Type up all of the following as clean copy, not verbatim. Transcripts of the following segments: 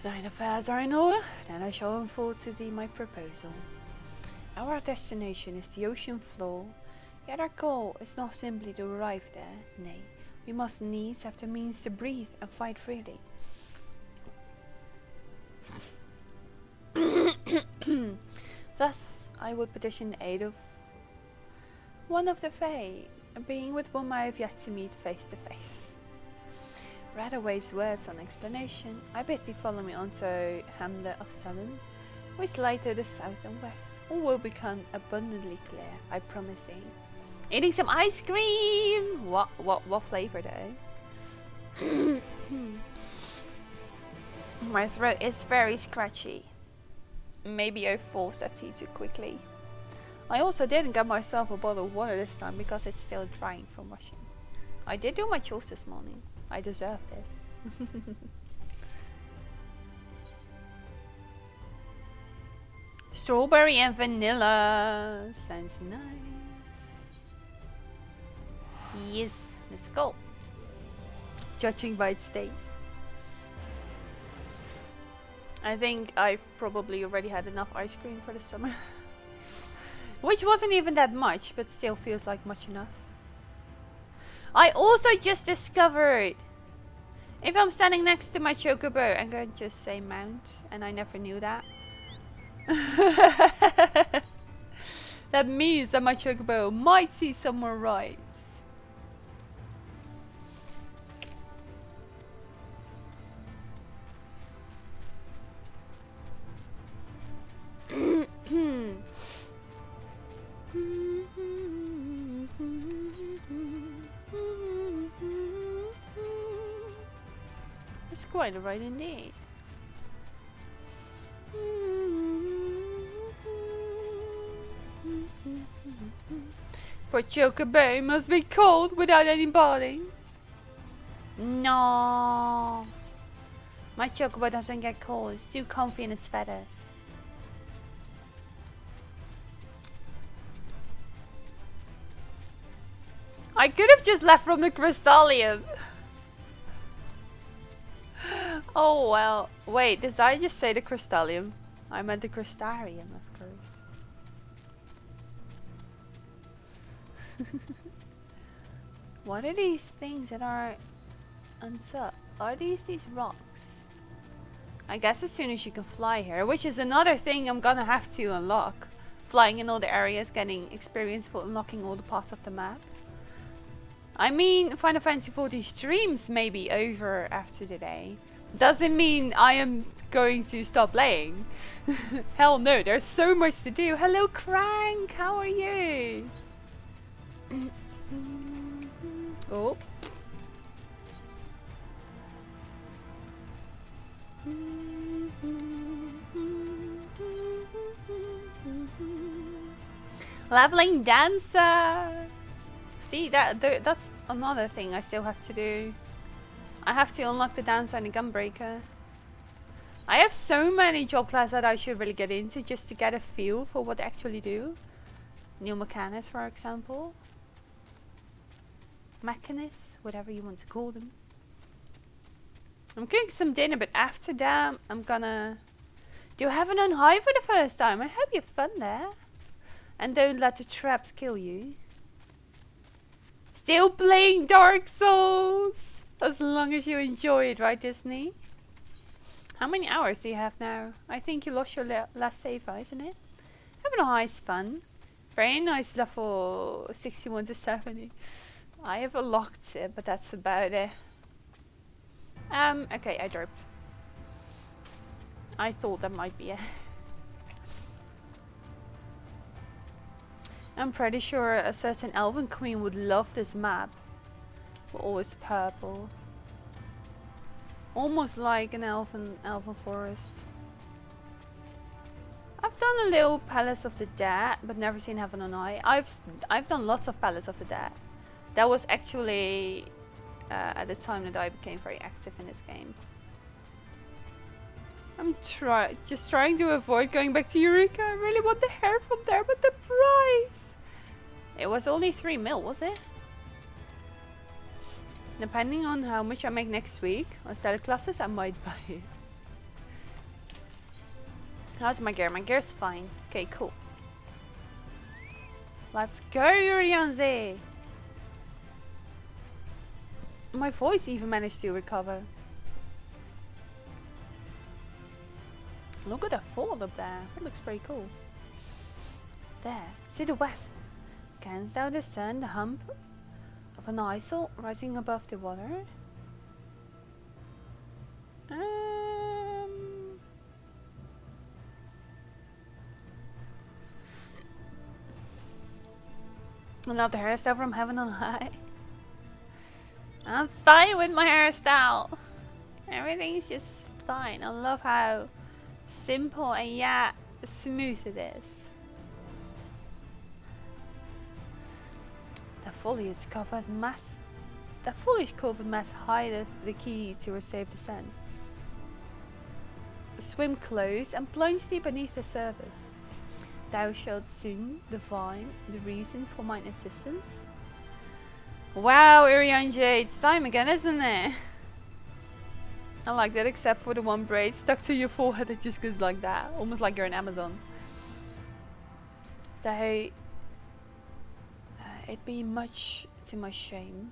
Thine affairs are in order, then I shall unfold to thee my proposal. Our destination is the ocean floor, yet our goal is not simply to arrive there, nay, we must needs have the means to breathe and fight freely. Thus, I would petition the aid of one of the Fae, a being with whom I have yet to meet face to face. Rather waste words on explanation, I bid thee follow me onto Hamlet of Sullen, which lie to the south and west. All will become abundantly clear, I promise thee. Eating some ice cream! What flavor though? My throat is very scratchy. Maybe I forced that tea too quickly. I also didn't get myself a bottle of water this time because it's still drying from washing. I did do my chores this morning. I deserve this. Strawberry and vanilla. Sounds nice. Yes, let's go. Judging by its taste. I think I've probably already had enough ice cream for the summer. Which wasn't even that much, but still feels like much enough. I also just discovered, if I'm standing next to my chocobo, I'm going to just say mount, and I never knew that. That means that my chocobo might see some more rides. It's quite a ride indeed. For chocobo must be cold without any boarding. No, my chocobo doesn't get cold. It's too comfy in its feathers. I could have just left from the Crystallium. Oh well. Wait, did I just say the Crystallium? I meant the Crystarium, of course. What are these things that are on top? Are these rocks? I guess as soon as you can fly here, which is another thing I'm gonna have to unlock. Flying in all the areas, getting experience for unlocking all the parts of the map. I mean, Final Fantasy XIV streams may be over after today. Doesn't mean I am going to stop playing. Hell no, there's so much to do. Hello Crank, how are you? Oh. Leveling dancer. See, that's another thing I still have to do. I have to unlock the dancer and the gunbreaker. I have so many job classes that I should really get into just to get a feel for what they actually do. New mechanics, for example. Mechanics, whatever you want to call them. I'm cooking some dinner, but after that, I'm gonna do heaven on high for the first time. I hope you have fun there. And don't let the traps kill you. Still playing Dark Souls! As long as you enjoy it, right Disney? How many hours do you have now? I think you lost your last save, isn't it? Heaven on high is fun. Very nice level 61 to 70. I have unlocked it, but that's about it. Okay, I dropped. I thought that might be it. I'm pretty sure a certain elven queen would love this map. Always purple. Almost like an elven forest. I've done a little Palace of the Dead, but never seen Heaven on High. I've done lots of Palace of the Dead. That was actually at the time that I became very active in this game. I'm just trying to avoid going back to Eureka. I really want the hair from there, but the price! It was only 3 mil, was it? Depending on how much I make next week on starter classes, I might buy it. How's my gear? My gear's fine. Okay, cool. Let's go, Urianze! My voice even managed to recover. Look at that fall up there. That looks pretty cool. There, to the west. Canst thou discern the hump of an isle rising above the water? I love the hairstyle from heaven on high. I'm fine with my hairstyle. Everything's just fine. I love how simple and yet smooth it is. The foliage covered mass hideth the key to a safe descent. Swim close and plunge deep beneath the surface. Thou shalt soon divine the reason for mine assistance. Wow, Uriange, it's time again, isn't it? I like that, except for the one braid stuck to your forehead. It just goes like that, almost like you're an Amazon. Though it be much to my shame,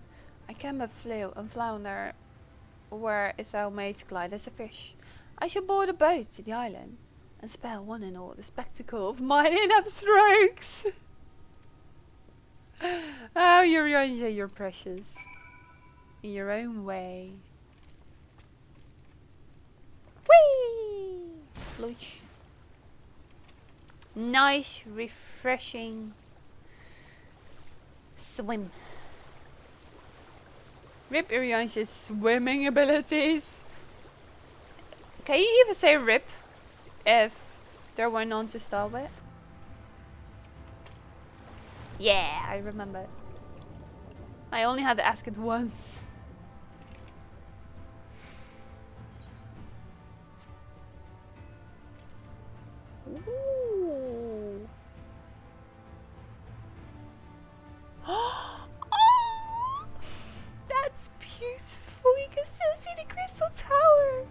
I can but flew and flounder where if thou mayst glide as a fish. I shall board a boat to the island and spare one and all the spectacle of mine in-up strokes. Oh, Uriange, you're precious. In your own way. Whee! Flooch. Nice, refreshing swim. Rip Uriange's swimming abilities. Can you even say rip if there were none to start with? Yeah, I remember. I only had to ask it once. Ooh. Oh, that's beautiful. You can still see the crystal tower.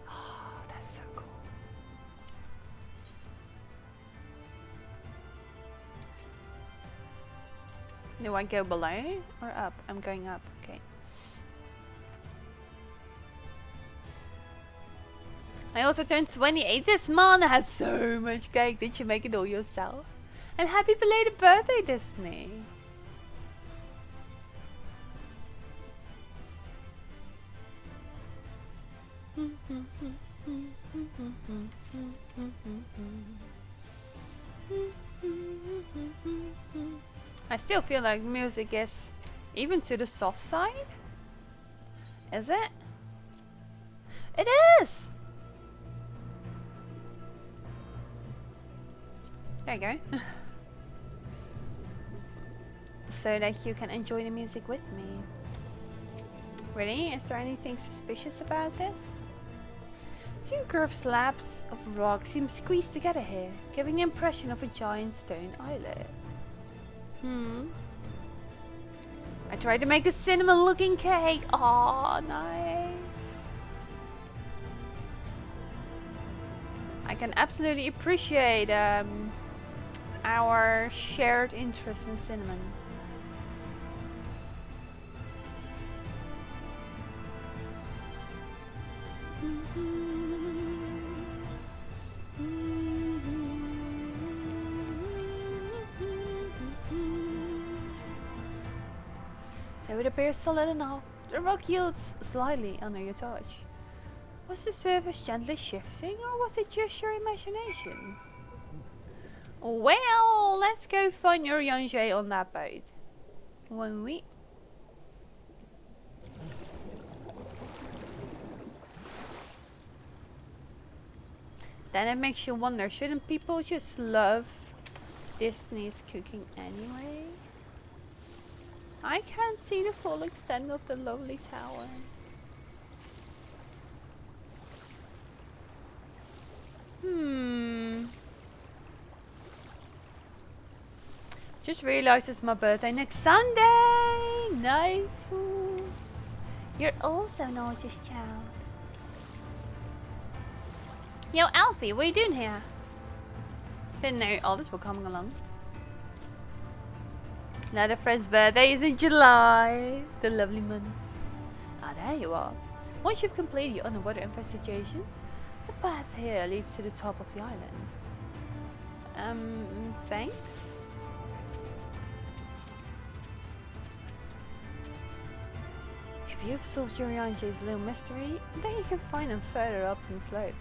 Oh, that's so cool. Do I go below or up? I'm going up. Okay. I also turned 28 this month. I had so much cake. Did you make it all yourself? And happy belated birthday, Disney. I still feel like music is even to the soft side. Is it? It is! There you go. So that you can enjoy the music with me. Really? Is there anything suspicious about this? Two curved slabs of rock seem squeezed together here, giving the impression of a giant stone islet. I tried to make a cinnamon looking cake. Oh, nice. I can absolutely appreciate our shared interest in cinnamon. So it appears solid enough. The rock yields slightly under your touch. Was the surface gently shifting, or was it just your imagination? Well, let's go find Uriange on that boat. When we... Then it makes you wonder, shouldn't people just love Disney's cooking anyway? I can't see the full extent of the lovely tower. Just realized it's my birthday next Sunday. Nice. You're also an gorgeous child. Yo, Alfie, what are you doing here? Didn't know others were coming along. Now the friend's birthday is in July. The lovely months. Ah, there you are. Once you've completed your underwater investigations, the path here leads to the top of the island. Thanks? If you've solved Yorianji's little mystery, then you can find them further up the slope.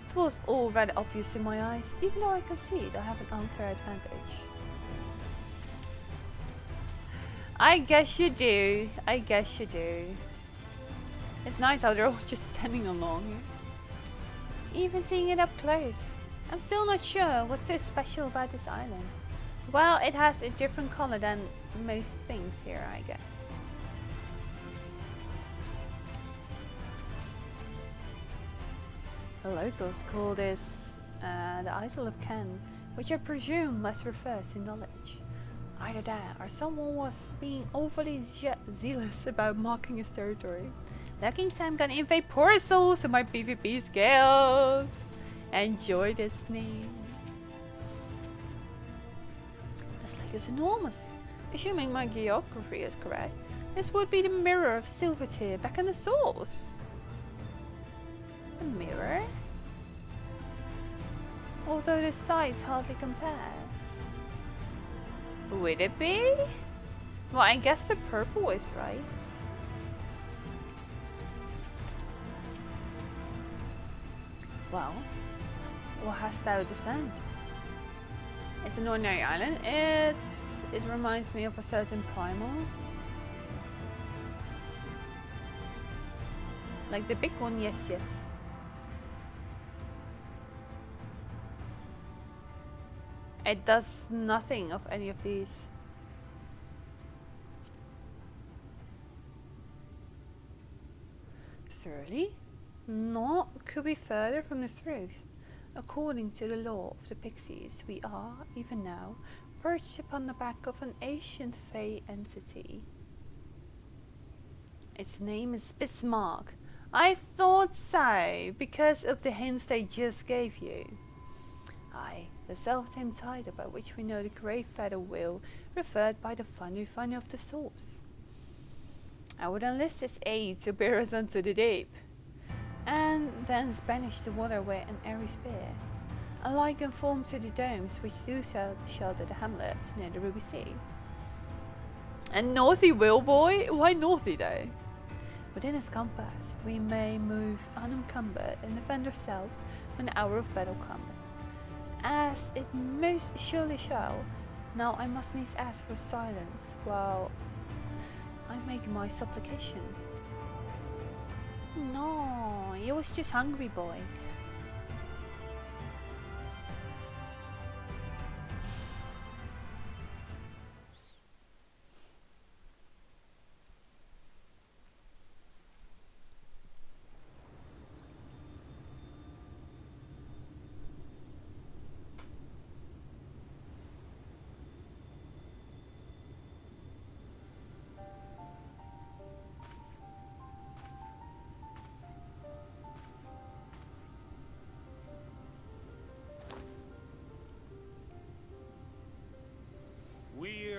It was all rather obvious in my eyes, even though I concede I have an unfair advantage. I guess you do. I guess you do. It's nice how they're all just standing along. Even seeing it up close. I'm still not sure what's so special about this island. Well, it has a different color than most things here, I guess. The locals call this the Isle of Ken, which I presume must refer to knowledge. Either that, or someone was being overly zealous about marking his territory. Lacking time gonna invade poor souls in my PvP skills. Enjoy this name. This lake is enormous. Assuming my geography is correct, this would be the mirror of Silvertear back in the source. A mirror? Although the size hardly compares. Would it be? Well, I guess the purple is right. Well, what hast thou discerned? It's an ordinary island. It reminds me of a certain primal. Like the big one, yes. It does nothing of any of these. Surely? Naught could be further from the truth. According to the law of the pixies, we are, even now, perched upon the back of an ancient fey entity. Its name is Bismarck. I thought so, because of the hints they just gave you. Aye, the self-tamed title by which we know the grey feather whale referred by the funny of the source. I would enlist his aid to bear us unto the deep, and thence banish the water with an airy spear, a lichen formed to the domes which do shelter the hamlets near the Ruby Sea. And naughty whale boy? Why naughty though? Within his compass we may move unencumbered and defend ourselves when the hour of battle comes. As it most surely shall. Now I must needs ask for silence while I make my supplication. No, he was just hungry, boy.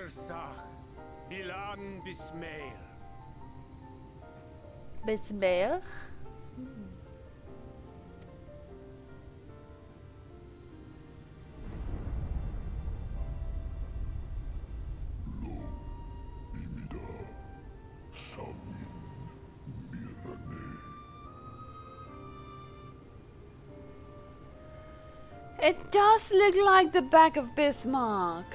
Sach, Bilan Bismail. Bismail? It does look like the back of Bismarck.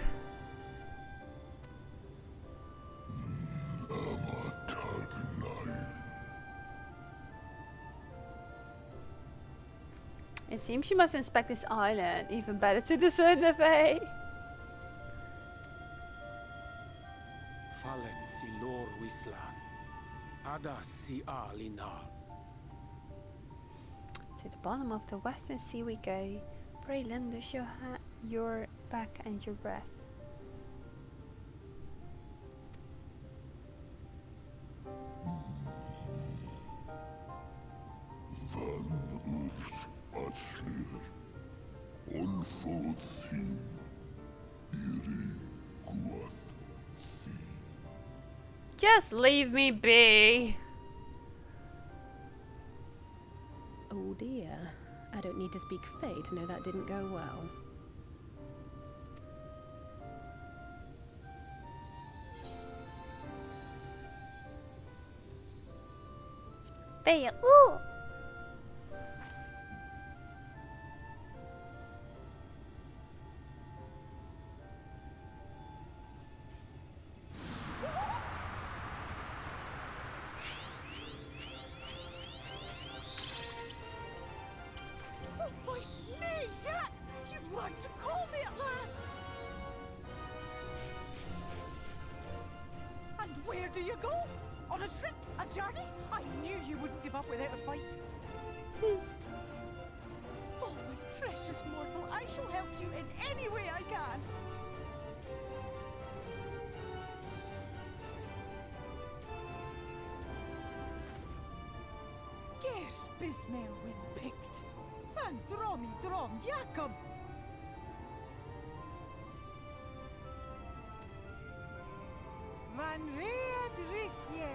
It seems you must inspect this island even better to discern the fate. Fallen si lor wislan, ada si alinal. To the bottom of the western sea we go. Pray lend us your back and your breath. Van urs atsli Just leave me be. Oh dear. I don't need to speak Fae to know that didn't go well. Fail. Ooh. My snake, Yak! You've learned to call me at last! And where do you go? On a trip? A journey? I knew you wouldn't give up without a fight. Oh, my precious mortal, I shall help you in any way I can. Gers Bismael when picked. Van Dromi Drom Jacob! Van Read Rithje!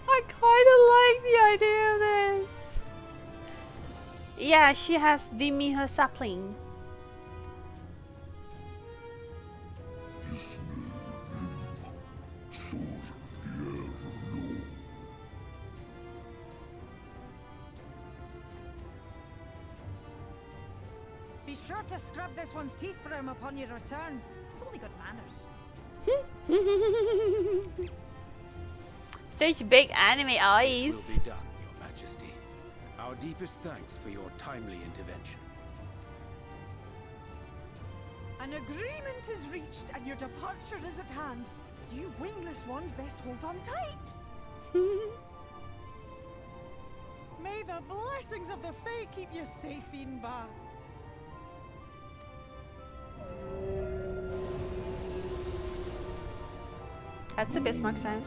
I kinda like the idea of this. Yeah, she has Dimi her sapling. Be sure to scrub this one's teeth for him upon your return. It's only good manners. Such big anime eyes. It will be done, Your Majesty. Our deepest thanks for your timely intervention. An agreement is reached and your departure is at hand. You wingless ones best hold on tight. May the blessings of the Fae keep you safe, Inba. That's the Bismarck sound.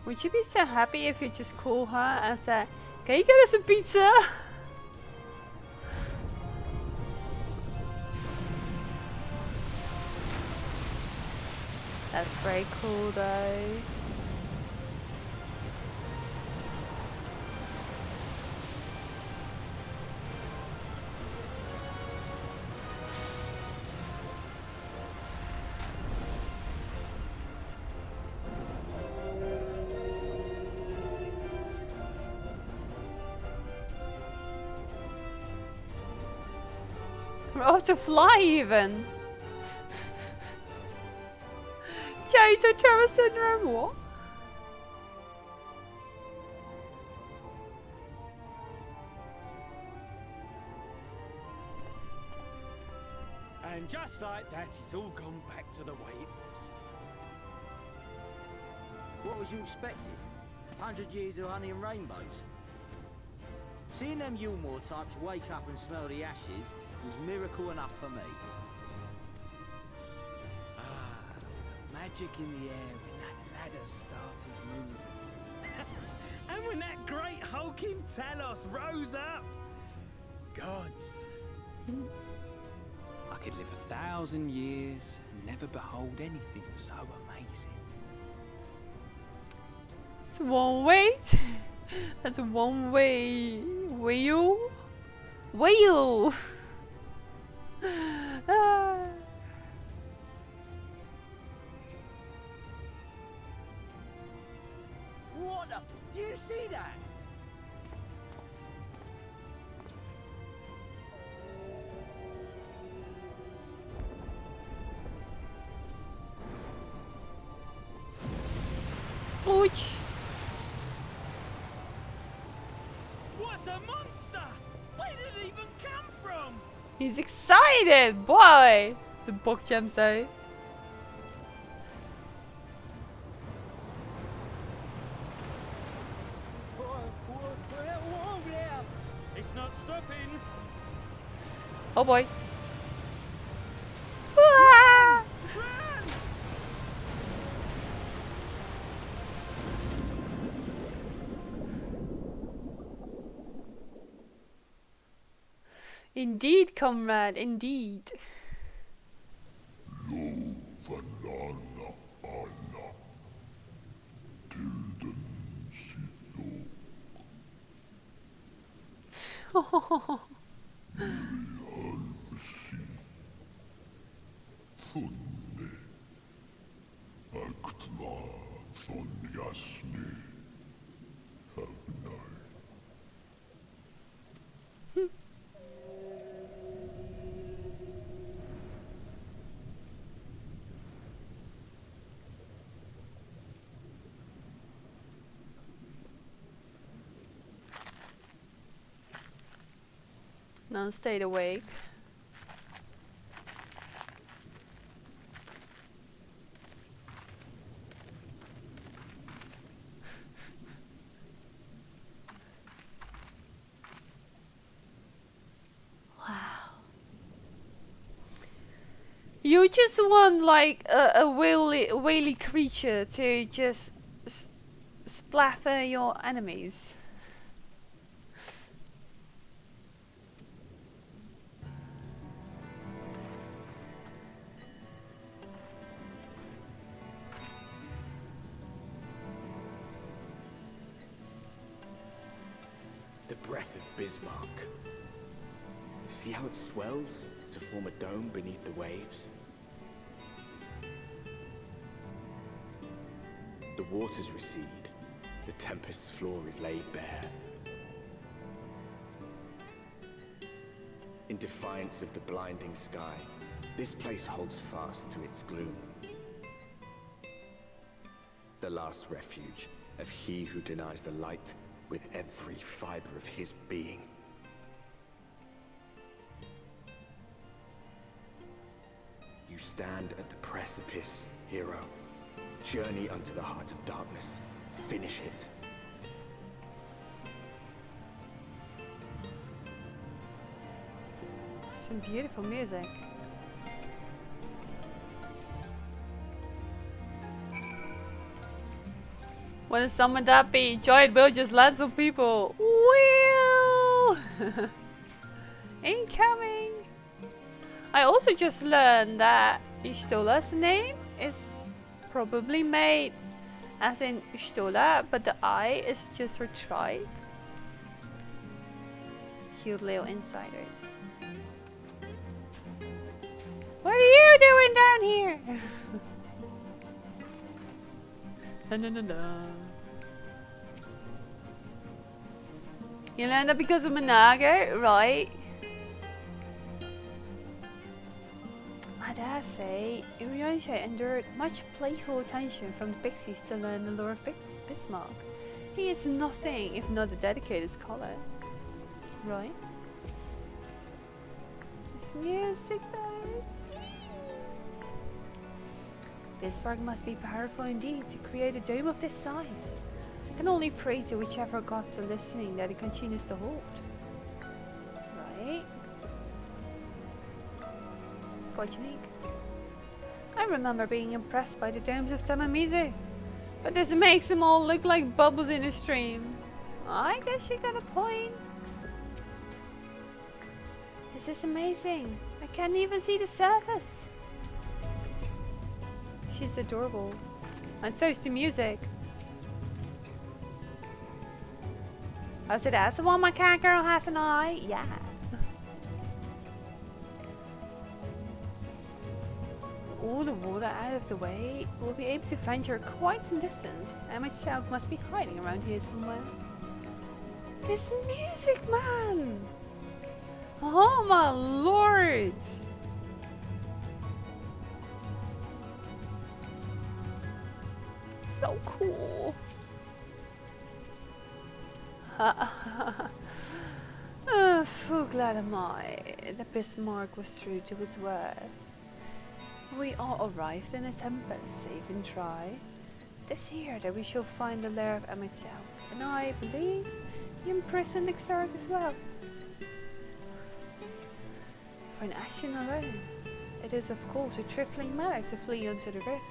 Would you be so happy if you just call her and say, "Can you get us some pizza?" That's very cool though. Oh, to fly even. Jason Trevor syndrome, what? And just like that, it's all gone back to the way it was. What was you expecting? 100 years of honey and rainbows? Seeing them Yulmore types wake up and smell the ashes was miracle enough for me. Ah, magic in the air when that ladder started moving. And when that great hulking Talos rose up. Gods. I could live 1,000 years and never behold anything so amazing. It's one way. That's one way. Wheel. Wheel. Ah. What the? Do you see that? Ouch. What a monster! Where did it even come from? He's excited, boy. The book gem say. stopping. Oh boy. Ah! Indeed, comrade, indeed. None stayed awake. Wow. You just want like a whaley creature to just splatter your enemies. The breath of Bismarck. See how it swells to form a dome beneath the waves? The waters recede. The tempest's floor is laid bare. In defiance of the blinding sky, this place holds fast to its gloom. The last refuge of he who denies the light with every fiber of his being. You stand at the precipice, hero. Journey unto the heart of darkness. Finish it. Some beautiful music. When summon that be, joy will just lots of people. Wheel! Incoming! I also just learned that Yshtola's name is probably made as in Yshtola, but the I is just for tribe. Cute little insiders. What are you doing down here? Dun, dun, dun, dun. You learned that because of Managa, right? I dare say, Uriansha endured much playful attention from the pixies to learn the lore of Bismarck. He is nothing if not a dedicated scholar, right? This music though. Bismarck must be powerful indeed to create a dome of this size. I can only pray to whichever gods are listening that it continues to hold. Right? It's quite unique. I remember being impressed by the domes of Tamamizu, but this makes them all look like bubbles in a stream. I guess you got a point. This is amazing. I can't even see the surface. She's adorable. And so is the music. Oh, so that's the one my cat girl has an eye? Yeah. All the water out of the way, we'll be able to venture quite some distance. And my child must be hiding around here somewhere. This music, man! Oh my lord! So cool. So glad am I that Bismarck was true to his word. We all arrived in a tempest, safe and dry. It is here that we shall find the lair of Emma, and I believe the imprisoned Exarch as well. an Ashen alone. It is of course a trifling matter to flee unto the rift.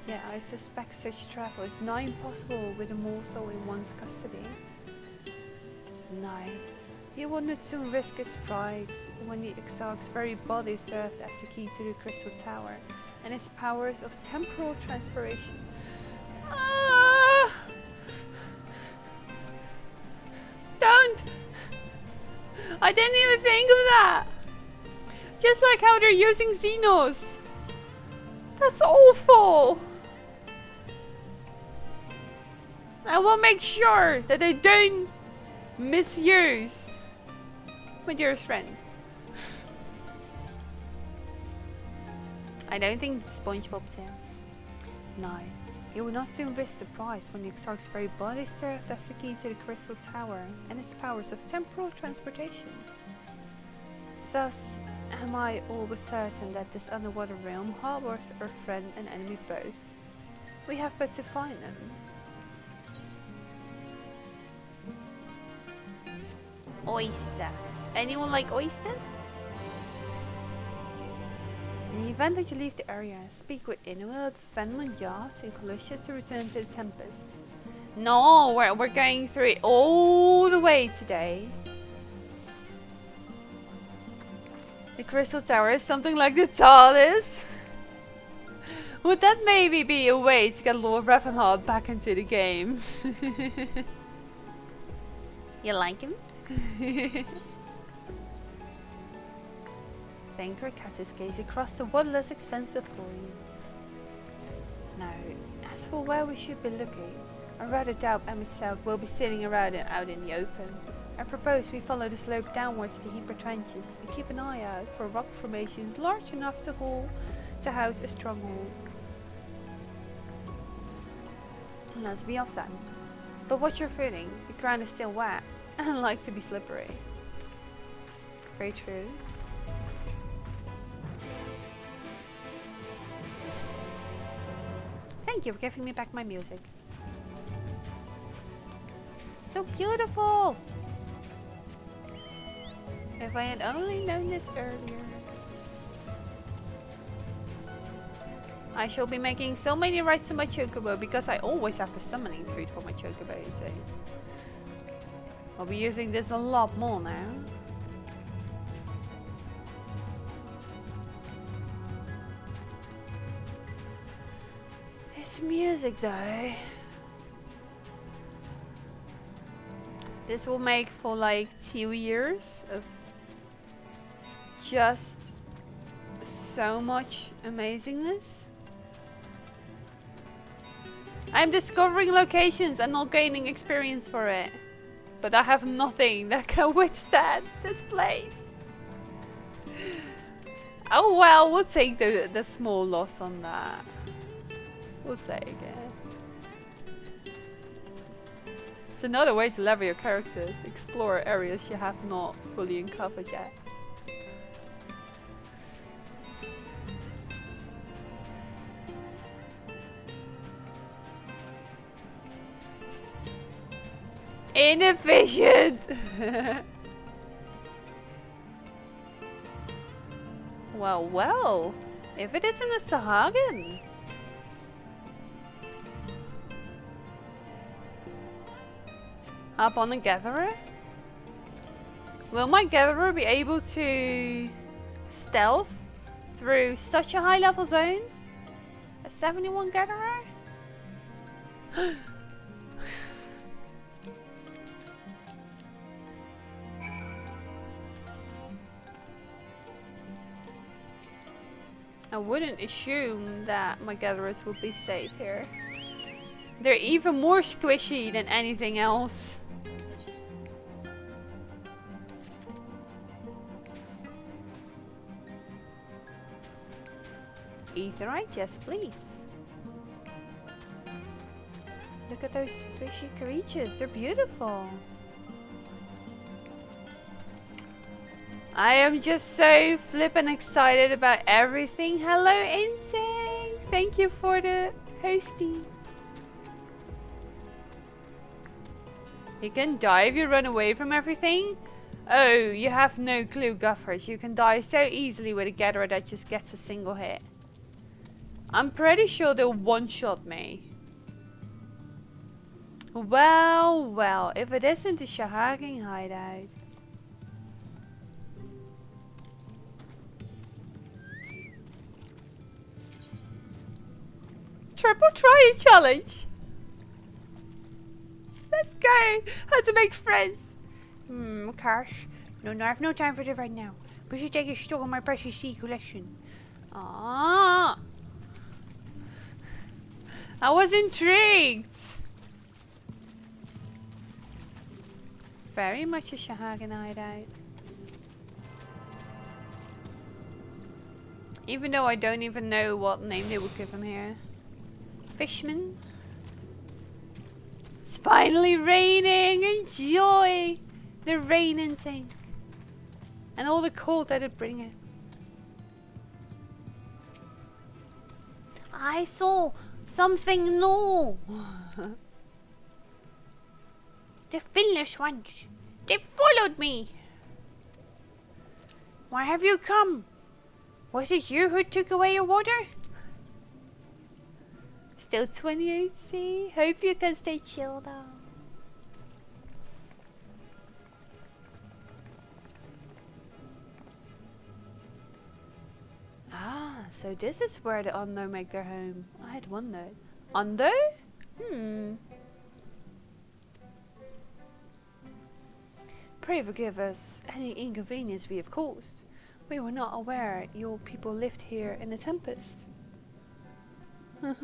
Yet I suspect such travel is nigh impossible with a mortal in one's custody. Nay, he would not soon risk his prize when the Exarch's very body served as the key to the Crystal Tower, and his powers of temporal transpiration. Don't! I didn't even think of that! Just like how they're using Xenos! That's awful! I will make sure that they don't misuse my dearest friend. I don't think SpongeBob's here. No, he will not soon risk the prize when the Exarch's very body served as the key to the Crystal Tower and its powers of temporal transportation. Thus am I always certain that this underwater realm harbors our friend and enemy both. We have but to find them. Oysters. Anyone like oysters? In the event that you leave the area, speak with Inuit, Fenland Yas, and Colusia to return to the Tempest. No, we're going through it all the way today. The Crystal Tower is something like the TARDIS. Would that maybe be a way to get Lord Ravenheart back into the game? You like him? Thankra casts his gaze across the waterless expanse before you. Now, as for where we should be looking, I rather doubt Emiselk will be sitting around and out in the open. I propose we follow the slope downwards to Heber trenches and keep an eye out for rock formations large enough to house a stronghold. Let's be off then. But watch your footing, the ground is still wet and likes to be slippery. Very true. Thank you for giving me back my music. So beautiful! If I had only known this earlier. I shall be making so many rides to my chocobo because I always have the summoning food for my chocobo, so I'll be using this a lot more now. This music though. This will make for like 2 years of just so much amazingness. I'm discovering locations and not gaining experience for it. But I have nothing that can withstand this place. Oh well, we'll take the small loss on that. We'll take it. It's another way to level your characters. Explore areas you have not fully uncovered yet. Inefficient! Well, well. If it isn't a Sahagin. Up on a gatherer? Will my gatherer be able to stealth through such a high level zone? A 71 gatherer? I wouldn't assume that my gatherers would be safe here. They're even more squishy than anything else. Aetheryte, yes please. Look at those fishy creatures, they're beautiful. I am just so flippin' excited about everything. Hello Insane! Thank you for the hosting. You can die if you run away from everything. Oh, you have no clue, Guffers. You can die so easily with a gatherer that just gets a single hit. I'm pretty sure they'll one-shot me. Well, well, if it isn't the Shahagin hideout. Triple try challenge. Let's go. How to make friends. Cash. No, I have no time for this right now. We should take a stock of my precious sea collection. Ah. I was intrigued. Very much a Shahagin hideout. Even though I don't even know what name they would give him here. Fishman. It's finally raining. Enjoy the rain and thing. And all the cold that it bringeth. I saw something new. The Finnish ones. They followed me. Why have you come? Was it you who took away your water? Still 20 OC. Hope you can stay chill though. Ah, so this is where the unknown make their home. I had wondered. Undo? Pray forgive us any inconvenience we have caused. We were not aware your people lived here in the Tempest. Was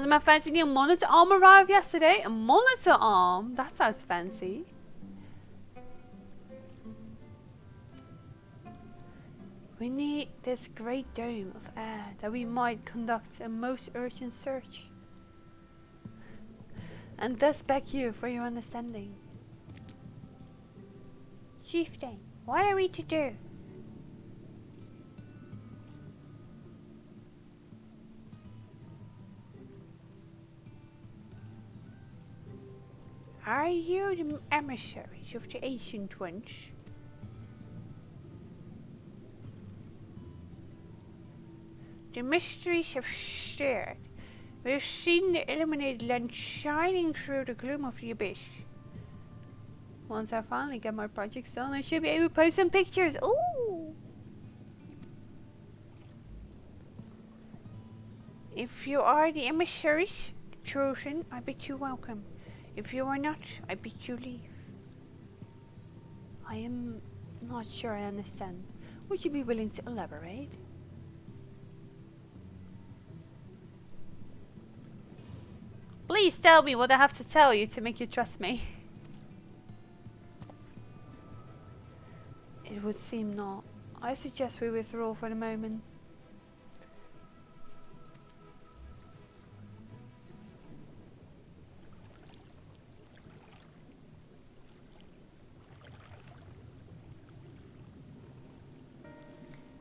my fancy new monitor arm arrived yesterday? A monitor arm? That sounds fancy. We need this great dome of air that we might conduct a most urgent search. And thus beg you for your understanding. Chieftain, what are we to do? Are you the emissaries of the ancient ones? The mysteries have stirred. We have seen the illuminated land shining through the gloom of the abyss. Once I finally get my projects done, I should be able to post some pictures. Ooh! If you are the emissaries, the chosen, I bid you welcome. If you are not, I bid you leave. I am not sure I understand. Would you be willing to elaborate? Please tell me what I have to tell you to make you trust me. It would seem not. I suggest we withdraw for the moment.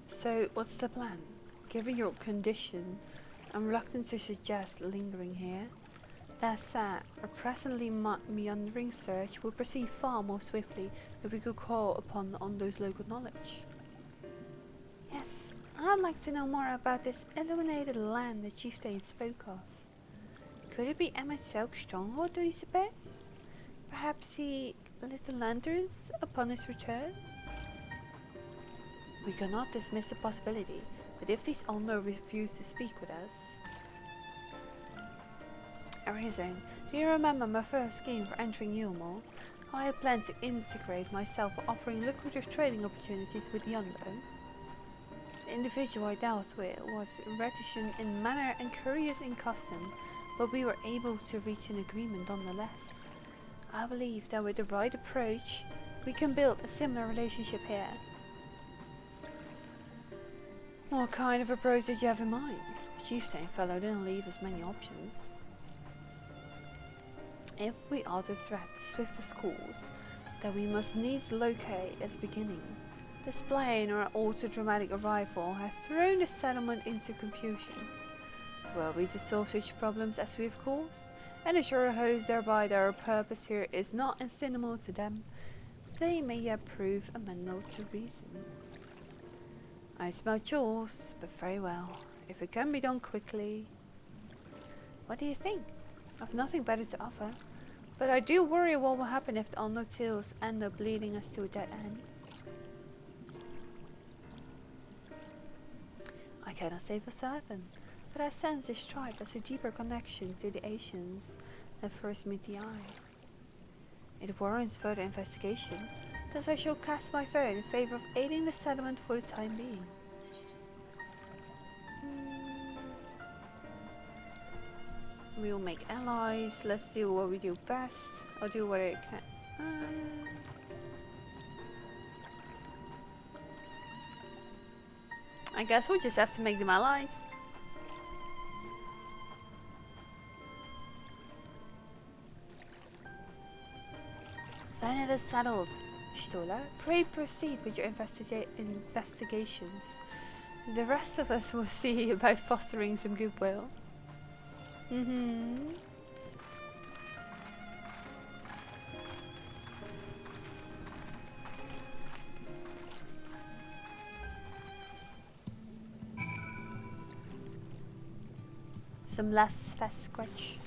So, what's the plan? Given your condition, I'm reluctant to suggest lingering here. That said, a presently meandering search will proceed far more swiftly if we could call upon those local knowledge. Yes, I'd like to know more about this illuminated land the chieftain spoke of. Could it be Emma Silk's stronghold, do you suppose? Perhaps he lit the lanterns upon his return? We cannot dismiss the possibility, but if these unknown refuse to speak with us... Arisen, do you remember my first scheme for entering Yulmore? How I had planned to integrate myself by offering lucrative trading opportunities with the unknown. The individual I dealt with was reticent in manner and curious in custom, but we were able to reach an agreement nonetheless. I believe that with the right approach, we can build a similar relationship here. What kind of approach did you have in mind? The chieftain fellow didn't leave us many options. If we are to threat the swiftest course, then we must needs locate its beginning. This plain or ultra-dramatic arrival has thrown the settlement into confusion. Were we to solve such problems as we have caused, and assure hosts thereby that our purpose here is not incidental to them. They may yet prove amenable to reason. I smell chores, but very well. If it can be done quickly. What do you think? I've nothing better to offer, but I do worry what will happen if the unknown tales end up leading us to a dead end. I cannot say for certain, but I sense this tribe has a deeper connection to the Asians than first meet the eye. It warrants further investigation, thus I shall cast my vote in favor of aiding the settlement for the time being. We will make allies. Let's do what we do best. I'll do what I can. I guess we'll just have to make them allies. Sign is settled. Stola, pray proceed with your investigations. The rest of us will see about fostering some goodwill. Some less fast scratch.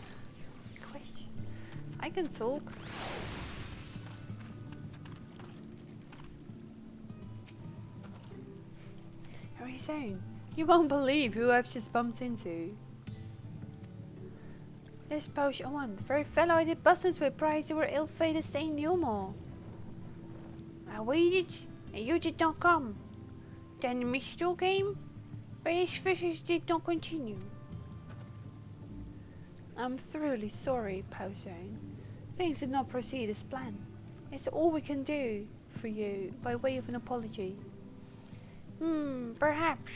I can talk. Hurry soon. You won't believe who I've just bumped into. This poach one, the very fellow I did business with prior to our ill-fated staying no more. I waited, and you did not come. Then the mistral came, but his visits did not continue. I'm thoroughly sorry, Pauzone. Things did not proceed as planned. It's all we can do for you by way of an apology. Perhaps.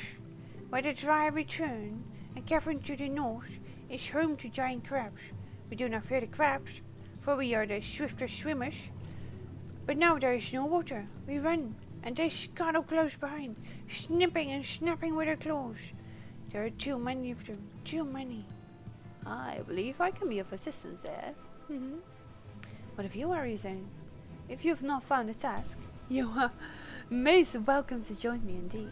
Where the dry return and cavern to the north is home to giant crabs. We do not fear the crabs, for we are the swifter swimmers. But now there is no water. We run, and they scuttle close behind, snipping and snapping with their claws. There are too many of them, too many. I believe I can be of assistance there. What of you, Arizona? If you have not found a task, you are most welcome to join me indeed.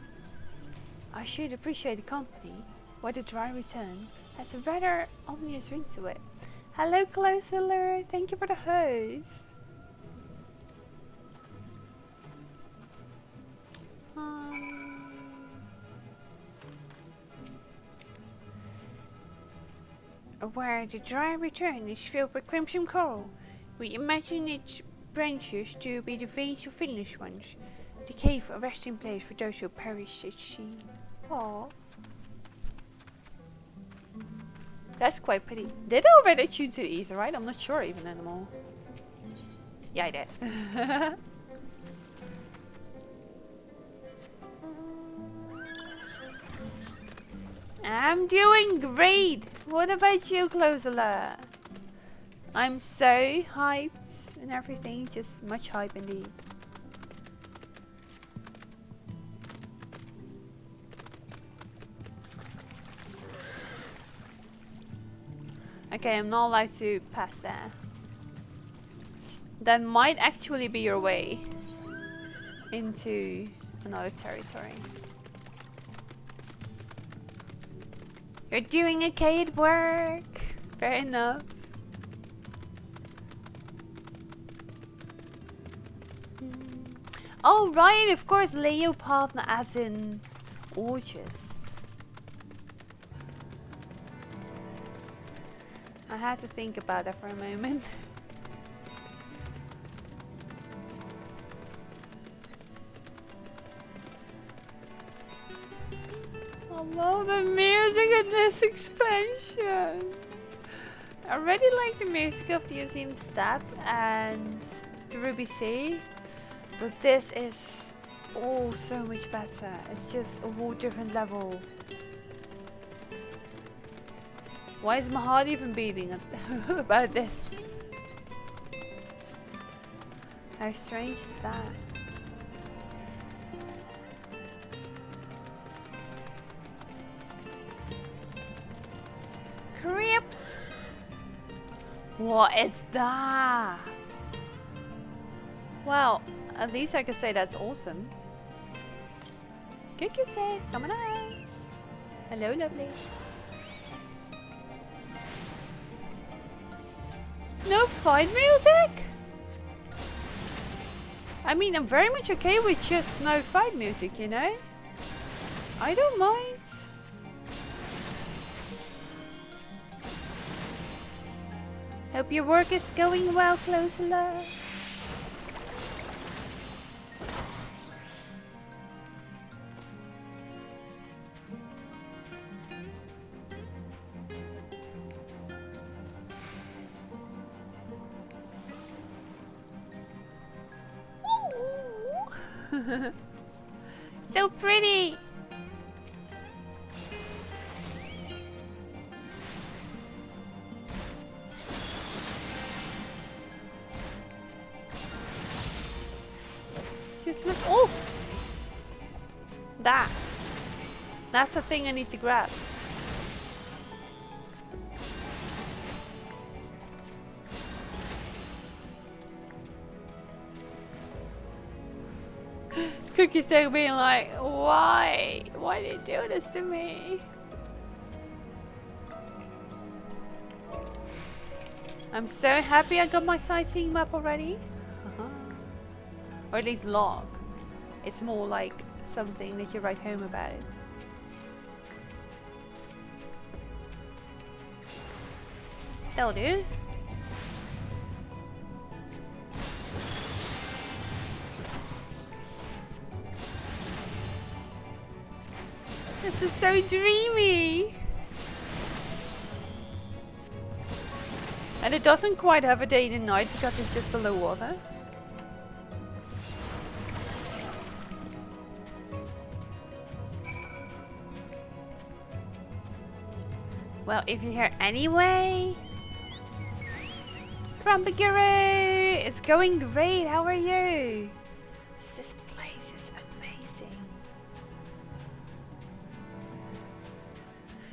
I should appreciate the company, where the dry return has a rather ominous ring to it. Hello, Closeler. Thank you for the host. Where the dry return is filled with crimson coral, we imagine its branches to be the veins of finless ones. The cave a resting place for those who perish at sea. Aww. That's quite pretty. Did I already tune to the ether, right? I'm not sure even anymore. Yeah, I did. I'm doing great! What about you, Closela? I'm so hyped and everything, just much hype indeed. Okay, I'm not allowed to pass there. That might actually be your way into another territory. You're doing okay at work. Fair enough. Oh right, of course, Leo partner as in Orchis. I had to think about that for a moment. I love the music in this expansion. I really like the music of the Azim Step and the Ruby Sea, but this is so much better. It's just a whole different level. Why is my heart even beating about this? How strange is that? Creeps! What is that? Well, at least I can say that's awesome. Cookie said, come on us. Hello, lovely. No fight music? I mean, I'm very much okay with just no fight music, you know? I don't mind. Hope your work is going well, close love. So pretty. Just look. Oh, that's the thing I need to grab. Cookie's still being like, why? Why did you do this to me? I'm so happy I got my sightseeing map already. Or at least log. It's more like something that you write home about. That'll do. This is so dreamy. And it doesn't quite have a day and night because it's just below water. Well, if you're here anyway. Krampaguru! It's going great, how are you? This place is amazing.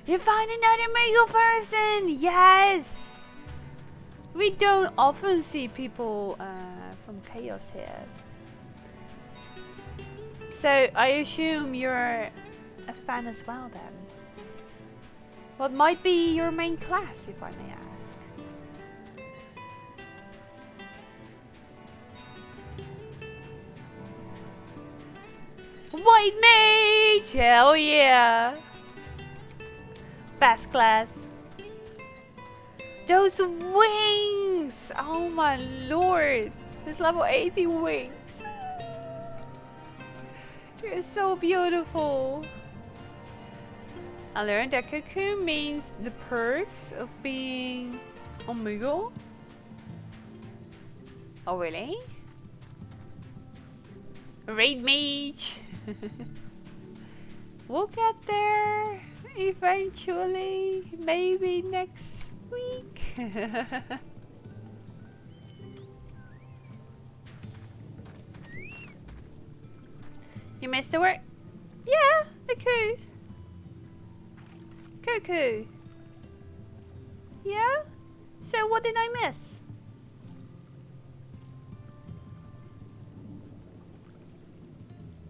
You found another Mego person! Yes! We don't often see people from Chaos here. So I assume you're a fan as well then. What might be your main class, if I may ask? White Mage! Hell yeah! Best class. Those wings! Oh my lord! This level 80 wings! You're so beautiful! I learned that Cocoon means the perks of being Omegle. Oh really? Raid Mage! We'll get there eventually, maybe next week. You missed the work? Yeah, the coup. Cuckoo. Yeah? So what did I miss?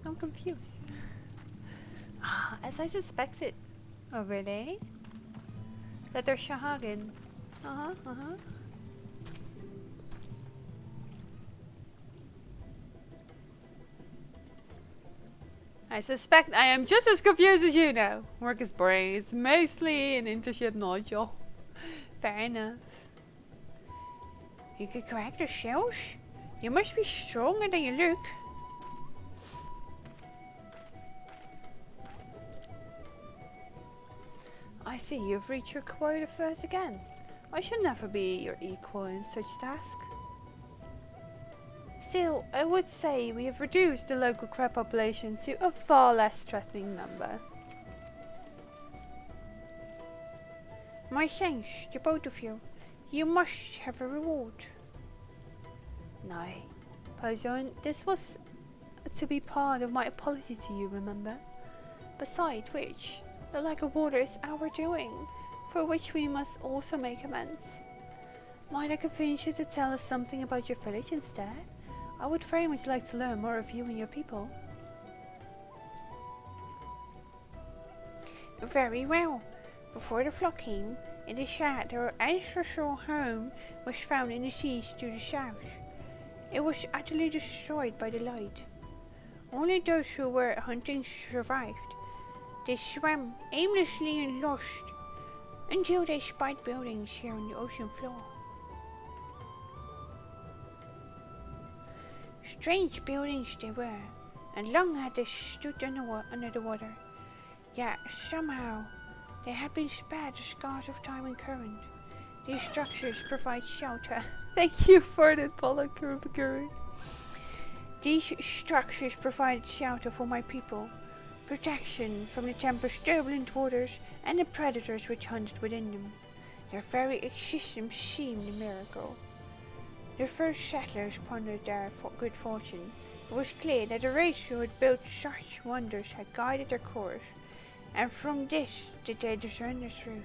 I'm confused. Ah, as I suspected. Oh really? That they're Shahagan. I suspect I am just as confused as you now. Work is boring. It's mostly an internship nodule. Fair enough. You could crack the shells? You must be stronger than you look. I see you've reached your quota first again. I should never be your equal in such task. Still, I would say we have reduced the local crab population to a far less threatening number. My thanks to both of you. You must have a reward. No, Pozone, this was to be part of my apology to you, remember? Besides which, the lack of water is our doing, for which we must also make amends. Might I convince you to tell us something about your village instead? I would very much like to learn more of you and your people. Very well. Before the flood came, it is said that our ancestral home was found in the seas to the south. It was utterly destroyed by the light. Only those who were hunting survived. They swam aimlessly and lost until they spied buildings here on the ocean floor. Strange buildings they were, and long had they stood under the water. Yet somehow they had been spared the scars of time and current. These structures provide shelter. Thank you for that, Polakuru. These structures provided shelter for my people, protection from the temple's turbulent waters and the predators which hunted within them. Their very existence seemed a miracle. The first settlers pondered their good fortune. It was clear that the race who had built such wonders had guided their course, and from this did they discern the truth.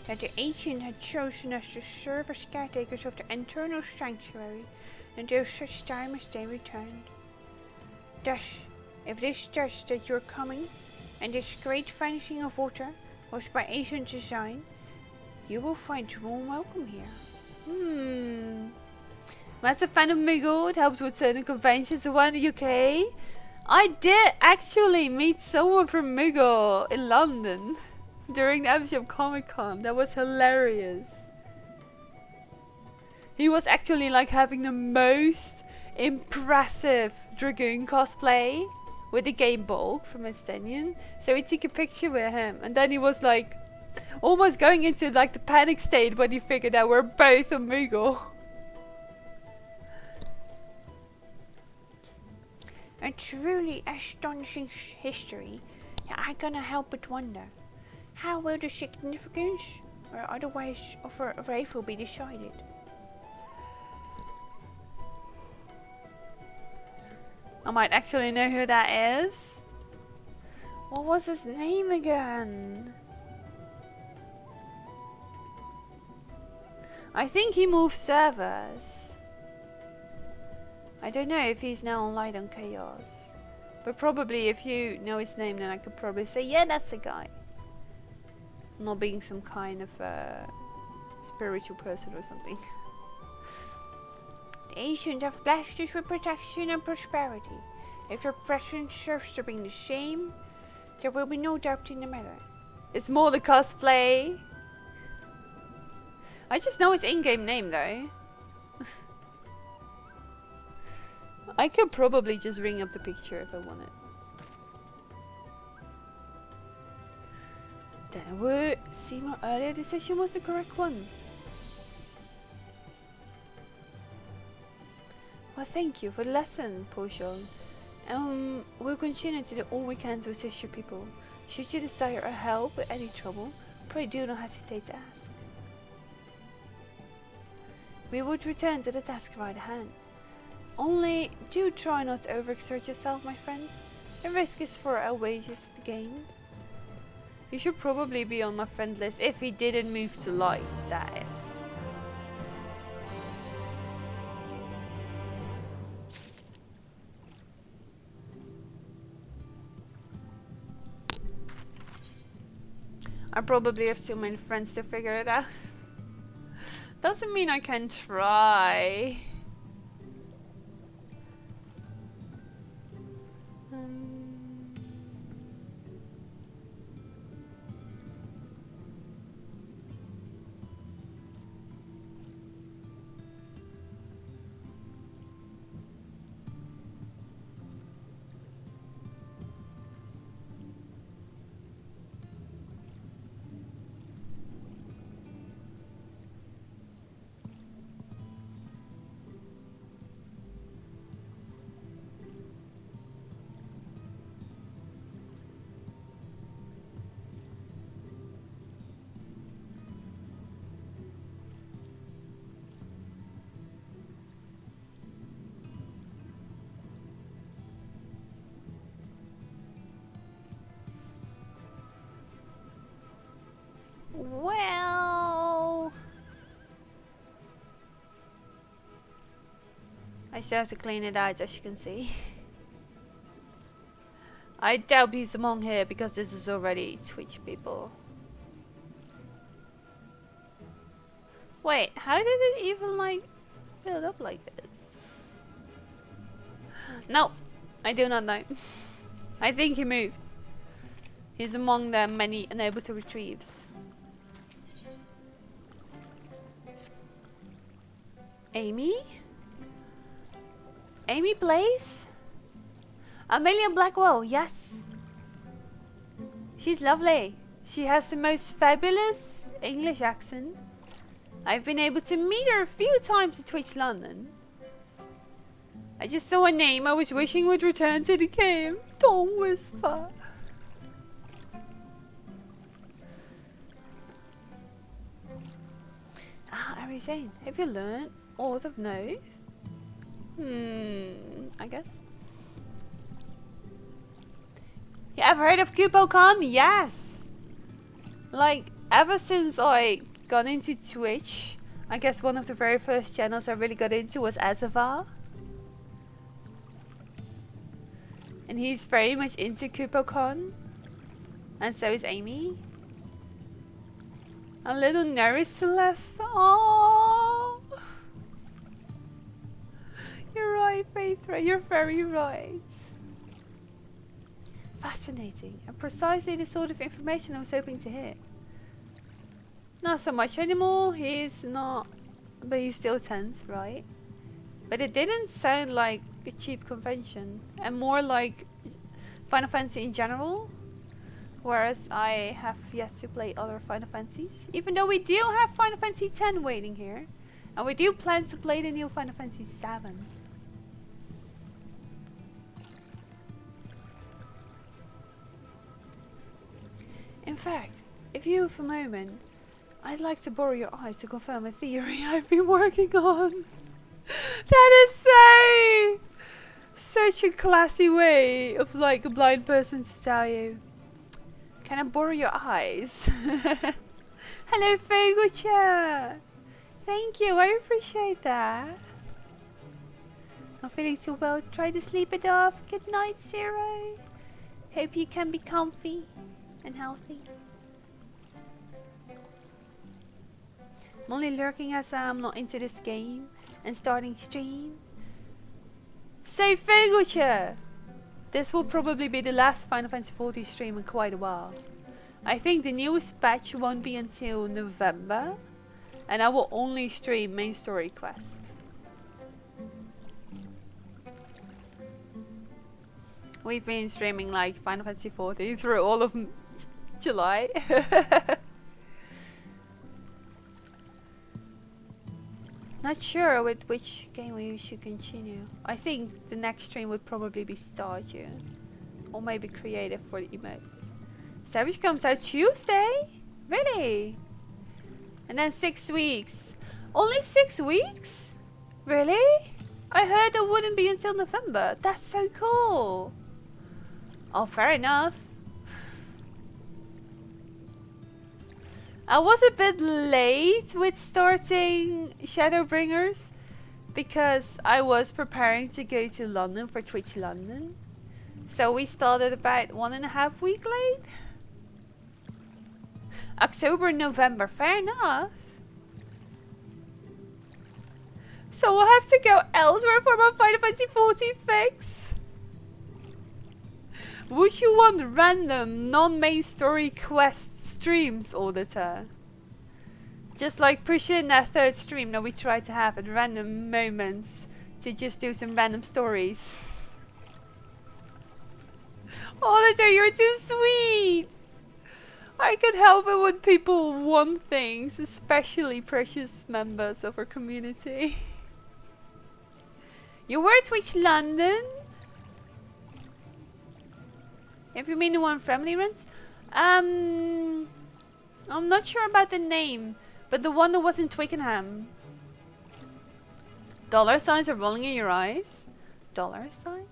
That the ancient had chosen us to serve as caretakers of the internal sanctuary until such time as they returned. Thus, if this does that your coming, and this great vanishing of water, was by ancient design, you will find a warm welcome here. Massive fan of Muggle. It helps with certain conventions around the UK. I did actually meet someone from Muggle in London during the Amsterdam Comic Con. That was hilarious. He was actually like having the most impressive Dragoon cosplay with the Game Ball from Estonian. So we took a picture with him, and then he was like almost going into like the panic state when he figured out we're both a Moogle. A truly astonishing history. I cannot help but wonder, how will the significance or otherwise of her arrival be decided? I might actually know who that is. What was his name again? I think he moved servers. I don't know if he's now on Light on Chaos. But probably if you know his name, then I could probably say, yeah, that's the guy. Not being some kind of spiritual person or something. The ancients have blessed us with protection and prosperity. If your presence serves to bring the same, there will be no doubt in the matter. It's more the cosplay. I just know his in-game name though. I could probably just ring up the picture if I wanted. Then I would see my earlier decision was the correct one. Well, thank you for the lesson, Potion. We'll continue to do all we can to assist your people. Should you desire our help with any trouble, pray do not hesitate to ask. We would return to the task right at hand. Only do try not to overexert yourself, my friend. The risk is for our wages to gain. You should probably be on my friend list if he didn't move to light, that is. I probably have too many friends to figure it out. Doesn't mean I can try. I still have to clean it out, as you can see. I doubt he's among here because this is already Twitch people. Wait, how did it even like build up like this? No, I do not know. I think he moved. He's among the many unable to retrieves. Amy? Amy Blaze? Amelia Blackwell, yes. She's lovely. She has the most fabulous English accent. I've been able to meet her a few times at Twitch London. I just saw a name I was wishing would return to the game. Don't whisper. Arizane, have you learned all of Node? I guess. You ever heard of KupoCon? Yes! Like, ever since I got into Twitch, I guess one of the very first channels I really got into was Azavar. And he's very much into KupoCon. And so is Amy. A little nervous, Celeste. Aww. You're right, Faithra. You're very right. Fascinating. And precisely the sort of information I was hoping to hear. Not so much anymore. He's not... But he still attends, right? But it didn't sound like a cheap convention. And more like Final Fantasy in general. Whereas I have yet to play other Final Fantasies. Even though we do have Final Fantasy X waiting here. And we do plan to play the new Final Fantasy VII. In fact, if you have a moment, I'd like to borrow your eyes to confirm a theory I've been working on. That is such a classy way of like a blind person to tell you. Can I borrow your eyes? Hello, Fogelcha. Thank you, I appreciate that. Not feeling too well, try to sleep it off. Good night, Zero. Hope you can be comfy and healthy. I'm only lurking as I'm not into this game and starting stream. So Fogelcha! This will probably be the last Final Fantasy XIV stream in quite a while. I think the newest patch won't be until November. And I will only stream main story quests. We've been streaming like Final Fantasy XIV through all of July. Not sure with which game we should continue. I think the next stream would probably be Stardew. Or maybe Creative for the emotes. Savage comes out Tuesday? Really? And then 6 weeks. Only 6 weeks? Really? I heard it wouldn't be until November. That's so cool. Oh, fair enough. I was a bit late with starting Shadowbringers because I was preparing to go to London for Twitch London. So we started about 1.5 weeks late. October, November, fair enough. So we'll have to go elsewhere for my Final Fantasy XIV fix. Would you want random, non-main story quest streams all the time? Just like push in that third stream that we try to have at random moments to just do some random stories. Auditor, you're too sweet! I could help it when people want things, especially precious members of our community. You were at Twitch London? If you mean the one Family runs? I'm not sure about the name, but the one that was in Twickenham. Dollar signs are rolling in your eyes? Dollar signs?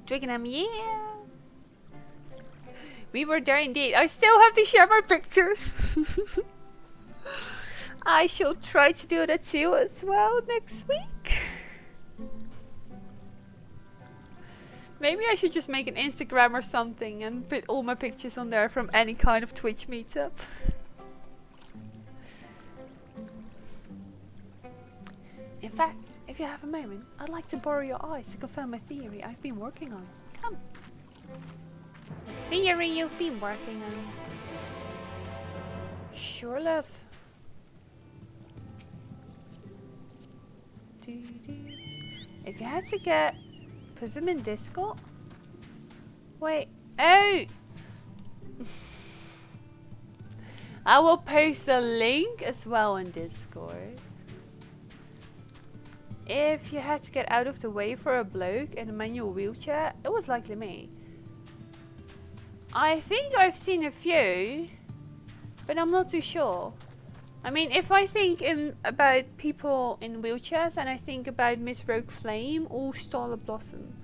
Twickenham, yeah! We were there indeed. I still have to share my pictures. I shall try to do that too as well next week. Maybe I should just make an Instagram or something and put all my pictures on there from any kind of Twitch meetup. In fact, if you have a moment, I'd like to borrow your eyes to confirm my theory I've been working on. Come. Theory you've been working on. Sure, love. If you had to get... Put them in Discord? Wait. Oh! I will post a link as well in Discord. If you had to get out of the way for a bloke in a manual wheelchair, it was likely me. I think I've seen a few, but I'm not too sure. I mean, if I think about people in wheelchairs and I think about Miss Rogue Flame or Starla Blossom.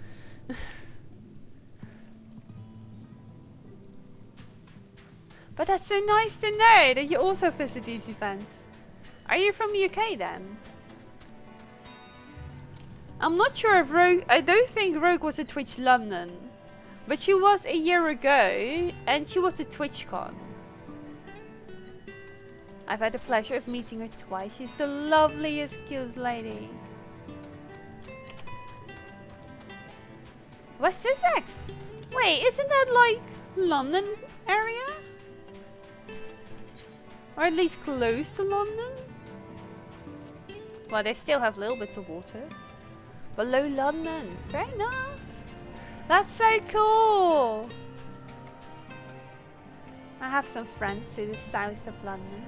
But that's so nice to know that you also visit these events. Are you from the UK then? I'm not sure if Rogue... I don't think Rogue was at Twitch London. But she was a year ago and she was at TwitchCon. I've had the pleasure of meeting her twice. She's the loveliest, cutest lady. West Sussex? Wait, isn't that like London area? Or at least close to London? Well, they still have little bits of water. Below London. Fair enough. That's so cool. I have some friends to the south of London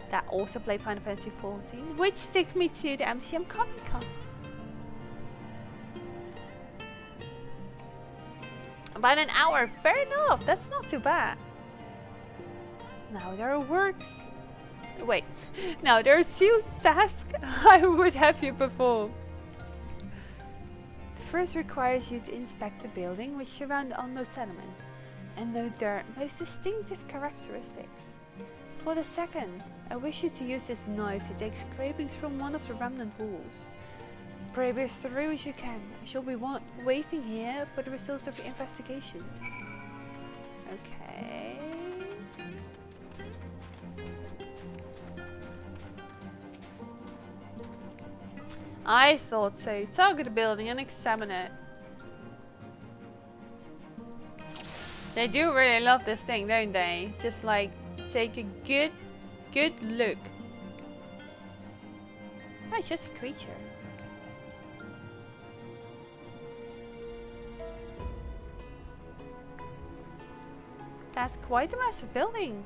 that also play Final Fantasy XIV, which took me to the MCM Comic Con. About an hour. Fair enough. That's not too bad. Now there are works. Wait. Now there are 2 tasks I would have you perform. The first requires you to inspect the building which surround the unknown settlement and note their most distinctive characteristics. For the second, I wish you to use this knife to take scrapings from one of the remnant walls. Pray as through as you can. I shall be waiting here for the results of your investigations. Okay. I thought so. Target the building and examine it. They do really love this thing, don't they? Just like take a good look. Oh, it's just a creature. That's quite a massive building.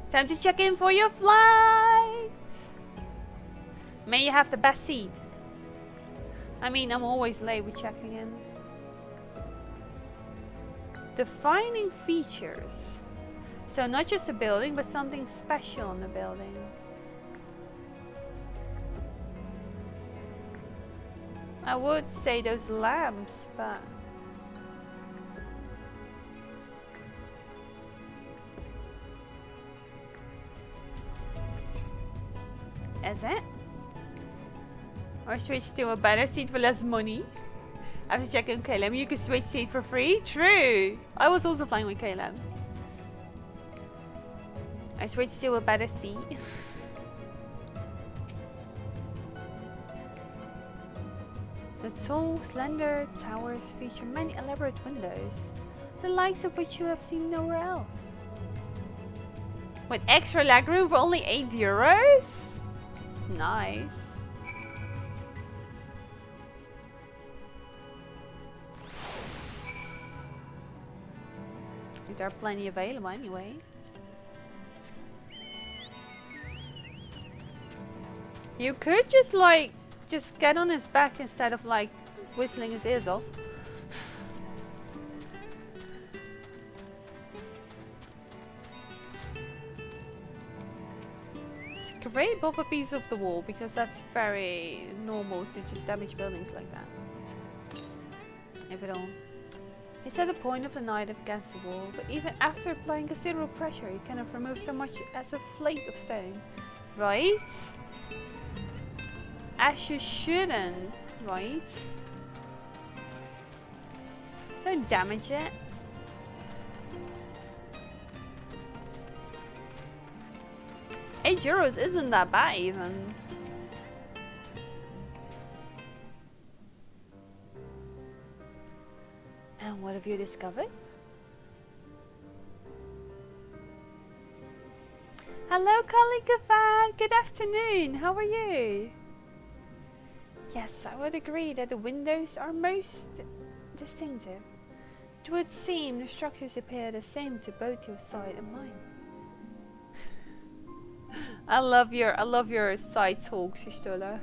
Time to check in for your flight. May you have the best seat. I mean, I'm always late with checking in. Defining features. So not just a building, but something special in the building. I would say those lamps, but... Is it? Or switch to a better seat for less money? After checking KLM, you can switch seat for free? True! I was also flying with KLM. I switched to a better seat. The tall, slender towers feature many elaborate windows, the likes of which you have seen nowhere else. With extra legroom for only €8? Nice. There are plenty available anyway. You could just like, just get on his back instead of like whistling his ears off. Scrape off a piece of the wall because that's very normal to just damage buildings like that. If at all. He set the point of the knife against the wall, but even after applying considerable pressure, he cannot remove so much as a flake of stone. Right? As you shouldn't, right? Don't damage it. €8 isn't that bad even. And what have you discovered? Hello, Kalikafan. Good afternoon. How are you? Yes, I would agree that the windows are most distinctive. It would seem the structures appear the same to both your side and mine. I love your side talks, Shistola.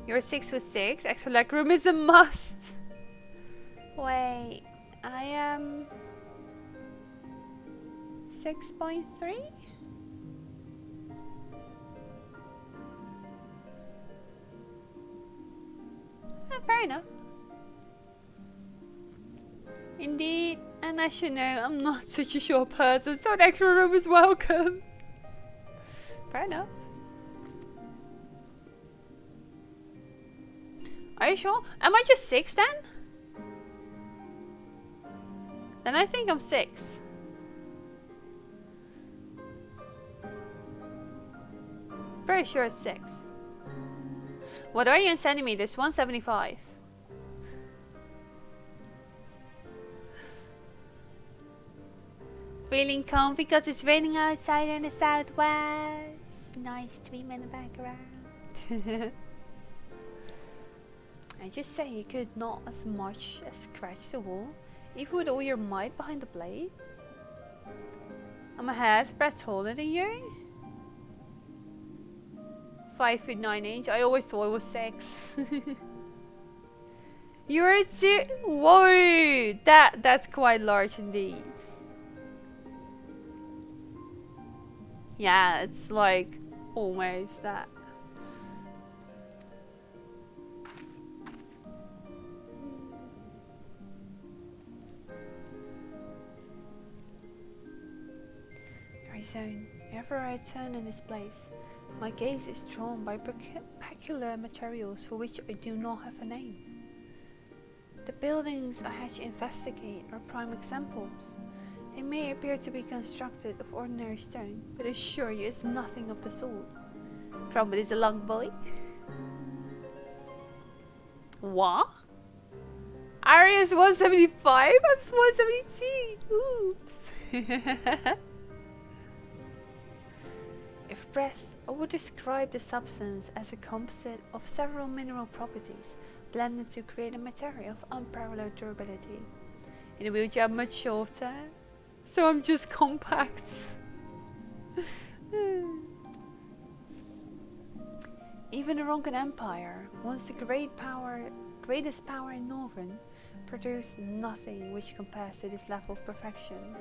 You're 6'6". Extra legroom is a must. Wait, I am 6.3. Fair enough. Indeed, and as you know, I'm not such a short person, so an extra room is welcome. Fair enough. Are you sure? Am I just 6 then? Then I think I'm 6. Pretty sure it's 6. What are you in centimeters? 175. Feeling comfy because it's raining outside in the southwest. Nice dream in the background. I just say you could not as much as scratch the wall, even with all your might behind the blade. I'm a hair's breadth taller than you. 5'9". I always thought it was 6. You're 2. Whoa, that's quite large indeed. Yeah, it's like almost that. Very soon, wherever I turn in this place, my gaze is drawn by peculiar materials for which I do not have a name. The buildings I had to investigate are prime examples. They may appear to be constructed of ordinary stone, but I assure you it's nothing of the sort. Cromwell is a long boy. What? Aria's 175? I'm 172. Oops. If pressed, I would describe the substance as a composite of several mineral properties blended to create a material of unparalleled durability. In a wheelchair I'm much shorter, so I'm just compact. Even the Ronkan Empire, once the greatest power in Northern, produced nothing which compares to this level of perfection.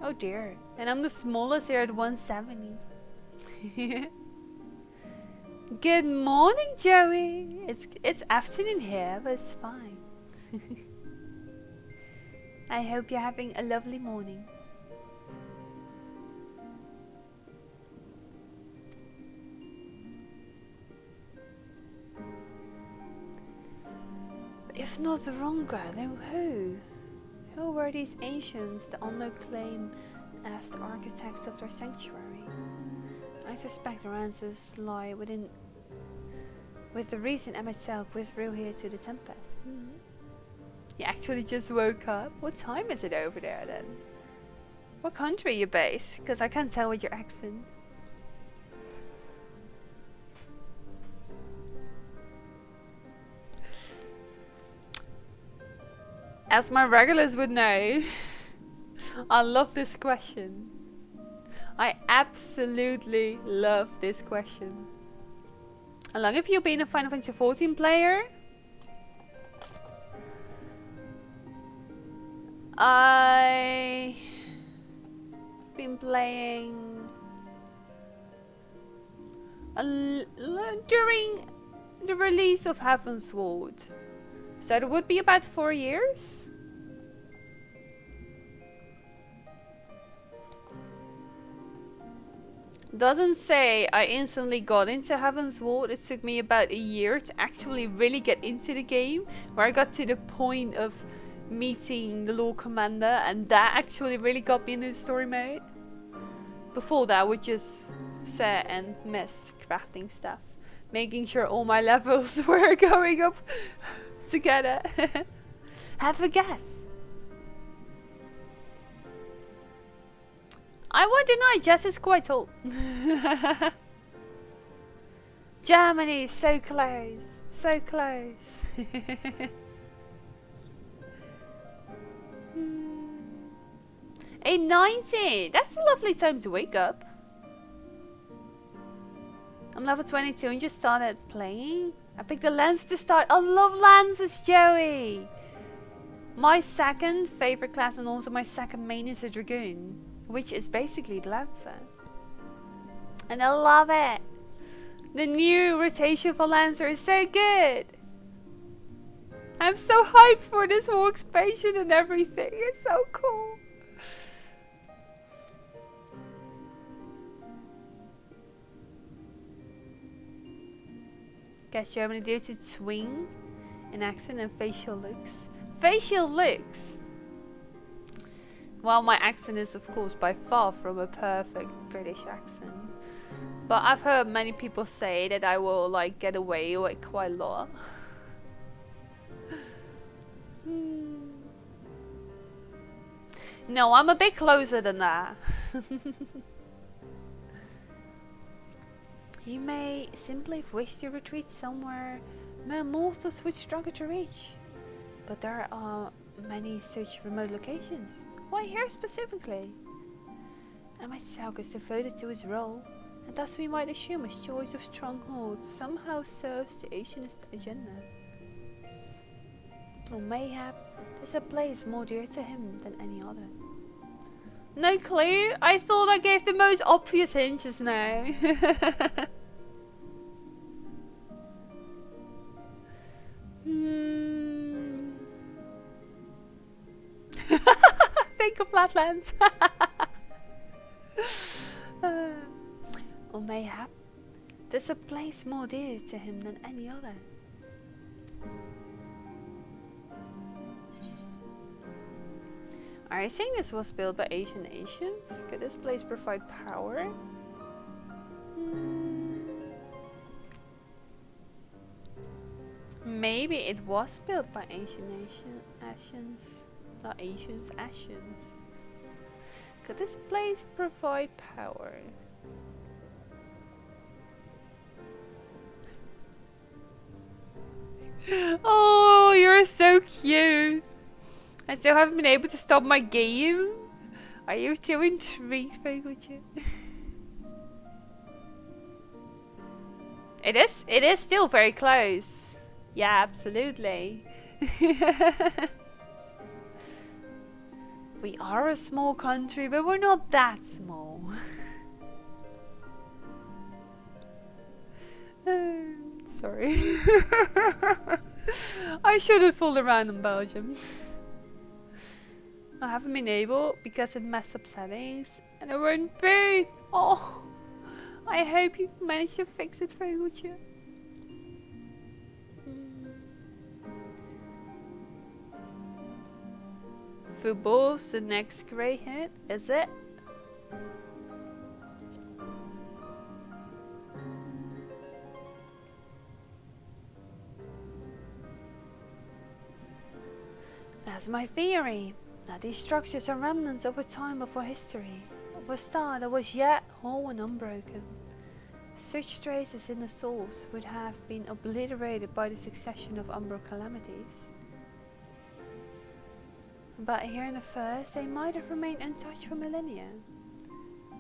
Oh dear, and I'm the smallest here at 170. Good morning, Joey. It's afternoon here, but it's fine. I hope you're having a lovely morning. If not the Ronga, then who? Who were these ancients the Unknown claim as the architects of their sanctuary? I suspect their answers lie with the reason I myself withdrew here to the Tempest. You actually just woke up? What time is it over there then? What country are you based? Because I can't tell with your accent. As my regulars would know, I love this question. I absolutely love this question. How long have you been a Final Fantasy XIV player? I've been playing during the release of Heavensward. So it would be about 4 years. Doesn't say I instantly got into Heaven's Ward. It took me about a year to actually really get into the game, where I got to the point of meeting the Lord Commander, and that actually really got me into the story mode. Before that, we just sat and messed crafting stuff, making sure all my levels were going up together. Have a guess. I won't deny Jess is quite tall. Germany, so close, so close. A 90, that's a lovely time to wake up. I'm level 22 and just started playing. I picked the lance to start. I love lances, Joey. My second favorite class and also my second main is a dragoon, which is basically the lancer. And I love it. The new rotation for lancer is so good. I'm so hyped for this whole expansion and everything. It's so cool. Guess Germany due to twing in accent and facial looks. Facial looks! Well, my accent is of course by far from a perfect British accent. But I've heard many people say that I will like get away with quite a lot. No, I'm a bit closer than that. You may simply wish to retreat somewhere mere mortals would struggle to reach. But there are many such remote locations. Why here specifically? And myself is devoted to his role, and thus we might assume his choice of strongholds somehow serves the Asianist agenda. Or mayhap there's a place more dear to him than any other. No clue? I thought I gave the most obvious hint just now. Think of Flatlands. Or mayhap there's a place more dear to him than any other. Are you saying this was built by Asian nations? Could this place provide power? Maybe it was built by Asians. Not Asians, Asians. Could this place provide power? Oh, you're so cute. I still haven't been able to stop my game. Are you too intrigued by Gucci? It is still very close. Yeah, absolutely. We are a small country, but we're not that small. Sorry. I should have fooled around in Belgium. I haven't been able because it messed up settings and it won't boot. Oh, I hope you managed to fix it, Vogeltje. Football's the next grey hit, is it? That's my theory. That these structures are remnants of a time of our history, of a star that was yet whole and unbroken. Such traces in the source would have been obliterated by the succession of umbral calamities. But here in the first, they might have remained untouched for millennia.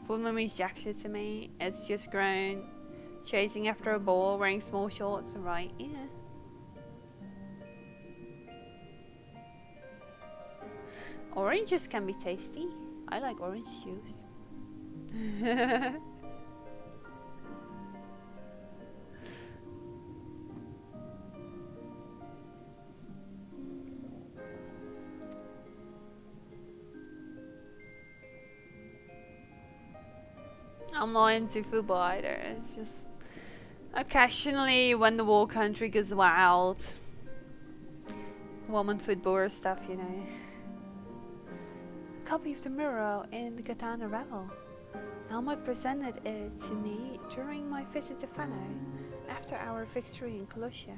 Football means jack shit to me. It's just grown, chasing after a ball, wearing small shorts, right? Yeah. Oranges can be tasty. I like orange juice. I'm not into football either. It's just occasionally when the whole country goes wild. Woman footballer stuff, you know. A copy of the mural in the Katana Revel. Alma presented it to me during my visit to Fano after our victory in Colossia.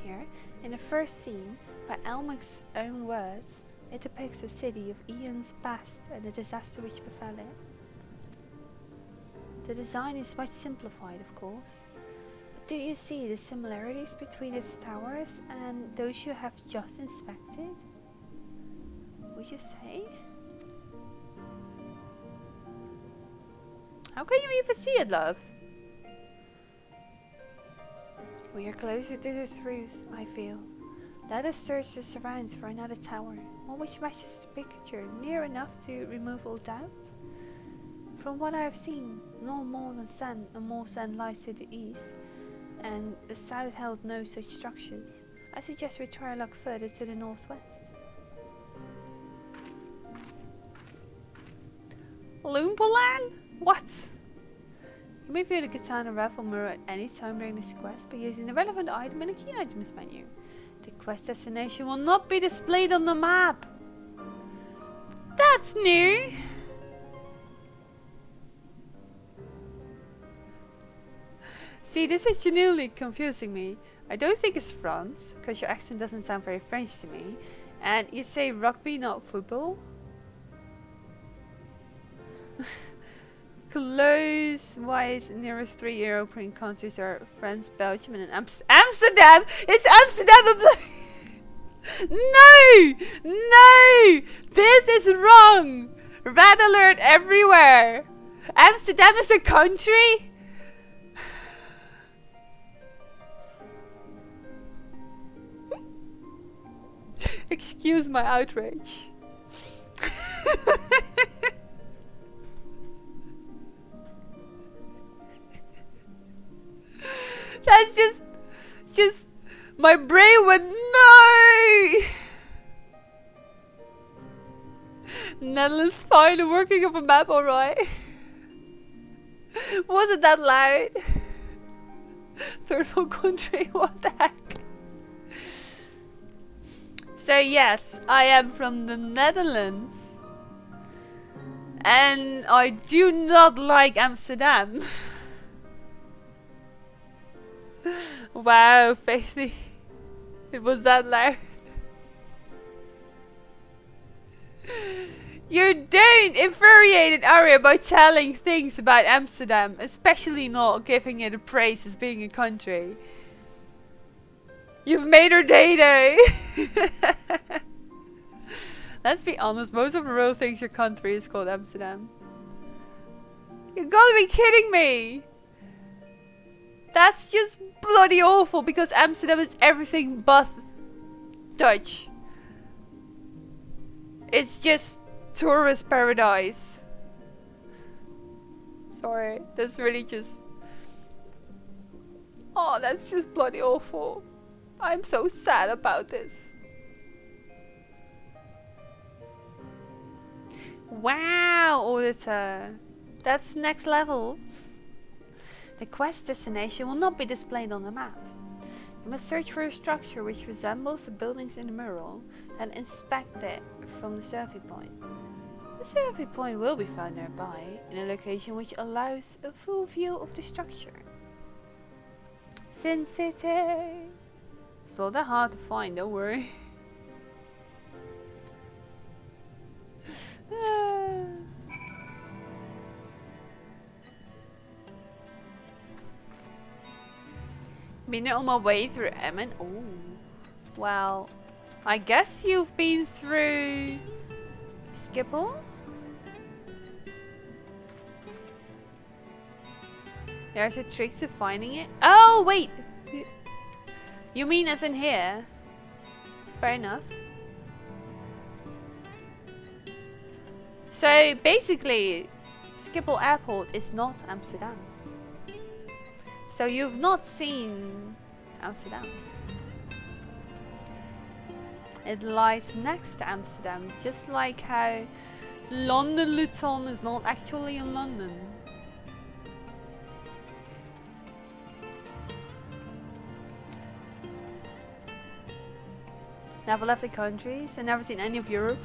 Here, in the first scene, by Almac's own words, it depicts a city of eons past and the disaster which befell it. The design is much simplified, of course, but do you see the similarities between its towers and those you have just inspected? Would you say? How can you even see it, love? We are closer to the truth, I feel. Let us search the surrounds for another tower, one which matches the picture near enough to remove all doubt. From what I have seen, no more than sand and more sand lies to the east, and the south held no such structures. I suggest we try our luck further to the northwest. Loompoland? What? You may view the Katana Raffle mirror at any time during this quest by using the relevant item in the key items menu. The quest destination will not be displayed on the map. That's new. See, this is genuinely confusing me. I don't think it's France, because your accent doesn't sound very French to me. And you say rugby, not football. Close-wise, nearest 3 European countries are France, Belgium, and Amsterdam! It's Amsterdam! No! No! This is wrong! Red alert everywhere! Amsterdam is a country? Excuse my outrage. That's just my brain went no. Netherlands fine, the working of a map, alright. Wasn't that loud? Third world country, what the heck? So yes, I am from the Netherlands. And I do not like Amsterdam. Wow, Faithy. It was that loud. You don't infuriate Arya by telling things about Amsterdam, especially not giving it a praise as being a country. You've made her day though. Let's be honest, most of the real things your country is called Amsterdam. You gotta be kidding me! That's just bloody awful because Amsterdam is everything but Dutch. It's just tourist paradise. Sorry, that's really just... Oh, that's just bloody awful. I'm so sad about this. Wow, auditor. That's next level. The quest destination will not be displayed on the map. You must search for a structure which resembles the buildings in the mural and inspect it from the survey point. The survey point will be found nearby in a location which allows a full view of the structure. Sin City! It's not that hard to find, don't worry. Been on my way through Emmen. Oh, well, I guess you've been through Skipple. There's a trick to finding it. Oh wait, you mean as in here? Fair enough. So basically, Schiphol Airport is not Amsterdam. So you've not seen Amsterdam. It lies next to Amsterdam, just like how London Luton is not actually in London. Never left the country, so never seen any of Europe.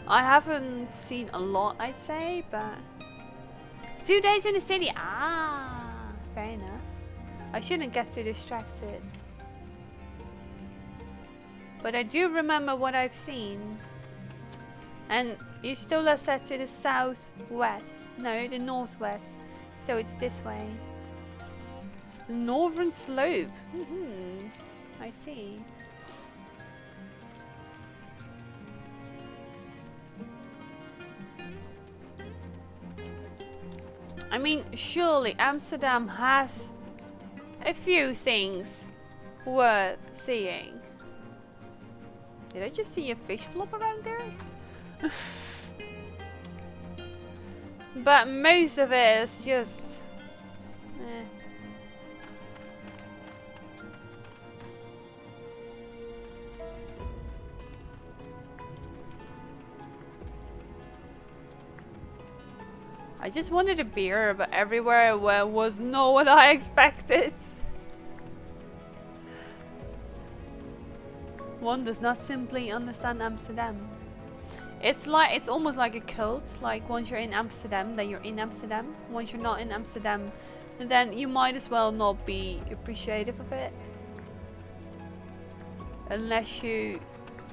I haven't seen a lot, I'd say, but 2 days in the city. Ah, fair enough. I shouldn't get too distracted. But I do remember what I've seen. And Ustola said to the southwest. No, the northwest. So it's this way. The northern slope. I see. I mean, surely Amsterdam has a few things worth seeing. Did I just see a fish flop around there? But most of it is just... I just wanted a beer, but everywhere I went was not what I expected. One does not simply understand Amsterdam. It's almost like a cult. Like once you're in Amsterdam, then you're in Amsterdam. Once you're not in Amsterdam, then you might as well not be appreciative of it. Unless you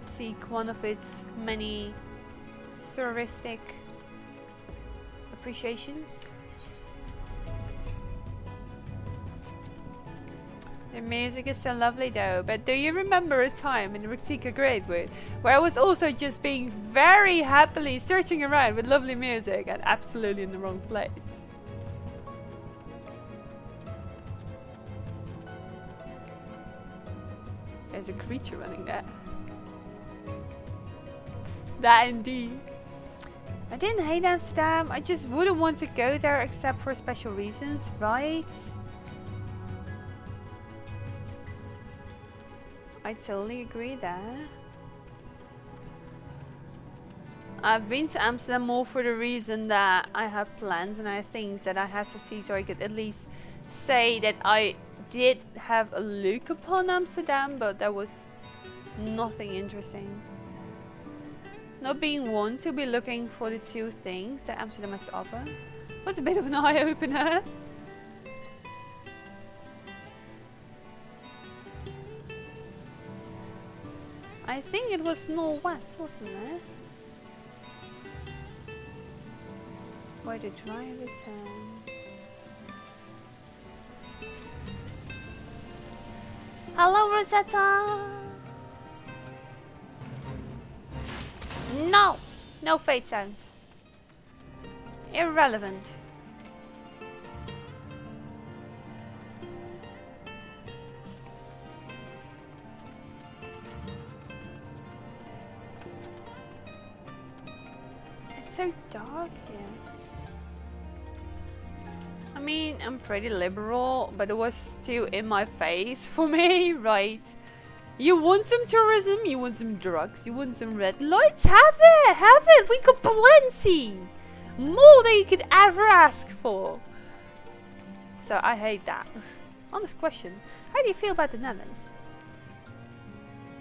seek one of its many touristic appreciations. The music is so lovely though, but do you remember a time in Rixika Gradewood where I was also just being very happily searching around with lovely music and absolutely in the wrong place? There's a creature running there. That indeed. I didn't hate Amsterdam, I just wouldn't want to go there except for special reasons, right? I totally agree there. I've been to Amsterdam more for the reason that I have plans and I have things that I have to see, so I could at least say that I did have a look upon Amsterdam, but there was nothing interesting. Not being one to be looking for the two things that Amsterdam has to offer was a bit of an eye-opener. I think it was northwest, wasn't it? Where did I return? Hello, Rosetta! No! No fate sounds. Irrelevant. It's so dark here. I mean, I'm pretty liberal, but it was still in my face for me, right? You want some tourism, you want some drugs, you want some red lights? Have it! We got plenty! More than you could ever ask for. So I hate that. Honest question, how do you feel about the Netherlands?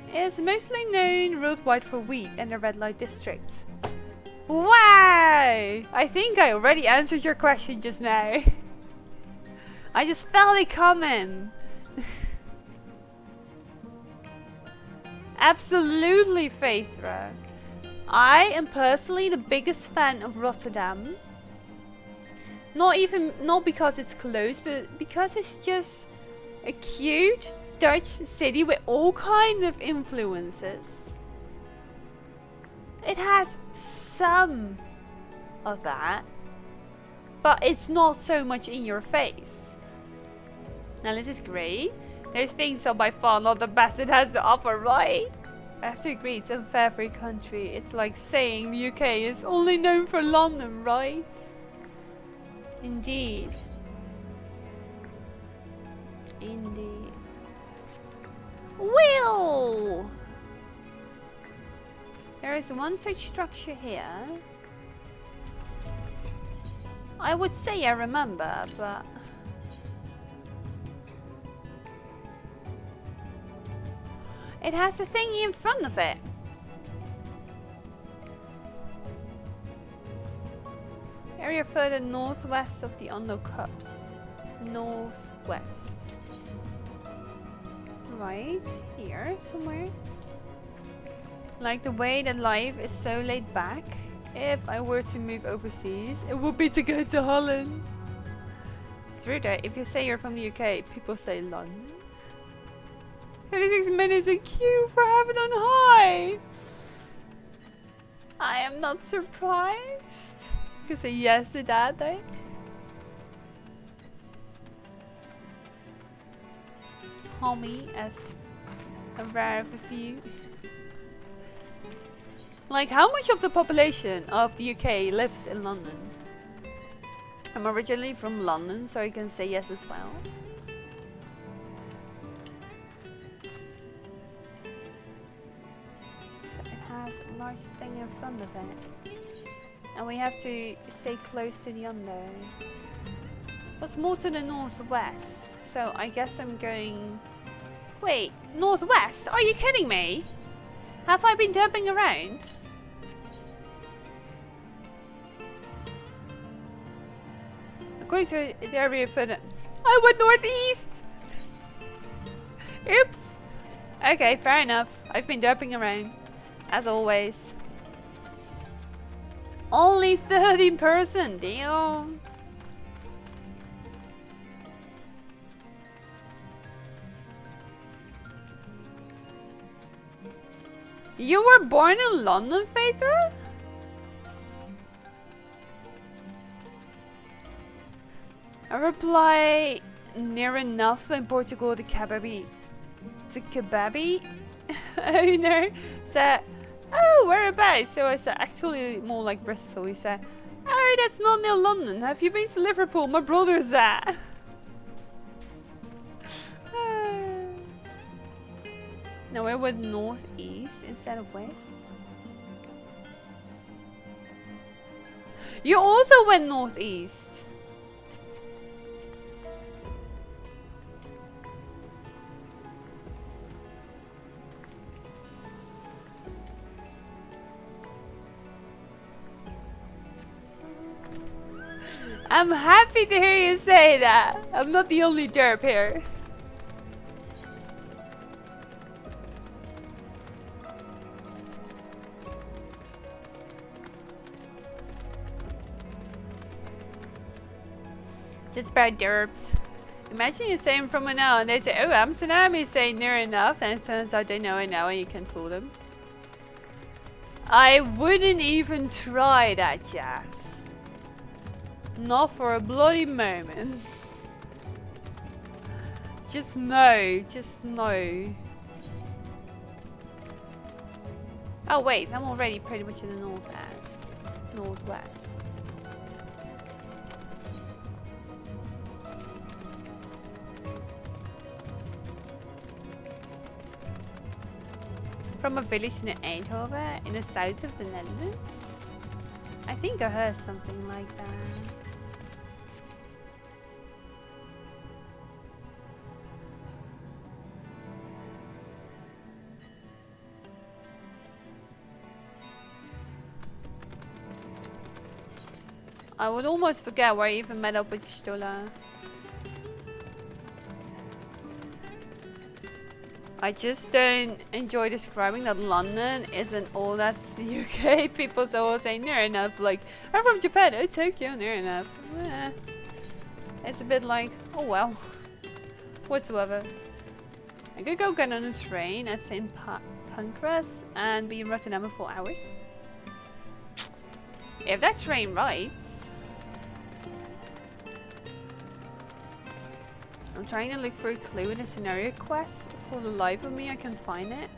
It's mostly known worldwide for wheat and the red light district. Wow! I think I already answered your question just now. I just felt it coming. Absolutely, Faithra. I am personally the biggest fan of Rotterdam. Not because it's close, but because it's just a cute Dutch city with all kinds of influences. It has some of that, but it's not so much in your face. Now this is great. Those things are by far not the best it has to offer, right? I have to agree, it's unfair for a country. It's like saying the UK is only known for London, right? Indeed. Indeed. Will! is one such structure here. I would say I remember, but... it has a thingy in front of it. Area further northwest of the Undo Cups. Northwest. Right here somewhere. Like the way that life is so laid back. If I were to move overseas, it would be to go to Holland. It's weird that if you say you're from the UK, people say London. 36 minutes in queue for Heaven on High. I am not surprised. You can say yes to that though. Homie as a rare of a few. Like, how much of the population of the UK lives in London? I'm originally from London, so I can say yes as well. So it has a large thing in front of it. And we have to stay close to the under. What's more to the northwest? So I guess I'm going... Wait, northwest? Are you kidding me? Have I been jumping around? According to the area further... I went northeast! Oops! Okay, fair enough. I've been jumping around. As always. Only 13%, damn! You were born in London, Phaedra? I reply near enough in Portugal the kebabi. The kebabi? Oh no. So, oh, whereabouts? So I said actually more like Bristol. He said, oh, that's not near London. Have you been to Liverpool? My brother's that. No, I went northeast instead of west. You also went northeast. I'm happy to hear you say that. I'm not the only derp here. Just about derps. Imagine you're saying from an hour and they say, oh, Amsterdam is saying near enough, and it turns out they know it now and you can fool them. I wouldn't even try that, Jazz. Not for a bloody moment. Just no, just no. Oh wait, I'm already pretty much in the northwest. From a village near Eindhoven, in the south of the Netherlands? I think I heard something like that. I would almost forget where I even met up with Stola. I just don't enjoy describing that London isn't all that's the UK. People always say near enough, like, I'm from Japan, oh Tokyo, near enough. Eh. It's a bit like, oh well, whatsoever. I could go get on a train at St. Pancras and be in Rotterdam in 4 hours. If that train rides. I'm trying to look for a clue in a scenario quest. For the life of me, I can find it.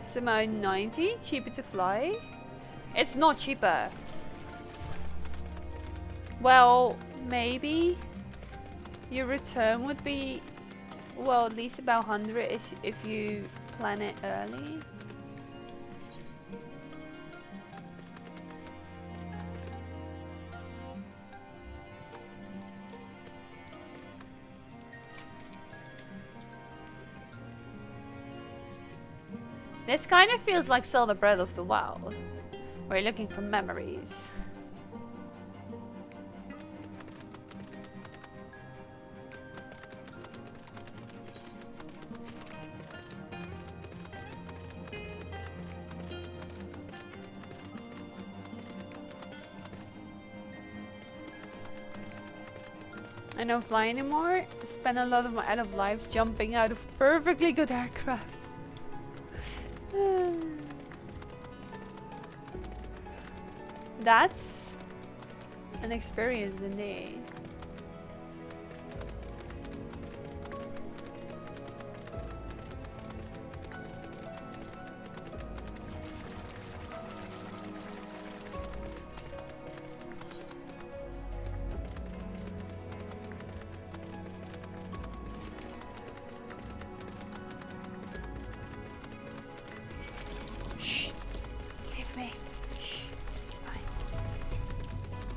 It's about 90, cheaper to fly. It's not cheaper. Well, maybe your return would be, well, at least about 100 if you plan it early. This kind of feels like Zelda Breath of the Wild. We're looking for memories. I don't fly anymore. I spend a lot of my adult lives jumping out of perfectly good aircrafts. That's an experience indeed.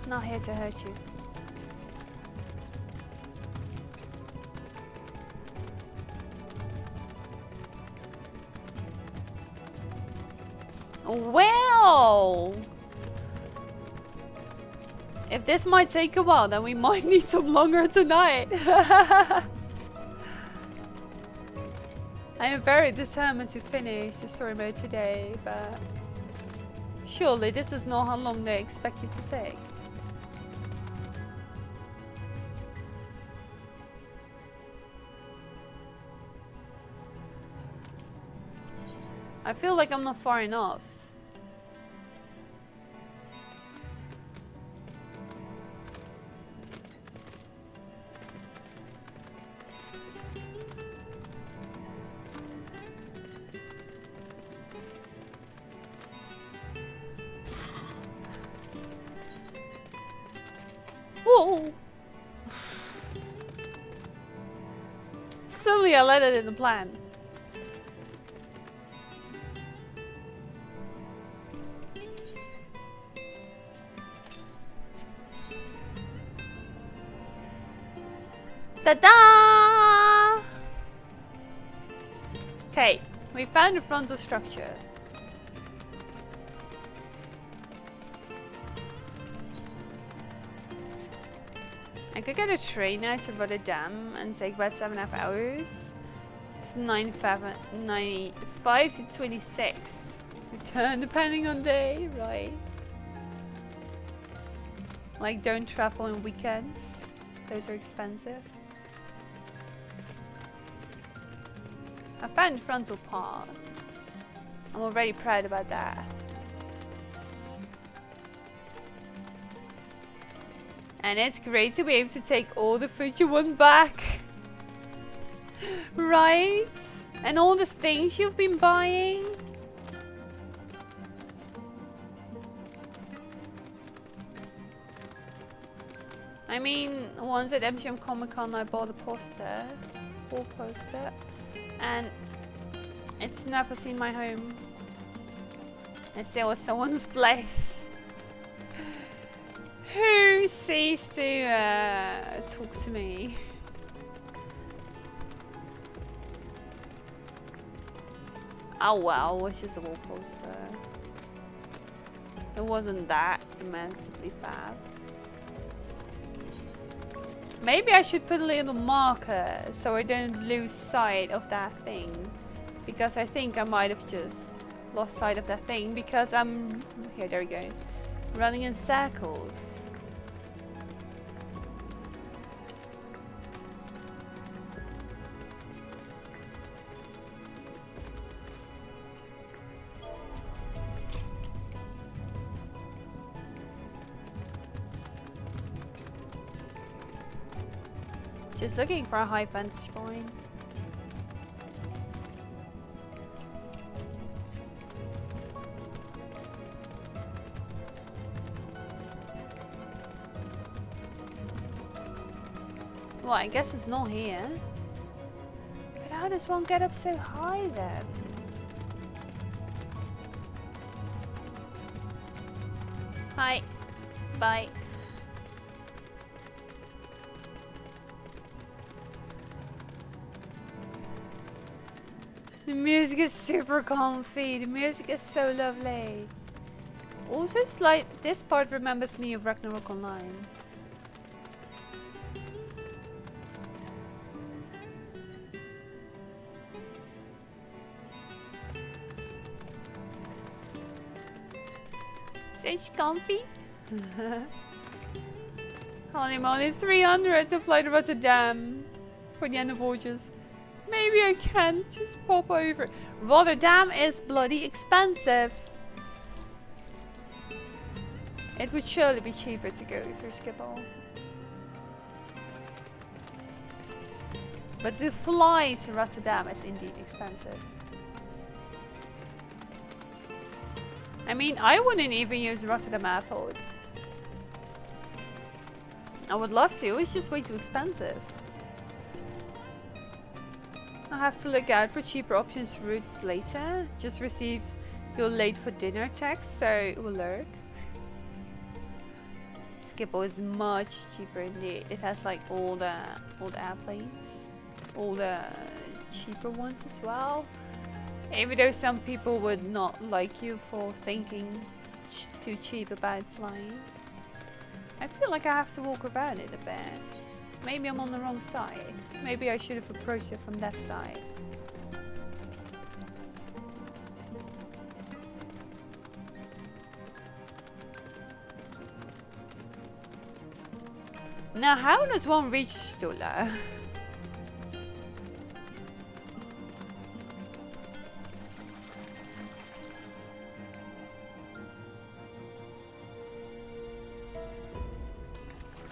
Not here to hurt you. Well, if this might take a while, then we might need some longer tonight. I am very determined to finish the story mode today, but surely this is not how long they expect you to take. I feel like I'm not far enough. Whoa! Silly, I let it in the plan. Ta-da! Okay, we found the frontal structure. I could get a train now to Rotterdam and take about 7.5 hours. It's 95 to 26. Return depending on day, right? Like, don't travel on weekends. Those are expensive. I found the frontal part. I'm already proud about that. And it's great to be able to take all the food you want back. Right? And all the things you've been buying. I mean, once at MGM Comic Con I bought a poster, full poster, and it's never seen my home. It's still at someone's place. Who ceased to talk to me? Oh well, it was just a wall poster. It wasn't that immensely fab. Maybe I should put a little marker so I don't lose sight of that thing. Because I think I might have just lost sight of that thing because I'm... Here, there we go. Running in circles. Just looking for a high vantage point. Well, I guess it's not here. But how does one get up so high then? Hi. Bye. The music is super comfy. The music is so lovely. Also, this part remembers me of Ragnarok Online. Sage comfy. Holy moly, it's 300 to fly to Rotterdam for the end of August. Maybe I can just pop over. Rotterdam is bloody expensive. It would surely be cheaper to go through Schiphol. But to fly to Rotterdam is indeed expensive. I mean, I wouldn't even use Rotterdam Airport. I would love to, it's just way too expensive. I have to look out for cheaper options routes later. Just received your late for dinner text, so it will lurk. Schiphol is much cheaper indeed. It has like all the airplanes, all the cheaper ones as well. Even though some people would not like you for thinking too cheap about flying. I feel like I have to walk around it a bit. Maybe I'm on the wrong side. Maybe I should have approached it from that side. Now, how does one reach Stula?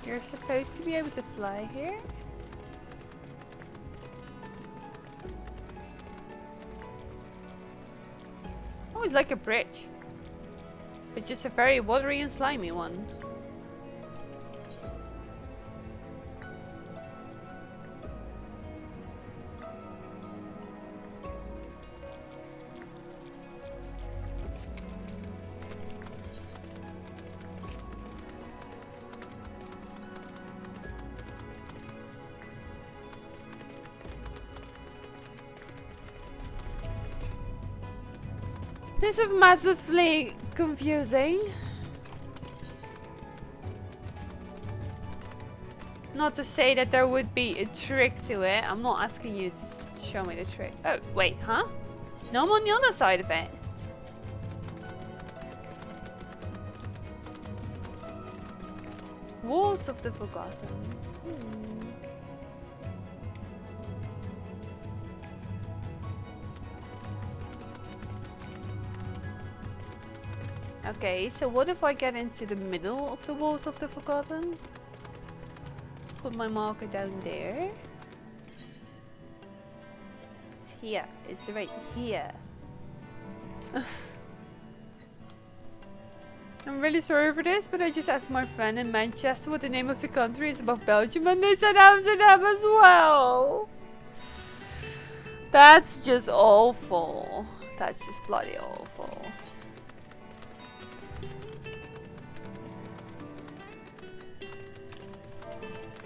You're supposed to be able to fly here? Oh, it's like a bridge. But just a very watery and slimy one. This is massively confusing. Not to say that there would be a trick to it. I'm not asking you to show me the trick. Oh, wait, huh? No, I'm on the other side of it. Walls of the Forgotten. Okay, so what if I get into the middle of the Walls of the Forgotten? Put my marker down there. It's here. It's right here. I'm really sorry for this, but I just asked my friend in Manchester what the name of the country is above Belgium, and they said Amsterdam as well. That's just awful. That's just bloody awful.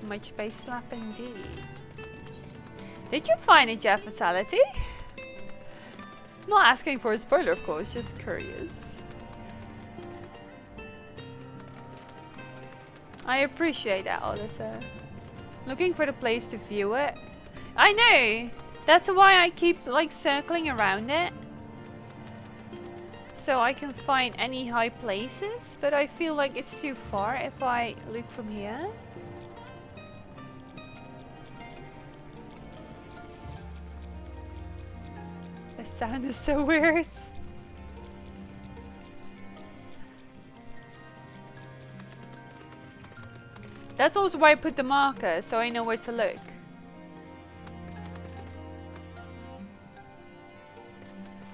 Much face slap indeed. Did you find a jet facility? Not asking for a spoiler, of course, just curious. I appreciate that, Alyssa. Looking for the place to view it. I know! That's why I keep like circling around it. So I can find any high places, but I feel like it's too far if I look from here. The sound is so weird. That's also why I put the marker, so I know where to look.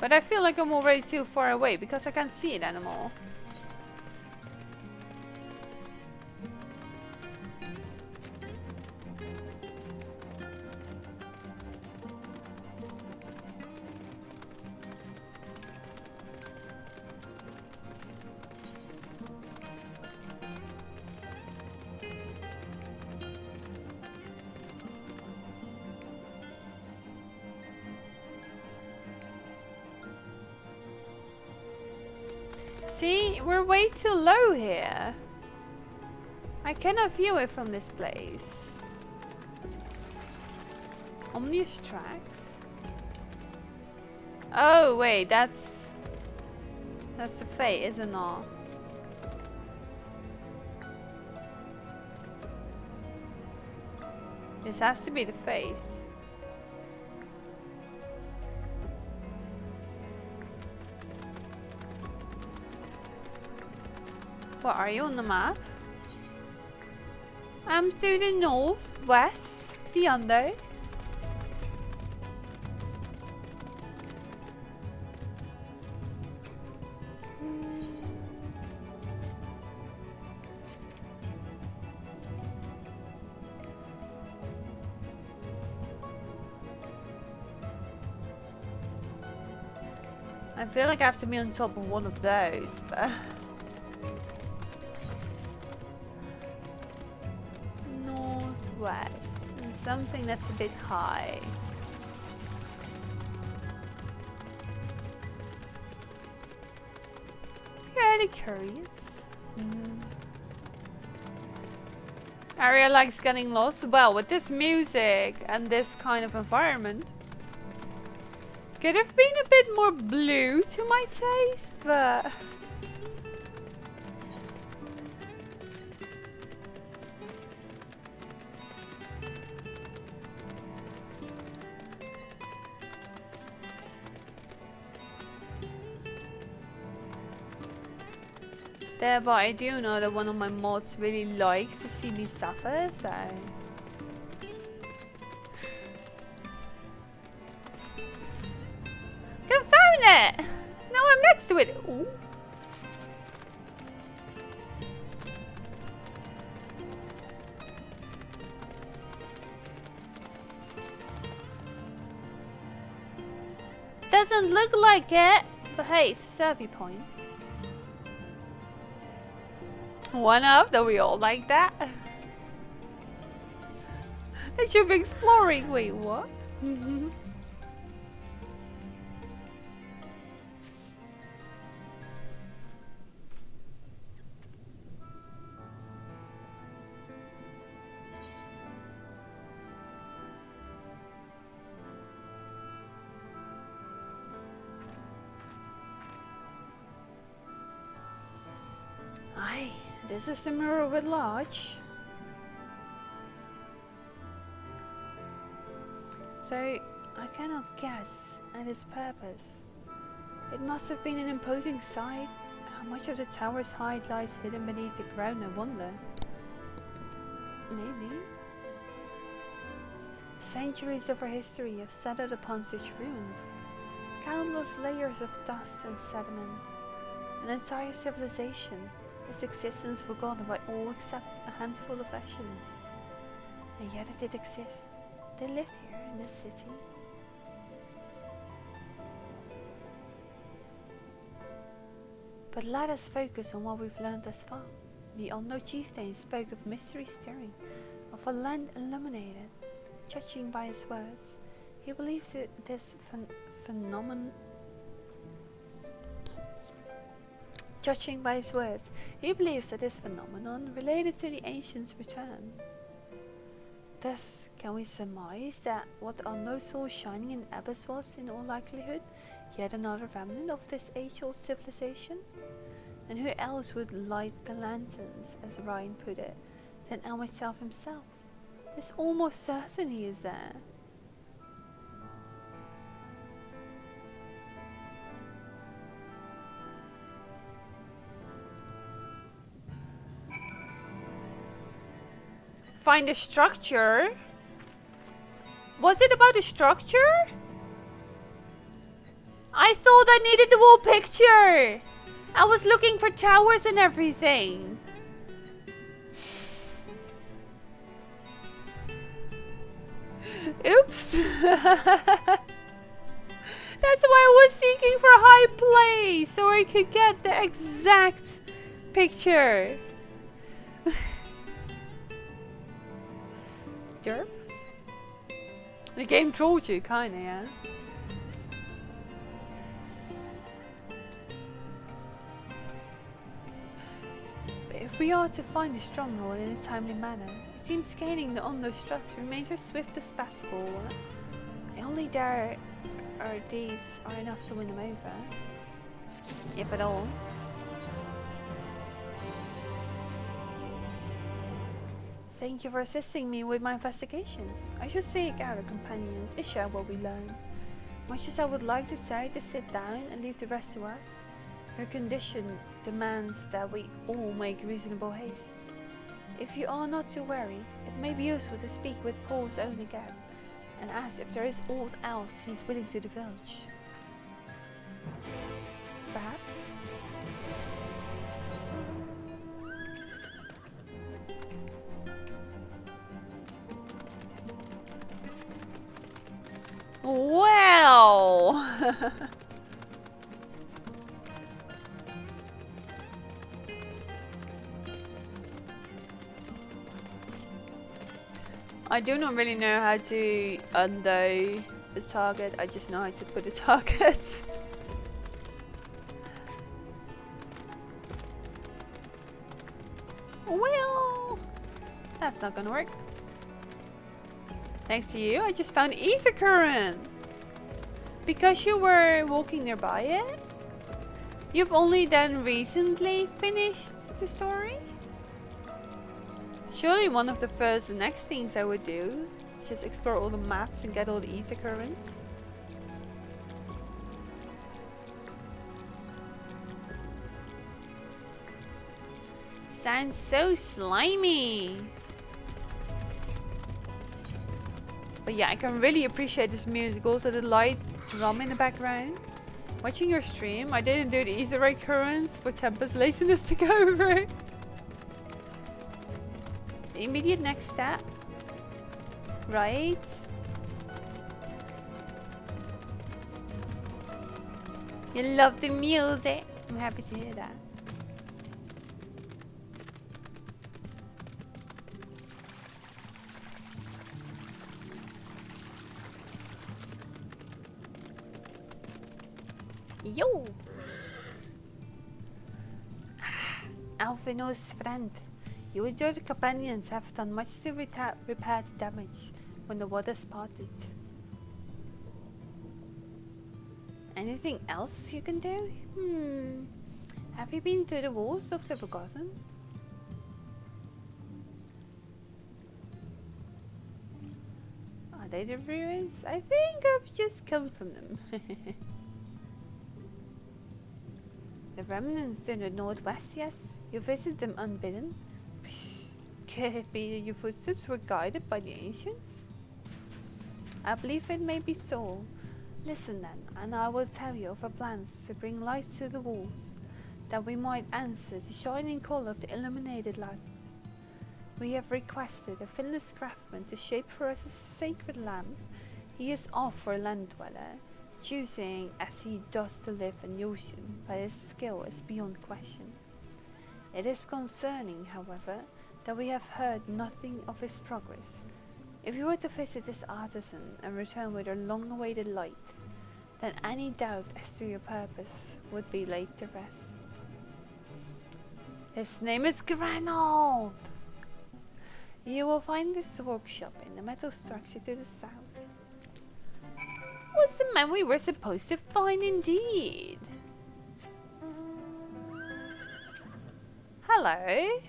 But I feel like I'm already too far away because I can't see it anymore. See, we're way too low here. I cannot view it from this place. Omnius tracks. Oh wait, that's the fate, isn't it? This has to be the faith. What are you on the map? I'm through the north, west, the under. I feel like I have to be on top of one of those, but northwest and something that's a bit high. Pretty curious. Area likes getting lost. Well, with this music and this kind of environment. Could have been a bit more blue to my taste, but but I do know that one of my mods really likes to see me suffer, so it! Now I'm next to it! Ooh. Doesn't look like it, but hey, it's a survey point. One up, don't we all like that? I should be exploring. Wait, what? Aye, this is the Mirrorwood Lodge. So, I cannot guess at its purpose. It must have been an imposing sight. How much of the tower's height lies hidden beneath the ground, I wonder. Maybe. Centuries of our history have settled upon such ruins. Countless layers of dust and sediment. An entire civilization. Its existence forgotten by all except a handful of Ashians. And yet it did exist. They lived here in this city. But let us focus on what we've learned thus far. The unknown chieftain spoke of mystery stirring, of a land illuminated. Judging by his words, he believes this phenomenon. Judging by his words, he believes that this phenomenon related to the ancients' return. Thus, can we surmise that what our no soul shining in the abyss was, in all likelihood, yet another remnant of this age-old civilization? And who else would light the lanterns, as Ryan put it, than El myself himself? There's almost certain he is there. Find the structure? Was it about the structure? I thought I needed the whole picture. I was looking for towers and everything. Oops. That's why I was seeking for a high place, so I could get the exact picture. Derp? The game trolled you, kinda, yeah? If we are to find a stronghold in a timely manner, it seems gaining the Onlo's trust remains as swift as possible. Only there are these are enough to win them over. If at all. Thank you for assisting me with my investigations. I should seek out our companions and share what we learn. Much as I would like to say to sit down and leave the rest to us, her condition demands that we all make reasonable haste. If you are not too wary, it may be useful to speak with Paul's own again, and ask if there is aught else he's willing to divulge. Perhaps? Well! I do not really know how to undo the target, I just know how to put a target. Well, that's not gonna work. Thanks to you, I just found ether current. Because you were walking nearby it? You've only then recently finished the story? Surely one of the next things I would do, just explore all the maps and get all the ether currents. Sounds so slimy. But yeah, I can really appreciate this music. Also the light drum in the background. Watching your stream, I didn't do the etherite currents for Tempest laziness to go over. The immediate next step. Right? You love the music. I'm happy to hear that. Yo! Alphino's friend. You and your companions have done much to repair the damage when the water parted. Anything else you can do? Have you been to the walls of the Forgotten? Are they the ruins? I think I've just come from them. The remnants in the northwest, yes? You visited them unbidden? Could it be that your footsteps were guided by the ancients? I believe it may be so. Listen then, and I will tell you of our plans to bring light to the walls, that we might answer the shining call of the illuminated light. We have requested a finless craftsman to shape for us a sacred lamp. He is off for a land dweller, choosing as he does to live in the ocean, but his skill is beyond question. It is concerning, however, that we have heard nothing of his progress. If you were to visit this artisan and return with a long-awaited light, then any doubt as to your purpose would be laid to rest. His name is Granald! You will find this workshop in the metal structure to the south. Was the man we were supposed to find indeed? Hello?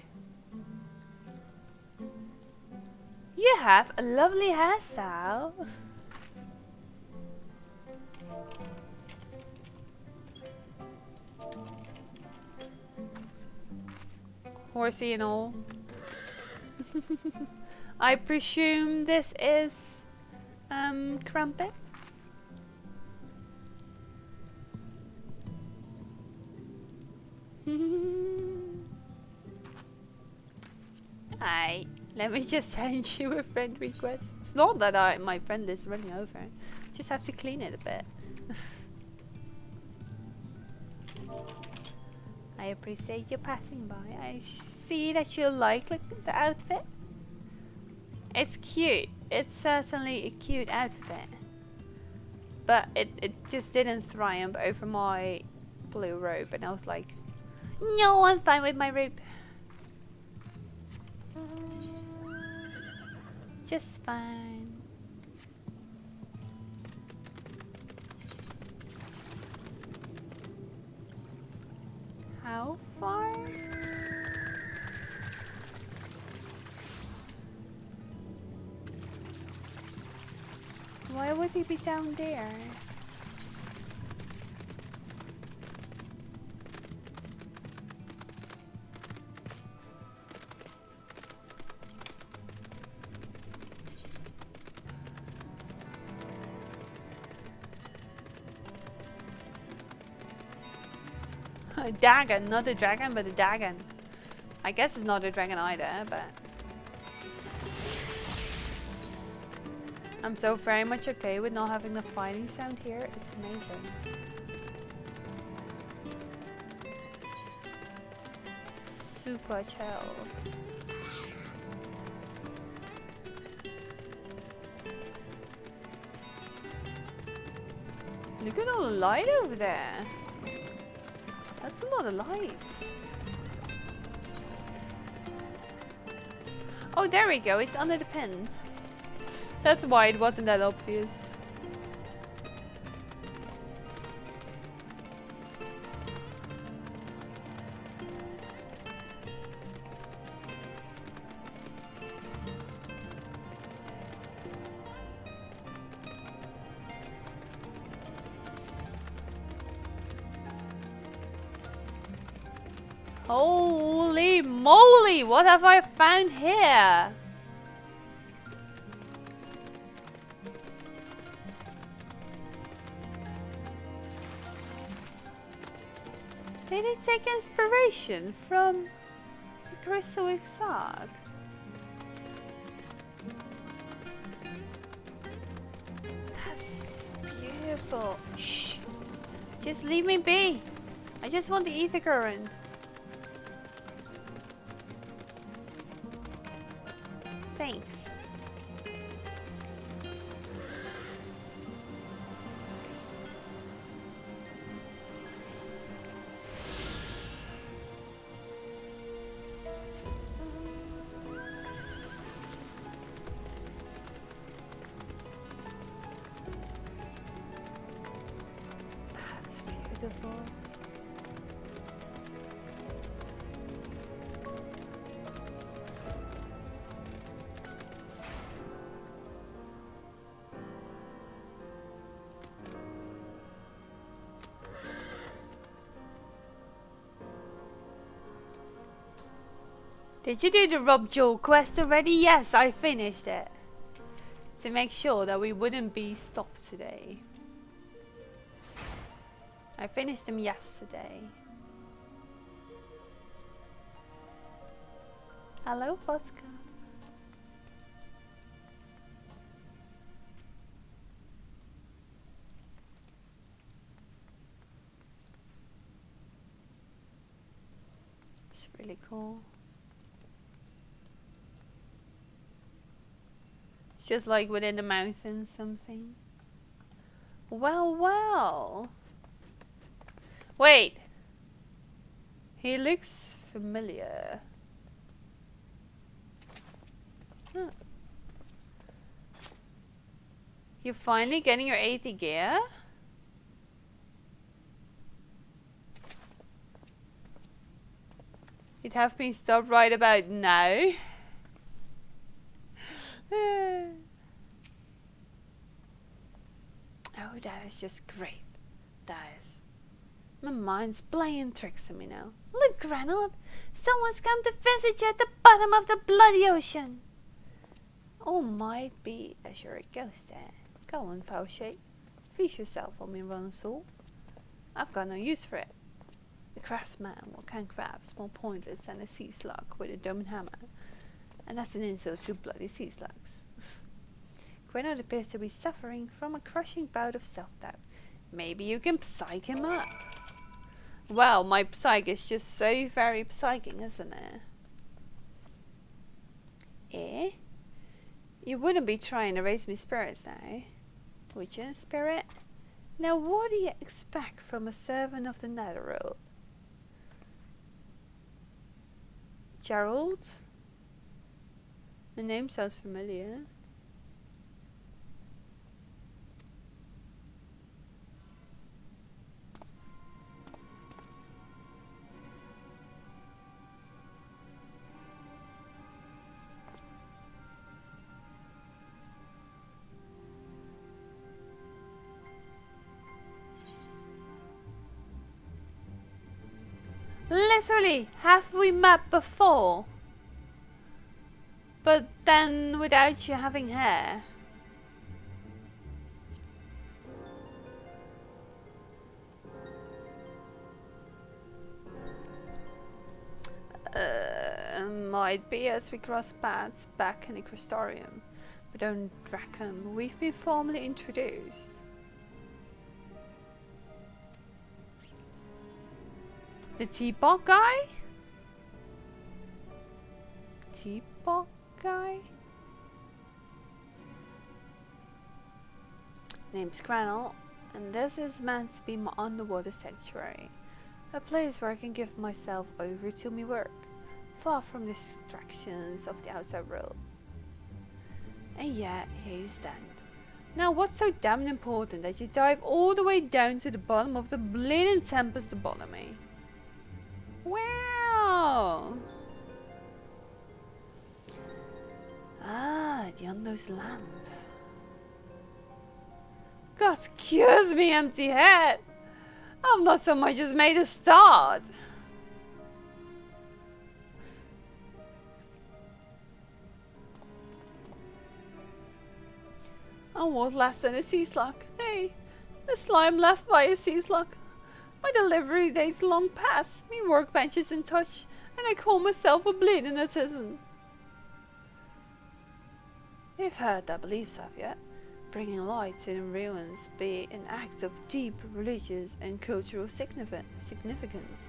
You have a lovely hairstyle. Horsey and all. I presume this is Crumpet. Alright, let me just send you a friend request. It's not that my friend list is running over. Just have to clean it a bit. I appreciate you passing by. I see that you like the outfit. It's cute. It's certainly a cute outfit. But it just didn't triumph over my blue robe. And I was like, no, I'm fine with my robe. Just fine. How far? Why would he be down there? A dragon, not a dragon, but a dragon. I guess it's not a dragon either, but I'm so very much okay with not having the fighting sound here. It's amazing. Super chill. Look at all the light over there. That's a lot of lights. Oh, there we go. It's under the pen. That's why it wasn't that obvious. Holy moly, what have I found here? Did it take inspiration from the Crystal Exarch? That's beautiful. Shh. Just leave me be. I just want the ether current. Thanks. That's beautiful. Did you do the Rob Joel quest already? Yes, I finished it. To make sure that we wouldn't be stopped today. I finished them yesterday. Hello, vodka. It's really cool. Just like within the mountains, something. Well, well. Wait. He looks familiar. Huh. You're finally getting your 80 gear? You'd have been stopped right about now. Oh, that is just great. That is. My mind's playing tricks on me now. Look, Ranald! Someone's come to visit you at the bottom of the bloody ocean! Oh, might be as you're a ghost there. Go on, foul shape. Feast yourself on me, Ron Soul. I've got no use for it. The craftsman will can crabs more pointless than a sea slug with a dome and hammer. And that's an insult to bloody sea slugs. Grenard appears to be suffering from a crushing bout of self-doubt. Maybe you can psych him up. Well, my psych is just so very psychic, isn't it? Eh? You wouldn't be trying to raise me spirits now, would you, spirit? Now what do you expect from a servant of the Netherworld? Gerald? The name sounds familiar. Literally, have we met before? But then without you having hair. Might be as we cross paths back in the Crystorium. But don't reckon we've been formally introduced. The teapot guy? Teapot guy? Name's Granel, and this is meant to be my underwater sanctuary. A place where I can give myself over to my work, far from the distractions of the outside world. And yet, here you stand. Now what's so damn important that you dive all the way down to the bottom of the bleeding tempest to bother me? Wow! Ah, the Undo's lamp. God, excuse me, empty head. I've not so much as made a start. And what less than a sea slug? Nay, the slime left by a sea slug. My delivery days long past, me workbench is in touch, and I call myself a bleeding artisan. You've heard that beliefs have yet? Bringing light to the ruins be an act of deep religious and cultural significance.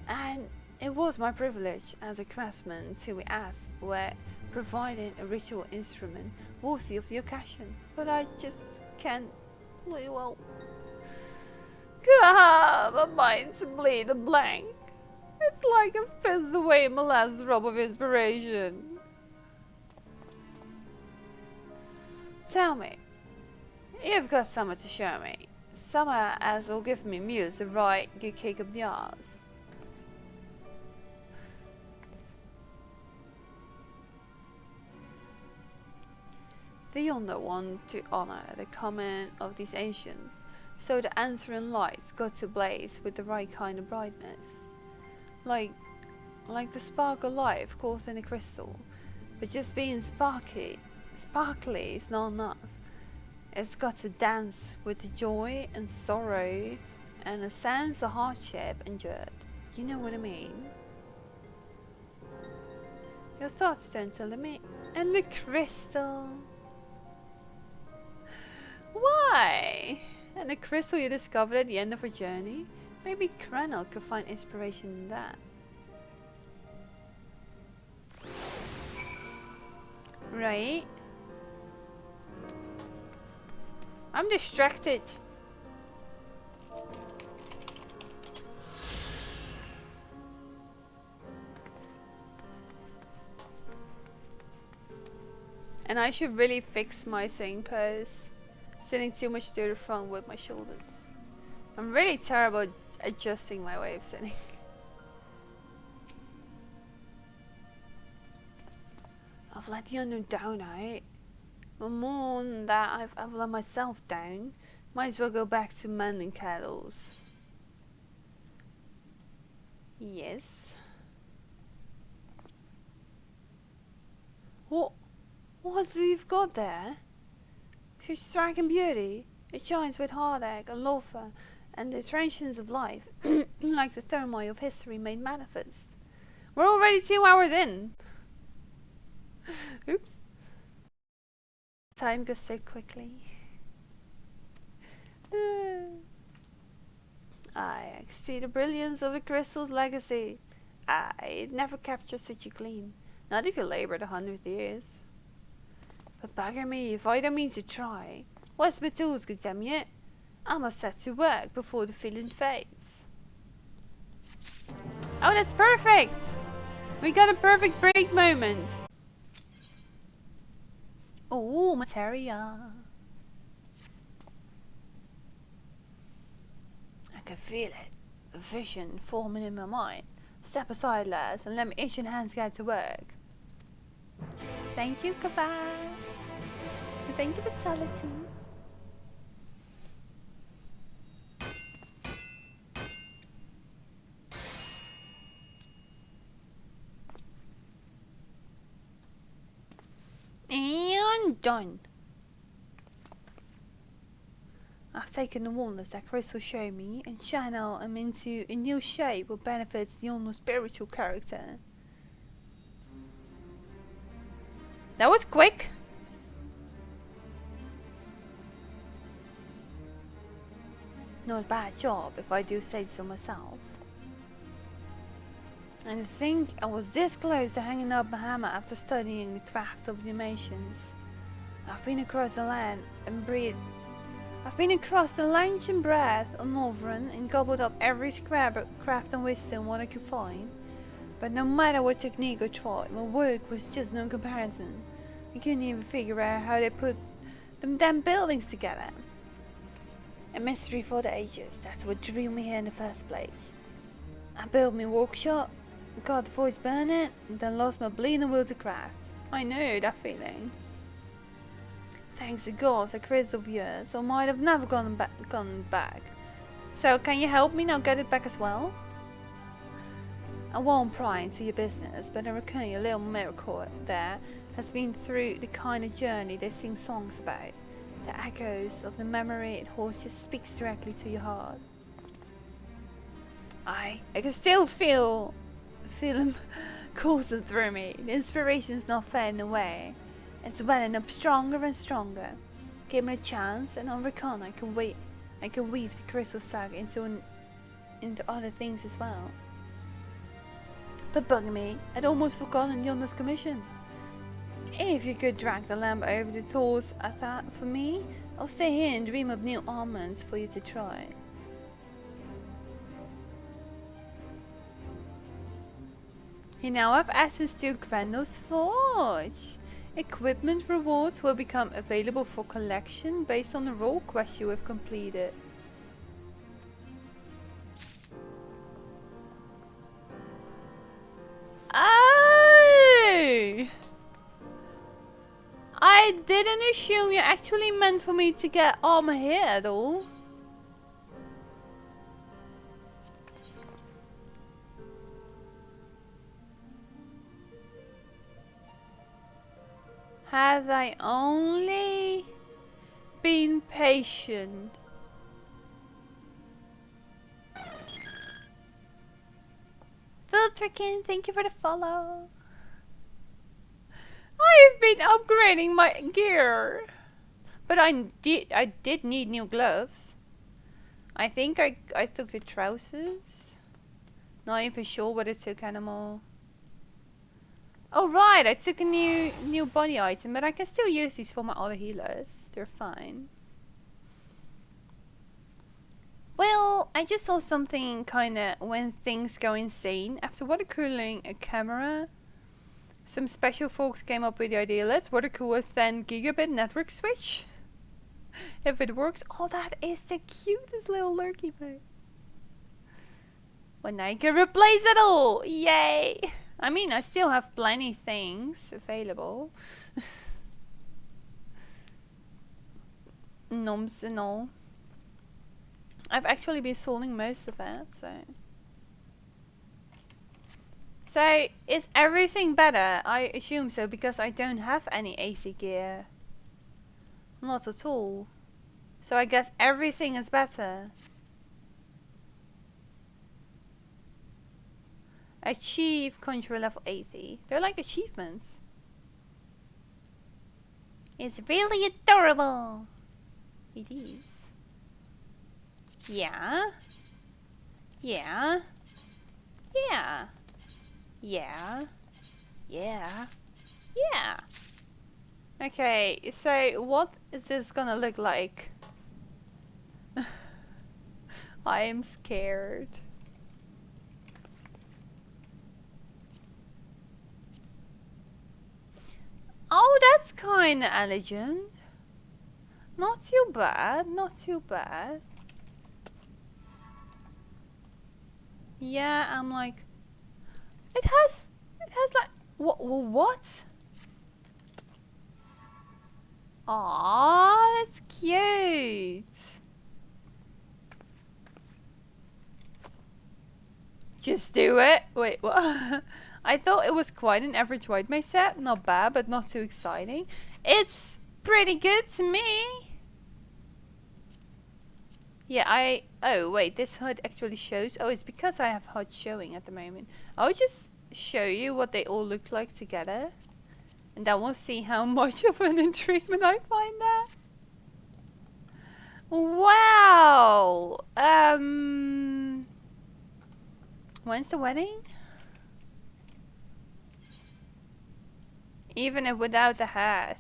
And it was my privilege as a craftsman to be asked where providing a ritual instrument worthy of the occasion, but I just can't, well, God, my mind's bleeding blank. It's like I've pissed away my last drop of inspiration. Tell me, you've got something to show me. Something as will give me muse a right good kick up the arse. The Yonder want to honor the comment of these ancients, so the answering lights got to blaze with the right kind of brightness. Like the spark of life caught in a crystal, but just being sparkly is not enough. It's got to dance with the joy and sorrow and a sense of hardship endured. You know what I mean? Your thoughts don't tell me. And the crystal. Why? And the crystal you discovered at the end of her journey? Maybe Cranel could find inspiration in that. Right? I'm distracted. And I should really fix my sitting pose. Sitting too much to the front with my shoulders. I'm really terrible at adjusting my way of sitting. I've let the unknown down, right? But more than that, I've let myself down. Might as well go back to mending kettles. Yes. What's it you've got there? She's striking beauty. It shines with heartache and laughter and the transitions of life, like the turmoil of history made manifest. We're already 2 hours in. Oops. Time goes so quickly. I see the brilliance of the crystal's legacy. It never captures such a gleam. Not if you labored 100 years. But bugger me if I don't mean to try. What's my tools, good damn it? I must set to work before the feeling fades. Oh, that's perfect! We got a perfect break moment. Oh, materia. I can feel it. A vision forming in my mind. Step aside, lads, and let me itching hands get to work. Thank you, goodbye. Thank you, Vitality. And done. I've taken the wonders that Crystal showed me and channel them into a new shape that benefits the almost spiritual character. That was quick. Not a bad job, if I do say so myself. And to think I was this close to hanging up my hammer after studying the craft of the nations. I've been across the land and breathed. I've been across the length and breadth of Northern and gobbled up every scrap of craft and wisdom what I could find. But no matter what technique I tried, my work was just no comparison. I couldn't even figure out how they put them damn buildings together. A mystery for the ages, that's what drew me here in the first place. I built my workshop, got the voice burning, and then lost my bleeding will to craft. I know that feeling. Thanks to God, a crystal of yours, I might have never gone back. So can you help me now get it back as well? I won't pry into your business, but I reckon your little miracle there has been through the kind of journey they sing songs about. The echoes of the memory it holds just speaks directly to your heart. I can still feel them coursing through me. The inspiration's not fading away. It's welling up stronger and stronger. Give me a chance, and on recon I can weave the crystal saga into other things as well. But bug me, I'd almost forgotten Yonder's commission. If you could drag the lamp over the Thor's that for me, I'll stay here and dream of new almonds for you to try. You now have access to Grendel's Forge. Equipment rewards will become available for collection based on the role quest you have completed. Oh! I didn't assume you actually meant for me to get armor here at all. Had I only been patient. Filtrikin, thank you for the follow. I've been upgrading my gear. But I did need new gloves. I think I took the trousers. Not even sure what it took anymore. Oh right, I took a new body item, but I can still use these for my other healers. They're fine. Well, I just saw something kinda when things go insane. After watercooling a camera, some special folks came up with the idea, let's watercool a 10 gigabit network switch. If it works, oh that is the cutest little lurky bug. Well now you can replace it all! Yay! I mean, I still have plenty things available. Noms and all. I've actually been solving most of it, so. So, is everything better? I assume so, because I don't have any AV gear. Not at all. So I guess everything is better. Achieve control level 80. They're like achievements. It's really adorable. It is. Yeah. Yeah. Yeah. Yeah. Yeah. Yeah. Okay, so what is this gonna look like? I am scared. Oh, that's kind of elegant. Not too bad, not too bad. Yeah, I'm like, it has like, what? Aww, that's cute. Just do it. Wait, what? I thought it was quite an average white mage set. Not bad, but not too exciting. It's pretty good to me. Yeah, oh wait, this HUD actually shows. Oh, it's because I have HUD showing at the moment. I'll just show you what they all look like together. And then we'll see how much of an treatment I find that. Wow! When's the wedding? Even if without the hat.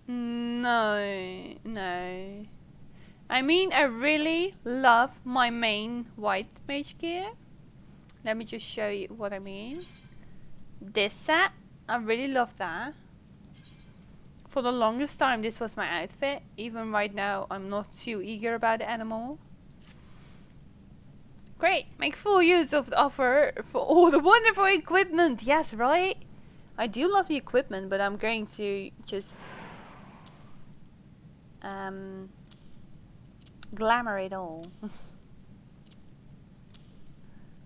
No, no. I mean, I really love my main white mage gear. Let me just show you what I mean. This set, I really love that. For the longest time, this was my outfit. Even right now, I'm not too eager about it anymore. Great, make full use of the offer for all the wonderful equipment. Yes, right? I do love the equipment, but I'm going to just glamour it all.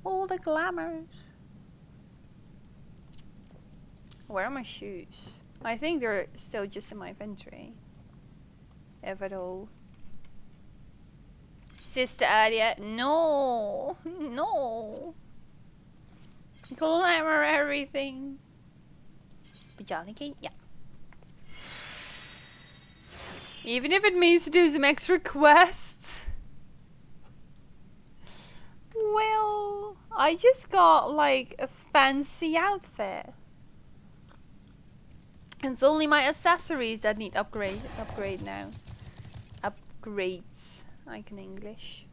All the glamours. Where are my shoes? I think they're still just in my inventory. If at all. Sister Adia, no, no. Glamour everything. Pajama King, yeah. Even if it means to do some extra quests. Well, I just got like a fancy outfit. And it's only my accessories that need upgrade now. Upgrades. I can English.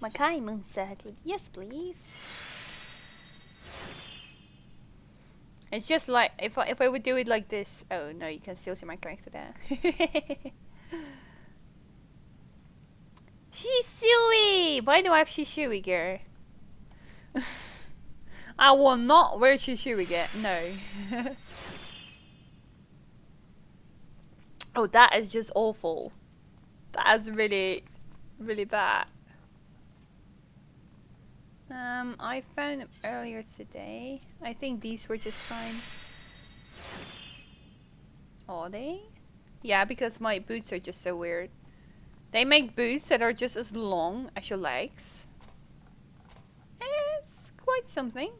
Makai Moon circle. Yes, please. It's just like if I would do it like this. Oh no, you can still see my character there. Shishui! Why do I have Shishui gear? I will not wear Shishui gear. No. Oh, that is just awful. That is really, really bad. I found them earlier today. I think these were just fine. Are they? Yeah, because my boots are just so weird. They make boots that are just as long as your legs. It's quite something.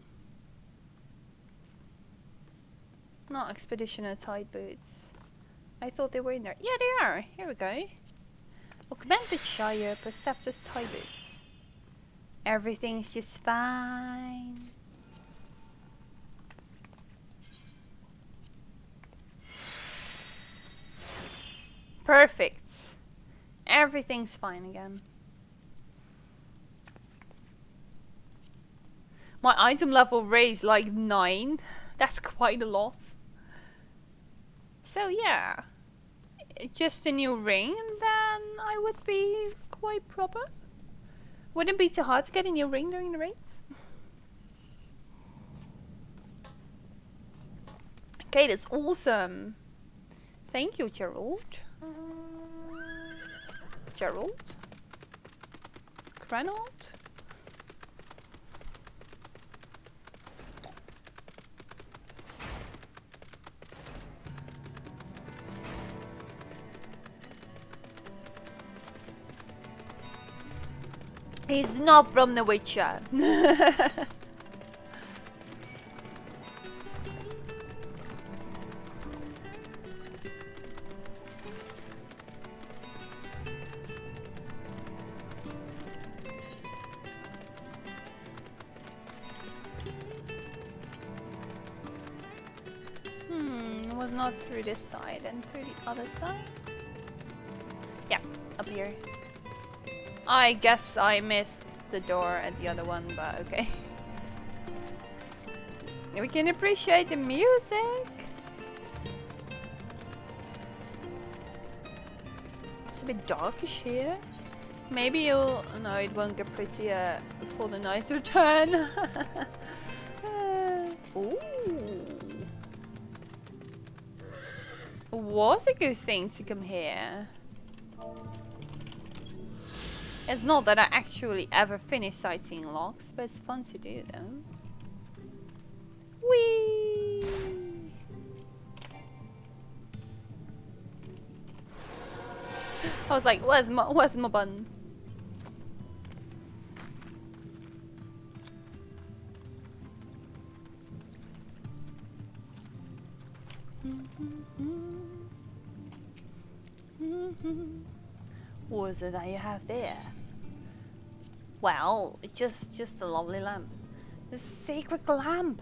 Not expeditioner type boots. I thought they were in there. Yeah, they are. Here we go. Augmented Shire Perceptus tie boots. Everything's just fine. Perfect. Everything's fine again. My item level raised like 9. That's quite a lot. So yeah. Just a new ring and then I would be quite proper. Wouldn't be too hard to get a new ring during the raids. Okay, that's awesome. Thank you, Gerald. Gerald? Cranold? He's not from The Witcher. Was not through this side and through the other side. Yeah, up here. I guess I missed the door at the other one, but okay. We can appreciate the music. It's a bit darkish here. Maybe it'll... No, it won't get prettier before the nights return. Ooh. Was a good thing to come here. It's not that I actually ever finish sightseeing logs, but it's fun to do them. Whee! I was like, where's my bun? What is it that you have there? Well, just a lovely lamp. The sacred lamp.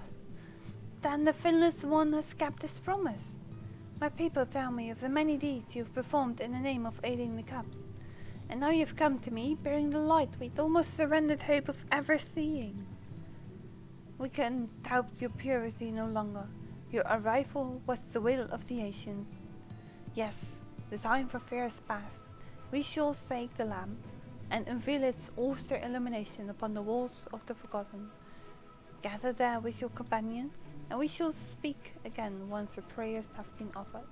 Then the Finland's one has kept its promise. My people tell me of the many deeds you've performed in the name of aiding the cubs. And now you've come to me, bearing the light we'd almost surrendered hope of ever seeing. We can doubt your purity no longer. Your arrival was the will of the ancients. Yes, the time for fear is past. We shall take the lamp and unveil its austere illumination upon the walls of the forgotten. Gather there with your companion, and we shall speak again once the prayers have been offered.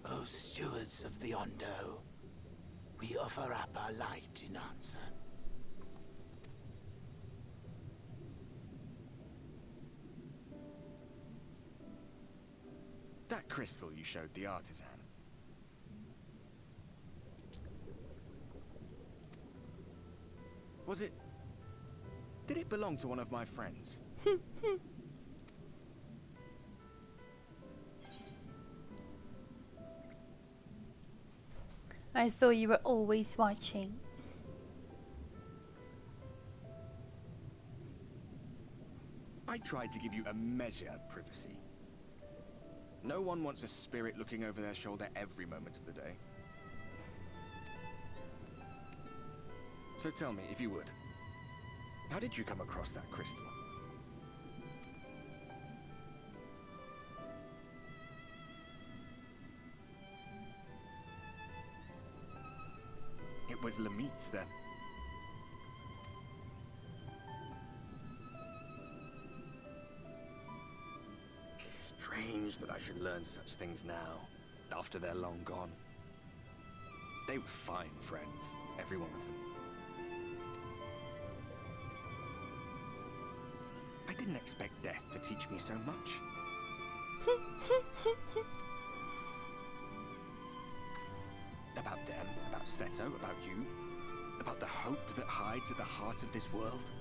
O stewards of the Ondo, we offer up our light in answer. That crystal you showed the artisan. Was it... Did it belong to one of my friends? I thought you were always watching. I tried to give you a measure of privacy. No one wants a spirit looking over their shoulder every moment of the day. So tell me, if you would, how did you come across that crystal? It was Lamit's then. Strange that I should learn such things now, after they're long gone. They were fine friends, every one of them. I didn't expect death to teach me so much. About them, about Seto, about you, about the hope that hides at the heart of this world.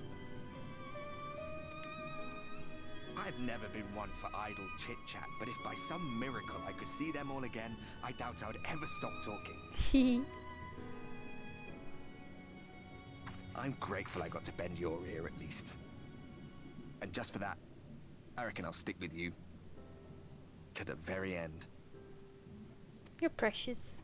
I've never been one for idle chit-chat, but if by some miracle I could see them all again, I doubt I would ever stop talking. I'm grateful I got to bend your ear at least. And just for that, I reckon I'll stick with you to the very end. You're precious.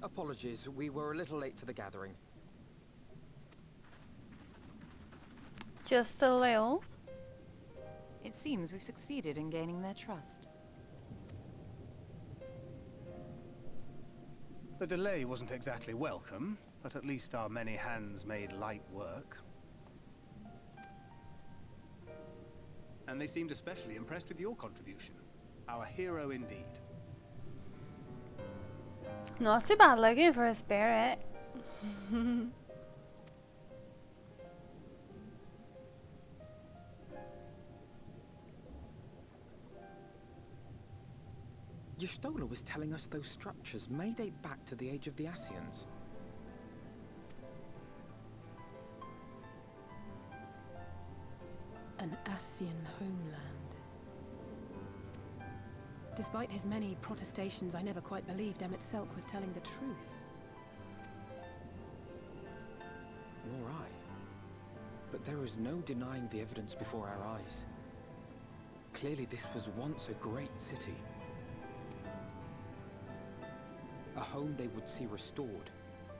Apologies, we were a little late to the gathering. Just a little. It seems we succeeded in gaining their trust. The delay wasn't exactly welcome, but at least our many hands made light work. And they seemed especially impressed with your contribution. Our hero indeed. Not too bad looking for a spirit. Y'shtola was telling us those structures may date back to the age of the Ascians. An Ascian homeland. Despite his many protestations, I never quite believed Emmett Selk was telling the truth. nor I. But there is no denying the evidence before our eyes. Clearly this was once a great city. A home they would see restored,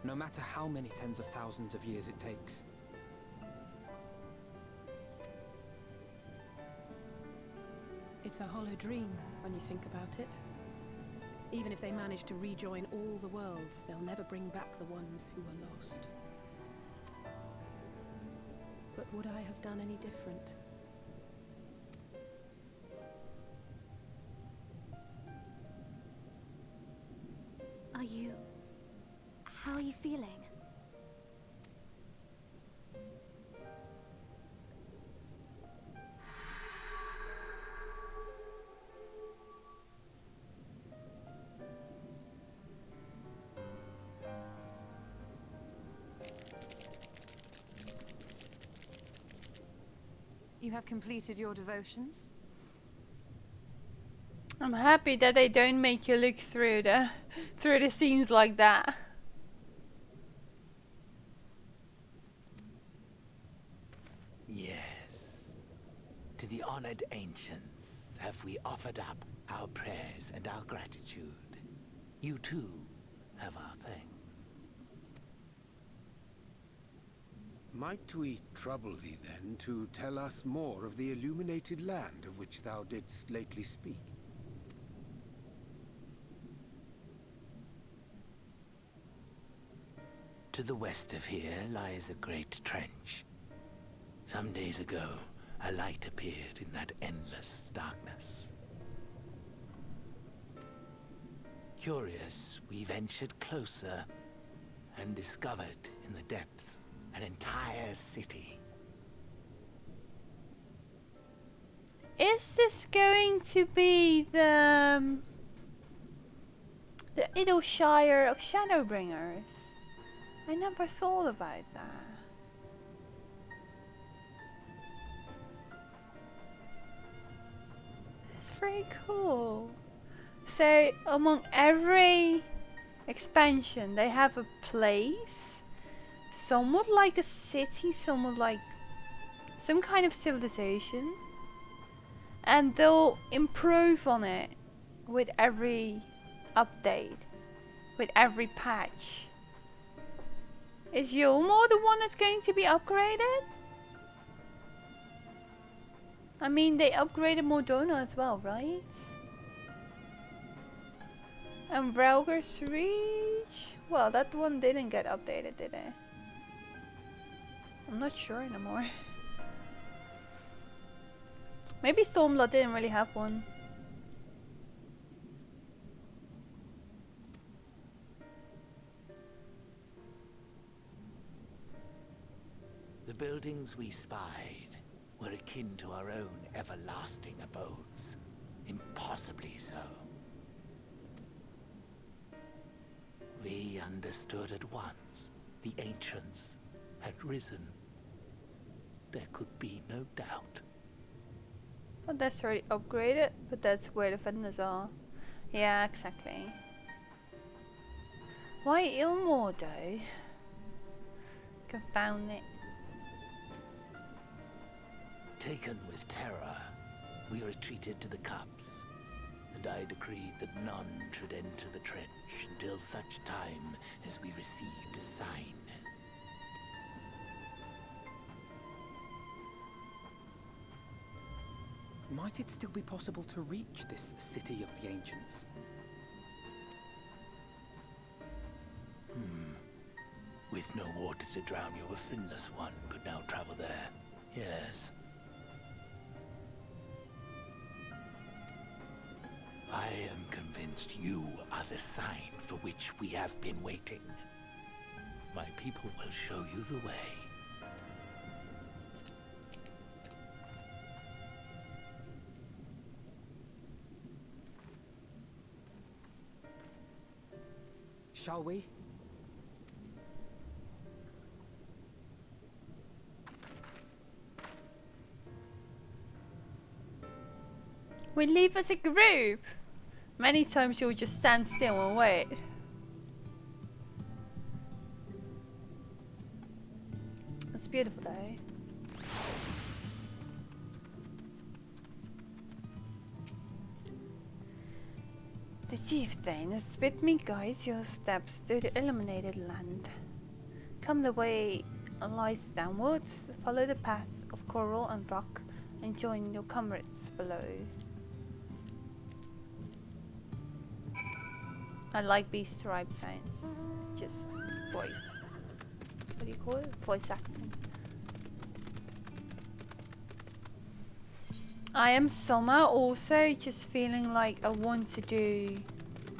no matter how many tens of thousands of years it takes. It's a hollow dream when you think about it. Even if they manage to rejoin all the worlds, they'll never bring back the ones who were lost. But would I have done any different? How are you feeling? You have completed your devotions? I'm happy that they don't make you look through the scenes like that. Yes. To the honored ancients have we offered up our prayers and our gratitude. You too have our thanks. Might we trouble thee then to tell us more of the illuminated land of which thou didst lately speak? To the west of here lies a great trench. Some days ago, a light appeared in that endless darkness. Curious, we ventured closer and discovered in the depths an entire city. Is this going to be the Shire of Shadowbringers? I never thought about that. That's very cool. So among every expansion they have a place, somewhat like a city, somewhat like some kind of civilization, and they'll improve on it with every update, with every patch. Is Yulmore the one that's going to be upgraded? I mean, they upgraded Modona as well, right? And Brelger's Reach? Well, that one didn't get updated, did it? I'm not sure anymore. Maybe Stormblood didn't really have one. The buildings we spied were akin to our own everlasting abodes. Impossibly so. We understood at once the ancients had risen. There could be no doubt. Not necessarily upgraded, but that's where the vendors are. Yeah, exactly. Why Ilmore though? Confound it. Taken with terror, we retreated to the cups, and I decreed that none should enter the trench until such time as we received a sign. Might it still be possible to reach this city of the ancients? With no water to drown you, a finless one could now travel there. Yes. I am convinced you are the sign for which we have been waiting. My people will show you the way. Shall we? We leave as a group. Many times you'll just stand still and wait. beautiful though. The chieftain has bid me guide your steps through the illuminated land. Come the way lies downwards, follow the path of coral and rock, and join your comrades below. I like these stripe sounds. Just voice. What do you call it? Voice acting. I am somehow also just feeling like I want to do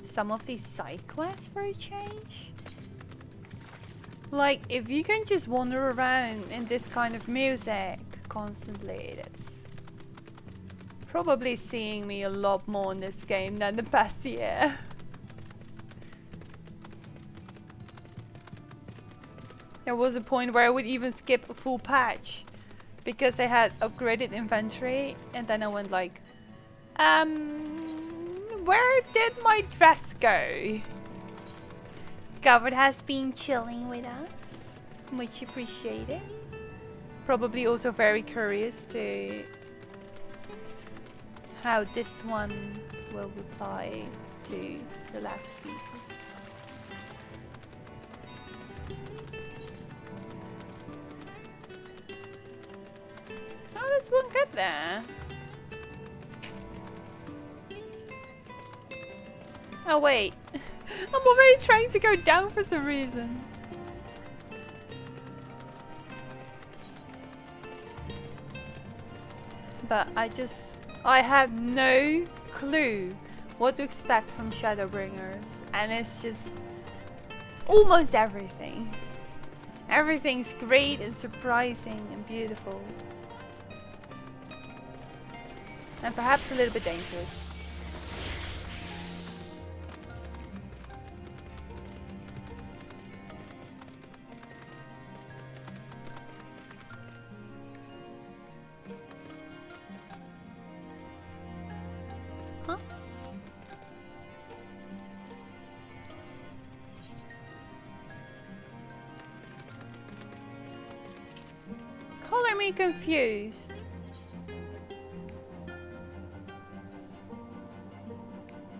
some of these side quests for a change. Like, if you can just wander around in this kind of music constantly, that's probably seeing me a lot more in this game than the past year. There was a point where I would even skip a full patch because I had upgraded inventory, and then I went like, where did my dress go? Govard has been chilling with us, much appreciated. Probably also very curious to how this one will reply to the last pieces. Oh, there's one good there. Oh wait, I'm already trying to go down for some reason. But I have no clue what to expect from Shadowbringers, and it's just almost everything. Everything's great and surprising and beautiful. And perhaps a little bit dangerous. Huh? Color me confused.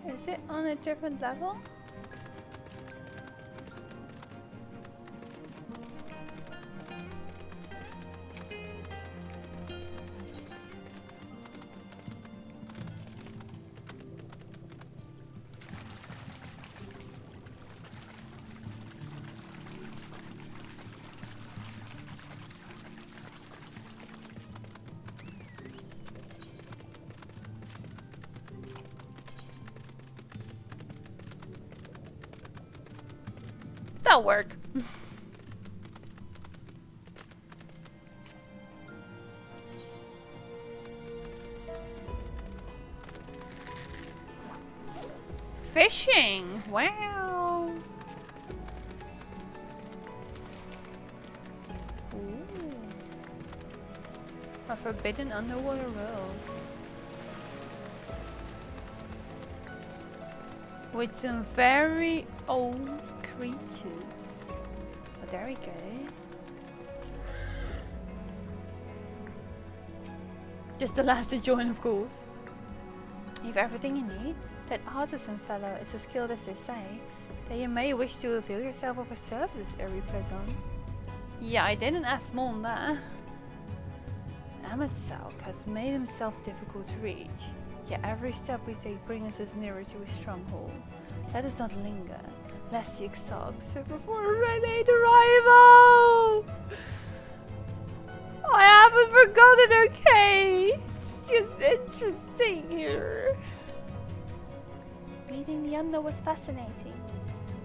Is it on a different level? That'll work. Fishing! Wow! Ooh. A forbidden underwater world. With some very old creatures. Oh, there we go. Just the last to join, of course. You've everything you need. That artisan fellow is as skilled as they say. That you may wish to avail yourself of his services, Eri Prezon. Yeah, I didn't ask more than that. Ametsalk has made himself difficult to reach. Yet every step we take brings us nearer to his stronghold. Let us not linger, lest the Exarch suffer for a late arrival! I haven't forgotten, okay? It's just interesting here. Meeting the Under was fascinating.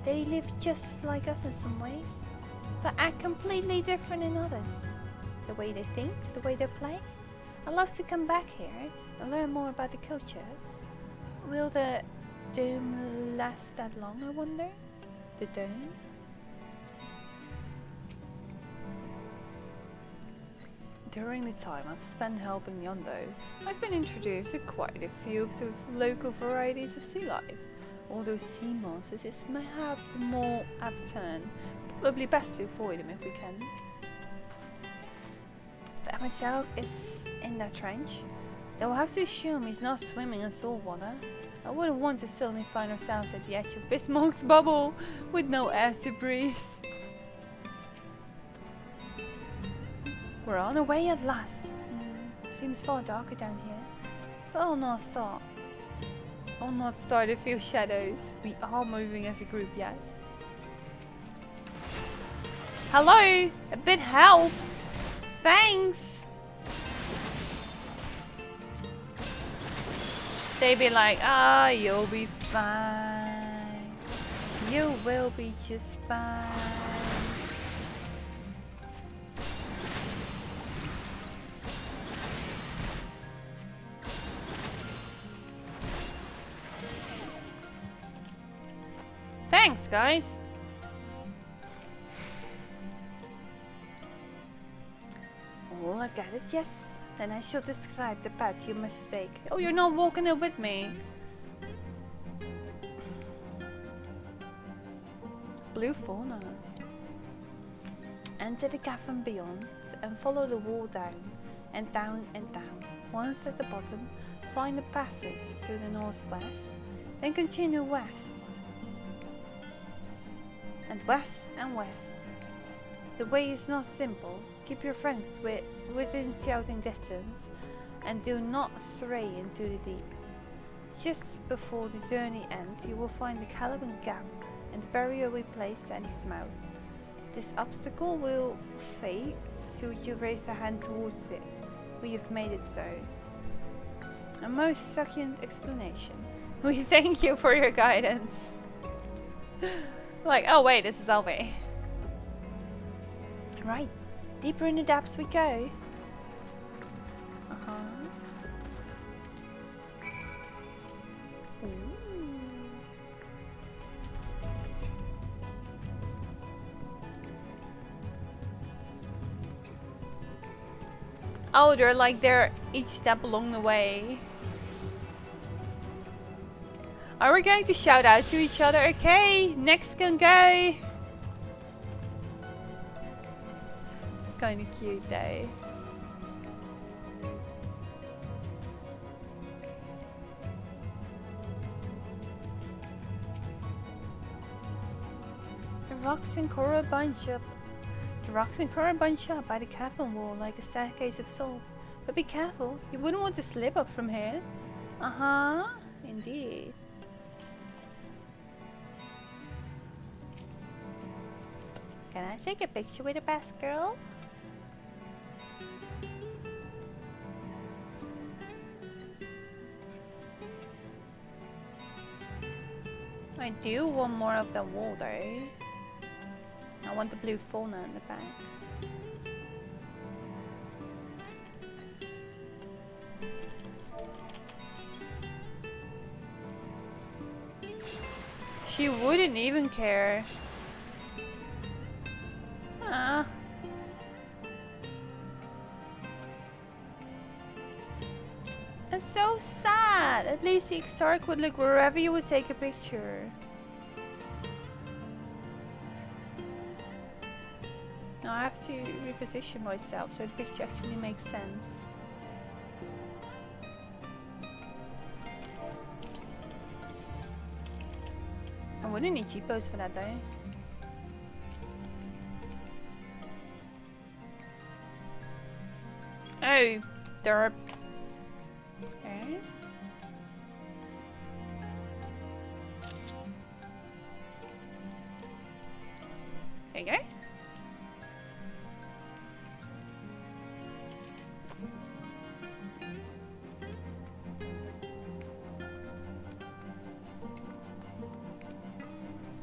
They live just like us in some ways, but act completely different in others. The way they think, the way they play. I'd love to come back here and learn more about the culture. Will the dome last that long, I wonder? The dome? During the time I've spent helping Yondo, I've been introduced to quite a few of the local varieties of sea life. Although sea monsters is mayhap the more apt turn, probably best to avoid them if we can. Ahhh Shadow is in that trench. Though I have to assume he's not swimming in salt water. I wouldn't want to suddenly find ourselves at the edge of Bismarck's bubble with no air to breathe. We're on our way at last. Seems far darker down here. But I'll not start. I'll not start a few shadows. We are moving as a group, yes. Hello! A bit help! Thanks! They be like, ah, you'll be fine. You will be just fine. Thanks, guys. Oh, I got it, yes. Then I shall describe the path you must take. Oh, you're not walking it with me. Blue fauna. Enter the cavern beyond and follow the wall down and down and down. Once at the bottom, find a passage to the northwest, then continue west. And west and west. The way is not simple. Keep your friends within shouting distance and do not stray into the deep. Just before the journey ends, you will find the Caliban Gap and the barrier we placed at its mouth. This obstacle will fade should you raise a hand towards it. We have made it so. A most succulent explanation. We thank you for your guidance. Like, oh wait, this is Alve. Right, deeper in the depths we go. Oh, they're like there each step along the way. Are we going to shout out to each other? Okay, next can go. Kind of cute though. The rocks and coral bunch up. The rocks and coral bunch up by the cavern wall like a staircase of souls. But be careful, you wouldn't want to slip up from here. Indeed. Can I take a picture with the best girl? I do want more of the wall though. I want the blue fauna in the back. She wouldn't even care. It's so sad. At least the Exarch would look wherever you would take a picture. Now I have to reposition myself so the picture actually makes sense. I wouldn't need cheapos for that though. Oh, there are... Okay. There you go.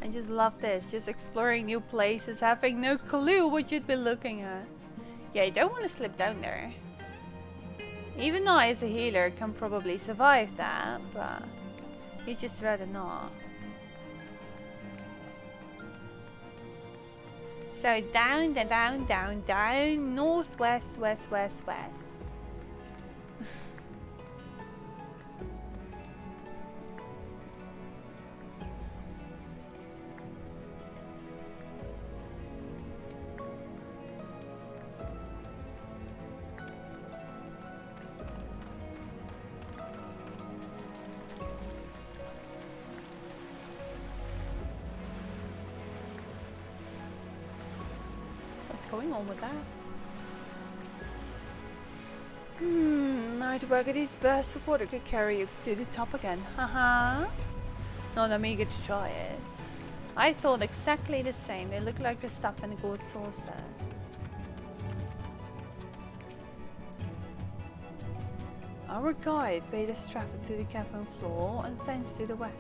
I just love this, just exploring new places, having no clue what you'd be looking at. Yeah, you don't want to slip down there. Even I as a healer can probably survive that, but you just rather not. So down, down, down, down, north, west, west, west, west. what's going on with that. I'd work at these bursts of water could carry you to the top again. Haha. Not I'm eager to try it. I thought exactly the same. They look like the stuff in the gold saucer. Our guide bade us travel to the cavern floor and thence to the west.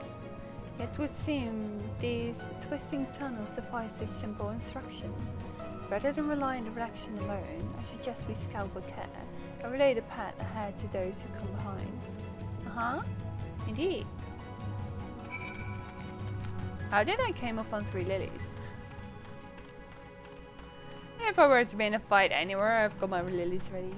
It would seem these twisting tunnels defy such simple instruction. Rather than rely on direction alone, I suggest we scout with care and relay the path ahead to those who come behind. Indeed. How did I came upon 3 lilies? If I were to be in a fight anywhere, I've got my lilies ready.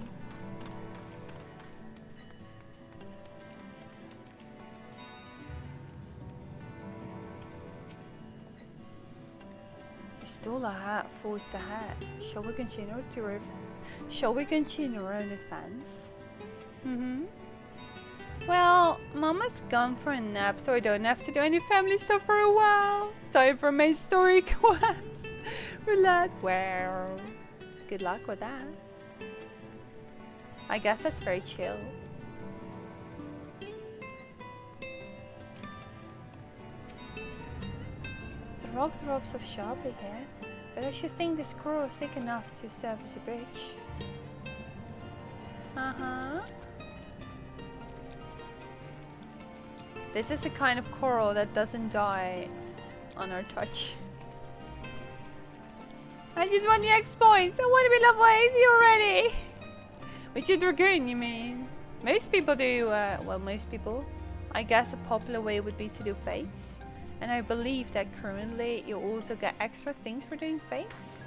Stole a hat, forged a hat. Shall we continue in advance? Well, Mama's gone for a nap, so I don't have to do any family stuff for a while. Time for my story quest. Relax. Well, good luck with that. I guess that's very chill. The rocks rub so sharply here, but I should think this coral is thick enough to serve as a bridge. This is the kind of coral that doesn't die on our touch. I just want the X points. I want to be level 80 already. With your dragoon, you mean? Most people do, well, most people. I guess a popular way would be to do fates. And I believe that currently you also get extra things for doing fates.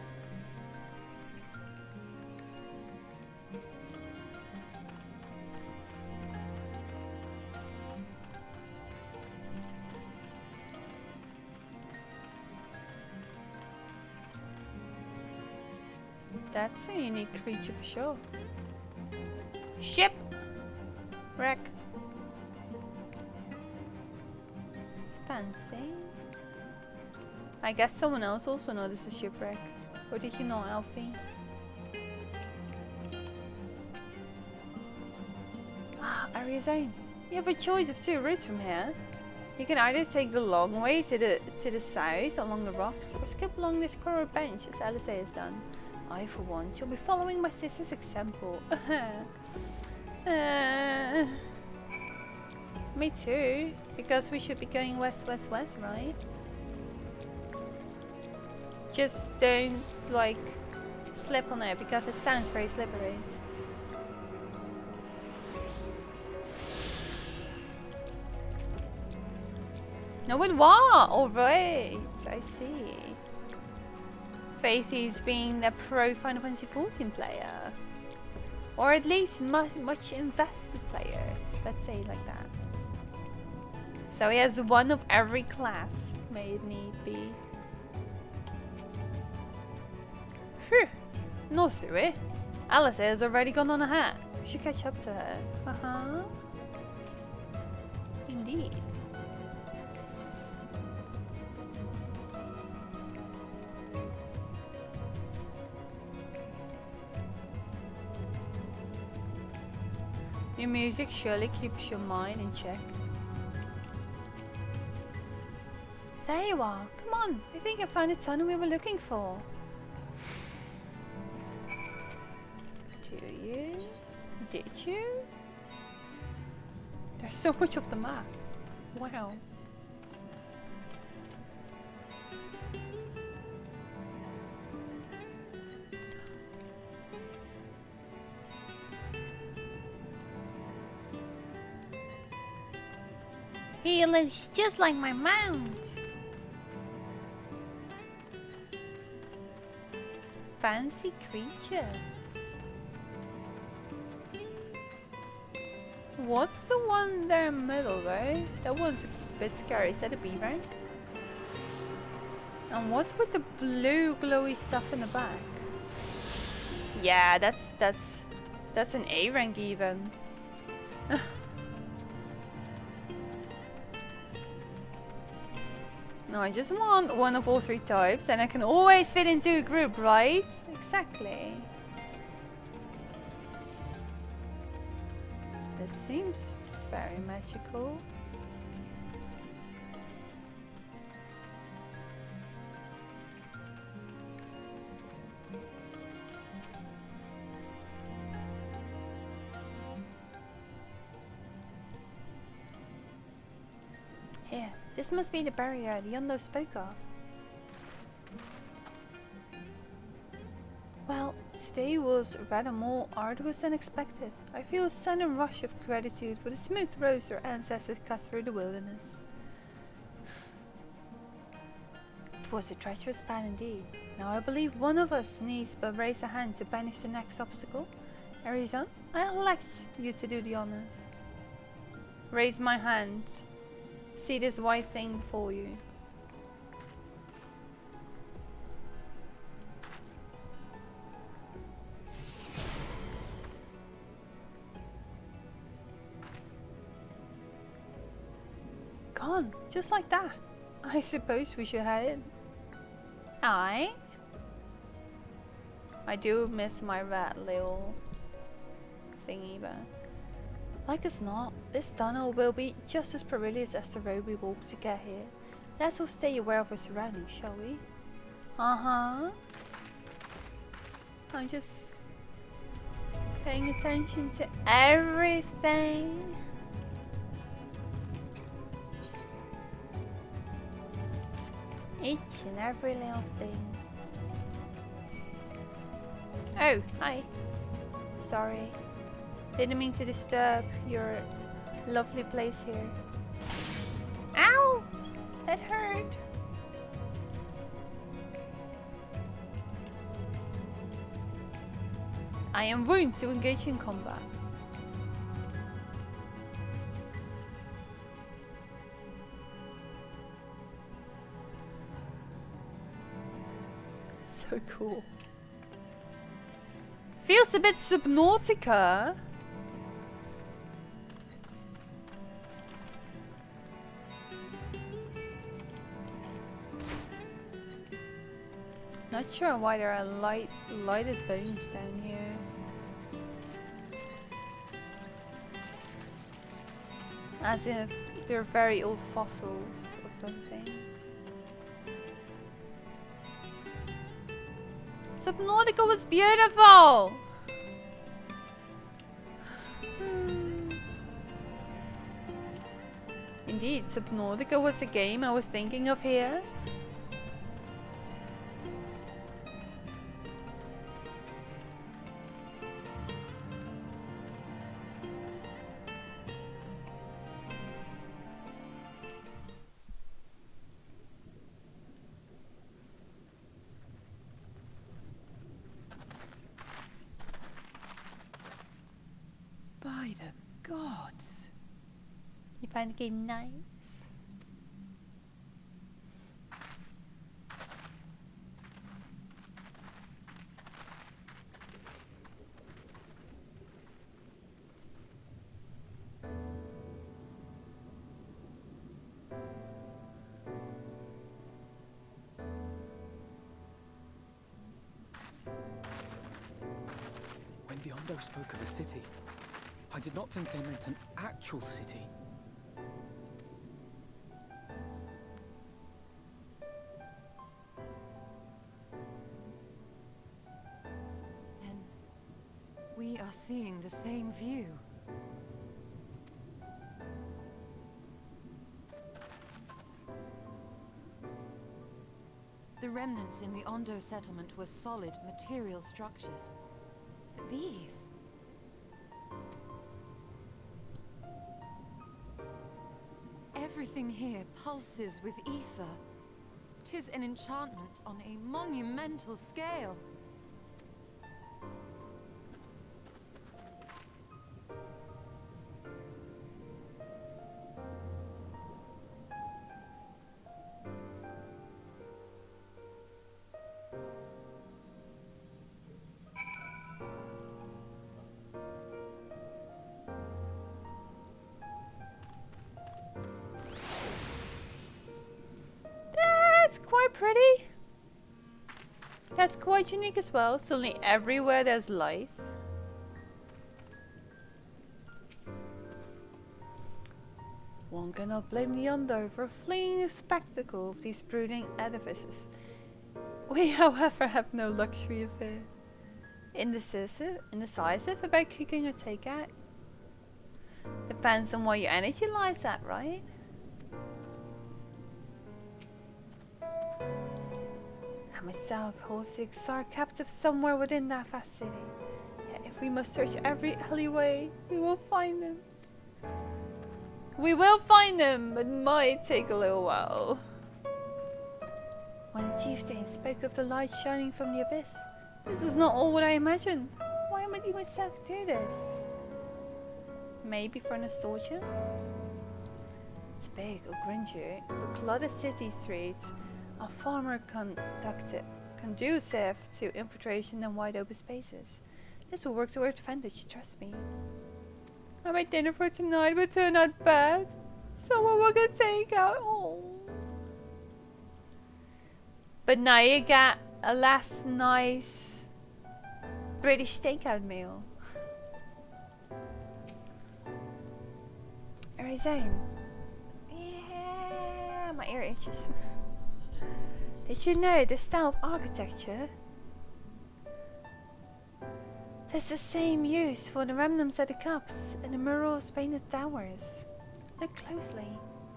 That's a unique creature for sure. Ship! Wreck. It's fancy. I guess someone else also noticed a shipwreck. Or did you know, Alfie? Area zone. You have a choice of 2 routes from here. You can either take the long way to the south along the rocks, or skip along this coral bench as Alice has done. I, for one, shall be following my sister's example. Me too, because we should be going west, right? Just don't, like, slip on it, because it sounds very slippery. No, it was! Alright, I see. Faith is being the pro Final Fantasy XIV player. Or at least much invested player. Let's say it like that. So he has one of every class, may it need be. Phew! No, Sui. Alice has already gone on a hat. We should catch up to her. Indeed. Your music surely keeps your mind in check. There you are. Come on. I think I found the tunnel we were looking for. Do you? Did you? There's so much of the map. Wow. He looks just like my mount. Fancy creatures. What's the one there in the middle though? That one's a bit scary. Is that a beaver? And what's with the blue glowy stuff in the back? Yeah, that's an A rank even. No, I just want one of all three types and I can always fit into a group, right? Exactly. This seems very magical. Here, this must be the barrier the Yondo spoke of. Well, today was rather more arduous than expected. I feel a sudden rush of gratitude for the smooth roads our ancestors cut through the wilderness. It was a treacherous path indeed. Now I believe one of us needs but raise a hand to banish the next obstacle. Arizon, I elect you to do the honors. Raise my hand. See this white thing before you. Gone, just like that. I suppose we should head in. I do miss my rat little thingy, but like as not, this tunnel will be just as perilous as the road we walked to get here. Let's all stay aware of our surroundings, shall we? Uh-huh. I'm just paying attention to everything. Each and every little thing. Oh, hi. Sorry. Didn't mean to disturb your lovely place here. Ow! That hurt. I am willing to engage in combat. So cool. Feels a bit Subnautica. Not sure why there are lighted bones down here. As if they're very old fossils or something. Subnautica was beautiful! Indeed, Subnautica was the game I was thinking of here. By the gods. You find the game nice? When the Ondo spoke of a city, I did not think they meant an actual city. Then we are seeing the same view. The remnants in the Ondo settlement were solid material structures. But these... everything here pulses with ether. 'Tis an enchantment on a monumental scale. pretty? That's quite unique as well. Suddenly everywhere there's life. One cannot blame the Undo for fleeing the spectacle of these brooding edifices. We, however, have no luxury of indecisive about kicking your take out. Depends on where your energy lies at, right? Ahhh holds the Exar captive somewhere within that vast city. Yet if we must search every alleyway, we will find them. We will find them, but it might take a little while. When the chieftain spoke of the light shining from the abyss, this is not all what I imagined. Why would he myself do this? Maybe for nostalgia? It's big or grandeur, but cluttered city streets are far more conducive to infiltration than wide open spaces. This will work to our advantage, trust me. My dinner for tonight would turn out bad. Someone will get takeout. Oh. But now you got a last nice British takeout meal. Arizona. Yeah, my ear itches. Did you know the style of architecture? There's the same use for the remnants of the cups and the murals painted towers. Look closely.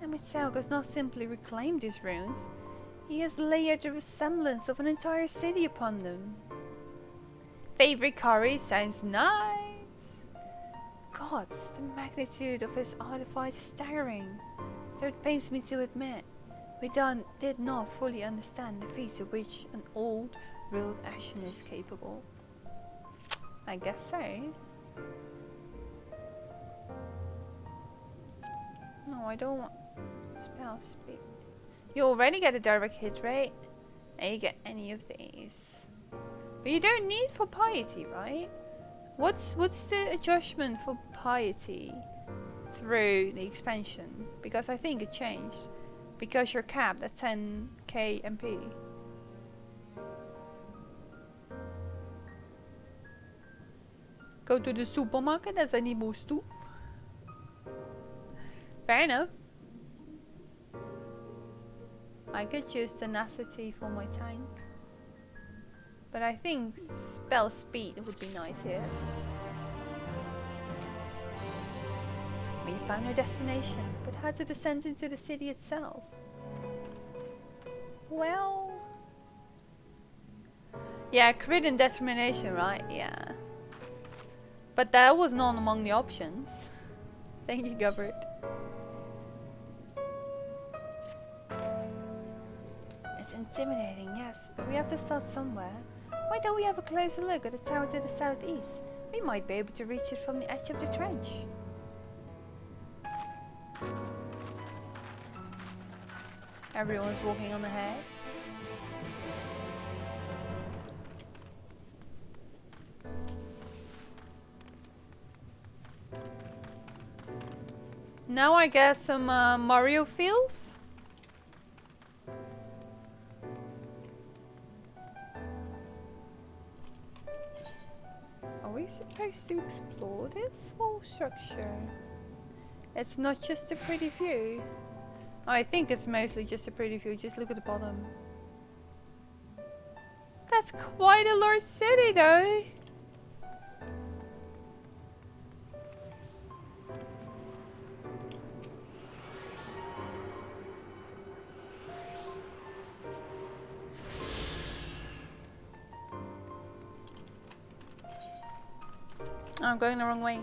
Ahhh has not simply reclaimed these ruins. He has layered the resemblance of an entire city upon them. Favorite curry sounds nice. Gods, the magnitude of his artifice is staggering. Though it pains me to admit, we did not fully understand the feats of which an old, ruled Ashen is capable. I guess so. No, I don't want spell speed. You already get a direct hit rate, and you get any of these. But you don't need for piety, right? What's the adjustment for piety through the expansion? Because I think it changed. Because you're capped at 10k MP. Go to the supermarket as I need more stuff. Fair enough. I could use tenacity for my tank. But I think spell speed would be nice here. We found our destination, but how to descend into the city itself? Well... yeah, crit and determination, right? Yeah. But that was not among the options. Thank you, Gubbert. It's intimidating, yes, but we have to start somewhere. Why don't we have a closer look at the tower to the southeast? We might be able to reach it from the edge of the trench. Everyone's walking on ahead. Now I get some Mario feels. Are we supposed to explore this whole structure? It's not just a pretty view. I think it's mostly just a pretty view. Just look at the bottom. That's quite a large city though. I'm going the wrong way.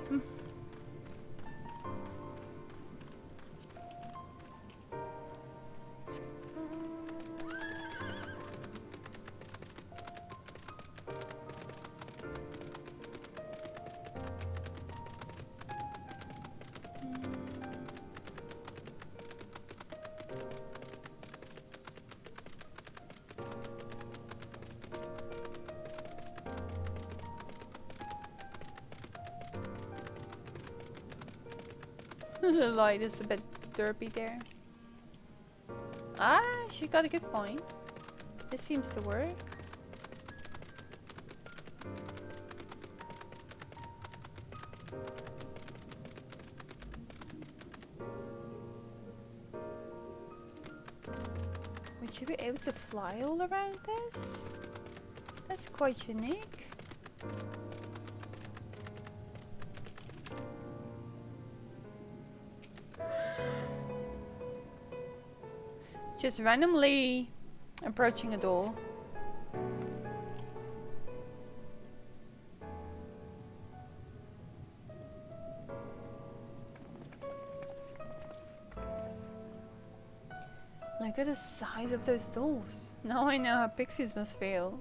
The light is a bit derpy there. Ah, she got a good point. This seems to work. Would you be able to fly all around this? That's quite unique. Just randomly approaching a door. Look at the size of those doors. Now I know how pixies must feel.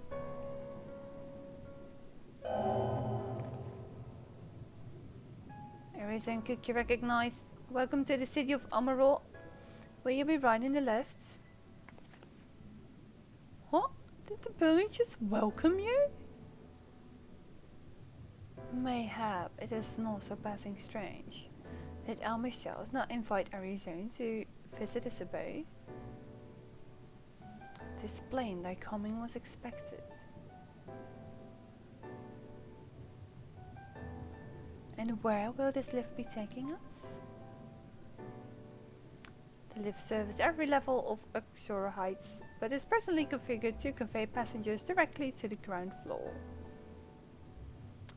Arizona cookie recognized. Welcome to the city of Amaral. Will you be right in the left? What? Did the building just welcome you? Mayhap it is not surpassing strange that Ahhh does not invite Arizona to visit his abode. This plain thy coming was expected. And where will this lift be taking us? The lift serves every level of Uxora Heights, but is presently configured to convey passengers directly to the ground floor.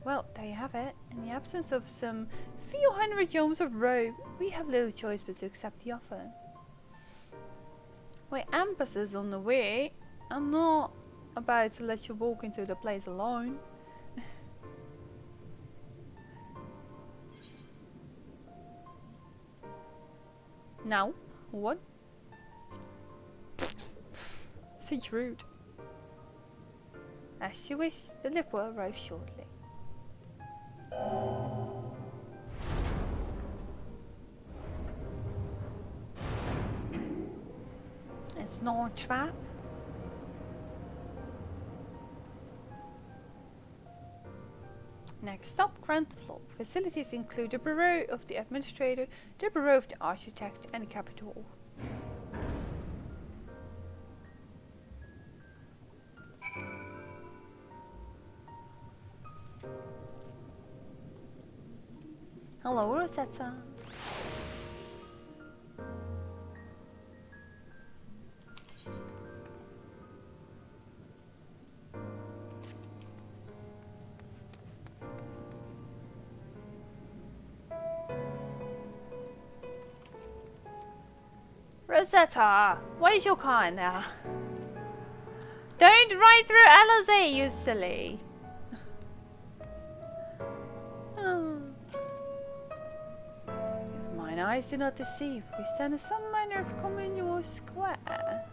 Well, there you have it. In the absence of some few hundred yards of rope, we have little choice but to accept the offer. With emphasis on the way, I'm not about to let you walk into the place alone. Now, what? Such rude. As you wish, the lift will arrive shortly. It's not a trap. Next stop, ground floor. Facilities include the Bureau of the Administrator, the Bureau of the Architect, and the Capitol. Hello, Rosetta. Rosetta, what is your car now? Don't ride through Alizé, you silly. If mine eyes do not deceive, we stand in some manner of communal square.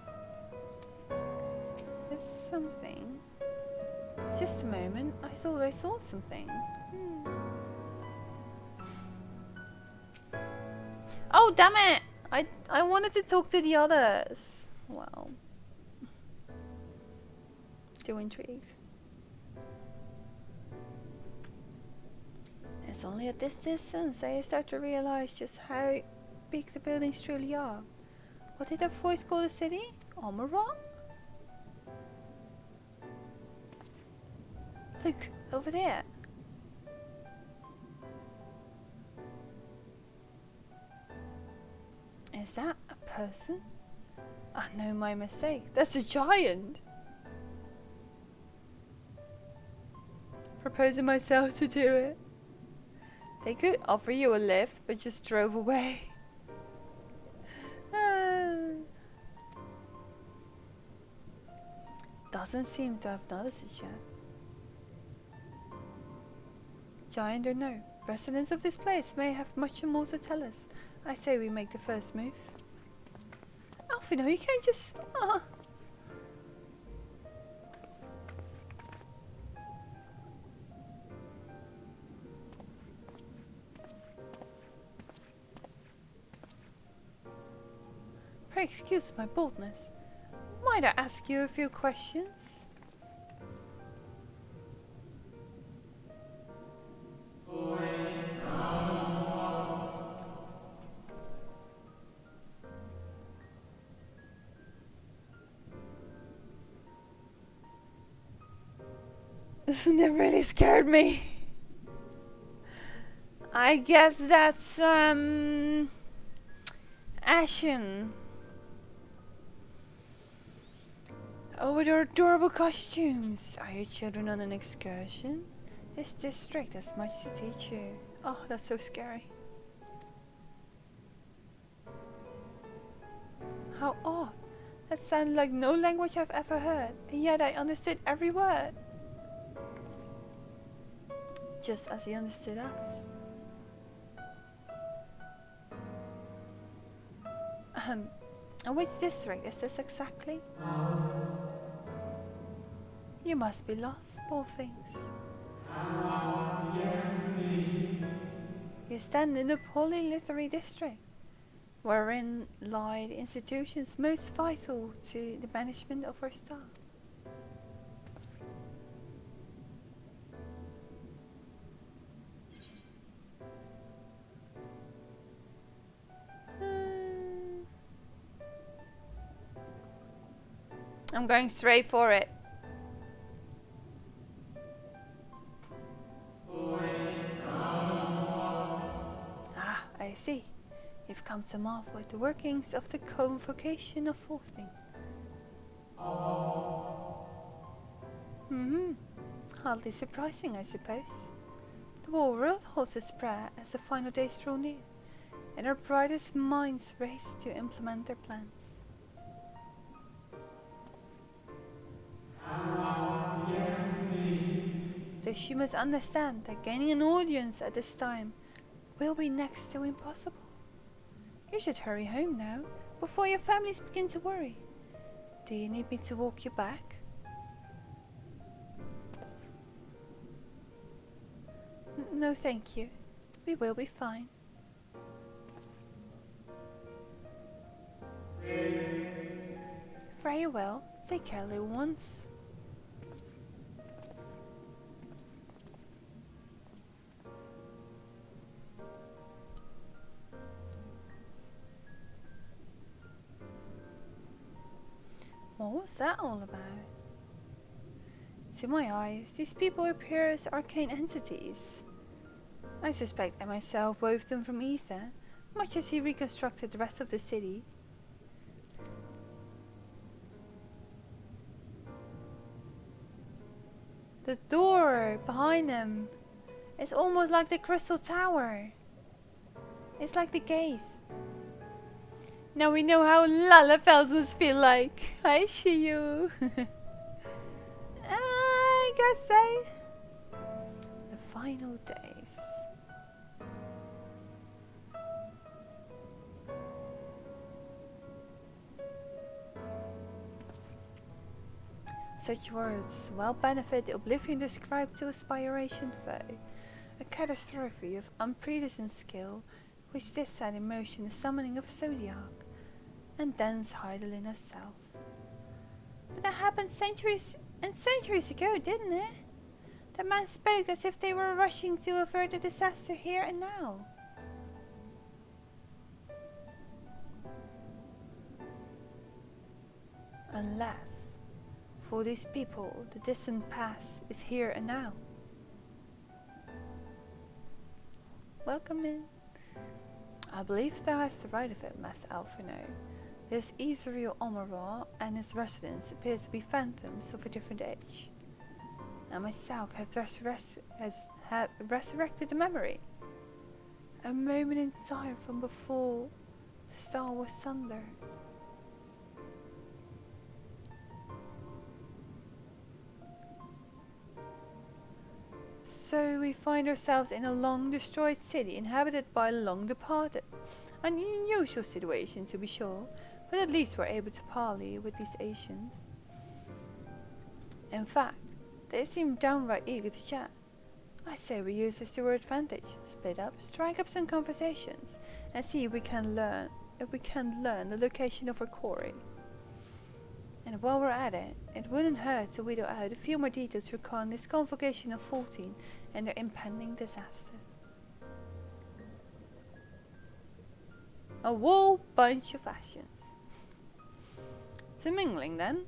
There's something. Just a moment, I thought I saw something. Oh, damn it! I wanted to talk to the others. Well, too intrigued. It's only at this distance I start to realize just how big the buildings truly are. What did that voice call the city? Amaral? Look, over there. Is that a person? I know my mistake. That's a giant. Proposing myself to do it. They could offer you a lift, but just drove away. Doesn't seem to have noticed it yet. Giant or no, residents of this place may have much more to tell us. I say we make the first move. Alfino, you can't just... Pray excuse my boldness. Might I ask you a few questions? That really scared me. I guess that's Ashen. Oh, with her adorable costumes. Are your children on an excursion? This district has much to teach you. Oh, that's so scary. How odd. That sounded like no language I've ever heard, and yet I understood every word. Just as he understood us. And which district is this exactly? You must be lost, poor things. You stand in the Polylithary district, wherein lie the institutions most vital to the management of our star. I'm going straight for it. Ah, I see. You've come to marvel at the workings of the convocation of Fourthing. Hardly surprising, I suppose. The whole world holds its prayer as the final days draw near, and our brightest minds race to implement their plans. Thus you must understand that gaining an audience at this time will be next to impossible. You should hurry home now, before your families begin to worry. Do you need me to walk you back? No, thank you. We will be fine. Very well. Take care, little ones. What was that all about? To my eyes, these people appear as arcane entities. I suspect I myself wove them from ether, much as he reconstructed the rest of the city. The door behind them is almost like the Crystal Tower. It's like the gate. Now we know how Lalafels must feel like. I see you. I guess so. The final days. Such words well benefit the oblivion described to aspiration foe. A catastrophe of unprecedented skill, which did set in motion the summoning of Zodiac, and thence Heidelin herself. But that happened centuries and centuries ago, didn't it? The man spoke as if they were rushing to avert a disaster here and now. Unless, for these people, the distant past is here and now. Welcome in. I believe thou hast the right of it, Master Alphino. This ethereal Omara and its residents appear to be phantoms of a different age. And myself has resurrected the memory. A moment in time from before the star was sundered. So we find ourselves in a long destroyed city inhabited by long departed. An unusual situation, to be sure, but at least we're able to parley with these Asians. In fact, they seem downright eager to chat. I say we use this to our advantage, split up, strike up some conversations, and see if we can learn the location of our quarry. And while we're at it, it wouldn't hurt to whittle out a few more details regarding this convocation of 14 and their impending disaster. A whole bunch of ashes. So mingling then.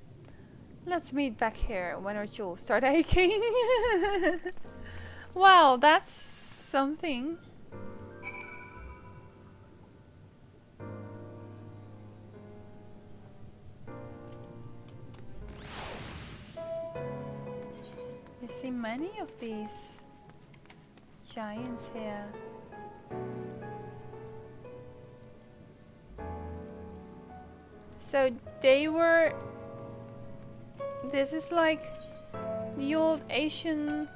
Let's meet back here when our jaws start aching. Wow, that's something. You see many of these giants here. So they were... This is like the old Asian...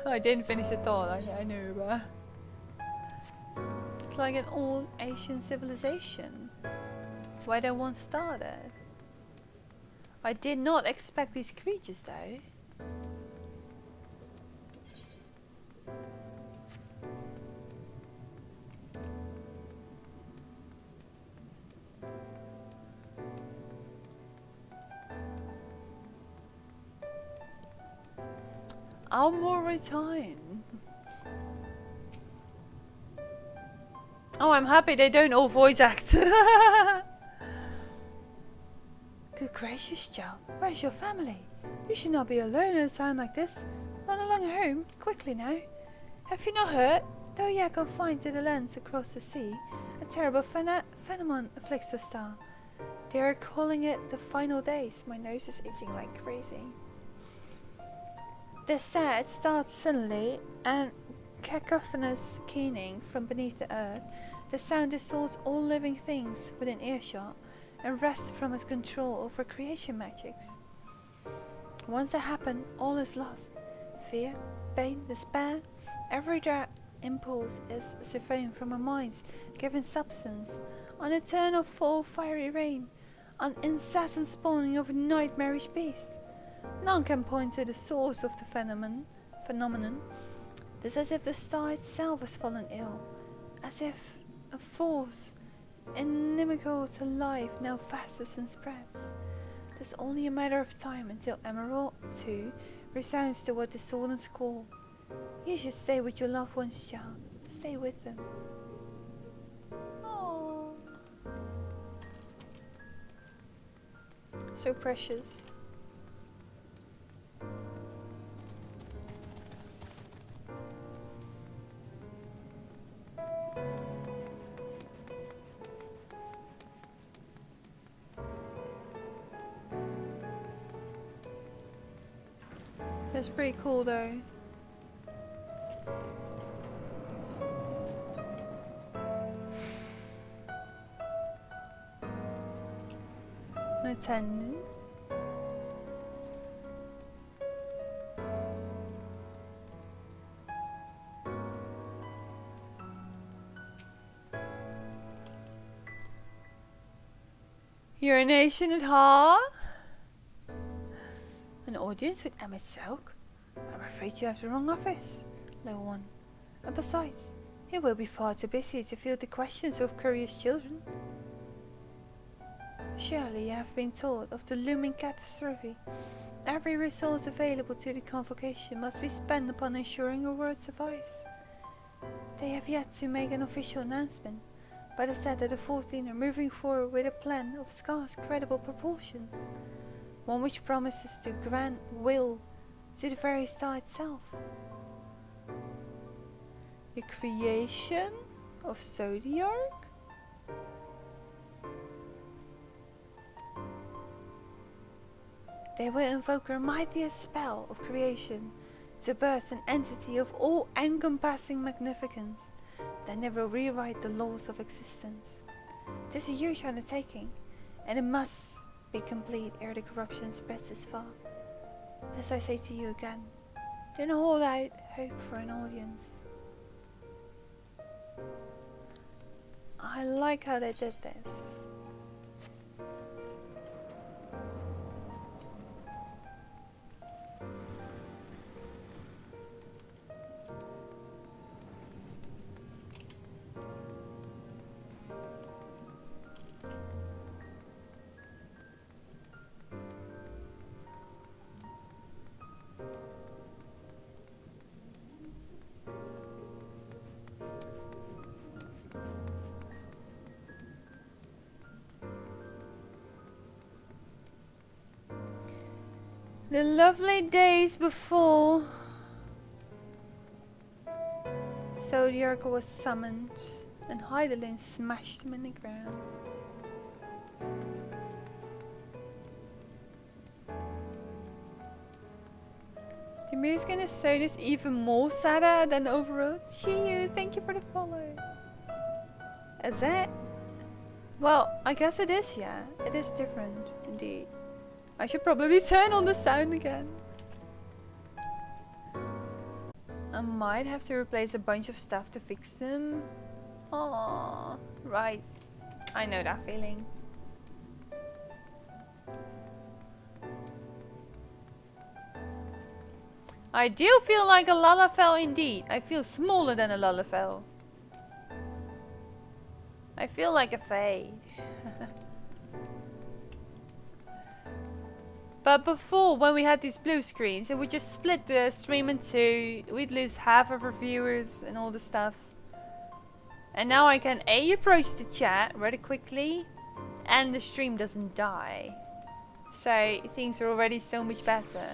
I didn't finish the thought, I knew, but... It's like an old Asian civilization. Where they once started. I did not expect these creatures though. I'm already tired. Oh, I'm happy they don't all voice act. Good gracious, Joe. Where's your family? You should not be alone at a time like this. Run along home, quickly now. Have you not heard? Though you are confined to the lands across the sea, a terrible phenomenon afflicts the star. They are calling it the final days. My nose is itching like crazy. They said it starts suddenly and cacophonous keening from beneath the earth. The sound distorts all living things within earshot and wrests from its control over creation magics. Once that happens, all is lost. Fear, pain, despair, every dark impulse is surveyed from our minds, given substance, an eternal fall fiery rain, an incessant spawning of a nightmarish beast. None can point to the source of the phenomenon. It is as if the star itself has fallen ill, as if a force inimical to life now fastens and spreads. It is only a matter of time until Emerald, too, resounds to what the Sordans call. You should stay with your loved ones, child. Stay with them. Aww. So precious. That's pretty cool though. An attendant. Urination at heart. An audience with Emma Silk? I'm afraid you have the wrong office, little one. And besides, he will be far too busy to field the questions of curious children. Surely you have been told of the looming catastrophe. Every resource available to the convocation must be spent upon ensuring your world survives. They have yet to make an official announcement, but it said that the 14 are moving forward with a plan of scarce credible proportions. One which promises to grant will to the very star itself. The creation of Zodiark? They will invoke her mightiest spell of creation to birth an entity of all-encompassing magnificence. Then they will rewrite the laws of existence. This is a huge undertaking, and it must be complete ere the corruption spreads this far. As I say to you again, do not hold out hope for an audience. I like how they did this. The lovely days before Zodiark was summoned and Heidelin smashed him in the ground. The music in this zone is even more sadder than overall. Shiyu, thank you for the follow. Is that? Well, I guess it is, yeah. It is different, indeed. I should probably turn on the sound again. I might have to replace a bunch of stuff to fix them. Aww, right. I know that feeling. I do feel like a Lalafell indeed. I feel smaller than a Lalafell. I feel like a Fae. But before, when we had these blue screens, it would just split the stream in two. We'd lose half of our viewers and all the stuff. And now I can A, approach the chat really quickly, and the stream doesn't die. So things are already so much better.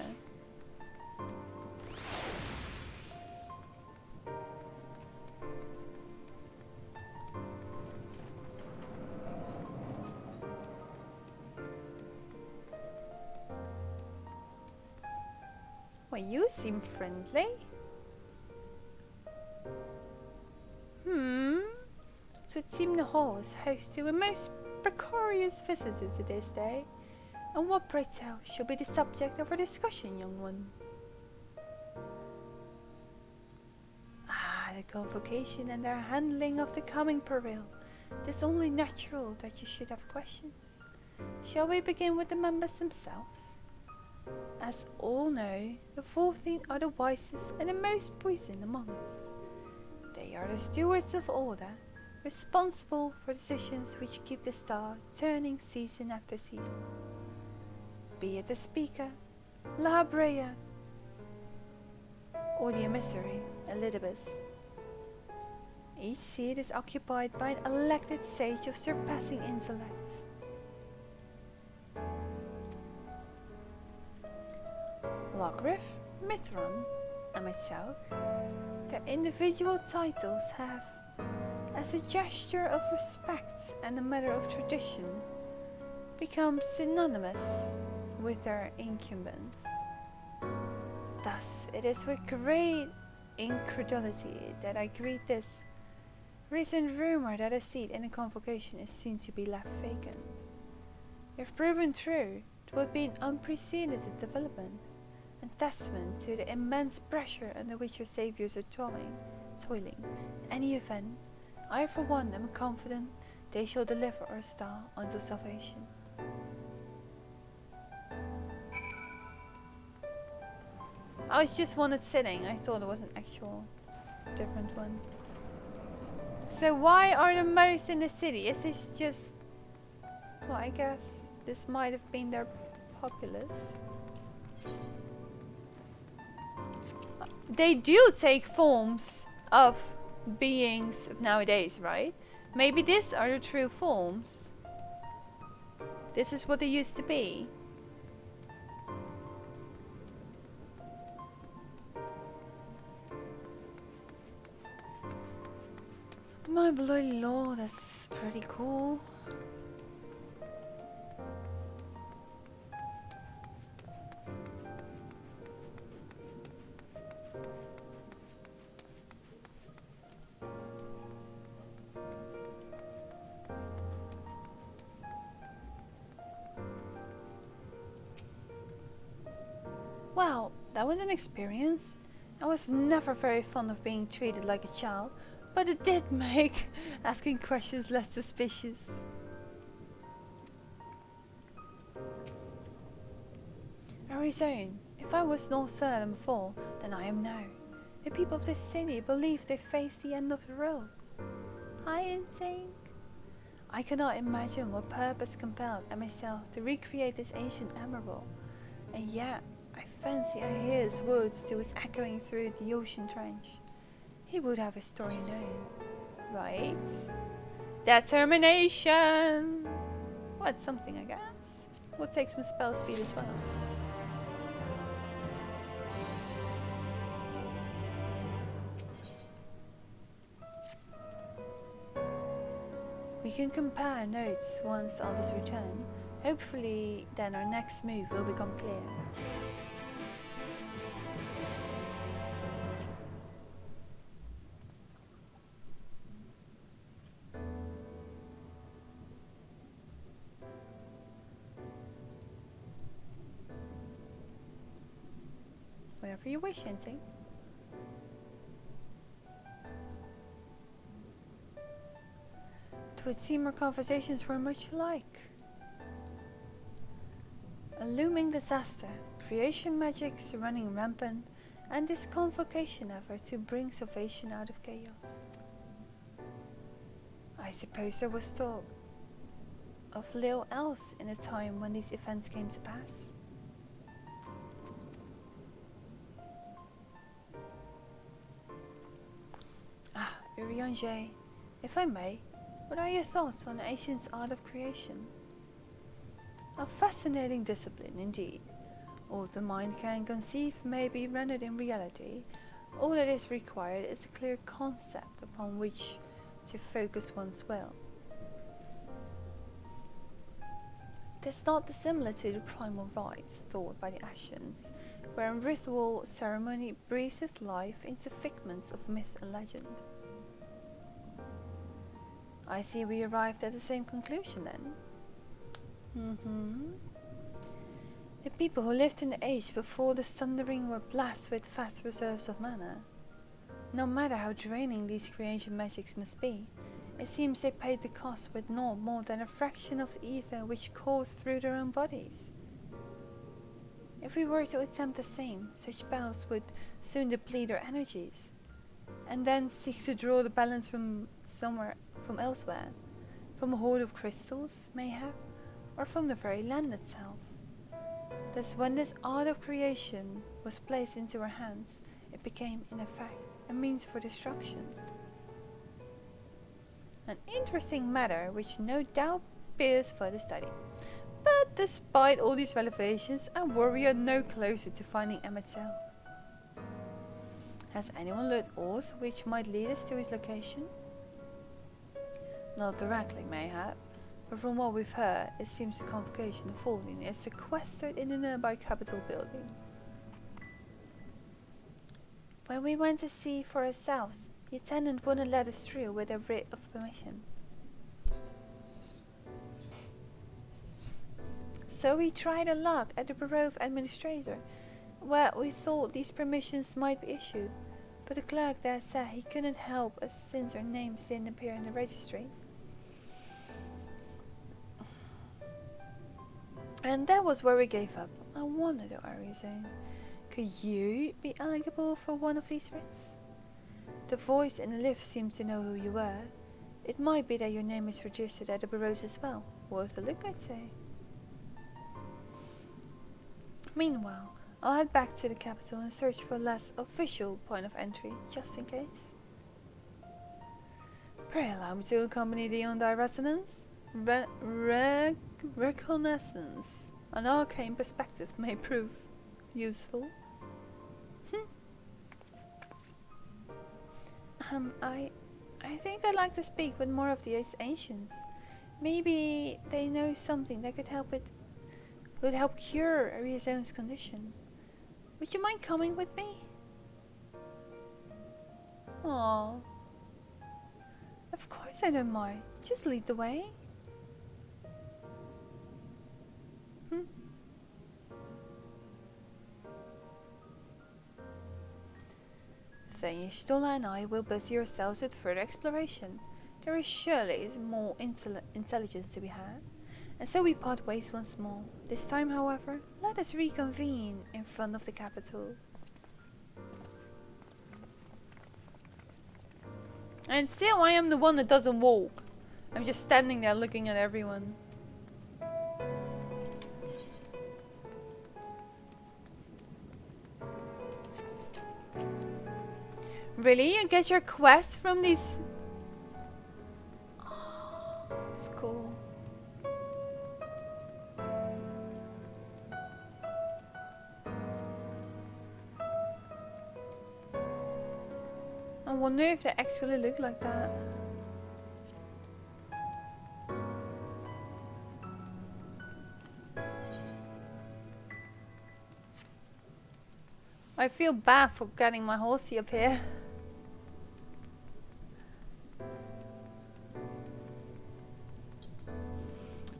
Well, you seem friendly. So it seemed the hall is host to a most precarious visitors this day. And what, pray tell, shall be the subject of our discussion, young one? Ah, the convocation and their handling of the coming peril. It is only natural that you should have questions. Shall we begin with the members themselves? As all know, the 14 are the wisest and the most poisoned among us. They are the stewards of order, responsible for decisions which keep the star turning season after season. Be it the speaker, La Brea, or the emissary, Elidibus. Each seat is occupied by an elected sage of surpassing intellect. Logriff, Mithron, and myself, their individual titles have, as a gesture of respect and a matter of tradition, become synonymous with their incumbents. Thus, it is with great incredulity that I greet this recent rumor that a seat in the convocation is soon to be left vacant. If proven true, it would be an unprecedented development, and testament to the immense pressure under which your saviors are toiling. In any event, I for one am confident they shall deliver our star unto salvation. I was just one that's sitting. I thought it was an actual different one. So why are the most in the city? Is this just... well, I guess this might have been their populace. They do take forms of beings of nowadays, right? Maybe these are the true forms. This is what they used to be. My bloody lord, that's pretty cool. Well, that was an experience. I was never very fond of being treated like a child, but it did make asking questions less suspicious. Arizona, if I was no certain before than I am now, the people of this city believe they face the end of the road. I insane. I cannot imagine what purpose compelled myself to recreate this ancient emerald, and yet I fancy I hear his words still echoing through the ocean trench. He would have a story known, right? Determination! Well, it's something, I guess. What takes my spell speed as well. We can compare notes once the others return. Hopefully then our next move will become clear. Whatever you wish, Insane. It would seem our conversations were much alike. A looming disaster, creation magics running rampant, and this convocation effort to bring salvation out of chaos. I suppose there was thought of little else in a time when these events came to pass. Urianger, if I may, what are your thoughts on the ancient art of creation? A fascinating discipline indeed. All the mind can conceive may be rendered in reality. All that is required is a clear concept upon which to focus one's will. It is not dissimilar to the primal rites taught by the Ascians, where a ritual ceremony breathes life into figments of myth and legend. I see we arrived at the same conclusion then. The people who lived in the age before the Sundering were blessed with vast reserves of mana. No matter how draining these creation magics must be, it seems they paid the cost with naught more than a fraction of the ether which coursed through their own bodies. If we were to attempt the same, such spells would soon deplete our energies, and then seek to draw the balance from elsewhere, from a hoard of crystals, mayhap, or from the very land itself. Thus when this art of creation was placed into our hands, it became, in effect, a means for destruction. An interesting matter which no doubt bears further study. But despite all these revelations, I worry we are no closer to finding M itself. Has anyone learned aught which might lead us to his location? Not directly, mayhap, but from what we've heard, it seems the convocation of Falling is sequestered in the nearby Capitol building. When we went to see for ourselves, the attendant wouldn't let us through with a writ of permission. So we tried our luck at the Bureau of Administrator, where we thought these permissions might be issued, but the clerk there said he couldn't help us since our names didn't appear in the registry. And that was where we gave up. I wonder though, Arizona, could you be eligible for one of these writs? The voice in the lift seemed to know who you were. It might be that your name is registered at the bureaus as well. Worth a look, I'd say. Meanwhile, I'll head back to the capital and search for a less official point of entry, just in case. Pray allow me to accompany thee on thy resonance. Reconnaissance. An arcane perspective may prove useful. I think I'd like to speak with more of the ancients. Maybe they know something that could help cure Ariazone's condition. Would you mind coming with me? Aww. Of course I don't mind. Just lead the way. Then Stola and I will busy ourselves with further exploration. There is surely more intelligence to be had. And so we part ways once more. This time, however, let us reconvene in front of the capital. And still I am the one that doesn't walk. I'm just standing there looking at everyone. Really? You get your quest from these... Oh, it's cool. I wonder if they actually look like that. I feel bad for getting my horsey up here.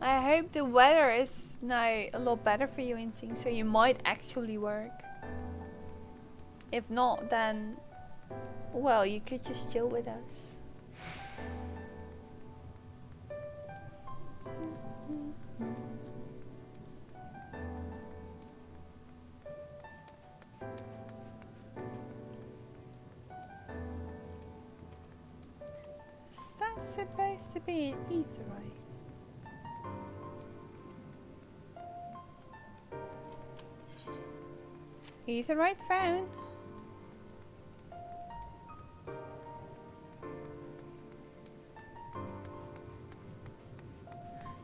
I hope the weather is now a lot better for you, Instinct, so you might actually work. If not, then, well, you could just chill with us. Is that supposed to be an etherite? Etherite found.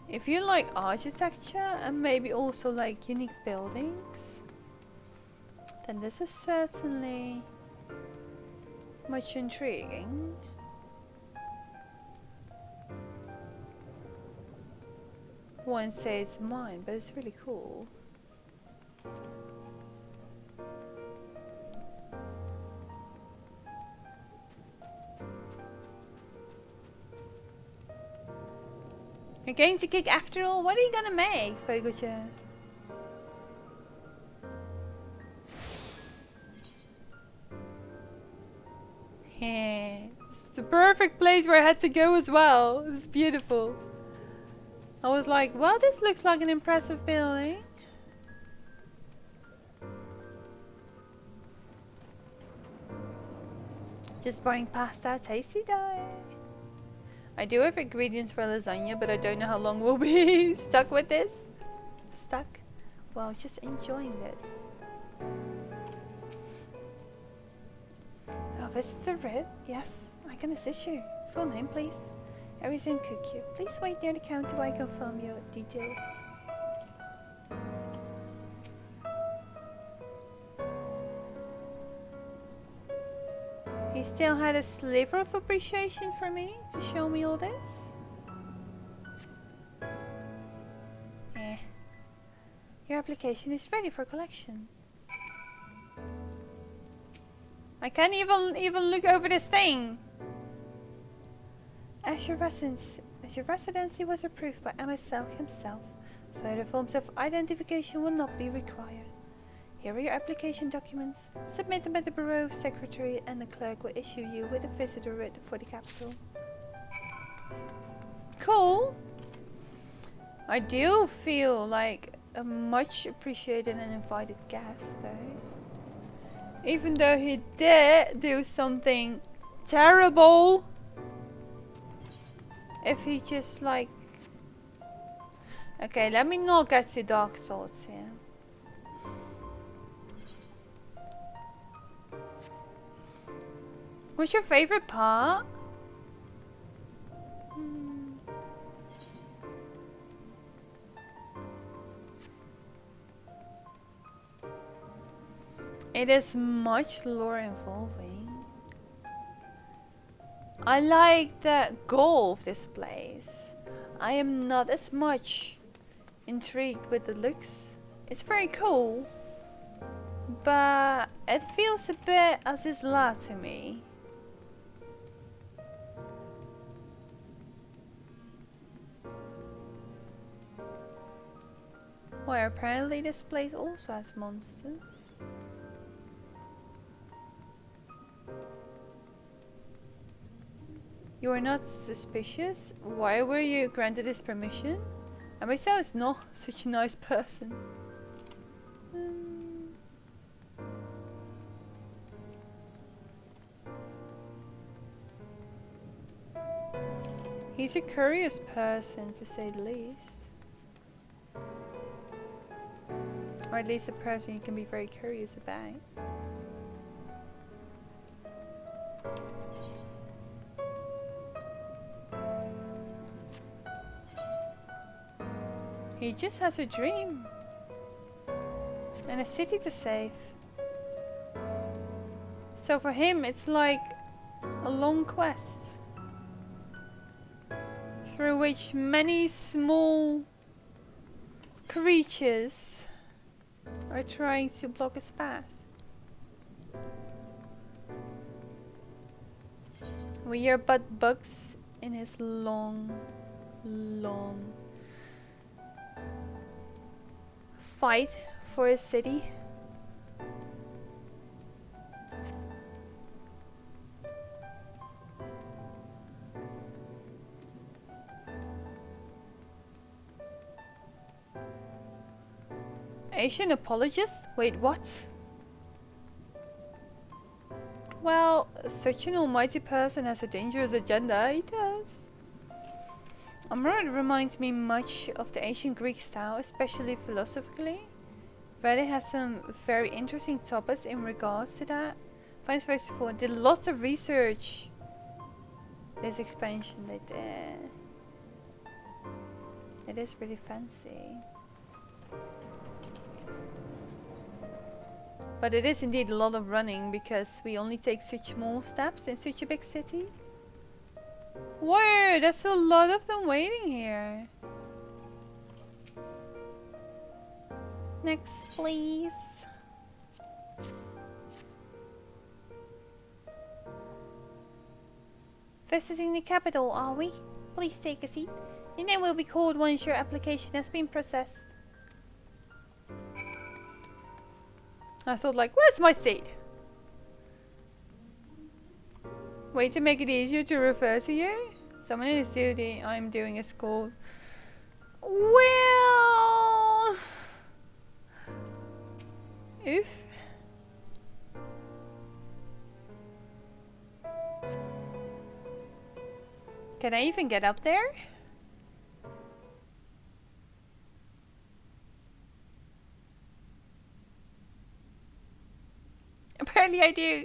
If you like architecture and maybe also like unique buildings, then this is certainly much intriguing. Won't say it's mine, but it's really cool. You're going to kick after all? What are you gonna make, Pogocha? Yeah, it's the perfect place where I had to go as well. It's beautiful. I was like, well, this looks like an impressive building. Just boring pasta, tasty though. I do have ingredients for lasagna, but I don't know how long we'll be stuck with this. Stuck? Well, just enjoying this. Oh, visit the Rit? Yes, I can assist you. Full name, please. Harrison Kukyu. Please wait near the counter while I confirm your details. He still had a sliver of appreciation for me to show me all this. Eh. Your application is ready for collection. I can't even look over this thing. As your residency was approved by MSL himself, further forms of identification will not be required. Here are your application documents. Submit them at the Bureau Secretary and the clerk will issue you with a visitor writ for the capital. Cool! I do feel like a much appreciated and invited guest though. Even though he did do something terrible. If he just like... Okay, let me not get to dark thoughts here. What's your favorite part? It is much lore involving. I like the goal of this place. I am not as much intrigued with the looks. It's very cool, but it feels a bit as Isla to me. Well, apparently this place also has monsters. You are not suspicious? Why were you granted this permission? I myself is not such a nice person. He's a curious person, to say the least. Or at least a person you can be very curious about. He just has a dream. And a city to save. So for him it's like a long quest. Through which many small creatures are trying to block his path. We hear but bugs in his long fight for his city. Asian apologist? Wait, what? Well, such an almighty person has a dangerous agenda, he does. Amrod reminds me much of the ancient Greek style, especially philosophically. Reddit has some very interesting topics in regards to that. Finds very supportive. Did lots of research. This expansion they did. It is really fancy. But it is indeed a lot of running because we only take such small steps in such a big city. Whoa, that's a lot of them waiting here. Next, please. Visiting the capital, are we? Please take a seat. Your name will be called once your application has been processed. I thought like, where's my seat? Way to make it easier to refer to you? Someone in this duty I'm doing is called... Well... Oof. Can I even get up there? Apparently I do.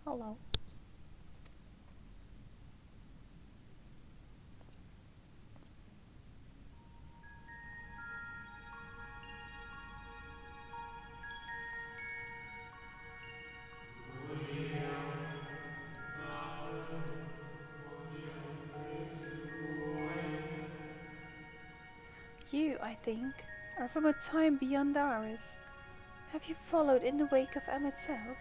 Hello. You, I think, are from a time beyond ours. Have you followed in the wake of Ahhh?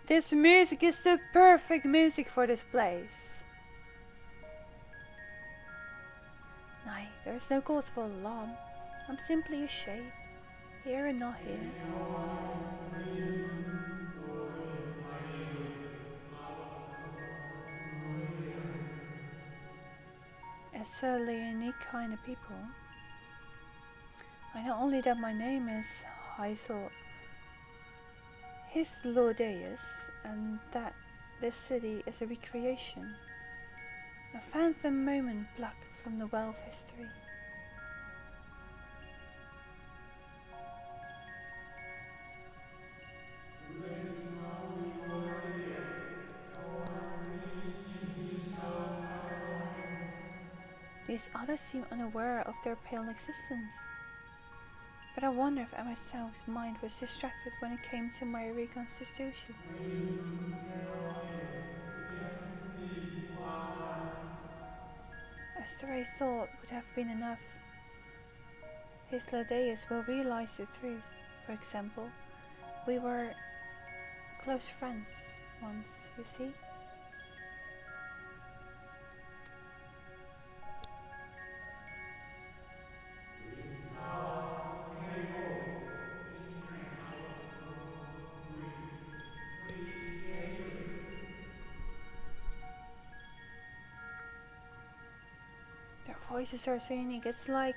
This music is the perfect music for this place. Nay, there is no cause for alarm. I'm simply a shade, here and not here. It's certainly a unique kind of people. I know only that my name is Hythor Hislodeus, and that this city is a recreation, a phantom moment plucked from the well of history. These others seem unaware of their pale existence. But I wonder if Ahhh's mind was distracted when it came to my reconstitution. A stray thought would have been enough. Hislodeus will realize the truth. For example, we were close friends once, you see? Their voices are so unique. It's like...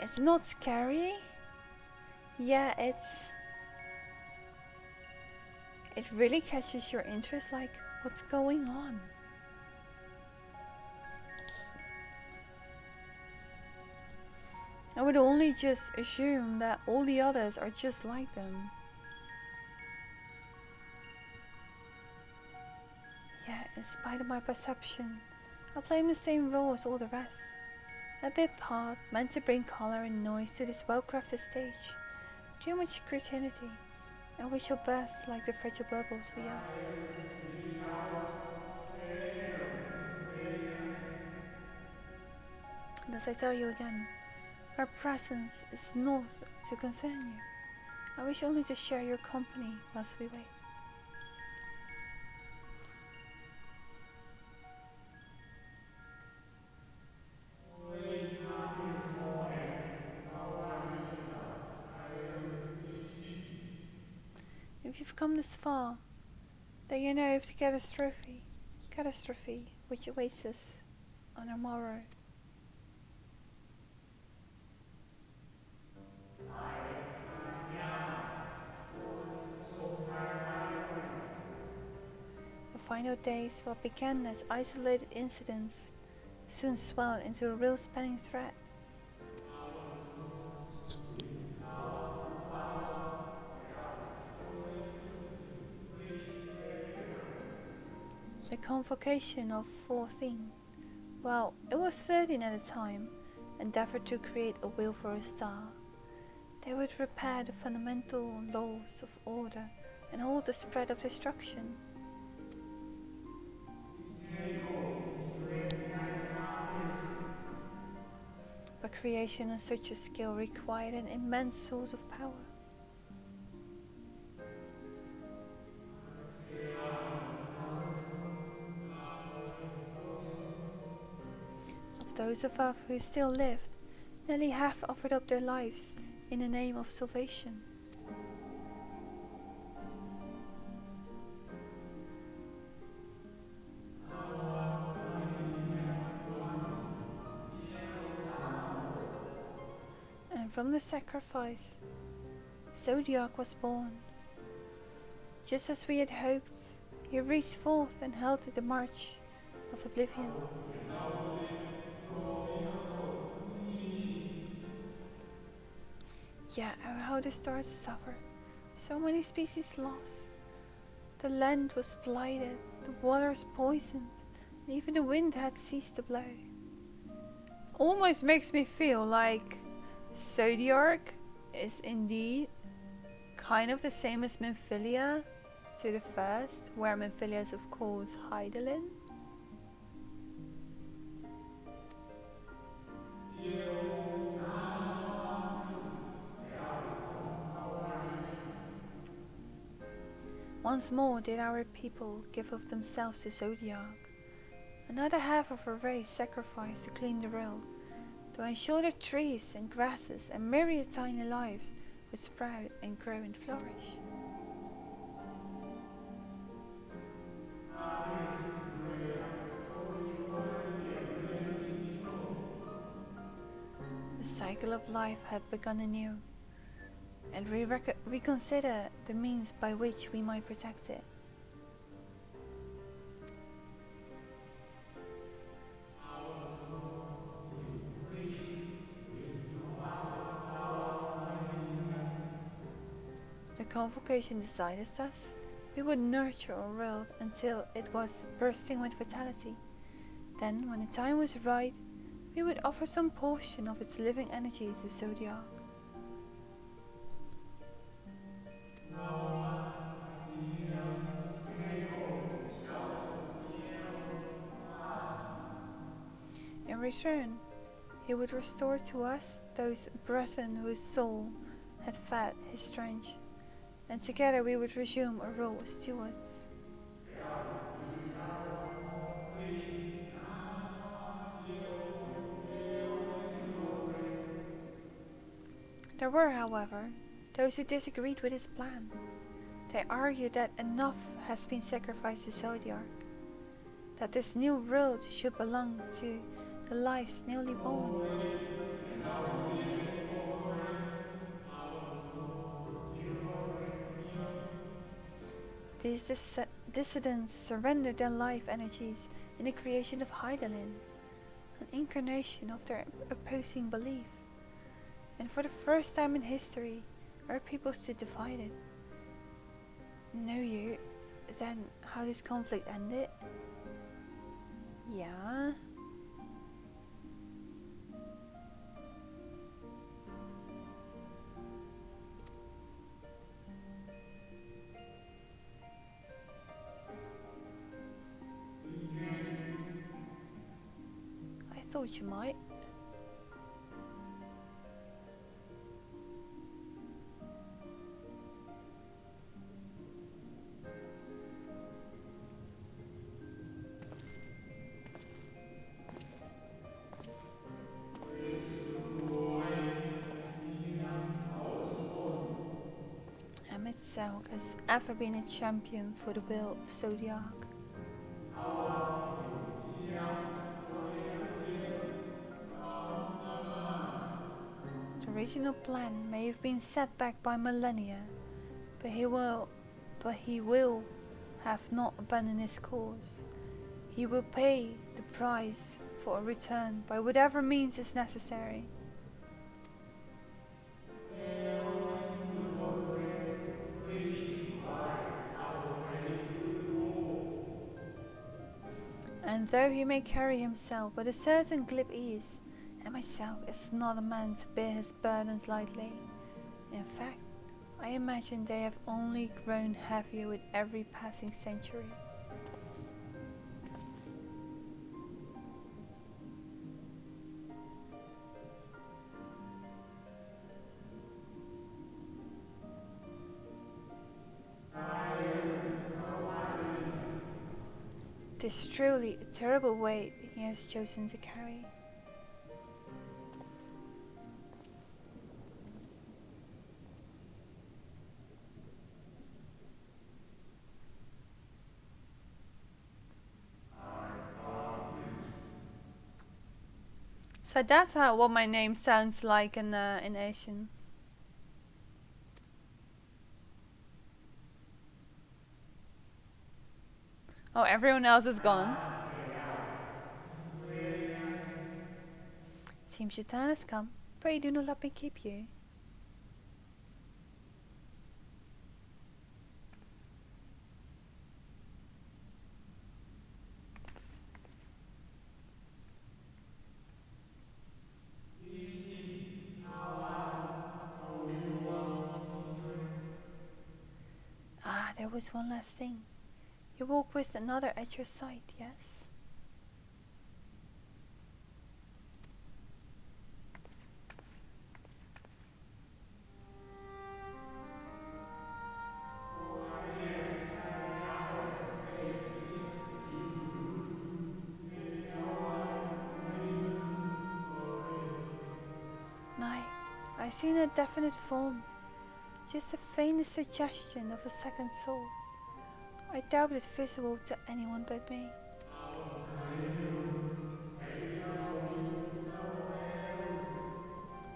It's not scary. Yeah, it's... It really catches your interest, like, what's going on? I would only just assume that all the others are just like them. Yet, in spite of my perception, I play the same role as all the rest. A bit part meant to bring color and noise to this well-crafted stage. Too much creativity, and we shall burst like the fragile bubbles we are. And as I tell you again, our presence is not to concern you. I wish only to share your company whilst we wait. If you've come this far, then you know of the catastrophe which awaits us on our morrow. The final days, what began as isolated incidents, soon swelled into a real spanning threat. The convocation of 14, well, it was 13 at the time, endeavored to create a will for a star. They would repair the fundamental laws of order and halt the spread of destruction. But creation on such a scale required an immense source of power. Of those above who still lived, nearly half offered up their lives in the name of salvation. And from the sacrifice, Zodiac was born. Just as we had hoped, he reached forth and held the march of oblivion. Yeah, and how the stars suffer. So many species lost. The land was blighted, the waters poisoned, and even the wind had ceased to blow. Almost makes me feel like Zodiac is indeed kind of the same as Minfilia to the first, where Minfilia is of course Hydaelyn. Once more did our people give of themselves to Zodiac. Another half of our race sacrificed to clean the world, to ensure that trees and grasses and myriad tiny lives would sprout and grow and flourish. The cycle of life had begun anew, and we reconsider the means by which we might protect it. The convocation decided thus, we would nurture our world until it was bursting with vitality. Then, when the time was right, we would offer some portion of its living energies to Zodiac. In return, he would restore to us those brethren whose soul had fed his strength, and together we would resume a role as stewards. There were, however, those who disagreed with his plan. They argued that enough has been sacrificed to Zodiac, that this new world should belong to the lives newly born. These dissidents surrendered their life energies in the creation of Hydaelyn, an incarnation of their opposing belief. And for the first time in history, our people stood divided. Know you, then how this conflict ended? Yeah. I thought you might. Selk has ever been a champion for the will of Zodiac. The original plan may have been set back by millennia, but he will have not abandoned his cause. He will pay the price for a return by whatever means is necessary. And though he may carry himself with a certain glib ease, and myself is not a man to bear his burdens lightly. In fact, I imagine they have only grown heavier with every passing century. It is truly a terrible weight he has chosen to carry. So that's what my name sounds like in Asian. Oh, everyone else is gone. Seems your turn has come. Pray do not let me keep you. Ah, there was one last thing. You walk with another at your side, yes? Nay, I see no definite form, just the faintest suggestion of a second soul. I doubt it's visible to anyone but me.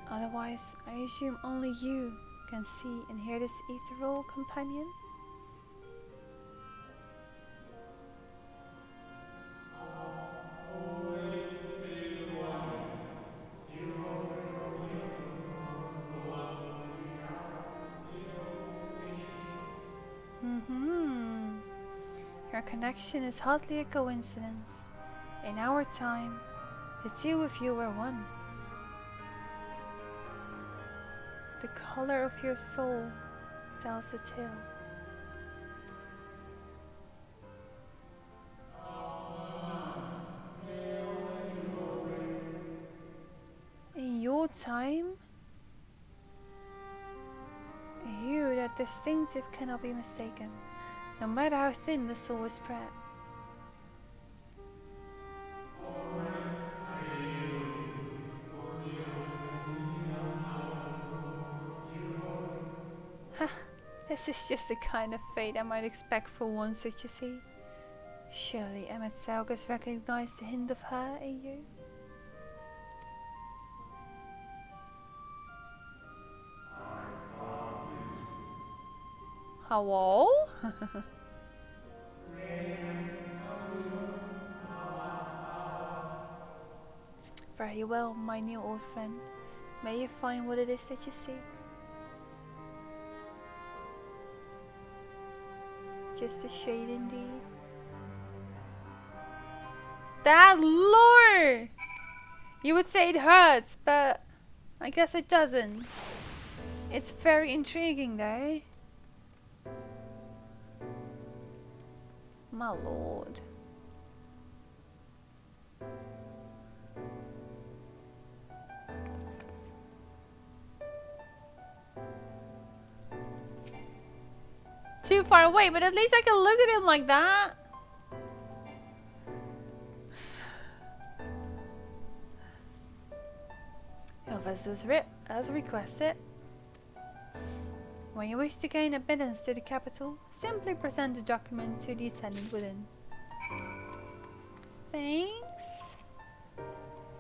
Otherwise, I assume only you can see and hear this ethereal companion? Your connection is hardly a coincidence. In our time, the two of you were one. The color of your soul tells the tale. In your time, a hue that distinctive cannot be mistaken, no matter how thin the soul is spread. Ha! This is just the kind of fate I might expect for one such as he. Surely Emmett Selgus recognized the hint of her in you? Hello? Very well, my new old friend. May you find what it is that you seek. Just a shade indeed. That lore! You would say it hurts, but I guess it doesn't. It's very intriguing though. My lord. Too far away, but at least I can look at him like that. As requested. When you wish to gain admittance to the capital, simply present the document to the attendant within. Thanks.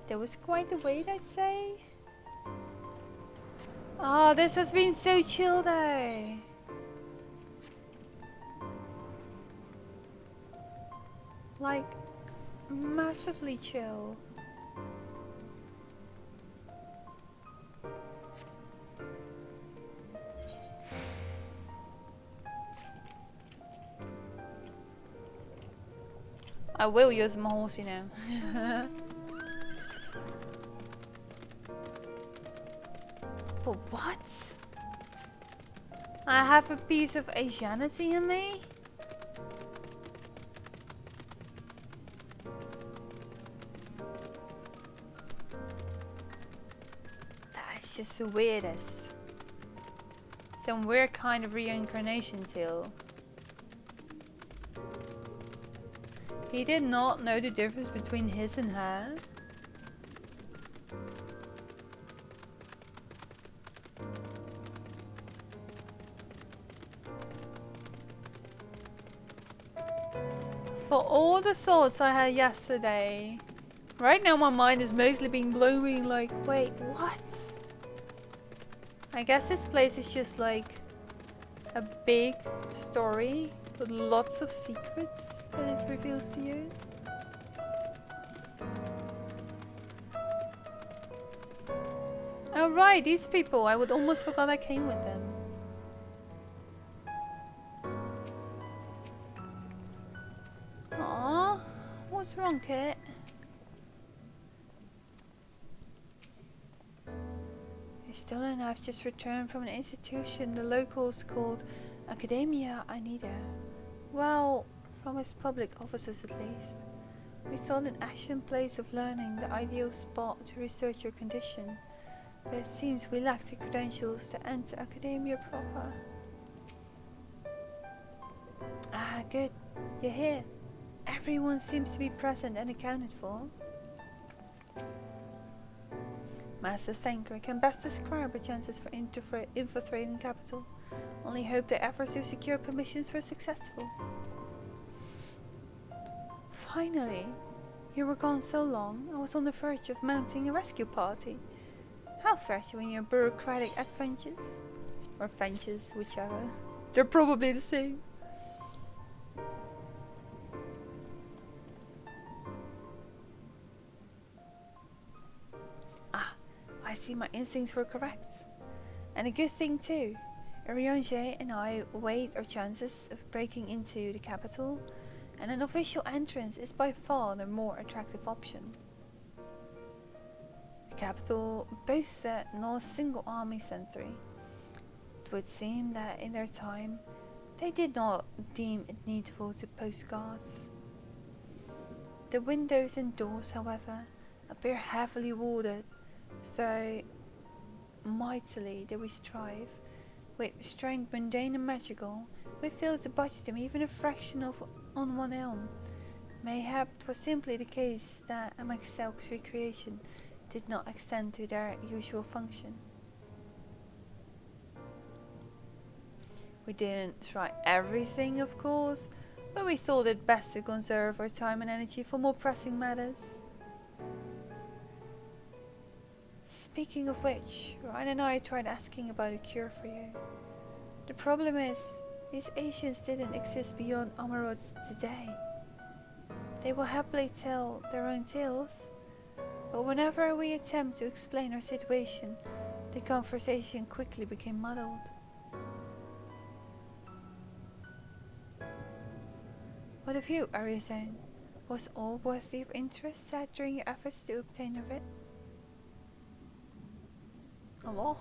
That was quite the wait, I'd say. Oh, this has been so chill though. Like, massively chill. I will use my horse, you know. But what? I have a piece of Asianity in me? That's just the weirdest. Some weird kind of reincarnation tale. He did not know the difference between his and her. For all the thoughts I had yesterday, right now my mind is mostly being blown, like, wait, what? I guess this place is just like a big story with lots of secrets that it reveals to you. Oh right, these people, I would almost forgot I came with them. Aww, what's wrong, Kit? You're still in. I've just returned from an institution the locals called Academia Anida. Well, from its public offices at least. We thought an action place of learning the ideal spot to research your condition, but it seems we lack the credentials to enter Academia proper. Ah, good. You're here. Everyone seems to be present and accounted for. Master Thanker can best describe our chances for infiltrating capital. Only hope the efforts to secure permissions were successful. Finally, you were gone so long, I was on the verge of mounting a rescue party. How fresh when your bureaucratic adventures? Or ventures, whichever. They're probably the same. Ah, I see my instincts were correct. And a good thing too. Ariange and I weighed our chances of breaking into the capital, and an official entrance is by far the more attractive option. The capital boasted not a single army sentry. It would seem that in their time they did not deem it needful to post guards. The windows and doors, however, appear heavily warded, though mightily do we strive, with strength mundane and magical, we fail to budge them even a fraction of on one elm. Mayhap 'twas simply the case that Amaxelk's recreation did not extend to their usual function. We didn't try everything, of course, but we thought it best to conserve our time and energy for more pressing matters. Speaking of which, Ryan and I tried asking about a cure for you. The problem is, these Asians didn't exist beyond Amarods today. They will happily tell their own tales, But whenever we attempt to explain our situation, the conversation quickly became muddled. What of you, Arizona? Was all worthy of interest said during your efforts to obtain a writ? Hello?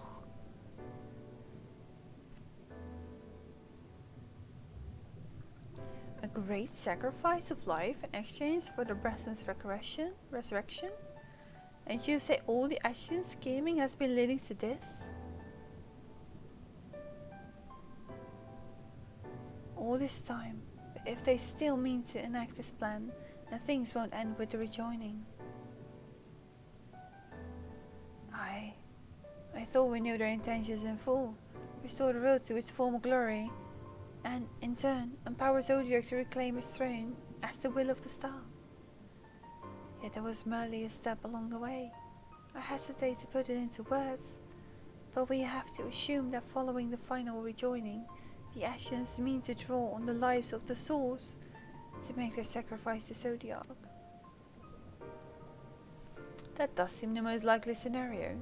A great sacrifice of life in exchange for the Brethren's resurrection? And you say all the action scheming has been leading to this? All this time, but if they still mean to enact this plan, then things won't end with the rejoining. I thought we knew their intentions in full. Restore the world to its former glory, and, in turn, empower Zodiac to reclaim his throne as the will of the star. Yet there was merely a step along the way. I hesitate to put it into words, but we have to assume that following the final rejoining, the Ascians mean to draw on the lives of the souls to make their sacrifice to Zodiac. That does seem the most likely scenario.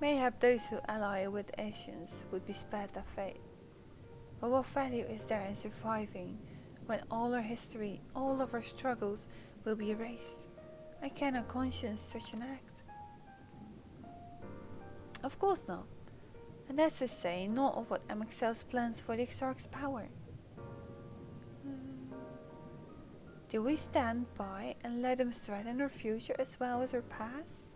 Mayhap those who ally with the Ascians would be spared that fate. But what value is there in surviving when all our history, all of our struggles will be erased? I cannot conscience such an act. Of course not. And that's to say not of what MXL's plans for the Exarch's power. Do we stand by and let them threaten our future as well as our past?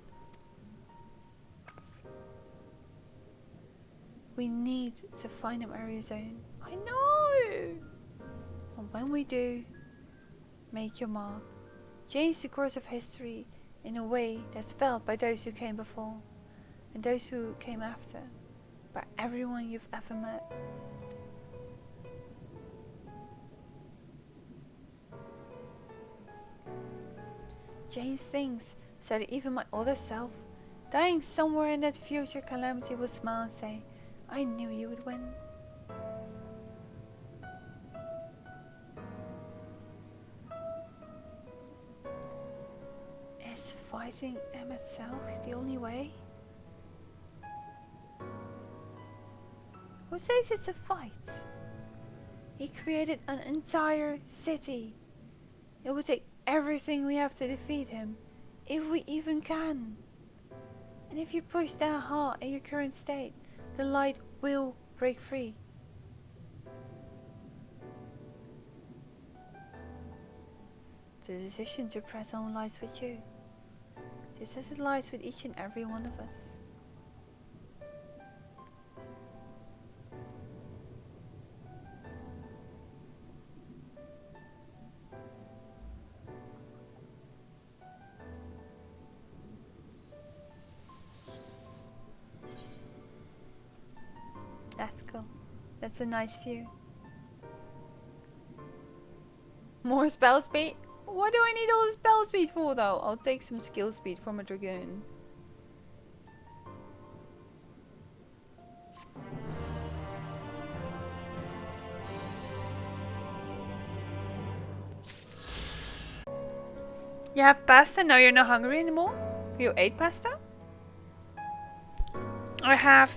We need to find him, Arizona. I know! And when we do, make your mark. Change the course of history in a way that's felt by those who came before and those who came after, by everyone you've ever met. Change things so that even my other self, dying somewhere in that future calamity, will smile and say, I knew you would win. Is fighting him itself the only way? Who says it's a fight? He created an entire city. It would take everything we have to defeat him, if we even can. And if you push that hard in your current state, the light will break free. The decision to press on lies with you, just as it lies with each and every one of us. That's cool. That's a nice view. More spell speed? What do I need all the spell speed for though? I'll take some skill speed from a dragoon. You have pasta? Now you're not hungry anymore? You ate pasta? I have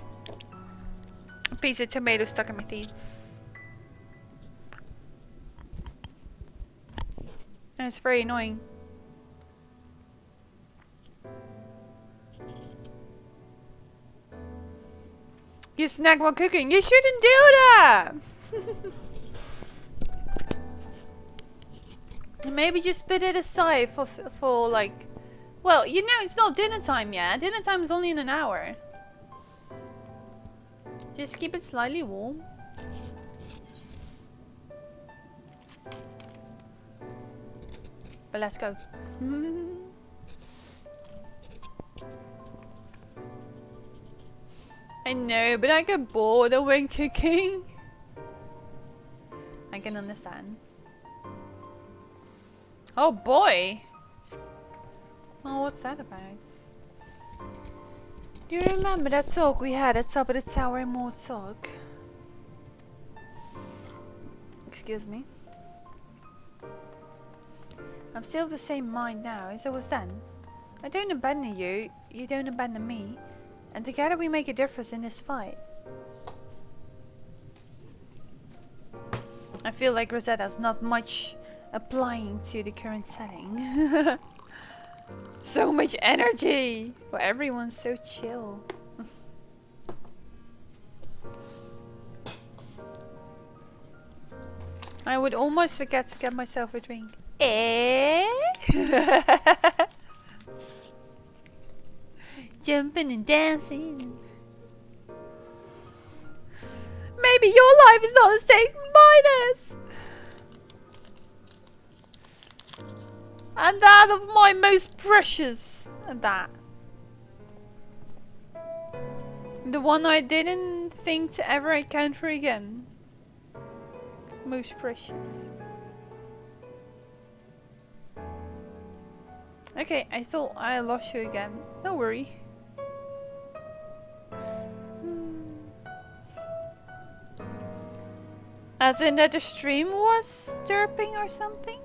a piece of tomato stuck in my teeth. And it's very annoying. You snack while cooking. You shouldn't do that! Maybe just put it aside for like... Well, you know it's not dinner time yet. Dinner time is only in an hour. Just keep it slightly warm. But let's go. I know, but I get bored when cooking. I can understand. Oh boy! Oh, what's that about? Do you remember that talk we had at top of the tower in Mortsog? Excuse me. I'm still of the same mind now as I was then. I don't abandon you, you don't abandon me, and together we make a difference in this fight. I feel like Rosetta's not much applying to the current setting. So much energy, but everyone's so chill. I would almost forget to get myself a drink. Eh? Jumping and dancing. Maybe your life is not at stake, mine is. And that of my most precious. And that. The one I didn't think to ever encounter again. Most precious. Okay, I thought I lost you again. Don't worry. As in that the stream was derping or something?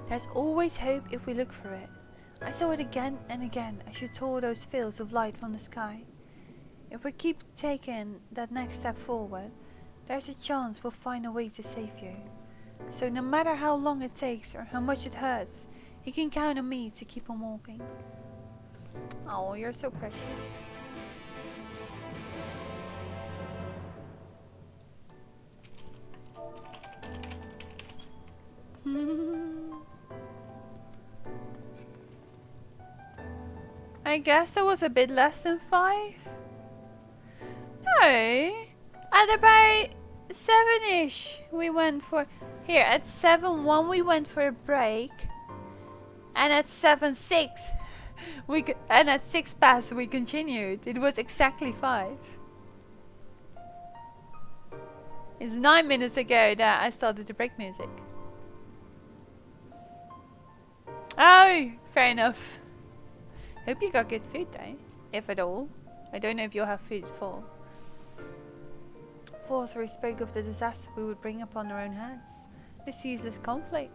There's always hope if we look for it. I saw it again and again as you tore those fields of light from the sky. If we keep taking that next step forward, there's a chance we'll find a way to save you. So no matter how long it takes or how much it hurts, you can count on me to keep on walking. Oh, you're so precious. I guess it was a bit less than 5. No, at about 7ish we went for. Here at 7:1 we went for a break, and at 7:06 and at 6 past we continued. It was exactly 5. It's 9 minutes ago that I started the break music. Oh, fair enough. Hope you got good food though, if at all. I don't know if you'll have food for. Fourth, we spoke of the disaster we would bring upon our own hands. This useless conflict.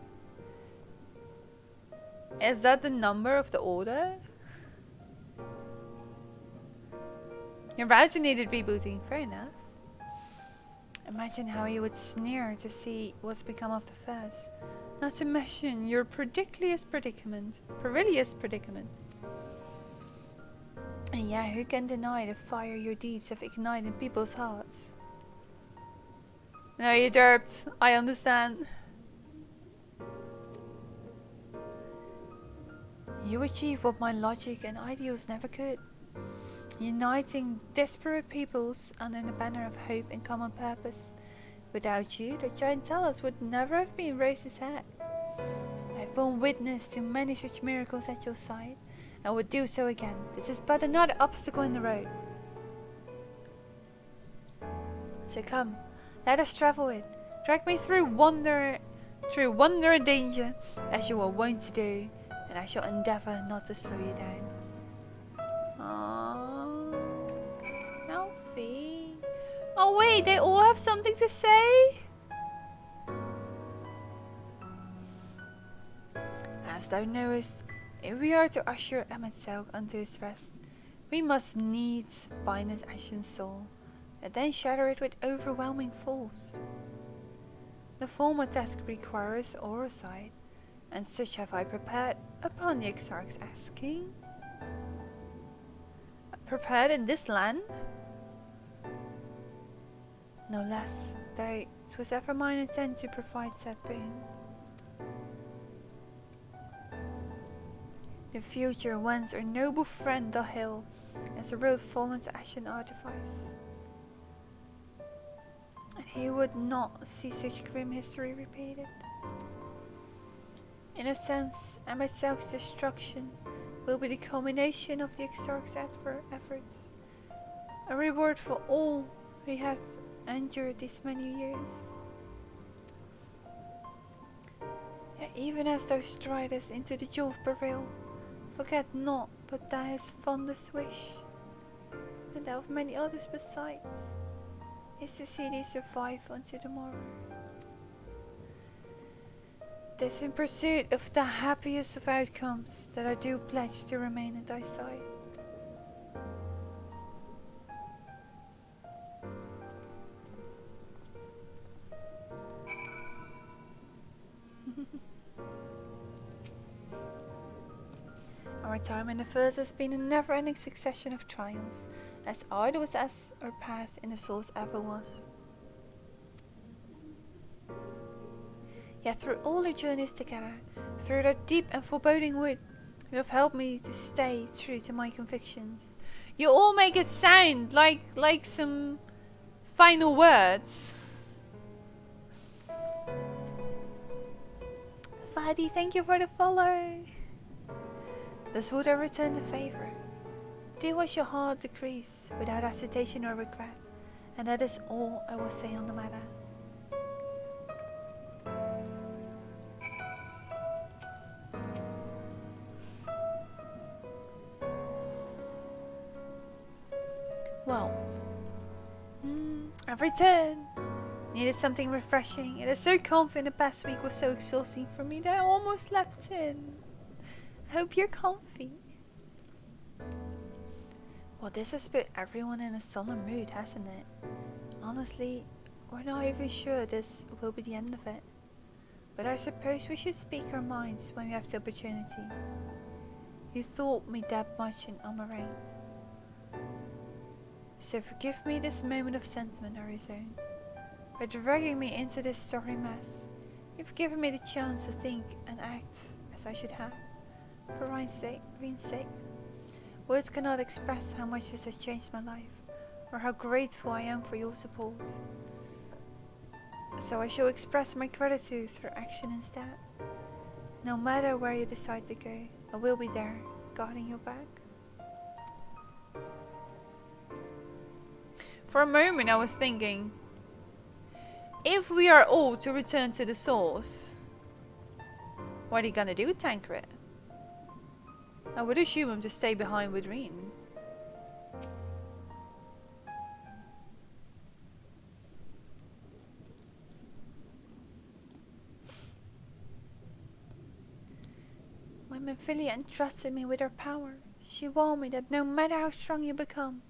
Is that the number of the order? Your browser needed rebooting, fair enough. Imagine how he would sneer to see what's become of the first. Not to mention your perilous predicament. And yeah, who can deny the fire your deeds have ignited in people's hearts? No, you derped. I understand. You achieved what my logic and ideals never could. Uniting disparate peoples under the banner of hope and common purpose. Without you, the giant Talos would never have been raised his head. I've borne witness to many such miracles at your side, and would do so again. This is but another obstacle in the road. So come, let us travel it. Drag me through wonder and danger, as you are wont to do, and I shall endeavour not to slow you down. Aww, Alfie. Oh wait, they all have something to say? As thou knowest, if we are to usher Emetzelk unto his rest, we must needs bind his ashen soul, and then shatter it with overwhelming force. The former task requires oversight, and such have I prepared upon the Exarch's asking. Prepared in this land? No less, though 'twas ever mine intent to provide said boon. The future whence our noble friend the hill, as a world fallen to ashen artifice. And he would not see such grim history repeated. In a sense, Emetzelk's destruction will be the culmination of the Exarch's efforts, a reward for all he hath endured these many years. Yet even as thou stridest into the jaw of peril, forget not but that his fondest wish, and that of many others besides, is to see thee survive unto the morrow. It is in pursuit of the happiest of outcomes that I do pledge to remain at thy side. Our time in the First has been a never-ending succession of trials, as arduous as our path in the Source ever was. Yet through all our journeys together, through that deep and foreboding wood, you have helped me to stay true to my convictions. You all make it sound like some final words. Fadi, thank you for the follow. Thus would I return the favor. Do as your heart decrees, without hesitation or regret, and that is all I will say on the matter. Well, I've returned. Needed something refreshing. It is so comfy. The past week was so exhausting for me that I almost slept in. I hope you're comfy. Well, this has put everyone in a solemn mood, hasn't it? Honestly, we're not even sure this will be the end of it. But I suppose we should speak our minds when we have the opportunity. You taught me that much in Amarane. So forgive me this moment of sentiment, Arizona. By dragging me into this sorry mess, you've given me the chance to think and act as I should have. For Rhine's sake. Words cannot express how much this has changed my life, or how grateful I am for your support. So I shall express my gratitude through action instead. No matter where you decide to go, I will be there, guarding your back. For a moment I was thinking, if we are all to return to the Source, what are you gonna do, Tancred? I would assume him to stay behind with Reen. When Mephilia entrusted me with her power, she warned me that no matter how strong you become,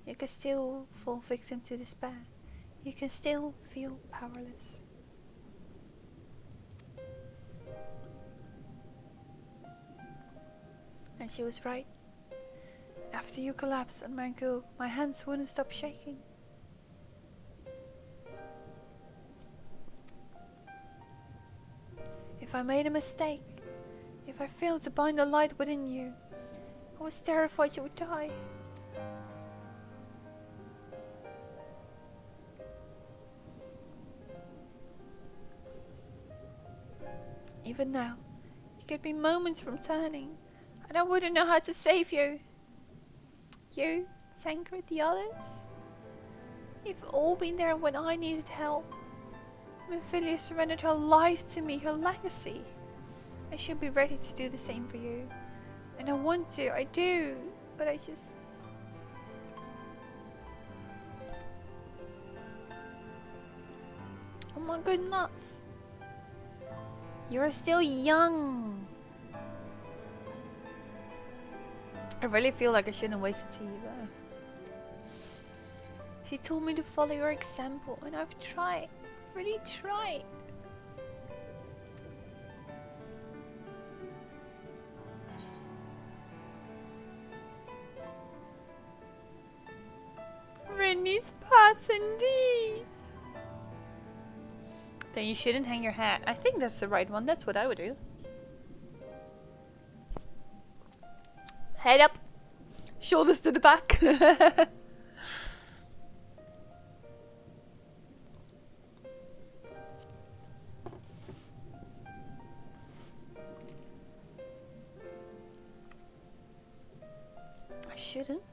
you can still fall victim to despair. You can still feel powerless. And she was right. After you collapsed at Manku, my hands wouldn't stop shaking. If I made a mistake, if I failed to bind the light within you, I was terrified you would die. Even now, you could be moments from turning, and I wouldn't know how to save you. You, Tancred, the others? You've all been there when I needed help. Mephilia surrendered her life to me, her legacy. I should be ready to do the same for you. And I want to, I do, but I just... I'm not good enough. You're still young. I really feel like I shouldn't waste it to you, but she told me to follow your example, and I've tried, really tried. Rennie's parts indeed. Then you shouldn't hang your hat. I think that's the right one. That's what I would do. Head up, shoulders to the back. I shouldn't.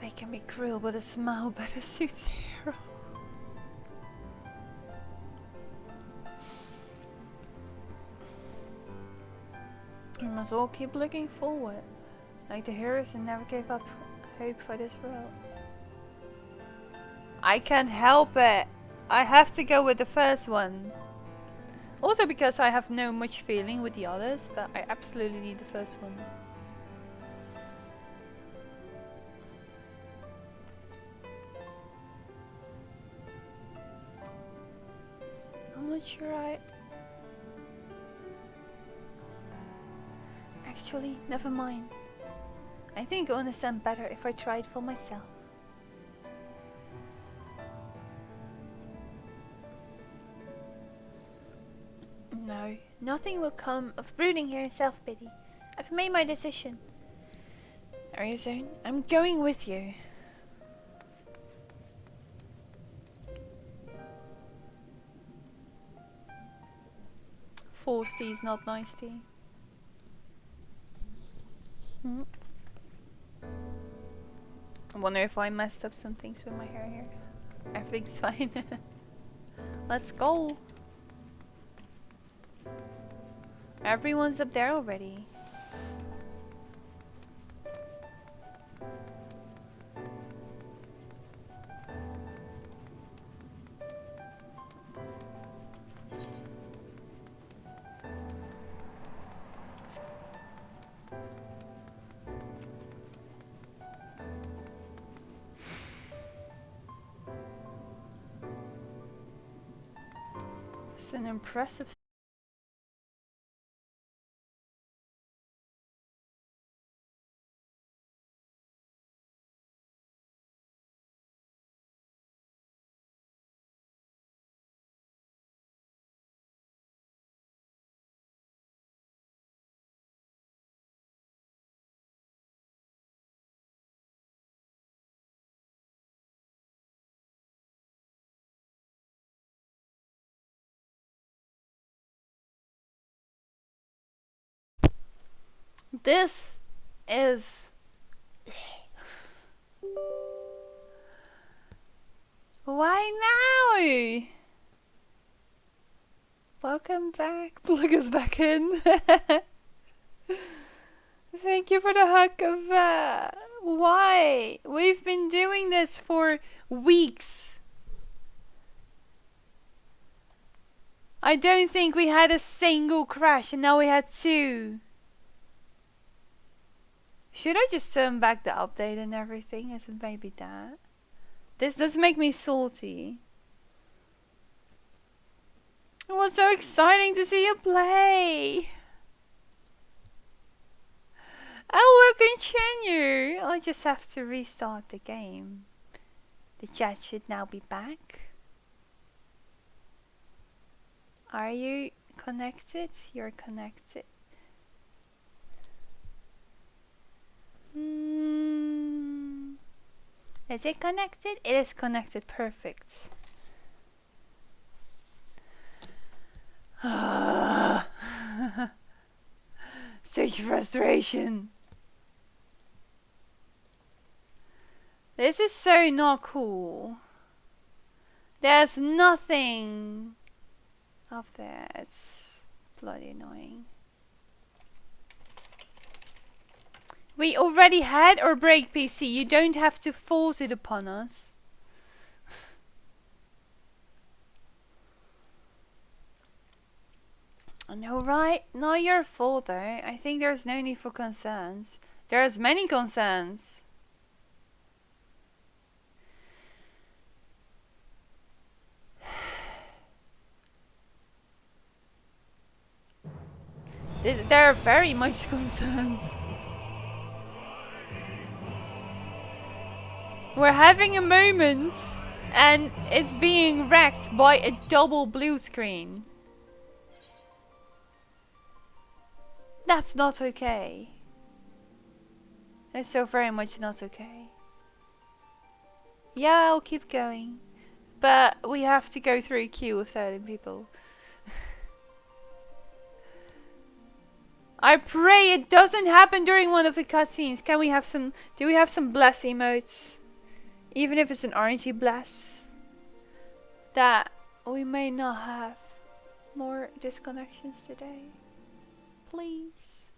Fate can be cruel, but a smile better suits a hero. must all keep looking forward, like the heroes who never gave up hope for this world. I can't help it. I have to go with the first one. Also because I have no much feeling with the others, but I absolutely need the first one. I'm not sure Actually, never mind. I think it would understand better if I tried for myself. No, nothing will come of brooding here in self-pity. I've made my decision. Arizona, I'm going with you. Forced tea is not nice tea. I wonder if I messed up some things with my hair here. Everything's fine. Let's go. Everyone's up there already. It's an impressive. This is why now? Welcome back. Plug us back in. Thank you for the hug of why? We've been doing this for weeks. I don't think we had a single crash and now we had 2. Should I just turn back the update and everything? Is it maybe that? This does make me salty. It was so exciting to see you play. I will continue. I just have to restart the game. The chat should now be back. Are you connected? You're connected. Is it connected? It is connected. Perfect. Such frustration. This is so not cool. There's nothing up there. It's bloody annoying. We already had our break PC. You don't have to force it upon us. I know, right? Not your fault though. I think there's no need for concerns. There's many concerns. There are very much concerns. We're having a moment and it's being wrecked by a double blue screen. That's not okay. It's so very much not okay. Yeah, I'll keep going. But we have to go through a queue of 30 people. I pray it doesn't happen during one of the cutscenes. Can we have some... Do we have some bless emotes? Even if it's an orangey bless. That we may not have more disconnections today. Please.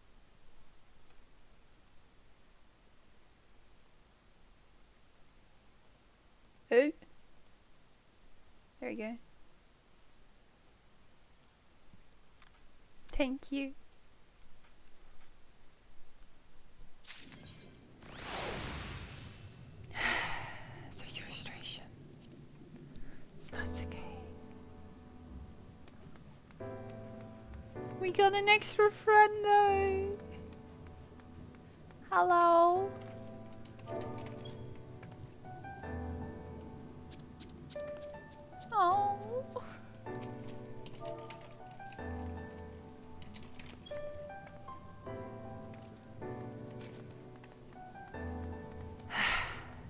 Oh. There we go. Thank you. Such frustration. It's not okay. We got an extra friend though. Hello. Oh.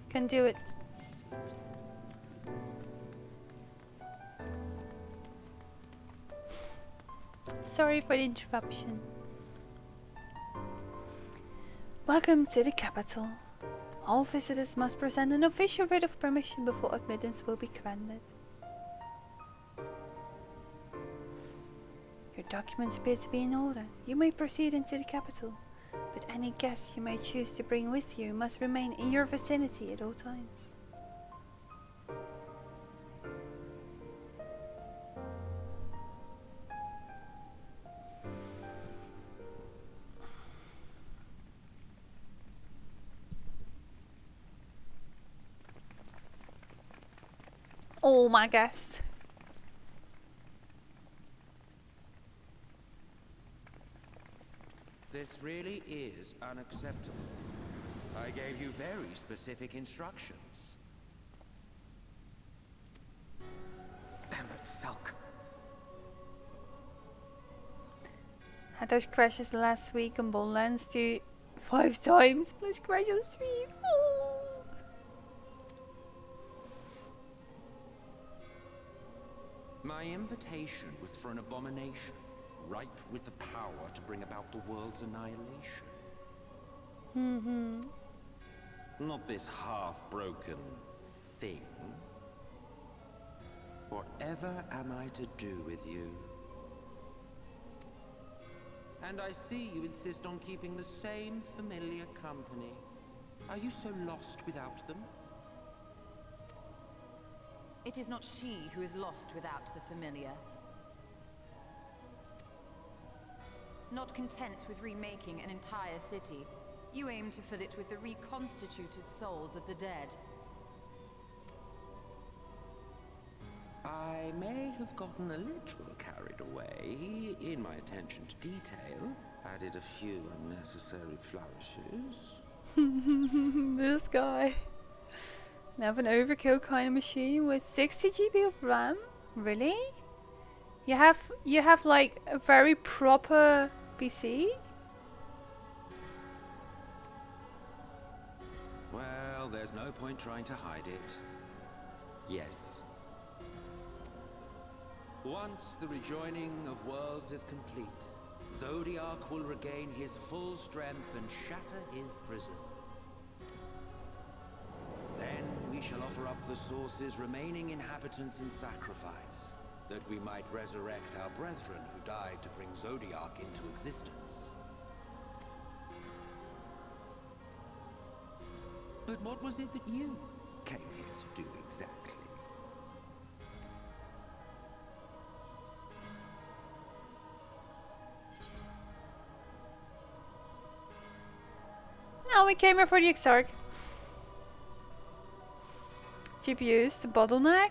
Can do it. Sorry for the interruption. Welcome to the capital. All visitors must present an official writ of permission before admittance will be granted. Your documents appear to be in order. You may proceed into the capital, but any guests you may choose to bring with you must remain in your vicinity at all times. Oh my guest. This really is unacceptable. I gave you very specific instructions. Emmet Sulk. Had those crashes last week on Bondlands to 5 times plus crash on stream. Oh. My invitation was for an abomination, ripe with the power to bring about the world's annihilation. Not this half-broken thing. Whatever am I to do with you? And I see you insist on keeping the same familiar company. Are you so lost without them? It is not she who is lost without the familiar. Not content with remaking an entire city, you aim to fill it with the reconstituted souls of the dead. I may have gotten a little carried away in my attention to detail, added a few unnecessary flourishes. This guy. Have an overkill kind of machine with 60 GB of RAM? Really? You have like a very proper PC? Well, there's no point trying to hide it. Yes. Once the rejoining of worlds is complete, Zodiac will regain his full strength and shatter his prison. Then we shall offer up the Source's remaining inhabitants in sacrifice, that we might resurrect our brethren who died to bring Zodiac into existence. But what was it that you came here to do exactly? No, we came here for the Exarch. GPUs, the bottleneck.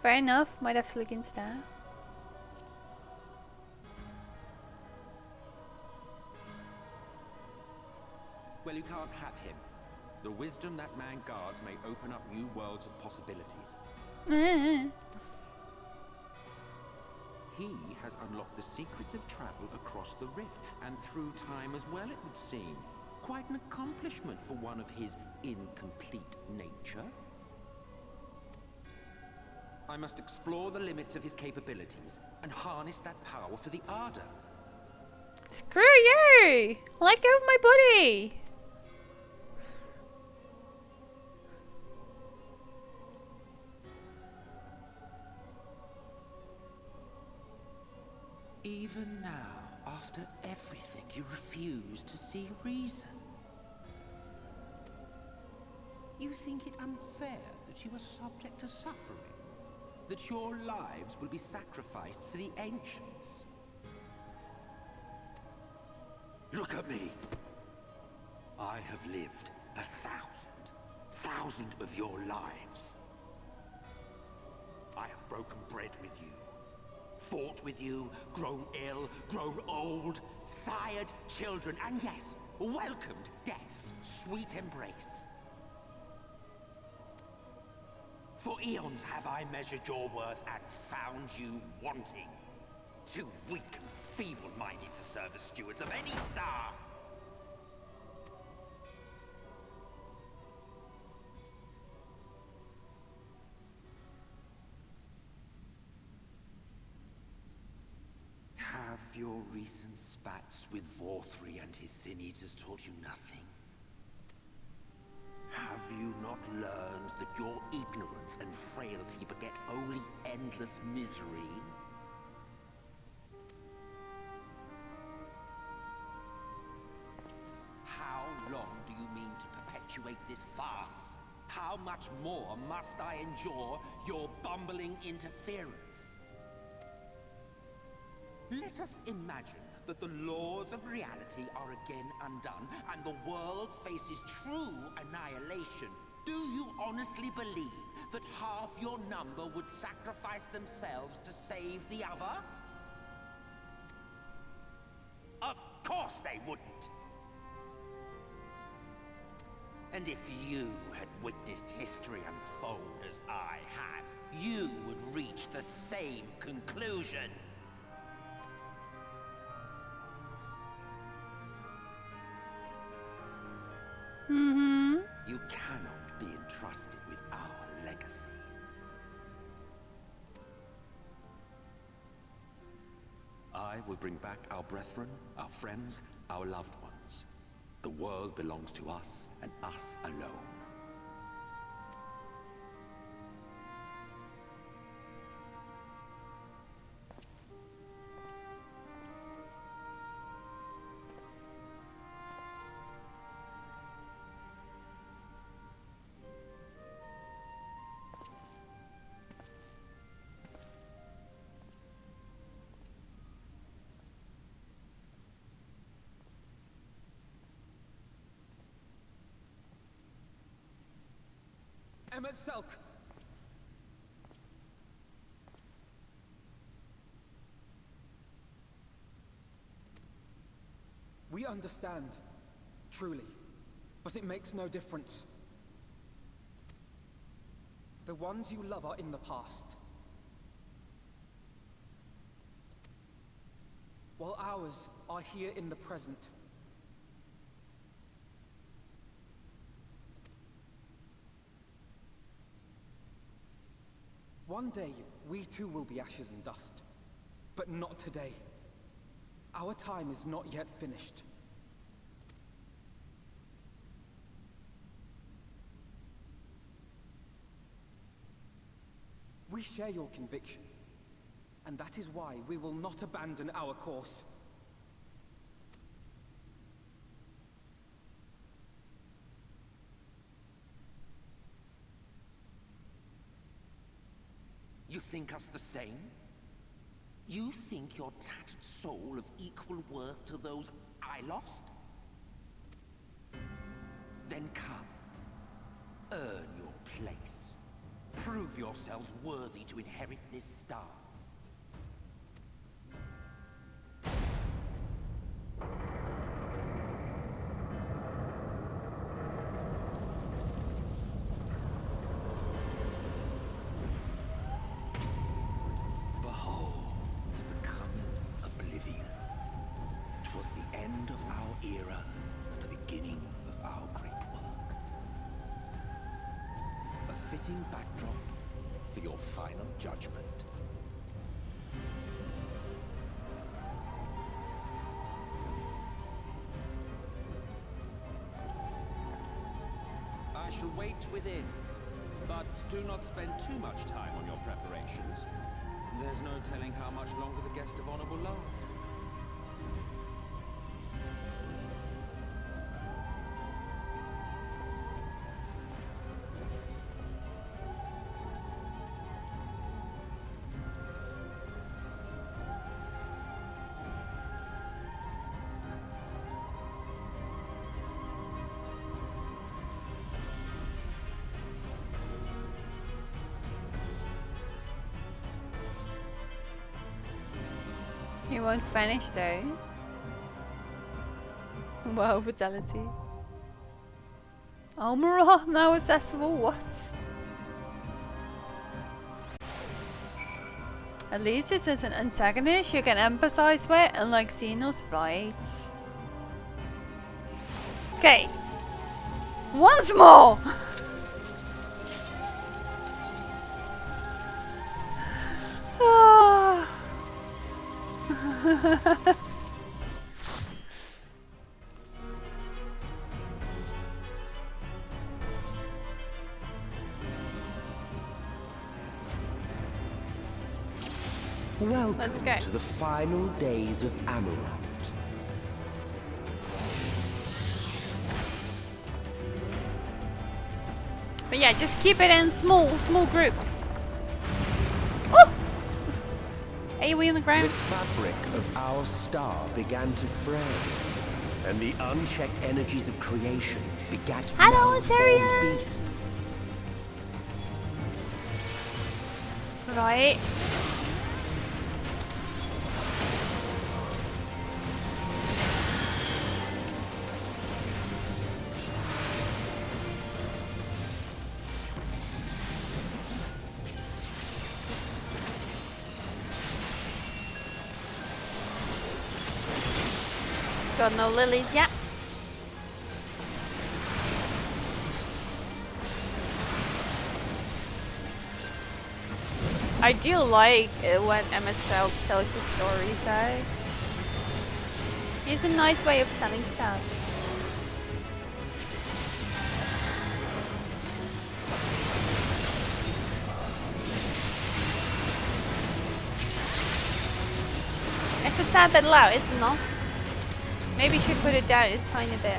Fair enough, might have to look into that. Well, you can't have him. The wisdom that man guards may open up new worlds of possibilities. He has unlocked the secrets of travel across the rift, and through time as well, it would seem. Quite an accomplishment for one of his incomplete nature. I must explore the limits of his capabilities, and harness that power for the Ardor. Screw you! Let go of my body! Even now, after everything, you refuse to see reason. You think it unfair that you are subject to suffering? That your lives will be sacrificed for the ancients? Look at me! I have lived 1,000 of your lives. I have broken bread with you, fought with you, grown ill, grown old, sired children, and yes, welcomed death's sweet embrace. For eons have I measured your worth and found you wanting. Too weak and feeble-minded to serve as stewards of any star. Have your recent spats with Vorthri and his Sin Eaters taught you nothing? Have you not learned that your ignorance and frailty beget only endless misery? How long do you mean to perpetuate this farce? How much more must I endure your bumbling interference? Let us imagine that the laws of reality are again undone and the world faces true annihilation. Do you honestly believe that half your number would sacrifice themselves to save the other? Of course they wouldn't! And if you had witnessed history unfold as I have, you would reach the same conclusion. You cannot be entrusted with our legacy. I will bring back our brethren, our friends, our loved ones. The world belongs to us, and us alone. Emmett Selk! We understand, truly, but it makes no difference. The ones you love are in the past, while ours are here in the present. One day, we too will be ashes and dust. But not today. Our time is not yet finished. We share your conviction, and that is why we will not abandon our course. You think us the same? You think your tattered soul of equal worth to those I lost? Then come. Earn your place. Prove yourselves worthy to inherit this star. Backdrop for your final judgment. I shall wait within, but do not spend too much time on your preparations. There's no telling how much longer the guest of honor will last. He won't vanish though. Wow, fatality. Almara now accessible, what? At least this is an antagonist you can empathize with, unlike Xenos, right? Okay. Once more! Welcome to the final days of Amaranth. But yeah, just keep it in small groups. Oh! Hey, we on the ground? The fabric of our star began to fray, and the unchecked energies of creation begat malformed beasts. Right. Got no lilies yet. I do like when MSL tells his stories, guys. It's a nice way of telling stuff. It's a tad bit loud, isn't it? Maybe you should put it down a tiny bit.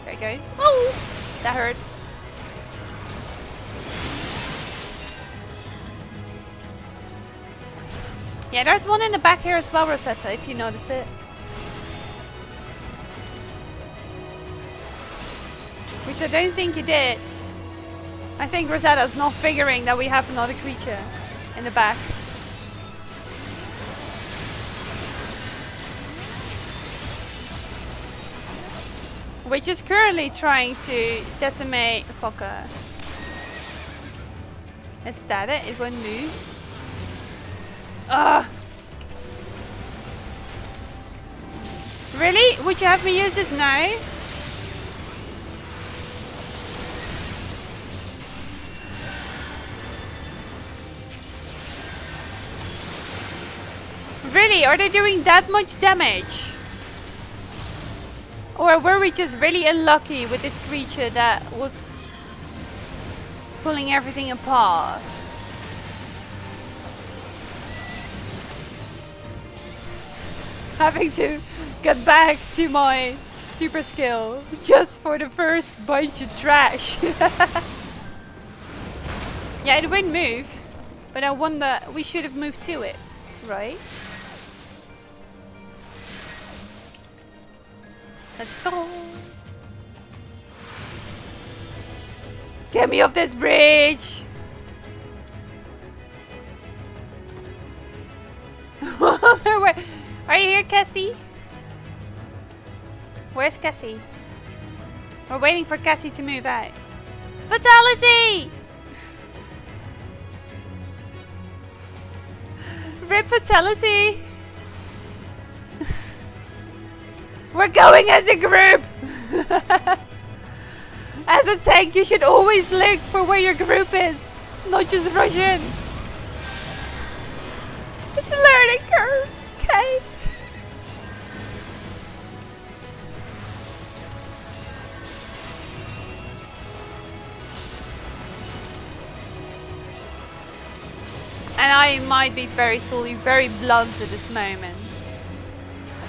There you go. Oh! That hurt. Yeah, there's one in the back here as well, Rosetta, if you noticed it. Which I don't think you did. I think Rosetta's not figuring that we have another creature in the back. Which is currently trying to decimate Fokker. Is that it? It won't move. Ugh! Really? Would you have me use this now? Really? Are they doing that much damage? Or were we just really unlucky with this creature that was pulling everything apart? Having to get back to my super skill just for the first bunch of trash. Yeah, it wouldn't move, but I wonder, we should have moved to it, right? Let's go. Get me off this bridge. Are you here, Cassie? Where's Cassie? We're waiting for Cassie to move out. Fatality! Rip fatality! We're going as a group! As a tank, you should always look for where your group is, not just rush in. It's a learning curve, okay? And I might be very salty, very blunt at this moment.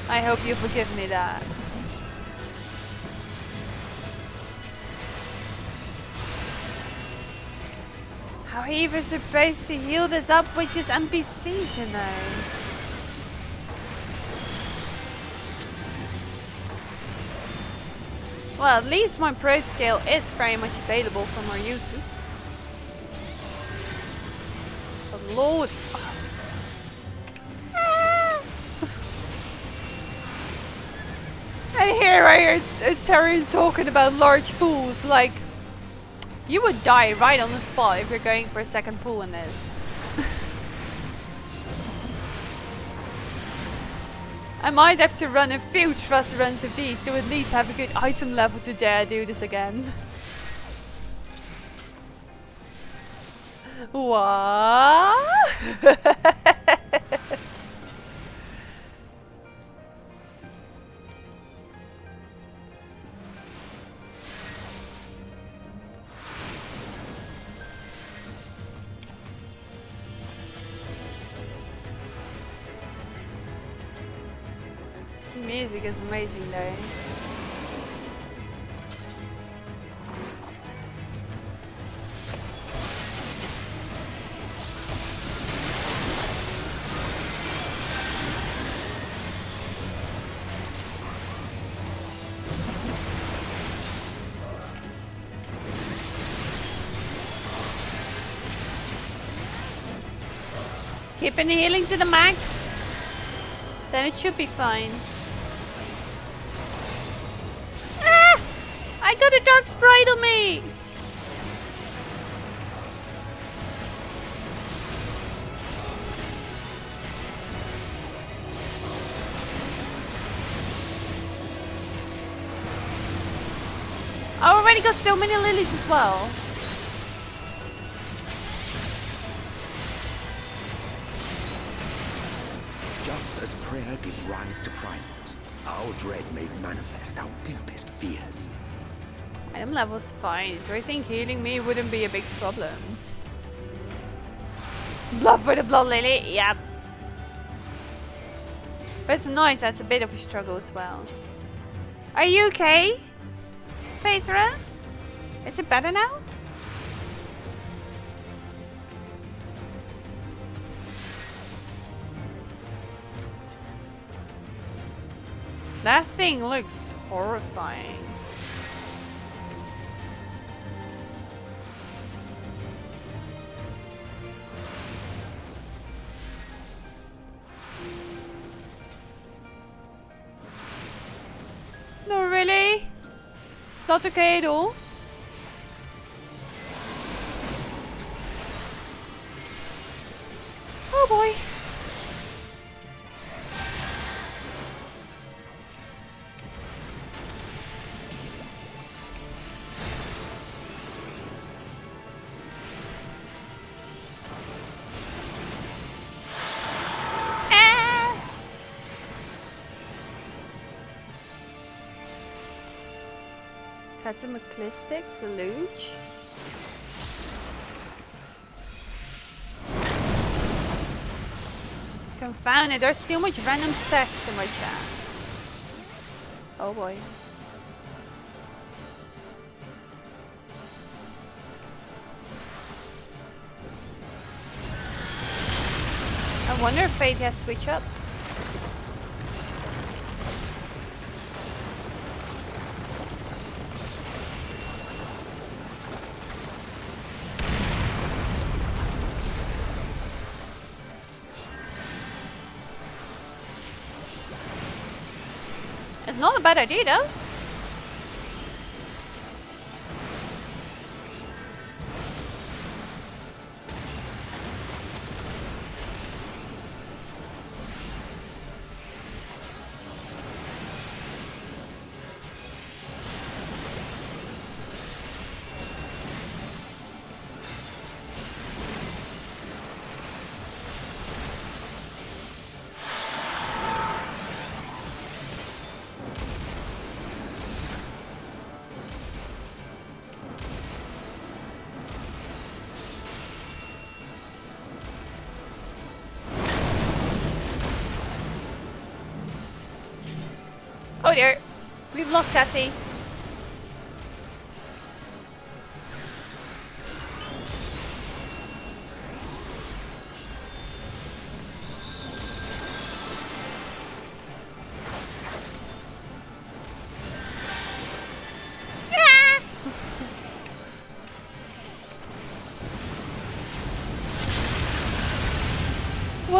I hope you forgive me that. How are you even supposed to heal this up with just NPCs, you know? Well, at least my pro scale is very much available for more uses. But Lord. And here I hear Tyrion talking about large pools, like, you would die right on the spot if you're going for a second pool in this. I might have to run a few trust runs of these to at least have a good item level to dare do this again. What? This music is amazing though. Keeping the healing to the max, then it should be fine. Ah! I got a dark sprite on me! I already got so many lilies as well. Just as prayer gives rise to primals, our dread made manifest our deepest fears. Item level's fine, so I think healing me wouldn't be a big problem. Blood for the blood lily, yep. But it's nice, that's a bit of a struggle as well. Are you okay, Phaedra? Is it better now? That thing looks horrifying. No, really? It's not okay at all? Oh boy. Cataclysmic deluge. Confound it, there's too much random text in my chat. Oh boy. I wonder if Fate has switch up. It's not a bad idea though. Oh dear, we've lost Cassie.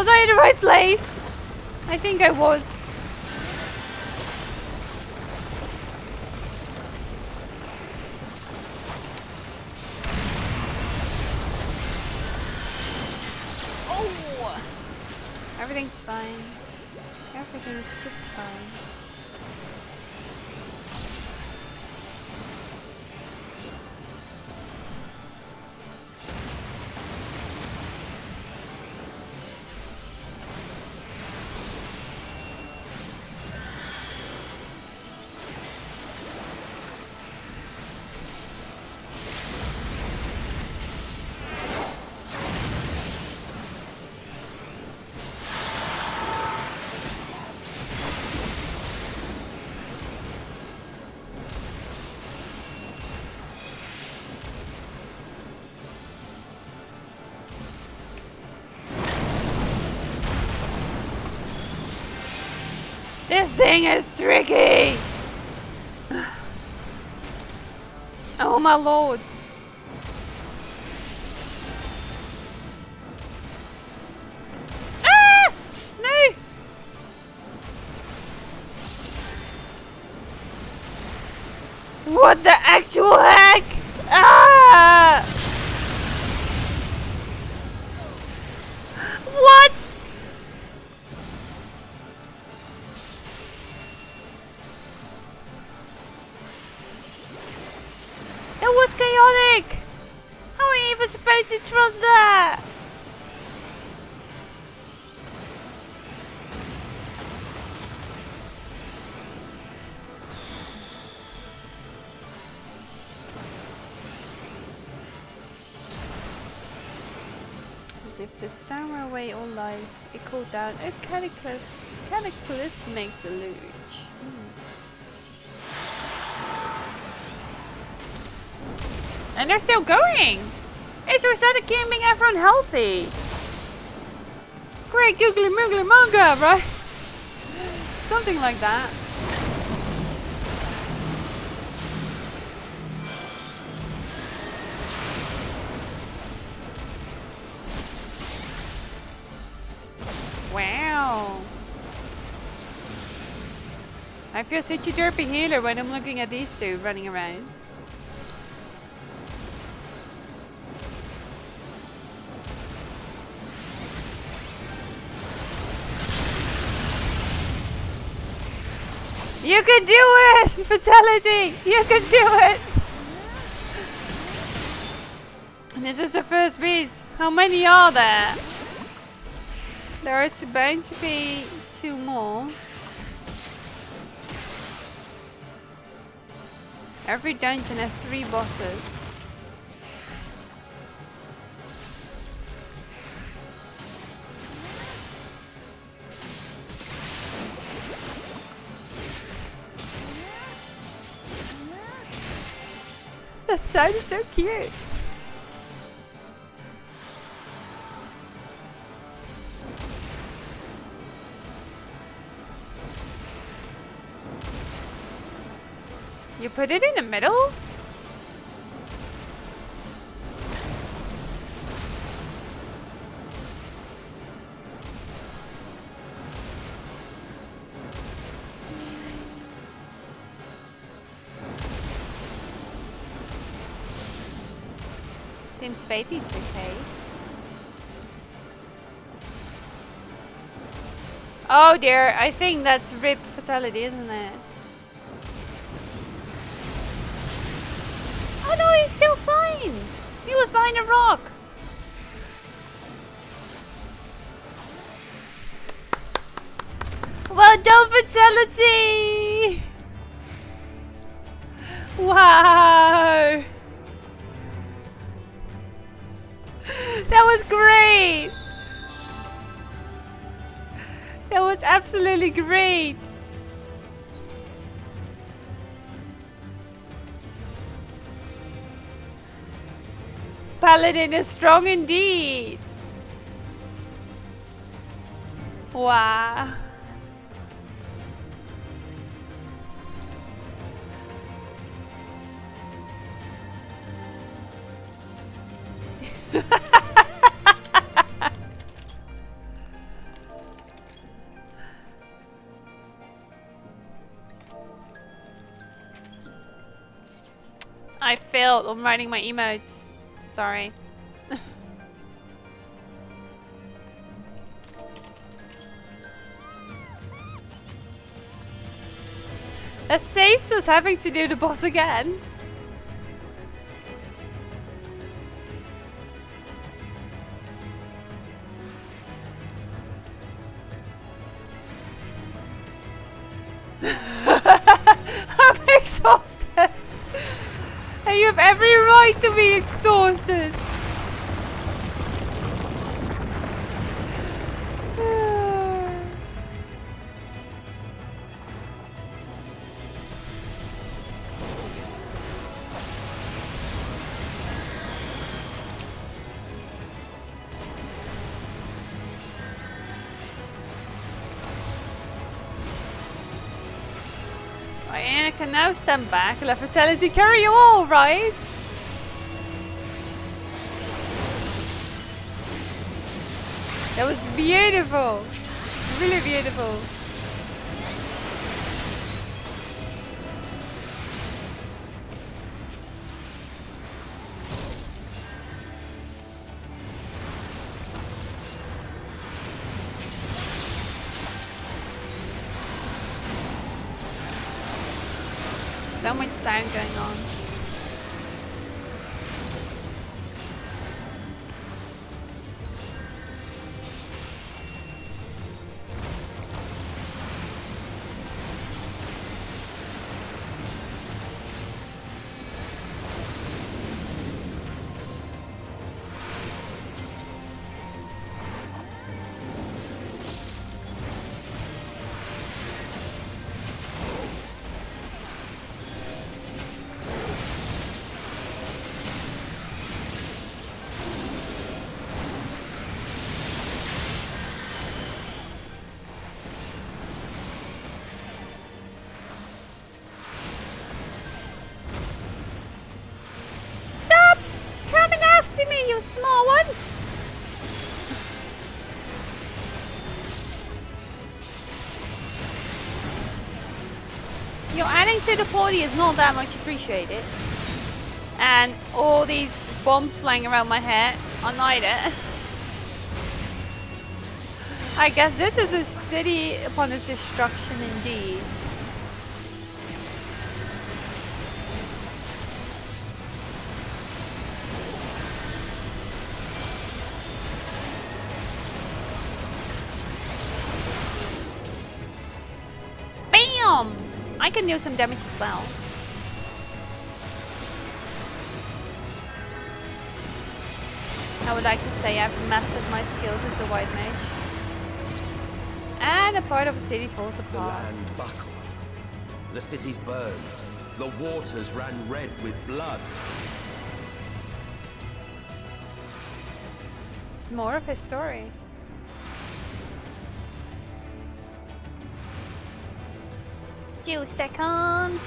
Was I in the right place? I think I was. Oh! Everything's fine. Everything's just fine. This thing is tricky! Oh my lord! Ah! No! What the actual heck? Ah! What? That was chaotic! How are you even supposed to trust that? As if to sour away all life, it called down a cataclysmic deluge. And they're still going! It's Rosetta keeping everyone healthy! Great googly moogly manga, right? Something like that. Wow! I feel such a derpy healer when I'm looking at these two running around. You can do it! Fatality! You can do it! This is the first beast. How many are there? There are bound to be 2 more. Every dungeon has 3 bosses. That sounds so cute. You put it in the middle? Seems Faithy's okay. Oh dear, I think that's Rip Fatality, isn't it? Oh no, he's still fine! He was behind a rock! Well done, Fatality! Wow! That was great! That was absolutely great! Paladin is strong indeed! Wow! failed on writing my emotes. Sorry. That saves us having to do the boss again. I'm exhausted. And you have every right to be exhausted. And I can now stand back, let fatality carry you all, right? That was beautiful. Really beautiful. So much sound going on. You small one! Your adding to the party is not that much appreciated. And all these bombs flying around my head are neither. I guess this is a city upon its destruction indeed. I can do some damage as well. I would like to say I've mastered my skills as a white mage. And a part of the city falls apart. The land buckled. The cities burned. The waters ran red with blood. It's more of his story. 2 seconds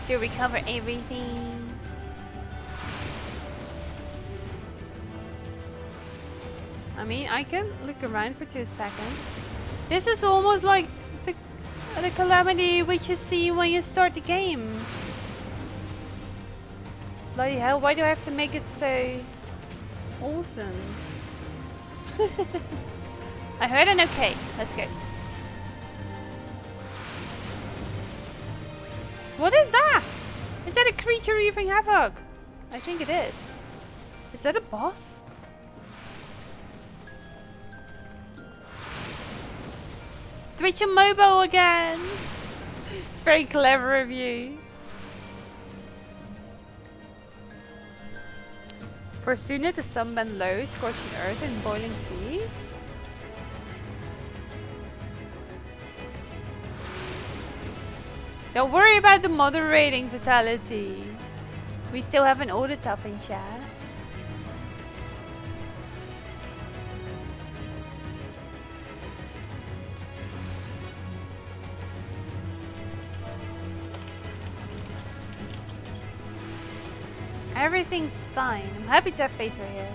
to recover everything. I mean, I can look around for 2 seconds. This is almost like the calamity which you see when you start the game. Bloody hell, why do I have to make it so awesome? I heard an okay. Let's go. What is that? Is that a creature wreaking havoc? I think it is. Is that a boss? Twitch and mobile again. It's very clever of you. For sooner the sun bent low, scorching earth and boiling seas. Don't worry about the moderating fatality. We still have an audit up in chat. Everything's fine. I'm happy to have faith right here.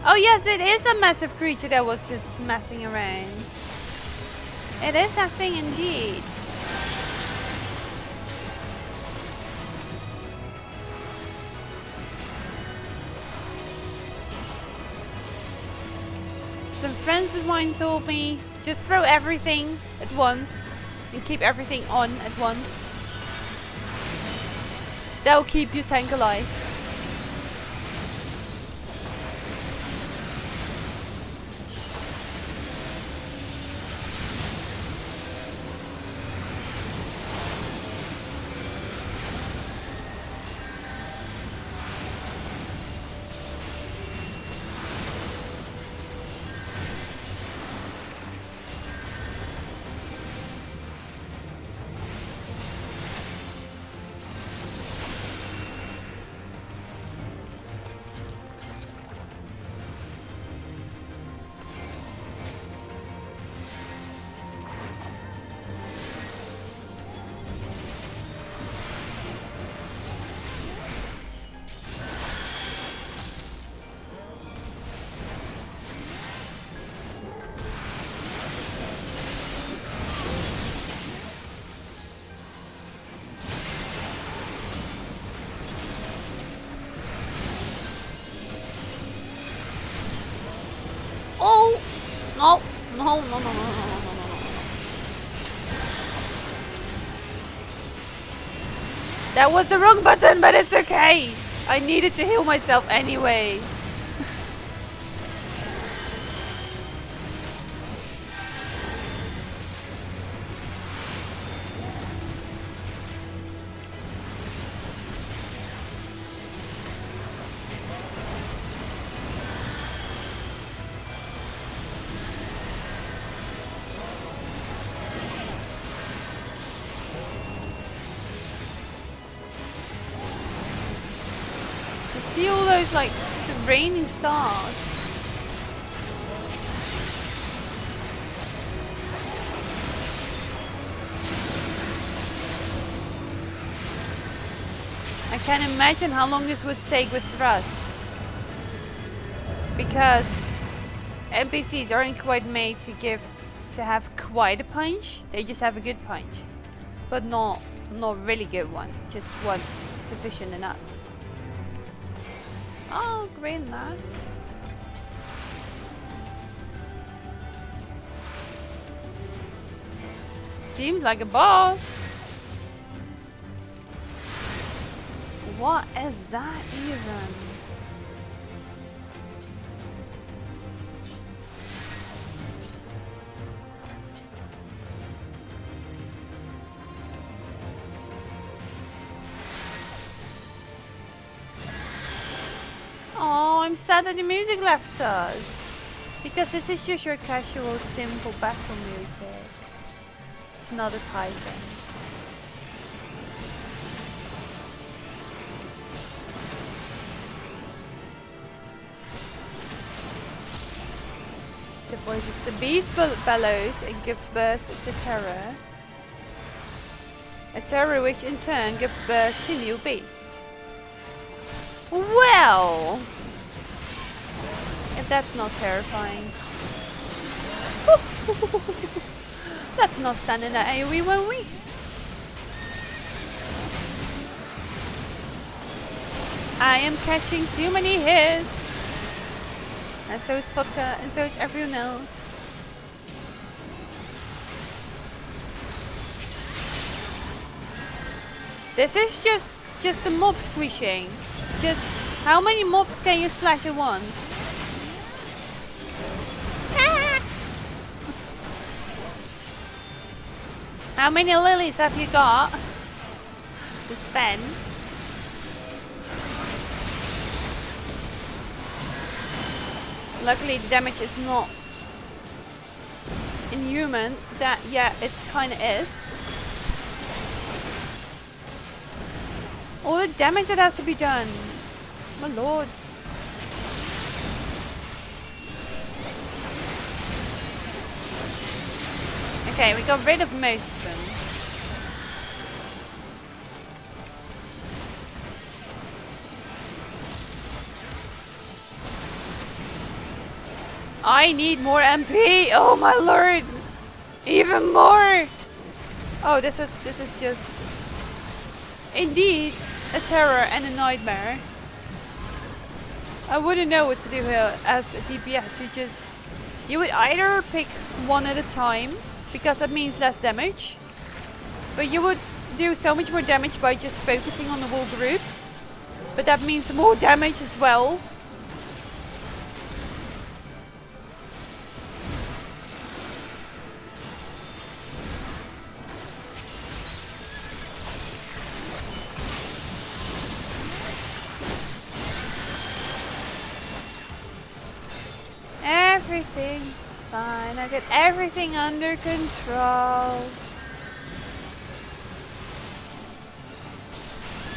Oh yes, it is a massive creature that was just messing around. It is that thing indeed. Some friends of mine told me just throw everything at once and keep everything on at once. That'll keep your tank alive. No, no, no, no, no, no, no, no, no. That was the wrong button, but it's okay. I needed to heal myself anyway. See all those like the raining stars. I can't imagine how long this would take with thrust, because NPCs aren't quite made to have quite a punch. They just have a good punch, but not really good one. Just one sufficient enough. Oh, green knife. Seems like a boss. What is that even? Oh, I'm sad that the music left us. Because this is just your casual, simple battle music. It's not exciting. The voice of the beast bellows and gives birth to terror. A terror which in turn gives birth to new beasts. Well, if that's not terrifying. Let's not stand in that AoE, won't we? I am catching too many hits. And so is Vodka, and so is everyone else. This is just a mob squishing. Just how many mobs can you slash at once? How many lilies have you got to spend? Luckily the damage is not inhuman. That, yeah, it kinda is. All the damage that has to be done. My lord. Okay, we got rid of most of them. I need more MP. Oh my lord. Even more! Oh, this is just indeed a terror and a nightmare. I wouldn't know what to do here as a DPS. You would either pick one at a time, because that means less damage. But you would do so much more damage by just focusing on the whole group. But that means more damage as well. Everything's fine. I get everything under control.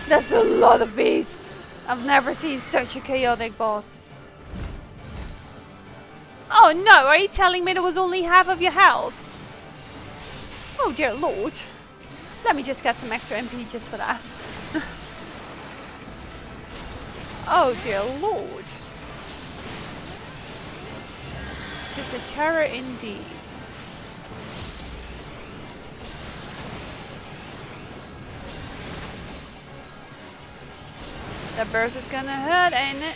That's a lot of beasts. I've never seen such a chaotic boss. Oh no, are you telling me there was only half of your health? Oh dear lord. Let me just get some extra MP just for that. Oh dear lord. This is a terror indeed. That burst is gonna hurt, ain't it?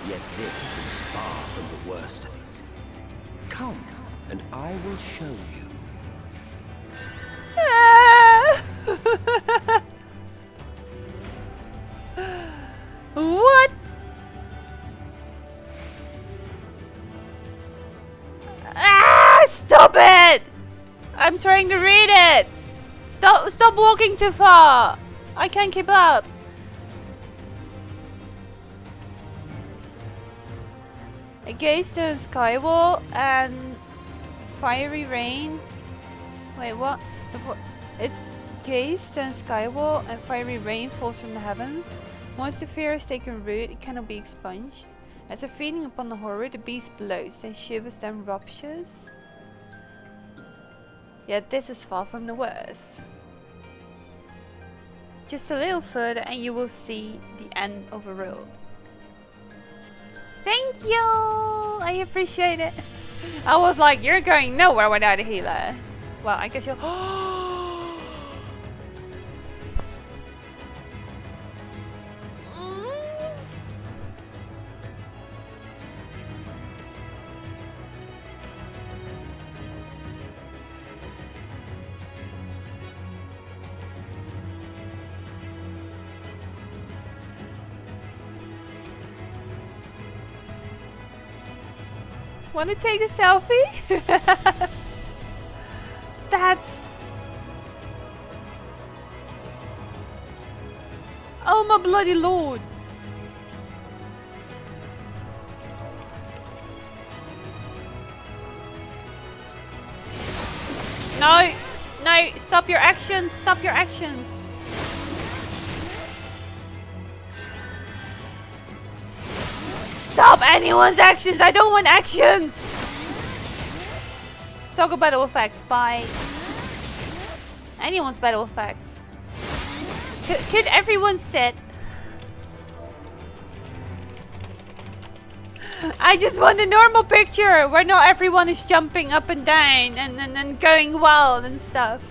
Yet this is far from the worst of it. Come, and I will show you. What? Ah! Stop it! I'm trying to read it. Stop walking too far. I can't keep up. A gay stone skywall and fiery rain. Wait, what? It's gay stone skywall and fiery rain falls from the heavens. Once the fear has taken root, it cannot be expunged. As a feeding upon the horror, the beast blows, then shivers, then ruptures. Yet this is far from the worst. Just a little further and you will see the end of a road. Thank you! I appreciate it. I was like, you're going nowhere without a healer. Well, I guess you'll... Want to take a selfie? That's... Oh my bloody lord. No! No! Stop your actions! Stop your actions! Stop anyone's actions! I don't want actions! Talk about battle effects. Bye. Anyone's battle effects. Could everyone sit? I just want a normal picture where not everyone is jumping up and down and going wild and stuff.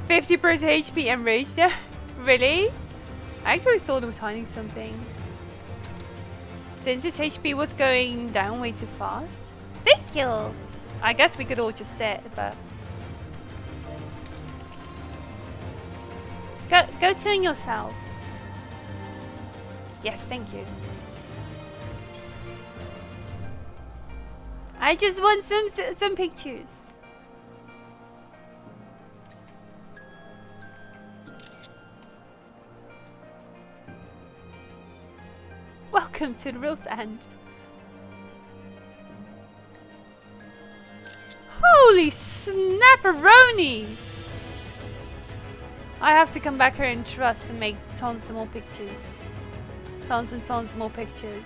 50% HP and rage there? Really? I actually thought it was hiding something. Since his HP was going down way too fast. Thank you! I guess we could all just sit, but... Go turn yourself. Yes, thank you. I just want some pictures. Welcome to the Rose End. Holy snapperonis! I have to come back here and trust and make tons of more pictures. Tons and tons more pictures.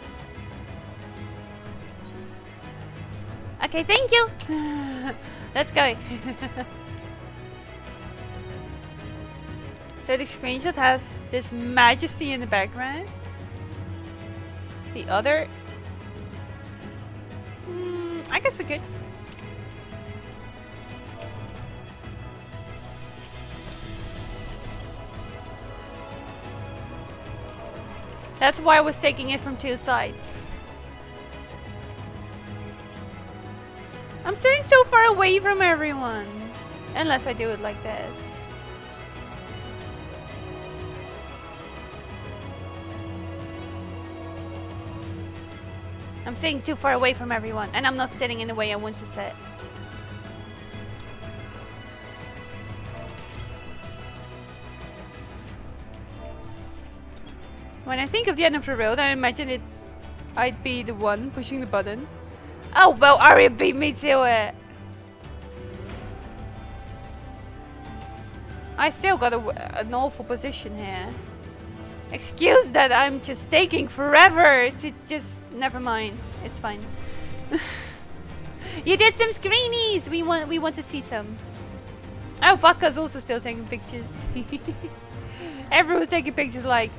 Okay, thank you! Let's go. So the screenshot has this majesty in the background. The other... I guess we could. That's why I was taking it from two sides. I'm sitting so far away from everyone. Unless I do it like this. I'm sitting too far away from everyone, and I'm not sitting in the way I want to sit. When I think of the end of the road, I imagine I'd be the one pushing the button. Oh well, Arya beat me to it. I still got an awful position here. Excuse that I'm just taking forever to just... Never mind. It's fine. You did some screenies! We want to see some. Oh, Vodka's also still taking pictures. Everyone's taking pictures like...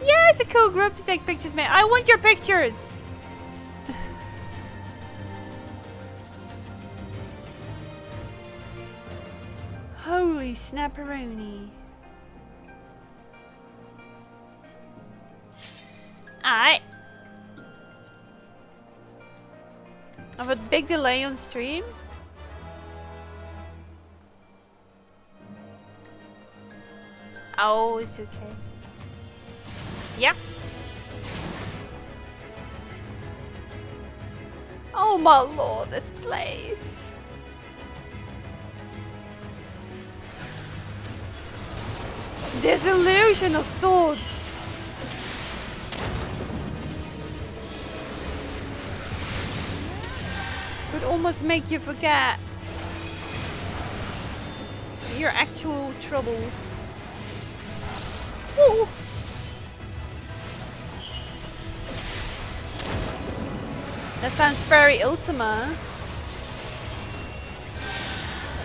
Yeah, it's a cool group to take pictures, man. I want your pictures! Holy snapperoni. Alright. I have a big delay on stream. Oh, it's okay. Yeah. Oh my lord, this place. This illusion of swords. Could almost make you forget your actual troubles. Ooh. That sounds very Ultima.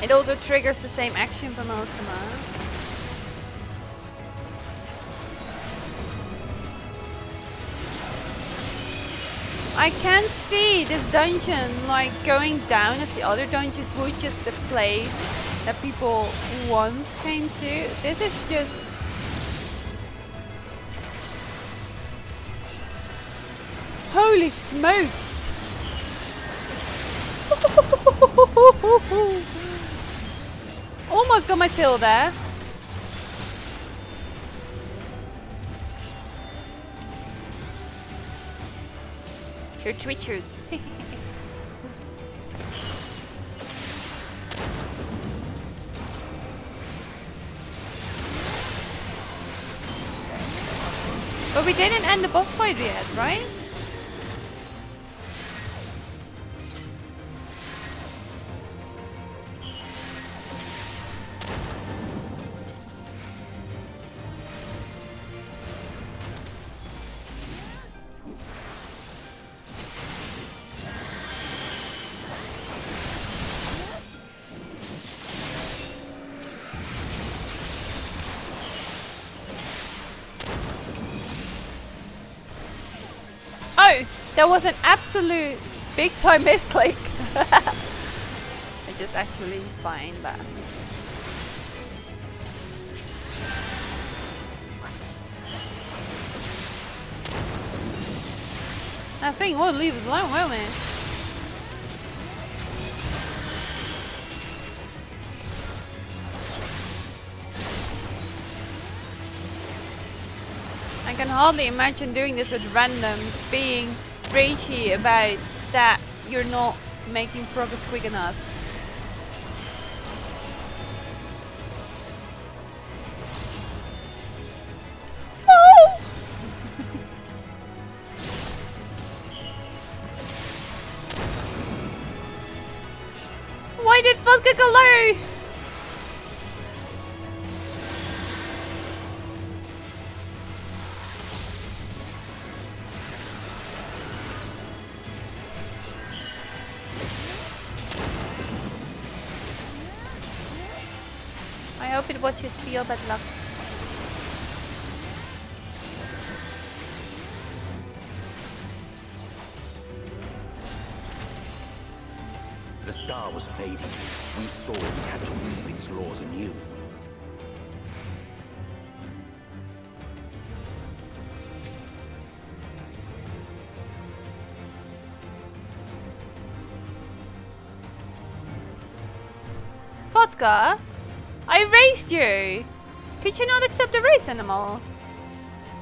It also triggers the same action from Ultima. I can't see this dungeon like going down as the other dungeons would, just the place that people once came to. This is just... Holy smokes! Almost got my tail there. You're twitchers. But we didn't end the boss fight yet, right? Oh, that was an absolute big time misclick. I just actually find that. That thing won't leave us alone, will it? I can hardly imagine doing this with randoms, being ragey about that you're not making progress quick enough. Oh! Why did Vodka go low? I hope it was just pure bad luck. the star was fading, we saw we had to weave its laws anew. Vodka? I raced you! Could you not accept the race anymore?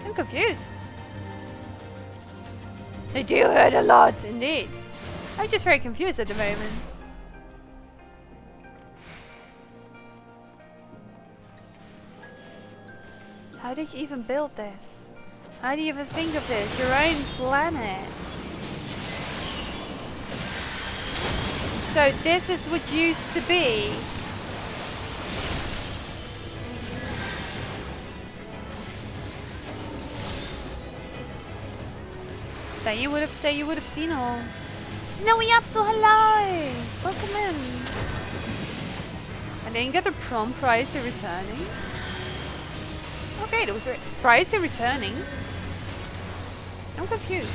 I'm confused. They do hurt a lot, indeed. I'm just very confused at the moment. How did you even build this? How do you even think of this? Your own planet. So this is what used to be. That you would have said you would have seen all. Snowy Absol, hello! Welcome in. I didn't get the prom prior to returning. Okay, it was prior to returning. I'm confused.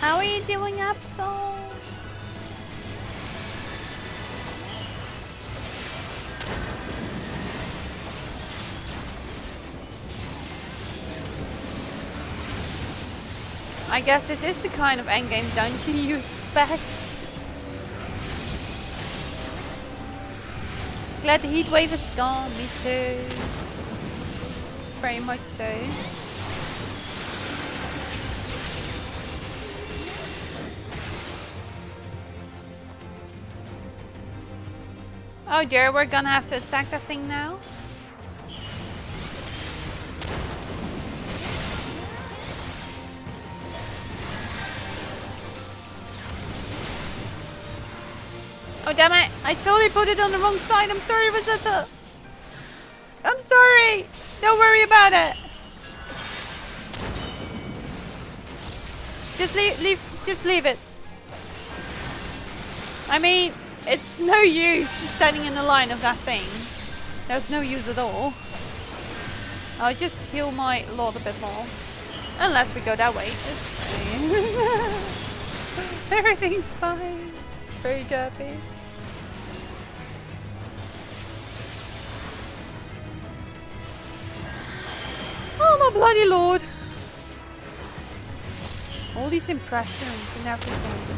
How are you doing, Absol? I guess this is the kind of endgame dungeon you expect. Glad the heat wave is gone, me too. Very much so. Oh dear, we're gonna have to attack that thing now. Oh damn it, I totally put it on the wrong side. I'm sorry, Rosetta. I'm sorry. Don't worry about it. Just leave it. I mean, it's no use standing in the line of that thing. There's no use at all. I'll just heal my lord a bit more. Unless we go that way. It's fine. Everything's fine. It's very derpy. Oh my bloody lord. All these impressions and everything.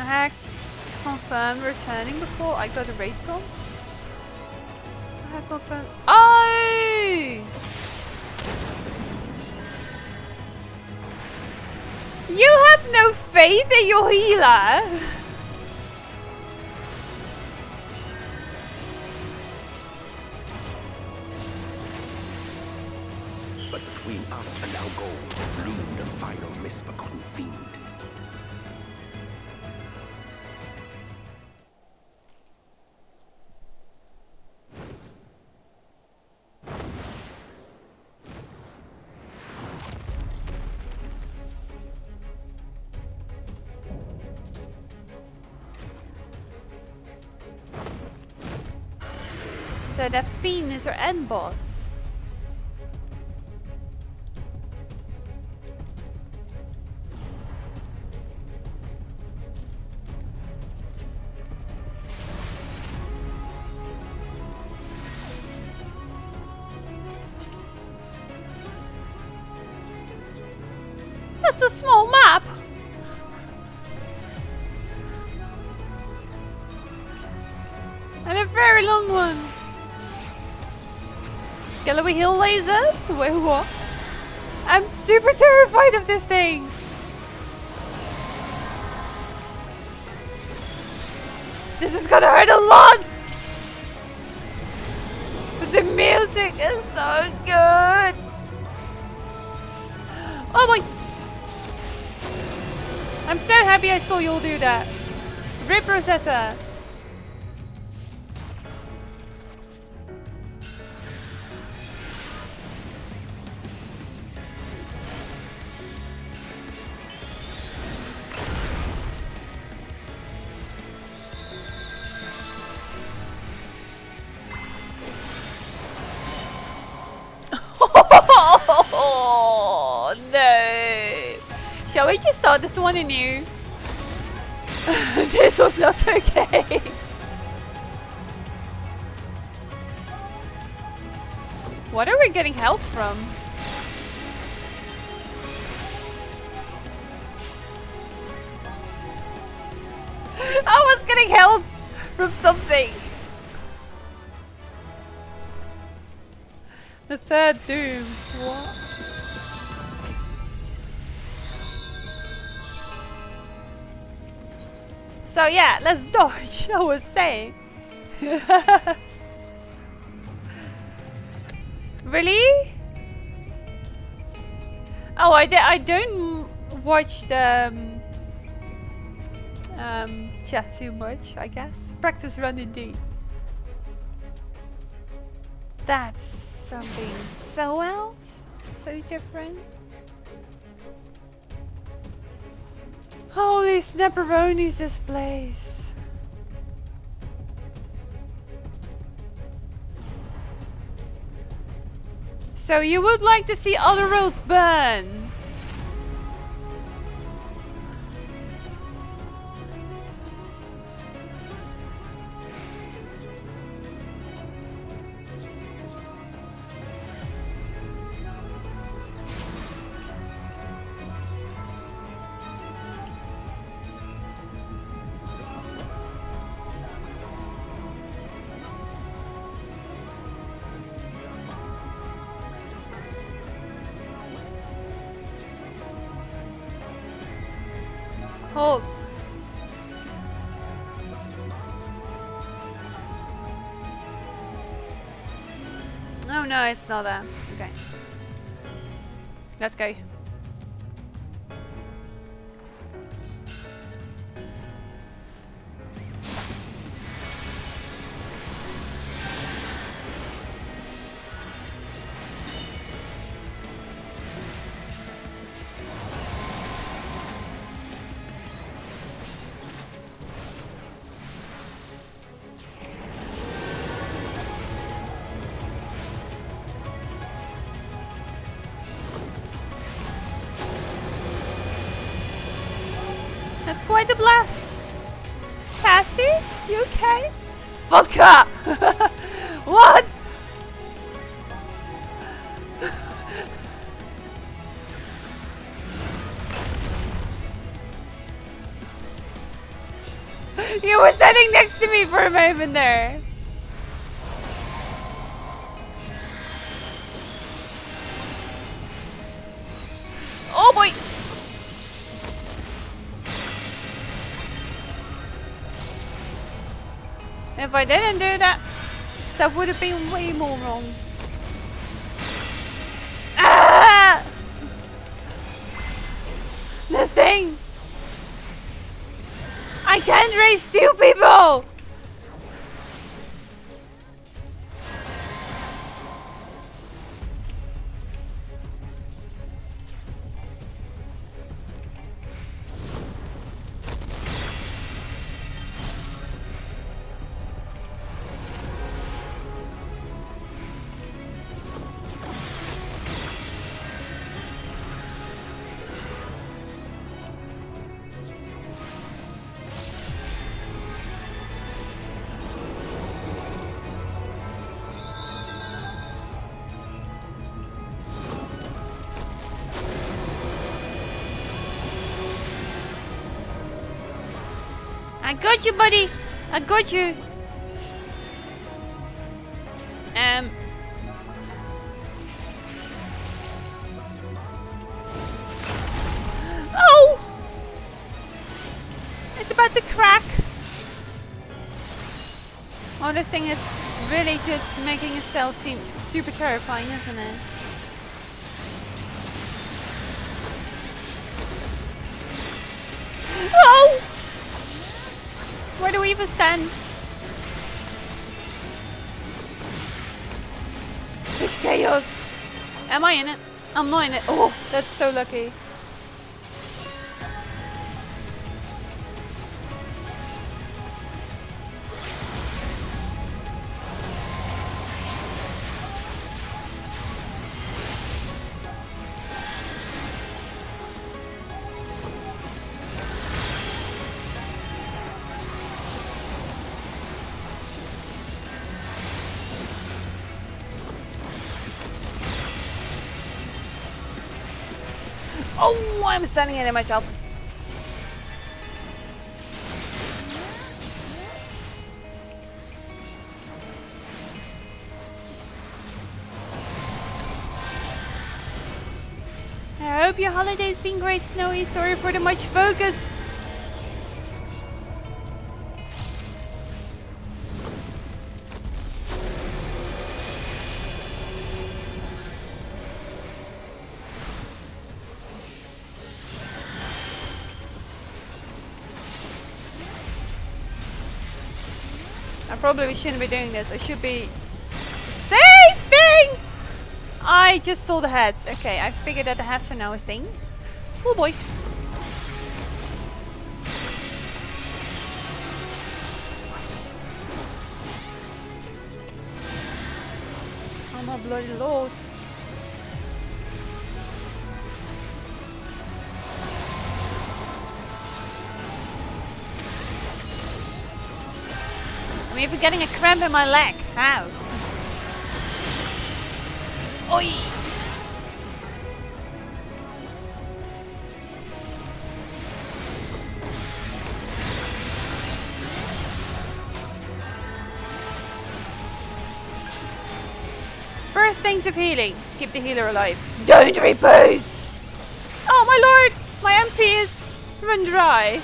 I had confirmed returning before I got a raid prompt. I had confirmed. Oh! You have no faith in your healer! But between us and our goal loomed a final misbegotten fiend. So that fiend is our end boss. That's a small map. And a very long one. Yellowy hill lasers? Wait, what? I'm super terrified of this thing. This is gonna hurt a lot. But the music music is so good. Oh my! I'm so happy I saw you all do that. Rip Rosetta. Oh no! Shall we just start this one anew? This was not okay. What are we getting help from? I was getting help from something. The third doom. What? So yeah, let's dodge. I was saying. Really? Oh, I don't watch the chat too much, I guess. Practice run indeed. That's something so else, so different. Holy snapperonis, this place. So you would like to see other worlds burn? Hold. Oh no, it's not that. Okay. Let's go. That's quite a blast. Cassie, you okay? Vodka! What? You were sitting next to me for a moment there. Oh boy! If I didn't do that, stuff would have been way more wrong. Ah! This thing! I can't raise two people! I got you, buddy. I got you. Oh! It's about to crack. Oh, this thing is really just making a stealth seem super terrifying, isn't it? Oh! Where do we even stand? Such chaos! Am I in it? I'm not in it. Oh, that's so lucky. Oh, I'm standing in it myself. I hope your holiday's been great, Snowy. Sorry for the much focus. I probably shouldn't be doing this. I should be saving! I just saw the heads. Okay, I figured that the heads are now a thing. Oh boy. Oh my bloody lord. I'm even getting a cramp in my leg. How? Oi! First things of healing. Keep the healer alive. Don't repose! Oh my lord! My MP is run dry.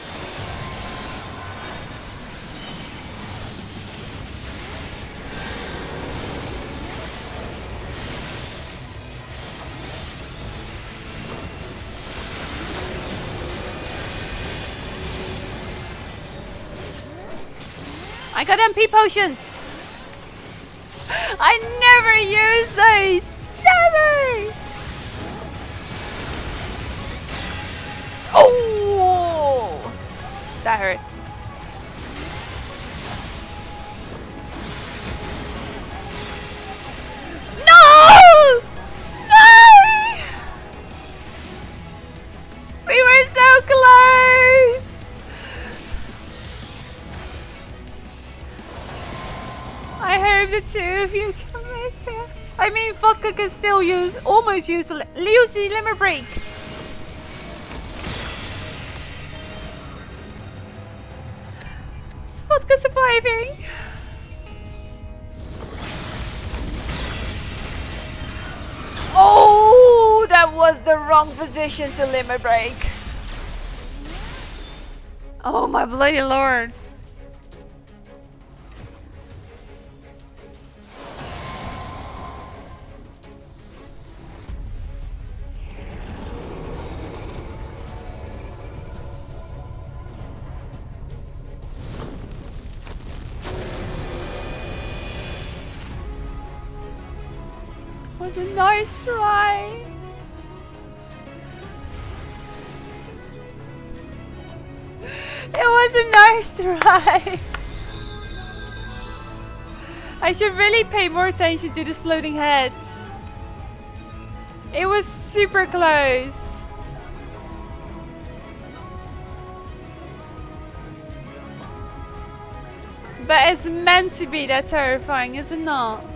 I got MP potions! I never use those! Never! Oh! That hurt. No! No! We were so close! I hope the two of you can make it. I mean, Vodka can still almost use the limit break. Is Vodka surviving? Oh, that was the wrong position to limit break. Oh my bloody lord. Was a nice try. It was a nice try. I should really pay more attention to these floating heads. It was super close. But it's meant to be that terrifying, is it not?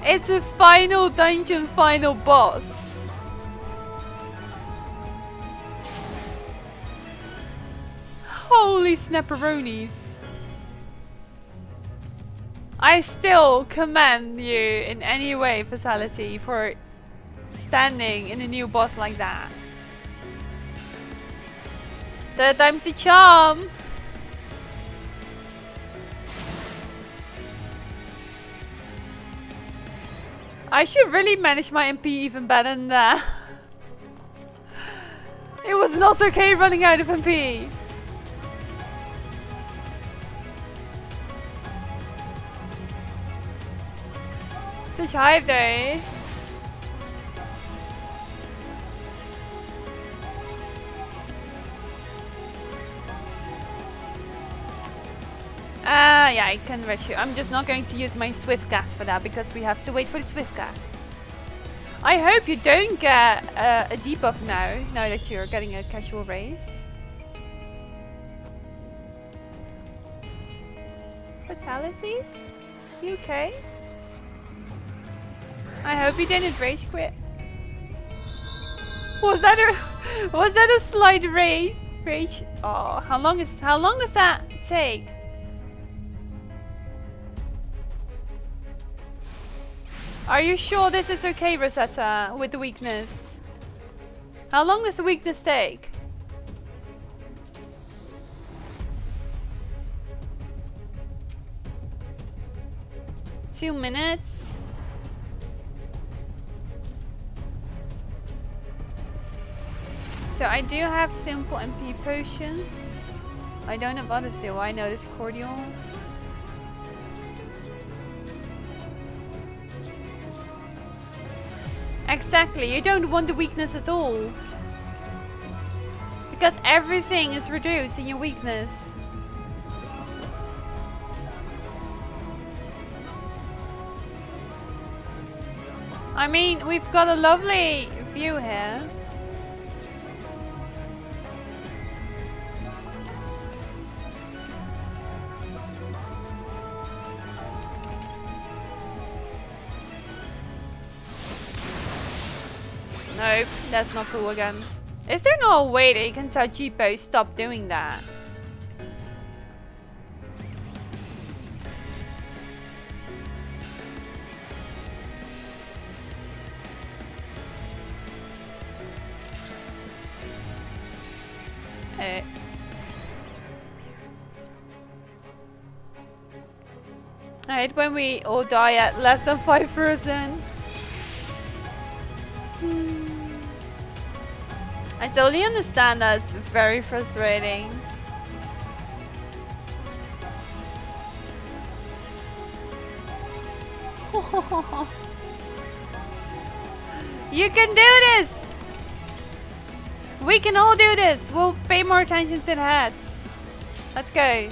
It's a final dungeon, final boss. Holy snapperonis. I still commend you in any way, Fatality, for standing in a new boss like that. Third time's the charm. I should really manage my MP even better than that. It was not okay running out of MP. Such hype though. Yeah, I can reach you. I'm just not going to use my Swift gas for that because we have to wait for the Swift gas. I hope you don't get a debuff now that you're getting a casual race. Fatality? You okay? I hope you didn't rage quit. Was that a slight rage? Oh, how long does that take? Are you sure this is okay, Rosetta, with the weakness? How long does the weakness take? Two minutes? So I do have simple MP potions. I don't have others though. I know this cordial. Exactly, you don't want the weakness at all. Because everything is reduced in your weakness. I mean, we've got a lovely view here. Nope, that's not cool again. Is there no way that you can tell Jeepo stop doing that? Hey. I hate when we all die at less than 5%. I totally understand that's very frustrating. You can do this! We can all do this! We'll pay more attention to the heads. Let's go.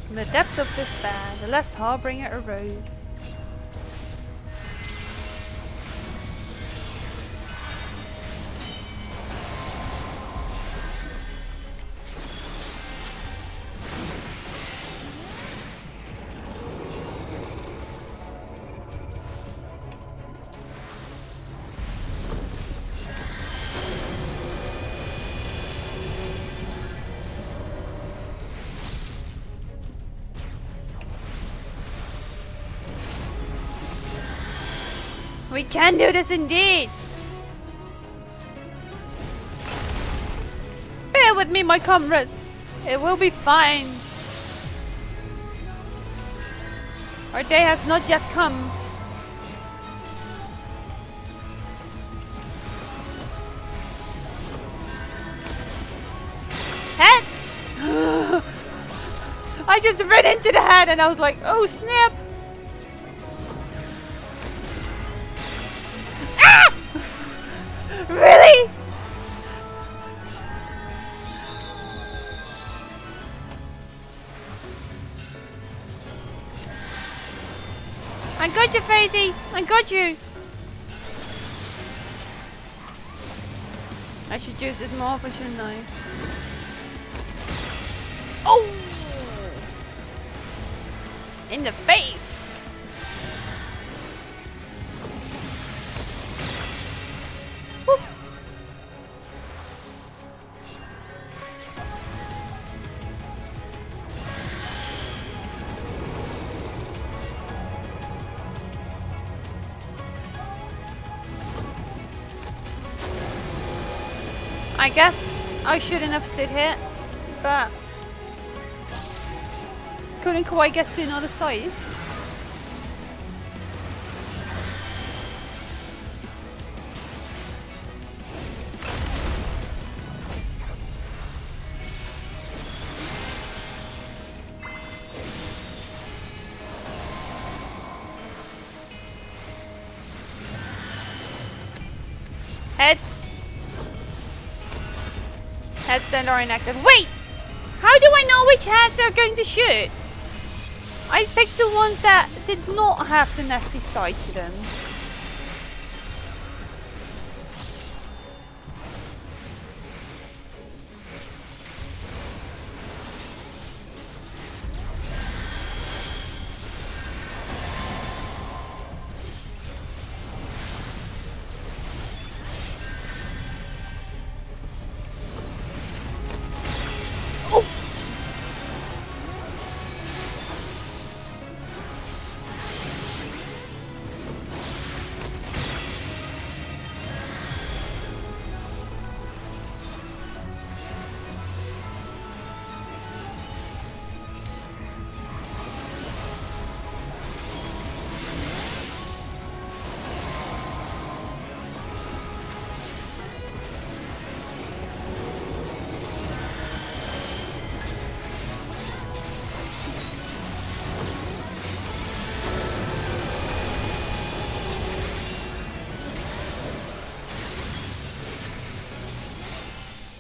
From the depths of despair, the last Harbinger arose. We can do this indeed! Bear with me, my comrades. It will be fine. Our day has not yet come. Heads! I just ran into the head and I was like, oh snap! Really? I got you, Faithy! I got you! I should use this more often, shouldn't I? Oh! In the face! I guess I shouldn't have stood here, but couldn't quite get to another side. Heads. Heads that are inactive. Wait! How do I know which heads are going to shoot? I picked the ones that did not have the nasty side to them.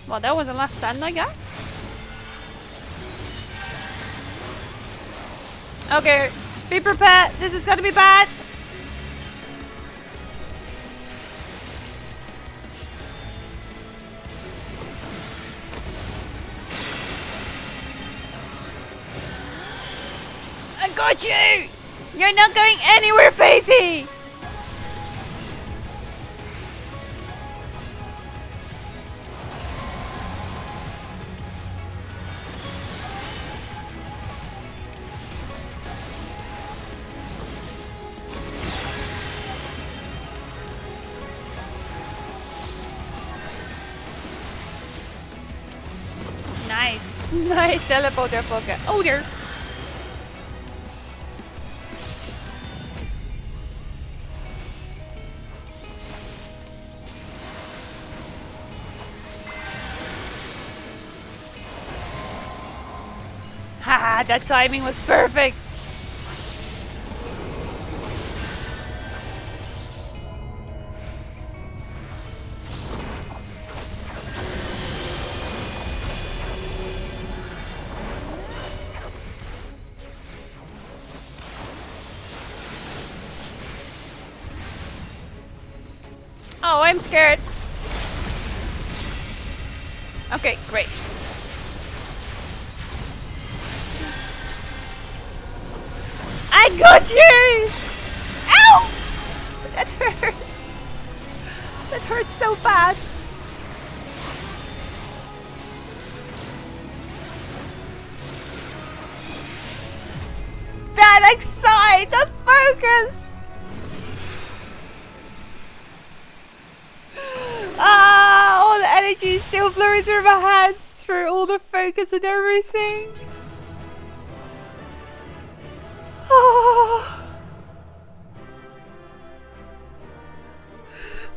Well, that was the last stand, I guess. Okay, be prepared. This is gonna be bad. I got you! You're not going anywhere, Faithy! Nice teleporter poker. Oh dear. Haha, that timing was perfect. Oh, I'm scared. Okay, great. I got you! Ow! That hurts. That hurts so bad. That excite, the focus! Ah, all the energy is still blowing through my hands through all the focus and everything. Oh.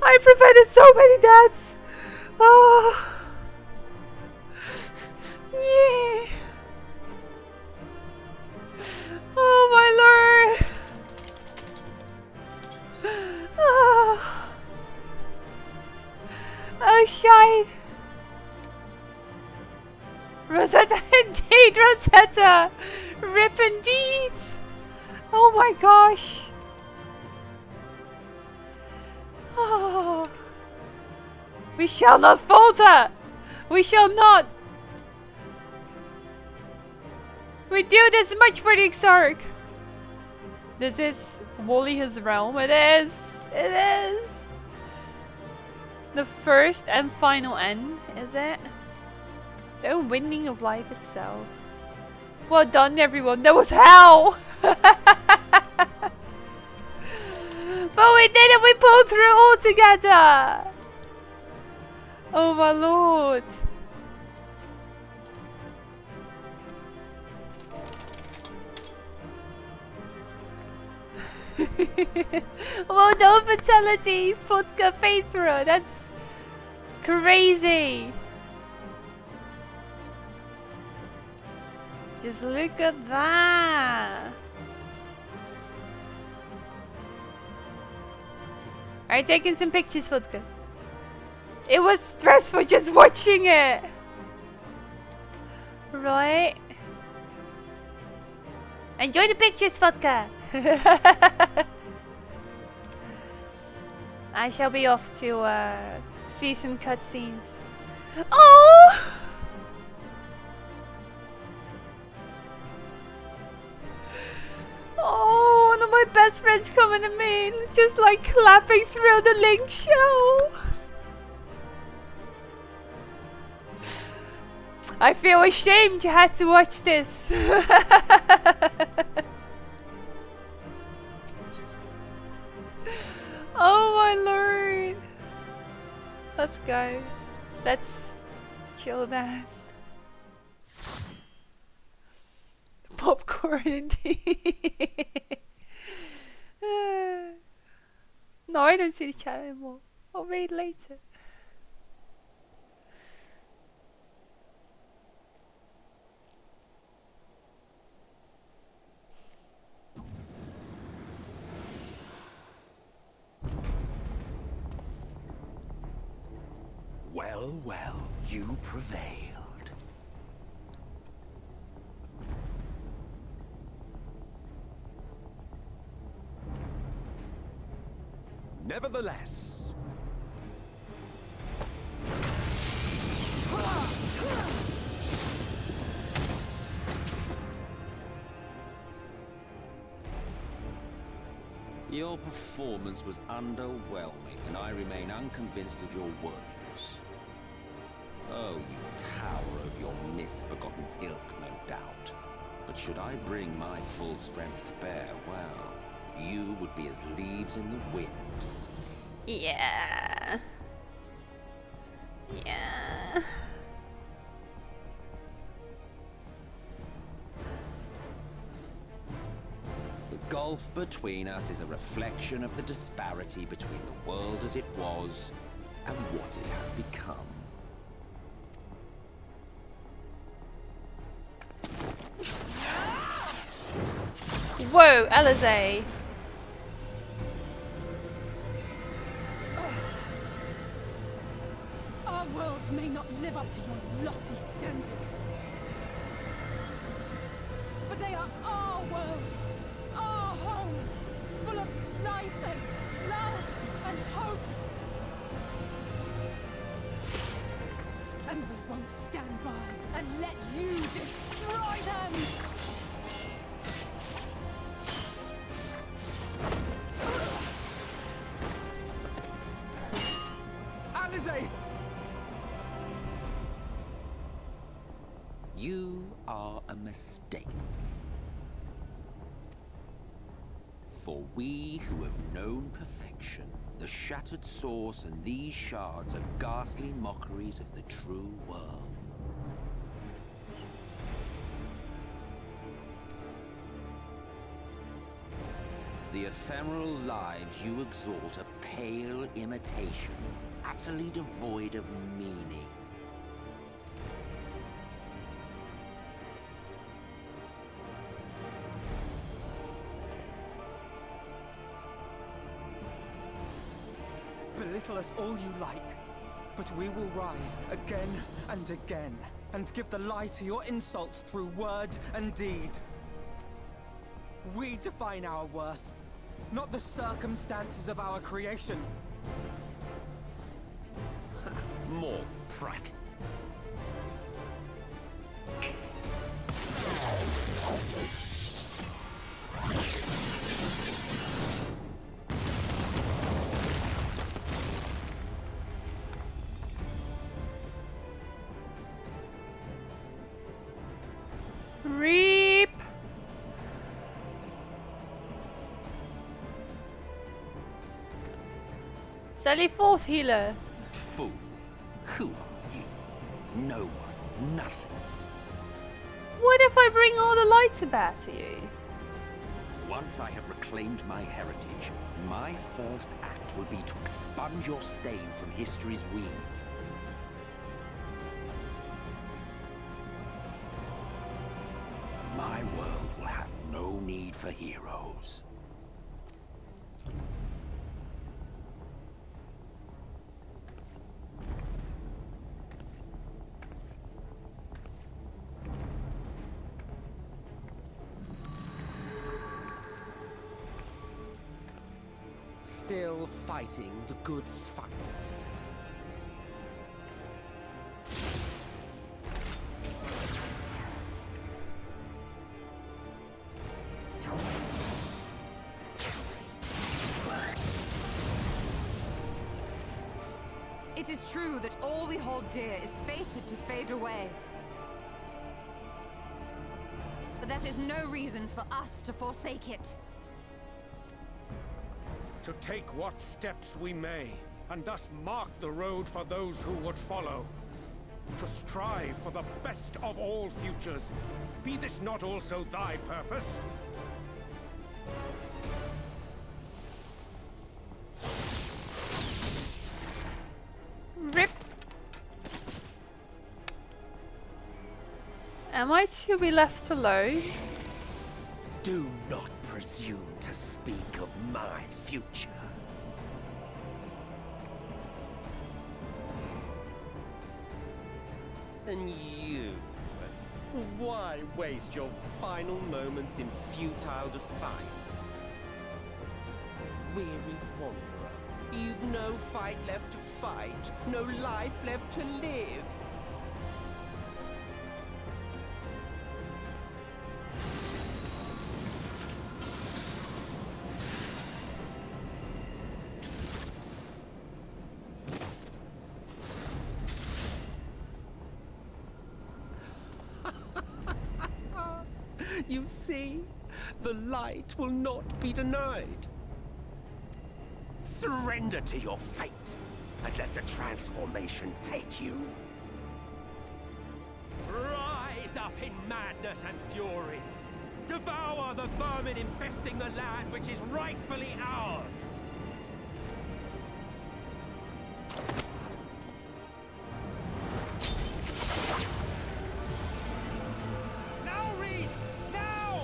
I prevented so many deaths. Oh. Yeah. Oh my lord. Oh. Oh, shite! Rosetta, indeed, Rosetta! Rip indeed! Oh my gosh! Oh. We shall not falter! We shall not! We do this much for the Exarch! This is Wally his realm. It is! It is! The first and final end, is it? The winning of life itself. Well done, everyone. That was hell! But we did it! We pulled through all together! Oh my lord. Well, no fatality, vodka flamethrower. That's crazy. Just look at that. Alright, taking some pictures, vodka. It was stressful just watching it. Right. Enjoy the pictures, vodka. I shall be off to see some cutscenes. Oh! Oh, one of my best friends coming to me, just like clapping through the Link show. I feel ashamed you had to watch this. Oh my lord. Let's go. Let's chill down. Popcorn indeed. No, I don't see the chat anymore. I'll read later. Well, well, you prevailed. Nevertheless, Your performance was underwhelming, and I remain unconvinced of your worthiness. Oh, you tower of your misbegotten ilk, no doubt. But should I bring my full strength to bear, well, you would be as leaves in the wind. Yeah. Yeah. The gulf between us is a reflection of the disparity between the world as it was and what it has become. Whoa, Alizé. Our worlds may not live up to your lofty standards, but they are our worlds, our homes, full of life and love and hope. And we won't stand by and let you destroy them! Alizé! You are a mistake. For we who have known perfection, the shattered source and these shards are ghastly mockeries of the true world. The ephemeral lives you exalt are pale imitations, utterly devoid of meaning. Belittle us all you like, but we will rise again and again, and give the lie to your insults through word and deed. We define our worth, not the circumstances of our creation. more prat. Reap. Sally Forth healer. Fool. Who are you? No one, nothing. What if I bring all the lights about to you? Once I have reclaimed my heritage, my first act will be to expunge your stain from history's weave. My world will have no need for heroes. Still fighting the good fight. It is true that all we hold dear is fated to fade away. But that is no reason for us to forsake it. To take what steps we may, and thus mark the road for those who would follow. To strive for the best of all futures. Be this not also thy purpose? Rip. Am I to be left alone? Do not presume to speak of my future. And you? Why waste your final moments in futile defiance? Weary wanderer, you've no fight left to fight, no life left to live. You see, the light will not be denied. Surrender to your fate, and let the transformation take you. Rise up in madness and fury. Devour the vermin infesting the land which is rightfully ours. Now, Reed! Now!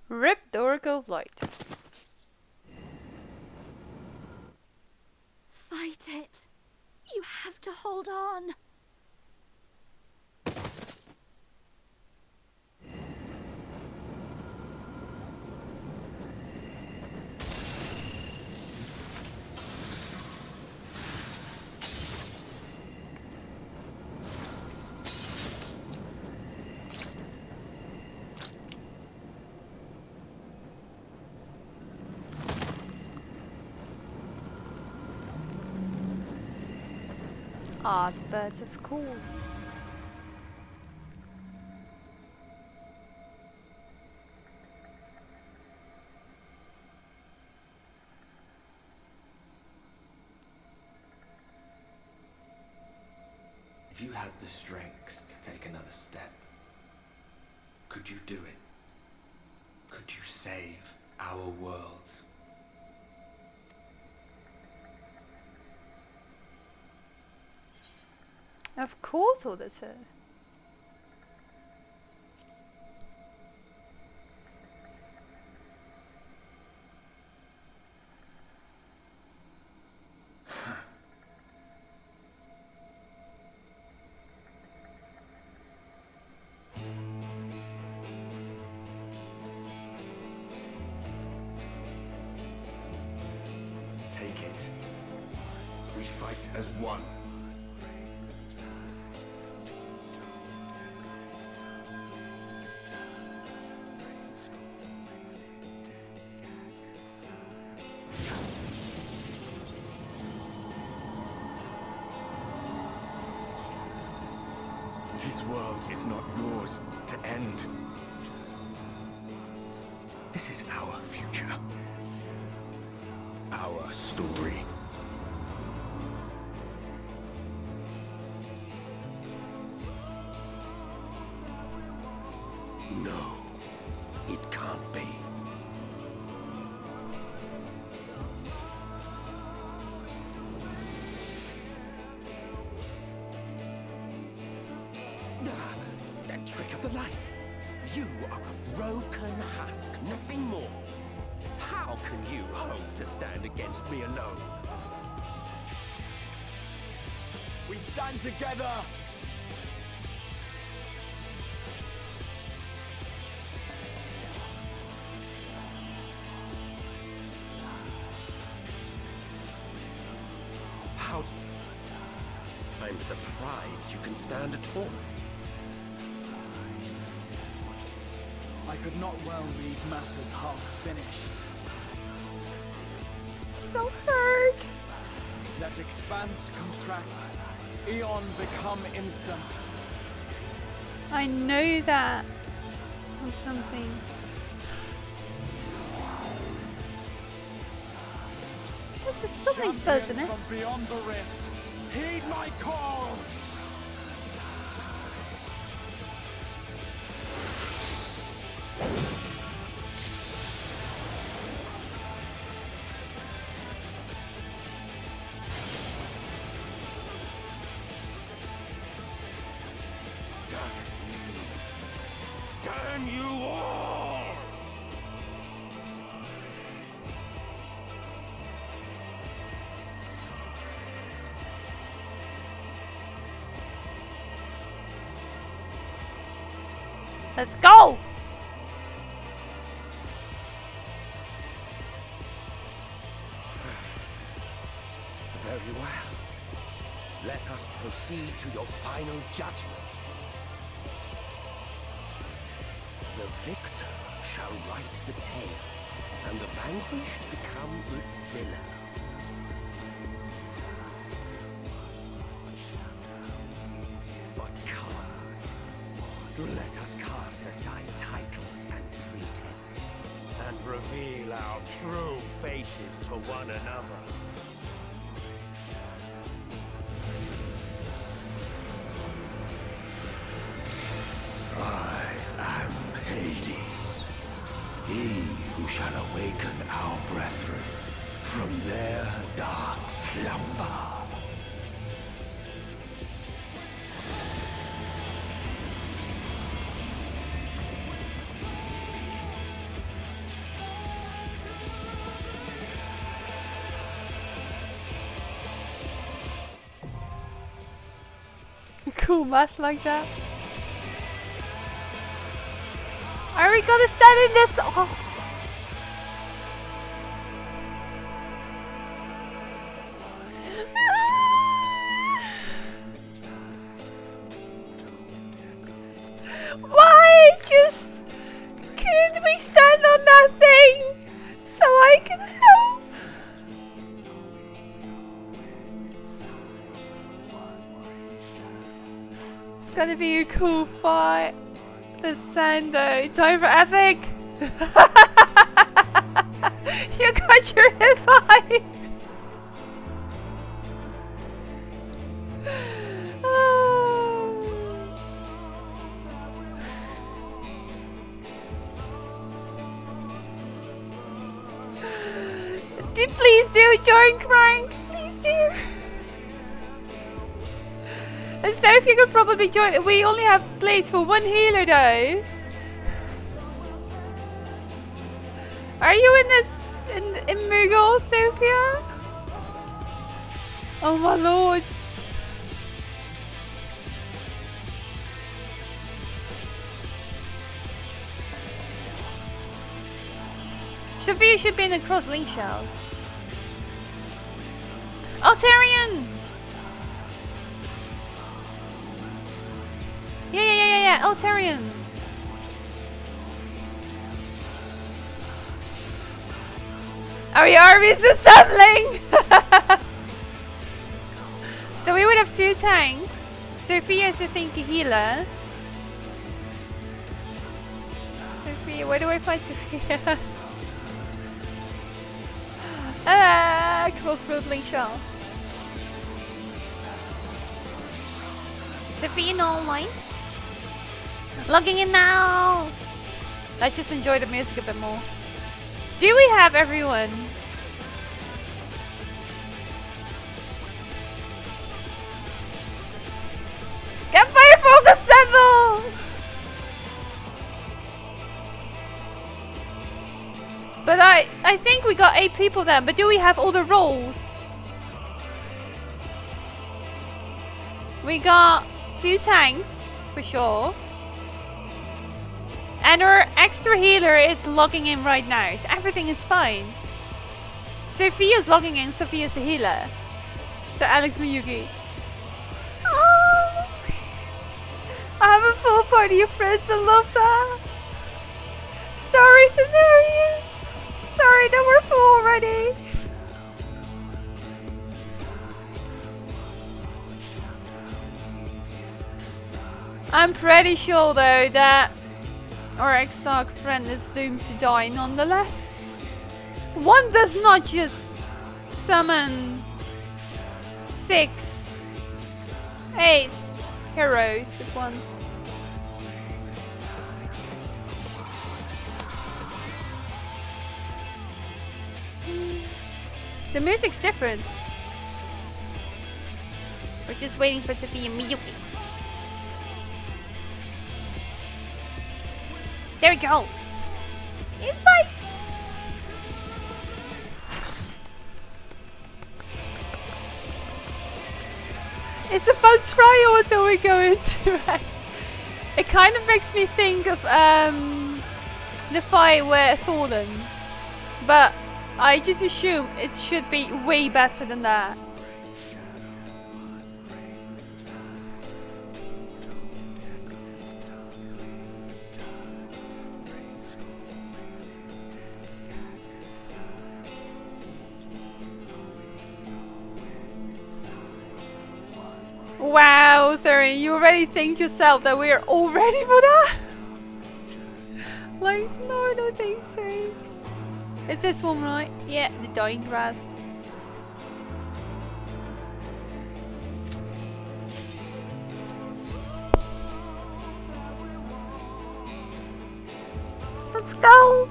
Rip the Oracle of Light. Fight it. You have to hold on. Ah, the birds, of course. If you had the strength to take another step, could you do it? Could you save our worlds? Of course, Auditor. Take it. We fight as one. This world is not yours to end. This is our future. Our story. No, it can't be. That trick of the light. You are a broken husk, nothing more. How can you hope to stand against me alone? We stand together! How... I'm surprised you can stand at all. I could not well leave matters half finished. So hurt. Let expanse contract, eon become instant. I know that from something. This is something supposed, isn't it? From beyond the rift, heed my call! Damn you all! Let's go! Very well. Let us proceed to your final judgment. The victor shall write the tale, and the vanquished become its villain. But come, let us cast aside titles and pretense, and reveal our true faces to one another. I am Hades, he who shall awaken our brethren from their dark slumber. Cool mask like that. Are we gonna stand in this? Oh. Why just couldn't we stand on that thing so I can help? It's gonna be a cool fight. The sand though, time for epic! You got your advice! Please do join Crank! Please do! And Sophie could probably join. We only have place for one healer though. Are you in this in Moogle, Sophia? Oh my lords. Sophia should be in the cross-link shells. Altarian! Yeah, Altarian. Our army's assembling! So we would have 2 tanks, Sophia's a thinky healer. Sophia, where do I find Sophia? Ah, crossroad link shell. Sophia no online. Logging in now. Let's just enjoy the music a bit more. Do we have everyone? Campfire focus symbol! But I think we got 8 people then, but do we have all the roles? We got 2 tanks, for sure. And our extra healer is logging in right now, so everything is fine. Sophia's logging in, Sophia's a healer. So Alex Miyuki. Oh, I have a full party of friends, I love that. Sorry, Thanarian. Sorry that we're full already. I'm pretty sure though that our Exarch friend is doomed to die nonetheless. One does not just summon 6, 8 heroes at once. The music's different. We're just waiting for Sophia Miyuki. There we go. It bites. It's a fun trial until we go into X. It kind of makes me think of the fight with Thorlin, but I just assume it should be way better than that. Wow, Thurin, you already think yourself that we are all ready for that? Like, no, I don't think so. Is this one right? Yeah, the dying grass. Let's go!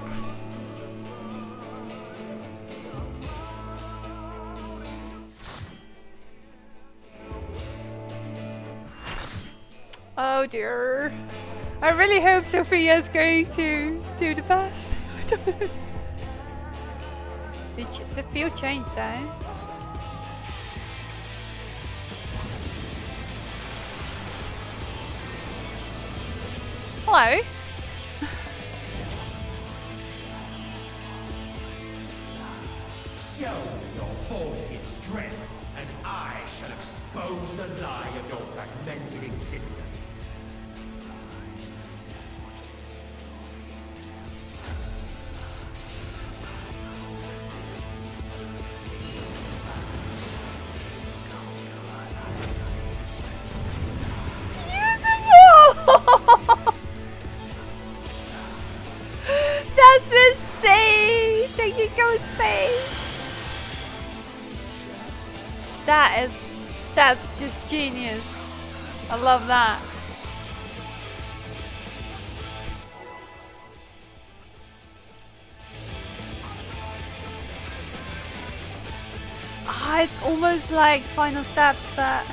Oh dear. I really hope Sophia's going to do the best. The field changed though. Hello. Show your vaunted strength, and I shall expose the lie of your fragmented existence. That's insane! Thank you, Ghostface! That's just genius. I love that. Ah, it's almost like Final Steps, but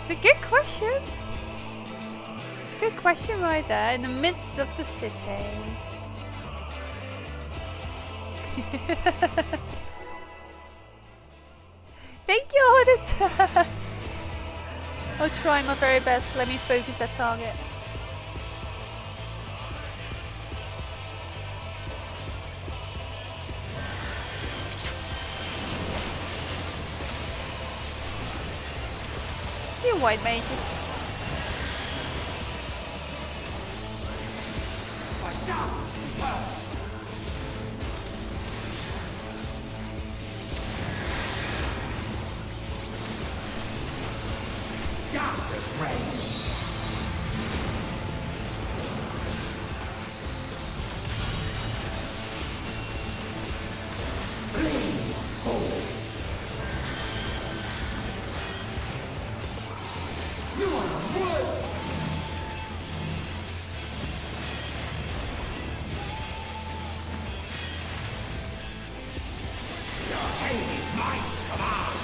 it's a good question. Good question right there, in the midst of the city. Thank you, Auditor. I'll try my very best. Let me focus that target. You white mages. Darkness reigns. Flee, fool. You are wood. Your hate is mine to command.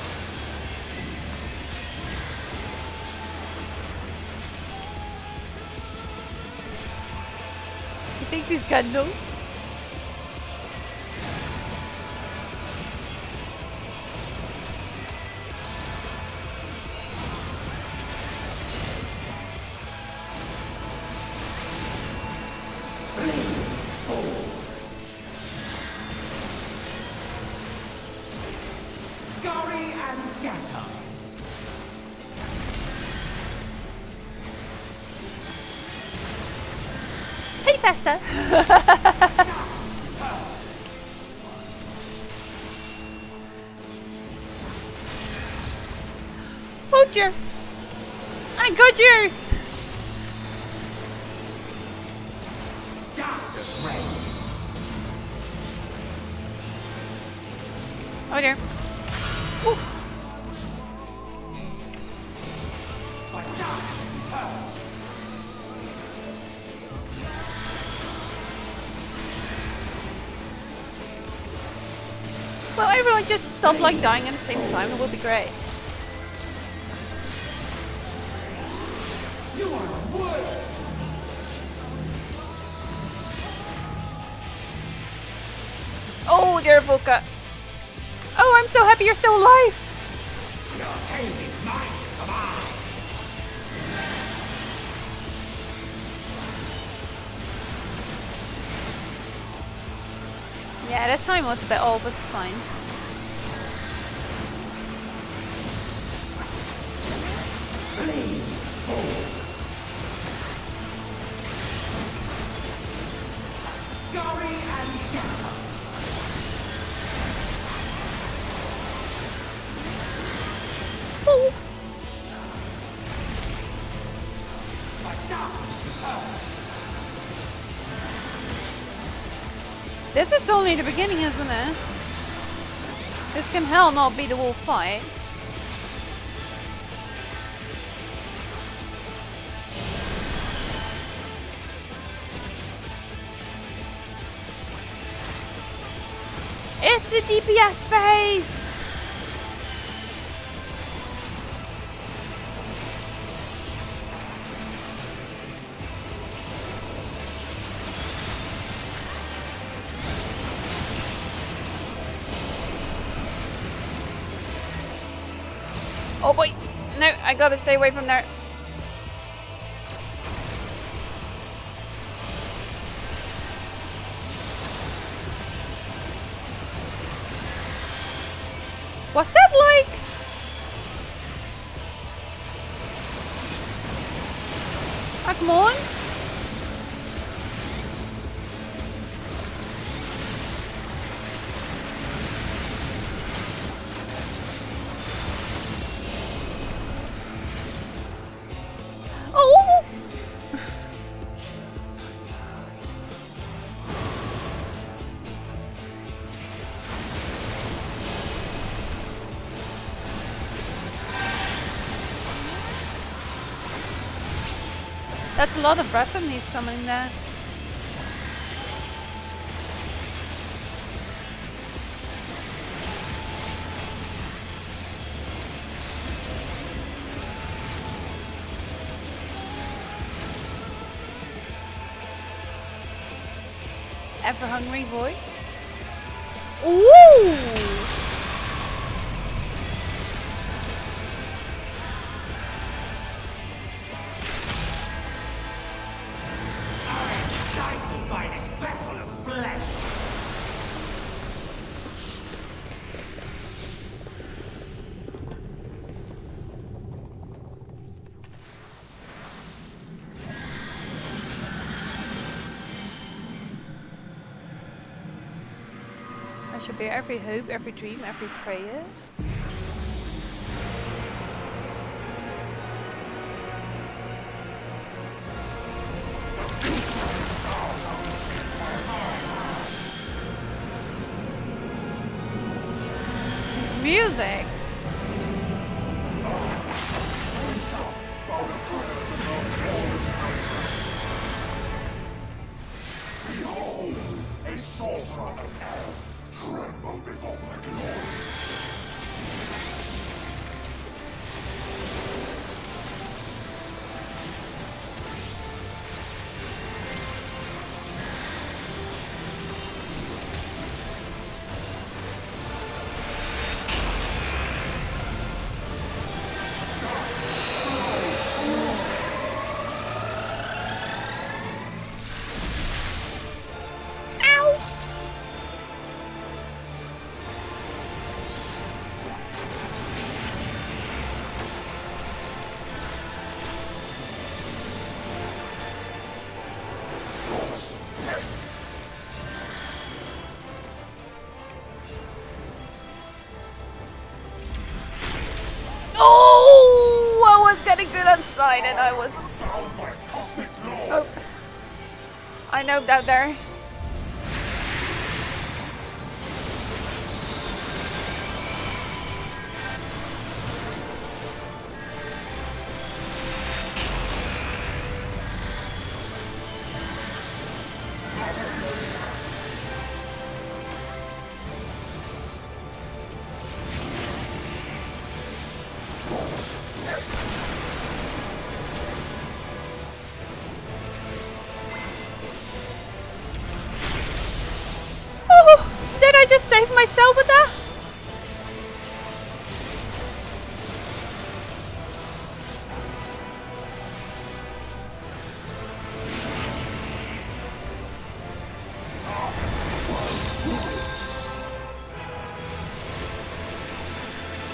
You think he's got no? Scurry and scatter. Hey, Tessa. Oh dear! I got you. Darkness reigns. Oh dear. Ooh. But darkness be purged. Well, everyone just stop like dying at the same time. It would be great. You are wood. Oh dear, Volka. Oh, I'm so happy you're still alive. Your hate is mine to command. Yeah, that time was a bit off, but it's fine. Flee, fool. Scurry and scatter. Oh. But darkness be purged. This is only the beginning, isn't it? This can hell not be the whole fight. It's the DPS phase! Oh boy! No, I gotta stay away from there. What's that like? Ah, come on. Oh! That's a lot of breath of me summoning that. Ever hungry boy? Ooh! Stifled by this vessel of flesh. I should bear every hope, every dream, every prayer. music. Behold, a sorcerer of hell, tremble before my glory. Oh, I was getting to that side and I was... Oh. I know that there. Did I just save myself with that?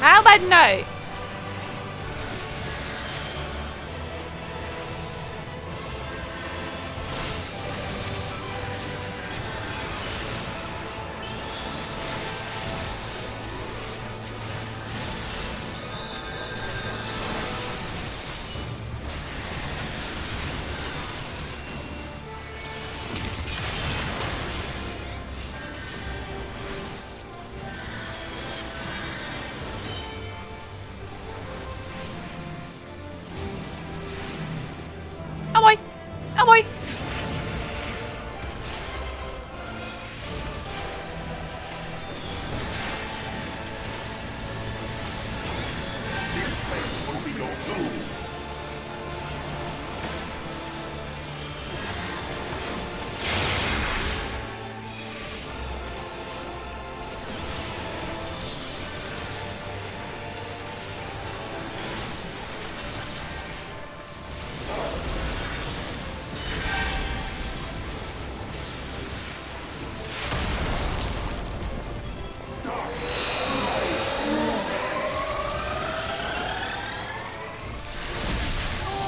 How about no? Oh boy! This place will be your tomb.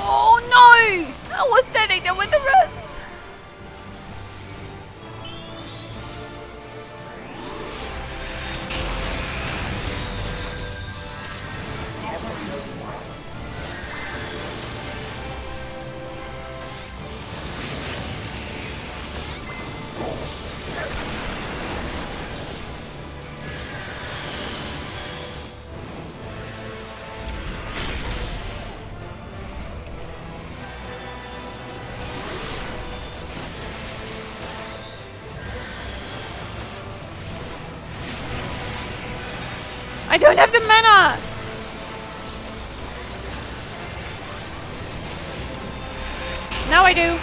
Oh no! I was standing there with the rest. I don't have the mana! Now I do.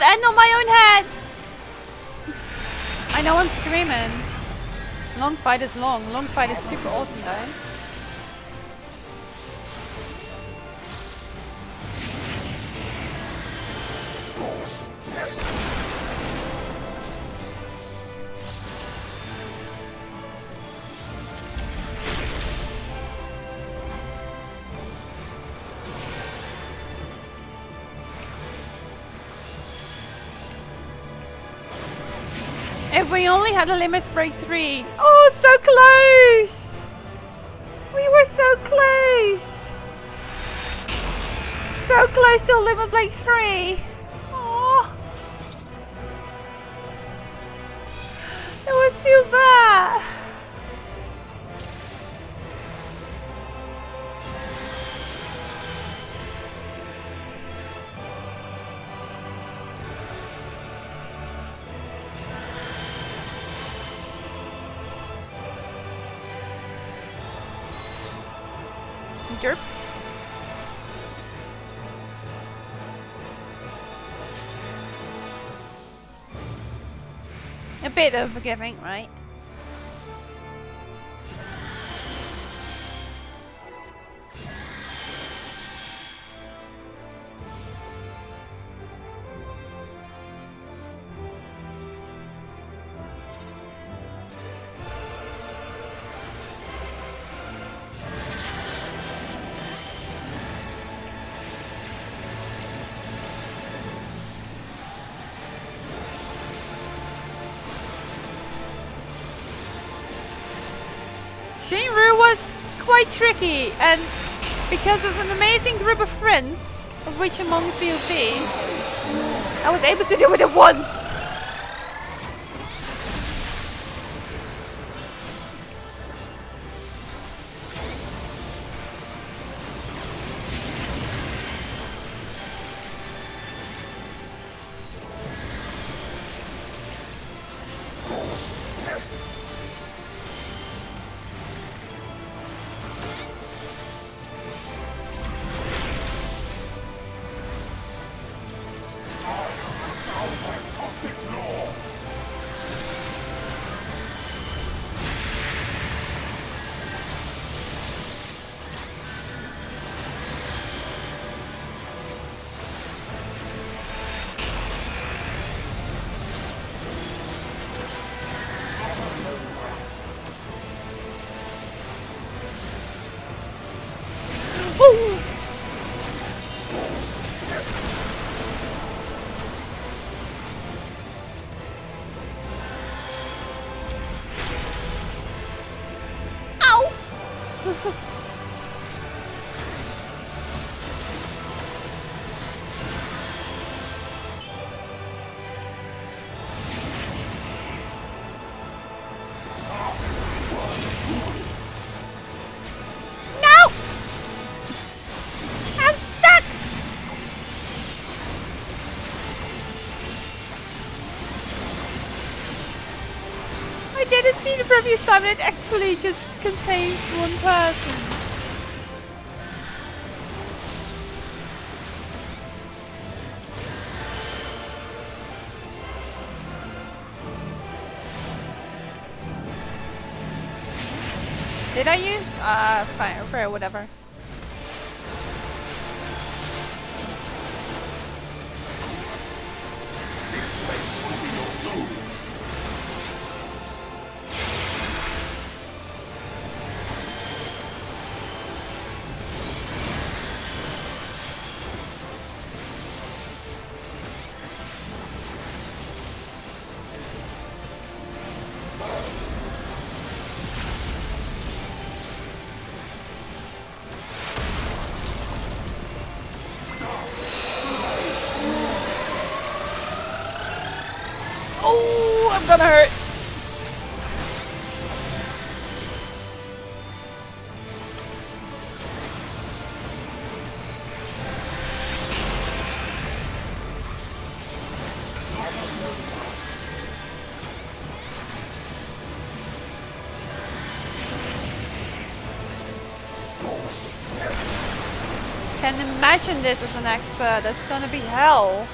end on my own head! I know I'm screaming. Long fight is long. Long fight is super awesome though. If we only had a limit break 3. Oh, so close! We were so close! So close to limit break 3. Oh, it was too bad. Derp. A bit unforgiving, right? Shinru was quite tricky, and because of an amazing group of friends, of which among a few of these, I was able to do it at once. I didn't see the previous time it actually just contains one person. Did I use? Fine, okay, whatever. Oh, I'm gonna hurt. Can imagine this as an expert. That's gonna be hell.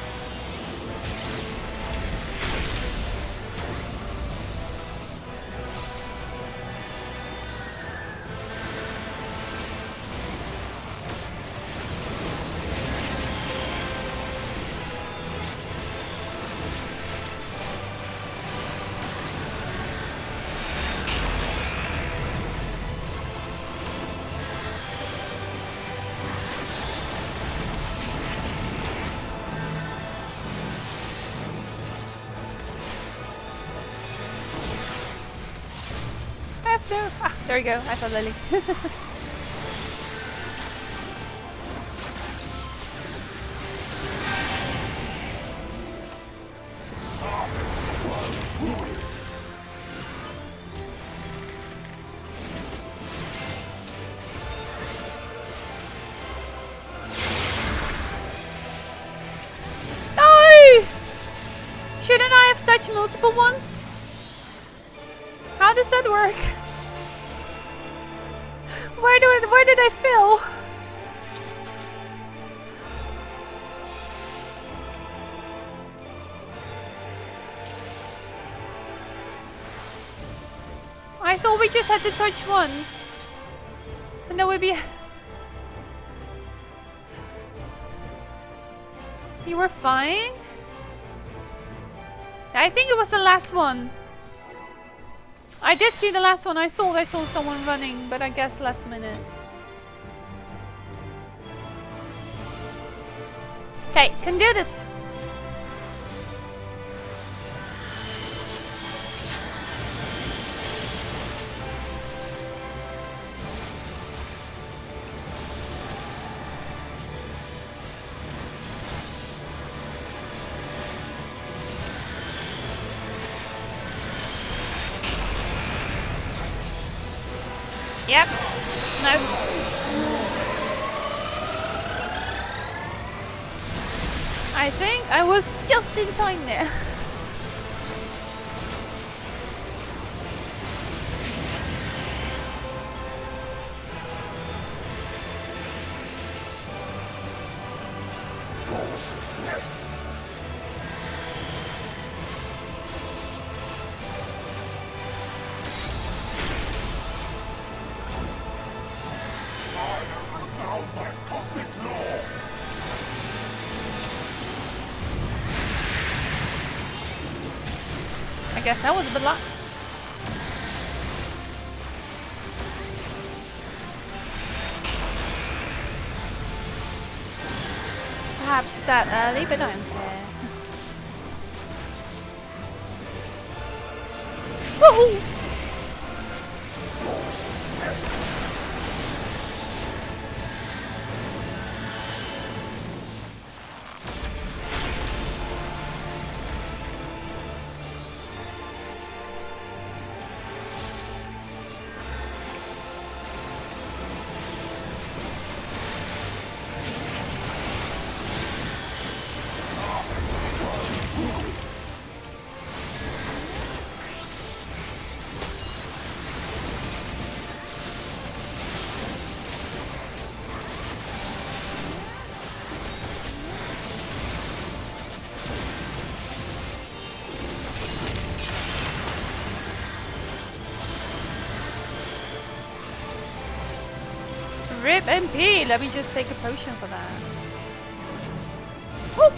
There you go, I saw Lily. No! Shouldn't I have touched multiple ones? How does that work? Where did I fail? I thought we just had to touch one. And that would be... You were fine? I think it was the last one. I did see the last one. I thought I saw someone running, but I guess last minute. Okay, can do this. Yep. No. I think I was just in time there. I guess that was a bit luck. Perhaps it's that early, but I don't care. Woohoo! Rip MP! Let me just take a potion for that. Woo!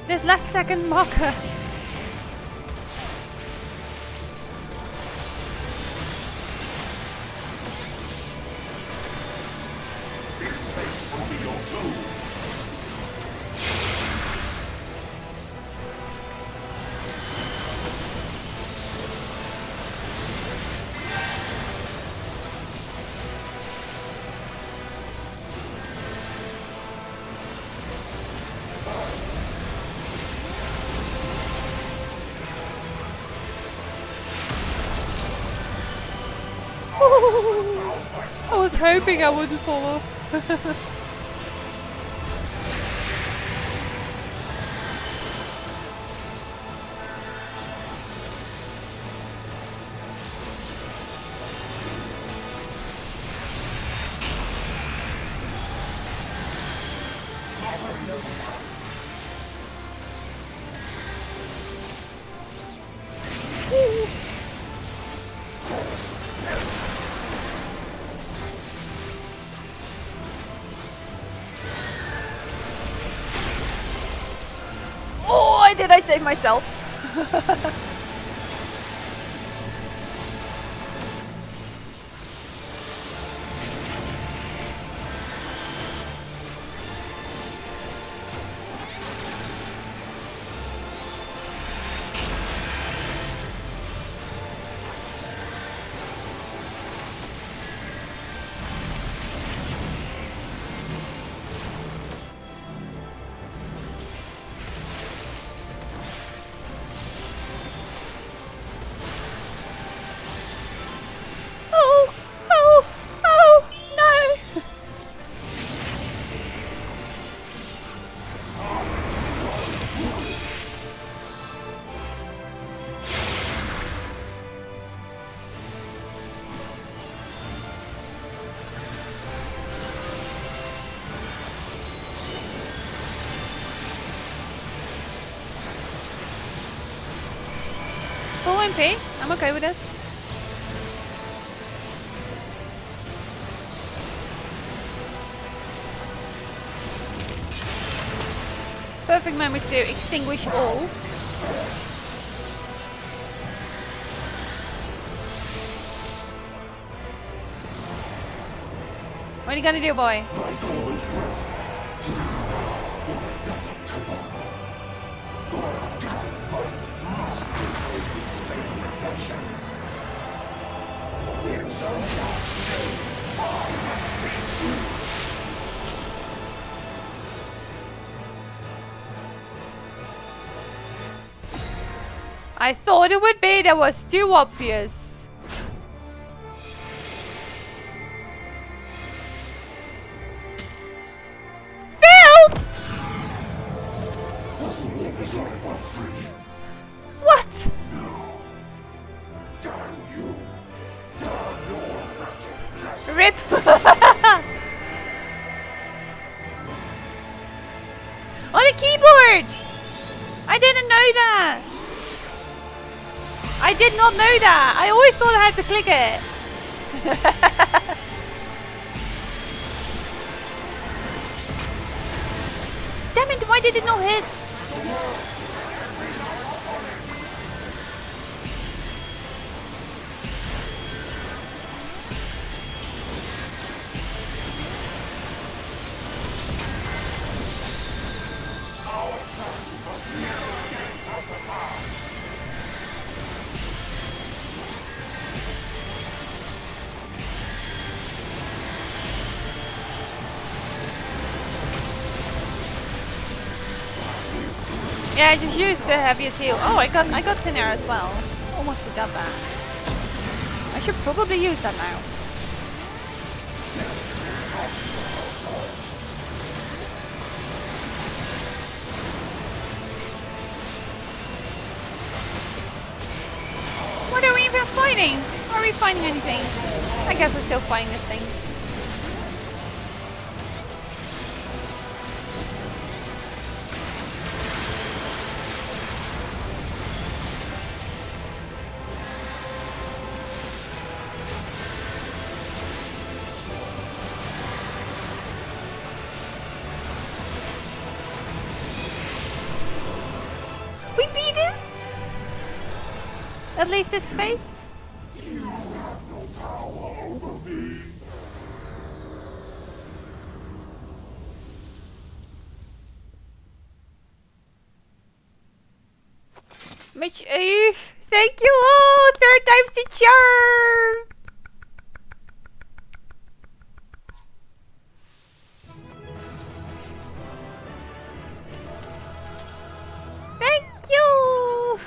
This last second marker. This space will be your tomb. I was hoping I wouldn't fall off. Oh, why did I save myself? fine, P. I'm okay with this. Perfect moment to extinguish all. What are you gonna do, boy? I thought it would be, that was too obvious. Failed! What? Rip! On the keyboard! I didn't know that! I did not know that! I always thought I had to click it! Damn it, why did it not hit? Yeah, I just used the heaviest heal. Oh, I got thin air as well. Almost forgot that. I should probably use that now. What are we even fighting? Are we fighting anything? I guess we're still fighting this thing. At least his face. You have no power over me. Mitch Eve, thank you all! 3rd time's the charm! Thank you!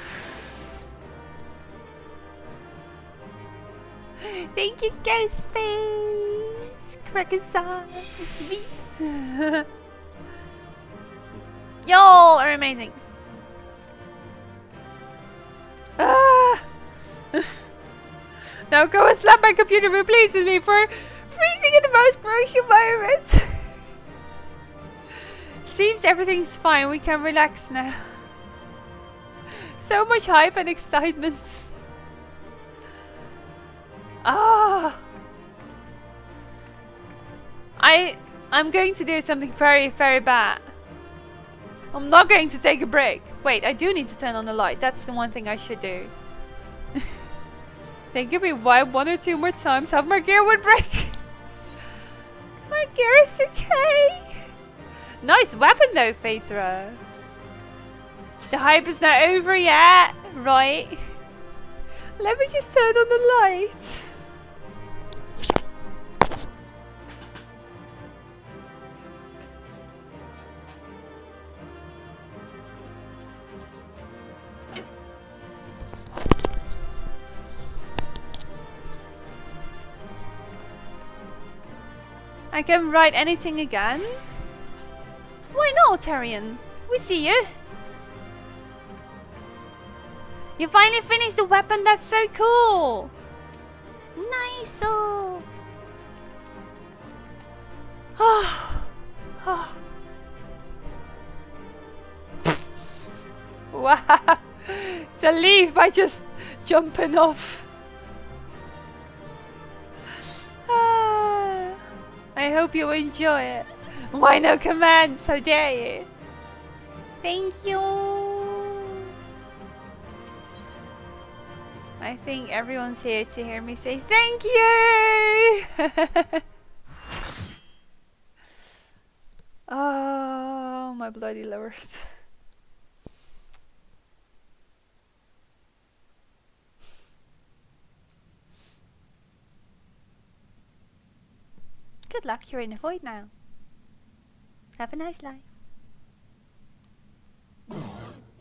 Thank you, Ghostface! Krakazan! Y'all are amazing! Ah! Now go and slap my computer replaces me for freezing in the most crucial moment! Seems everything's fine, we can relax now. So much hype and excitement. Ah! I'm going to do something very, very bad. I'm not going to take a break. Wait, I do need to turn on the light. That's the one thing I should do. Think if we wipe 1 or 2 more times, half my gear would break. My gear is okay. Nice weapon though, Phaethra. The hype is not over yet. Right. Let me just turn on the light. I can write anything again? Why not, Tyrion? We see you. You finally finished the weapon, that's so cool! Nice! Oh. Wow! To leave by just jumping off. I hope you enjoy it. Why no commands? How dare you? Thank you. I think everyone's here to hear me say thank you. Oh, my bloody lord. Good luck, you're in the void now. Have a nice life.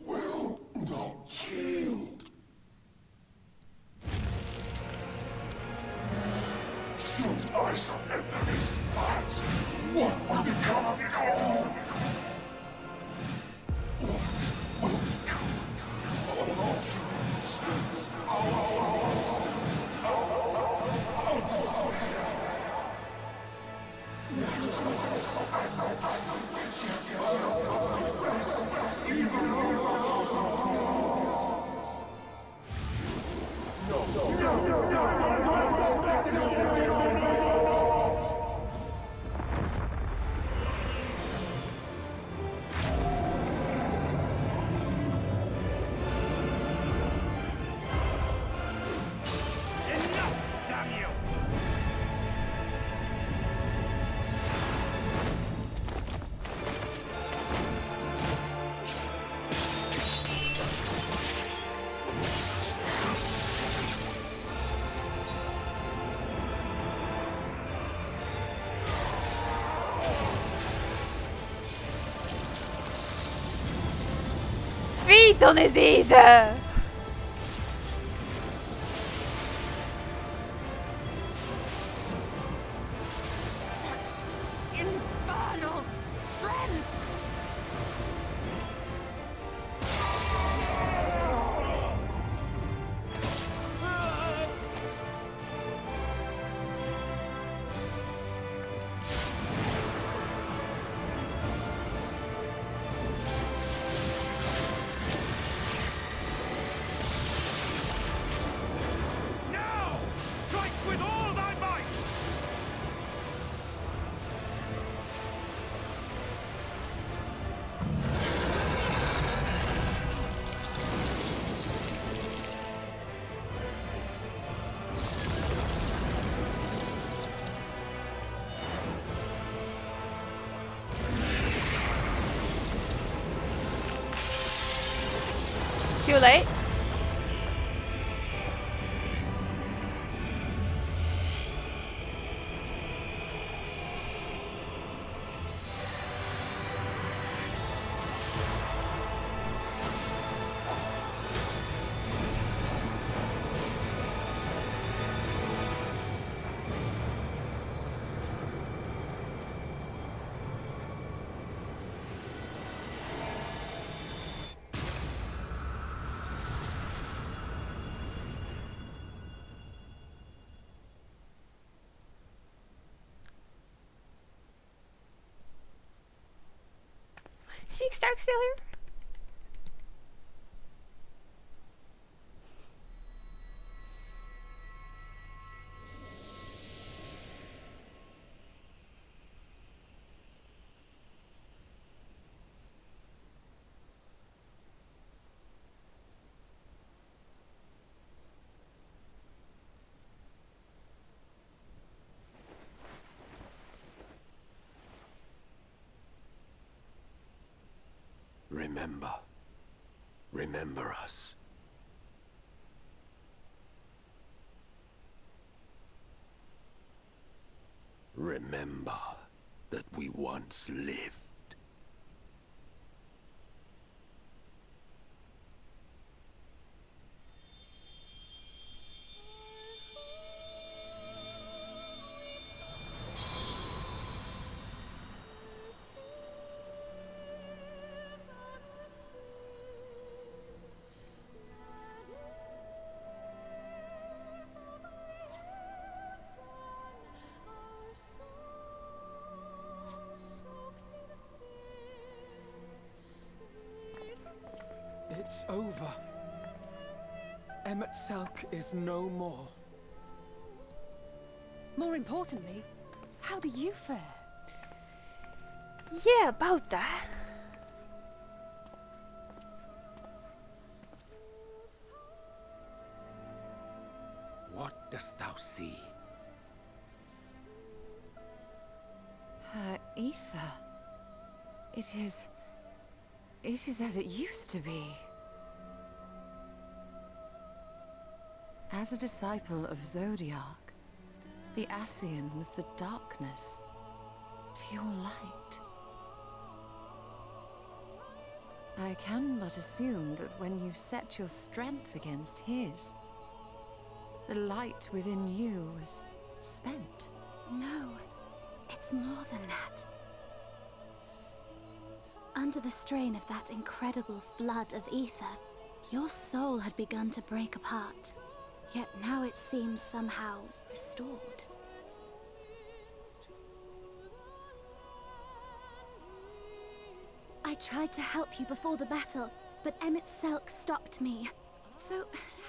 Will not yield. Should I surrender this fight, what will become of it all? What will become of our dreams? Feet on his head! Such infernal strength! Too late. Is Stark still here? Remember. Remember us. Remember that we once lived. It's over. Selk is no more. More importantly, how do you fare? Yeah, about that. What dost thou see? Her ether. It is as it used to be. As a disciple of Zodiac, the Ascian was the darkness to your light. I can but assume that when you set your strength against his, the light within you was spent. No, it's more than that. Under the strain of that incredible flood of ether, your soul had begun to break apart. Yet now it seems somehow restored. I tried to help you before the battle, but Selk stopped me. So,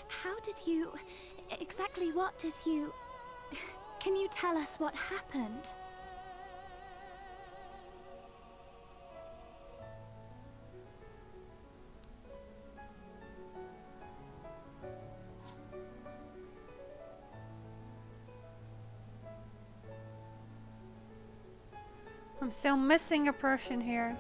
how did you... exactly what did you... Can you tell us what happened? I'm still missing a person here.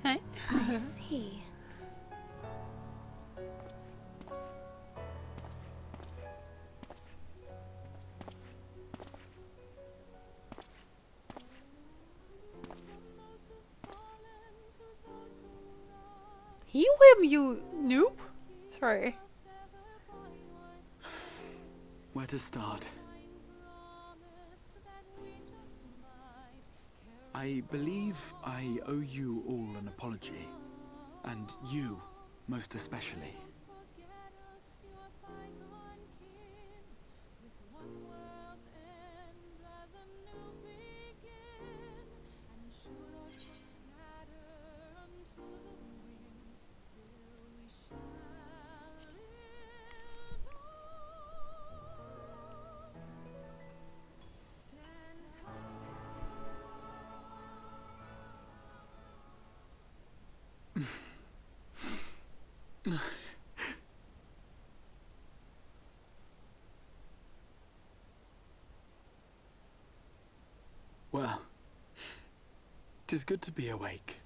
Hey. I see. Heal him, you noob. Sorry. Where to start? I believe I owe you all an apology. And you, most especially. Well, 'tis good to be awake.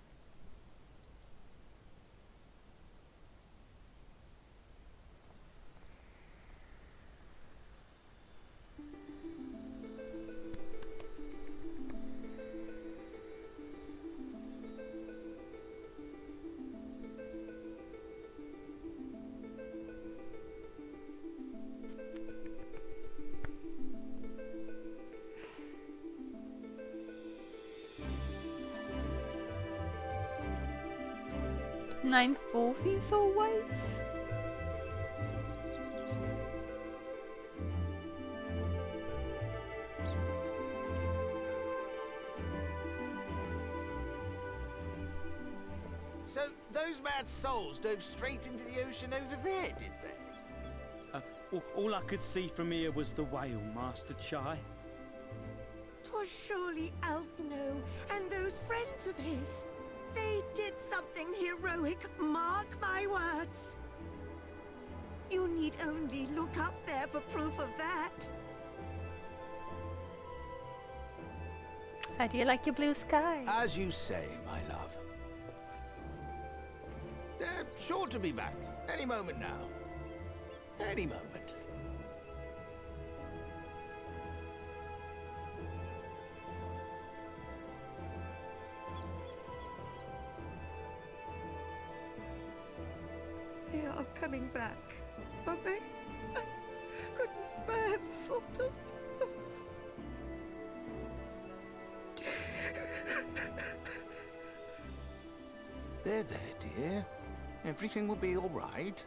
$9.40 always. So, those mad souls dove straight into the ocean over there, did they? All I could see from here was the whale, Master Chai. 'Twas surely Alphino and those friends of his. They did something heroic, mark my words. You need only look up there for proof of that. How do you like your blue sky? As you say, my love. They're sure to be back. Any moment now. Any moment. They are coming back, aren't they? I couldn't bear the thought of... There, dear. Everything will be all right.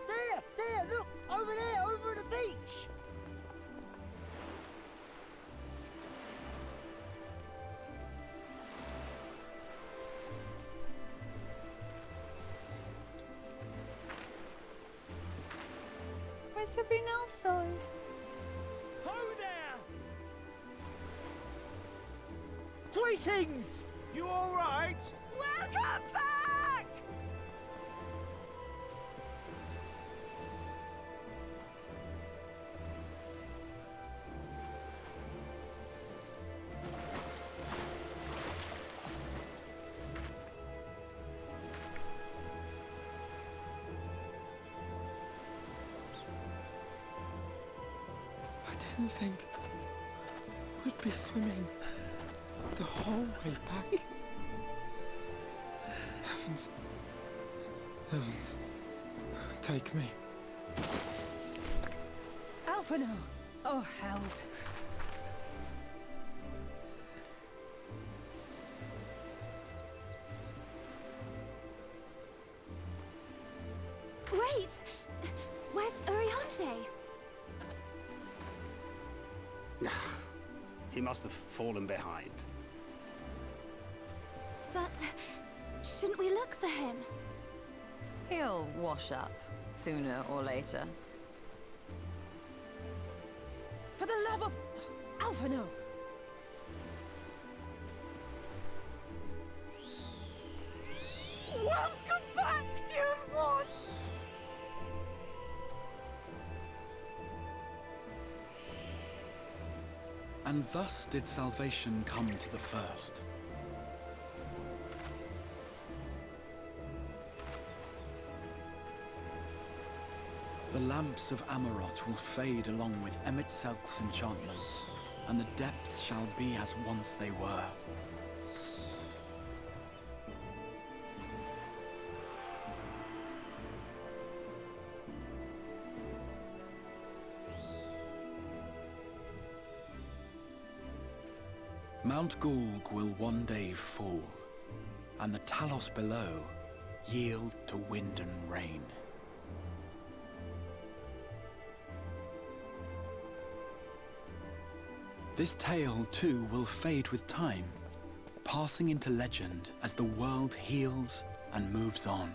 There, look! Over there, over at the beach! Where's everyone else going? Ho there! Greetings! You all right? Welcome back! I didn't think we'd be swimming the whole way back. Heavens. Heavens. Take me. Alphino! Oh, hells. Wait! Where's Urianger? He must have fallen behind. But shouldn't we look for him? He'll wash up, sooner or later. For the love of... Alphino! Welcome back, dear ones! And thus did salvation come to the first. The lamps of Amarot will fade along with Emet-Selch's enchantments, and the depths shall be as once they were. Mount Gulg will one day fall, and the Talos below yield to wind and rain. This tale, too, will fade with time, passing into legend as the world heals and moves on.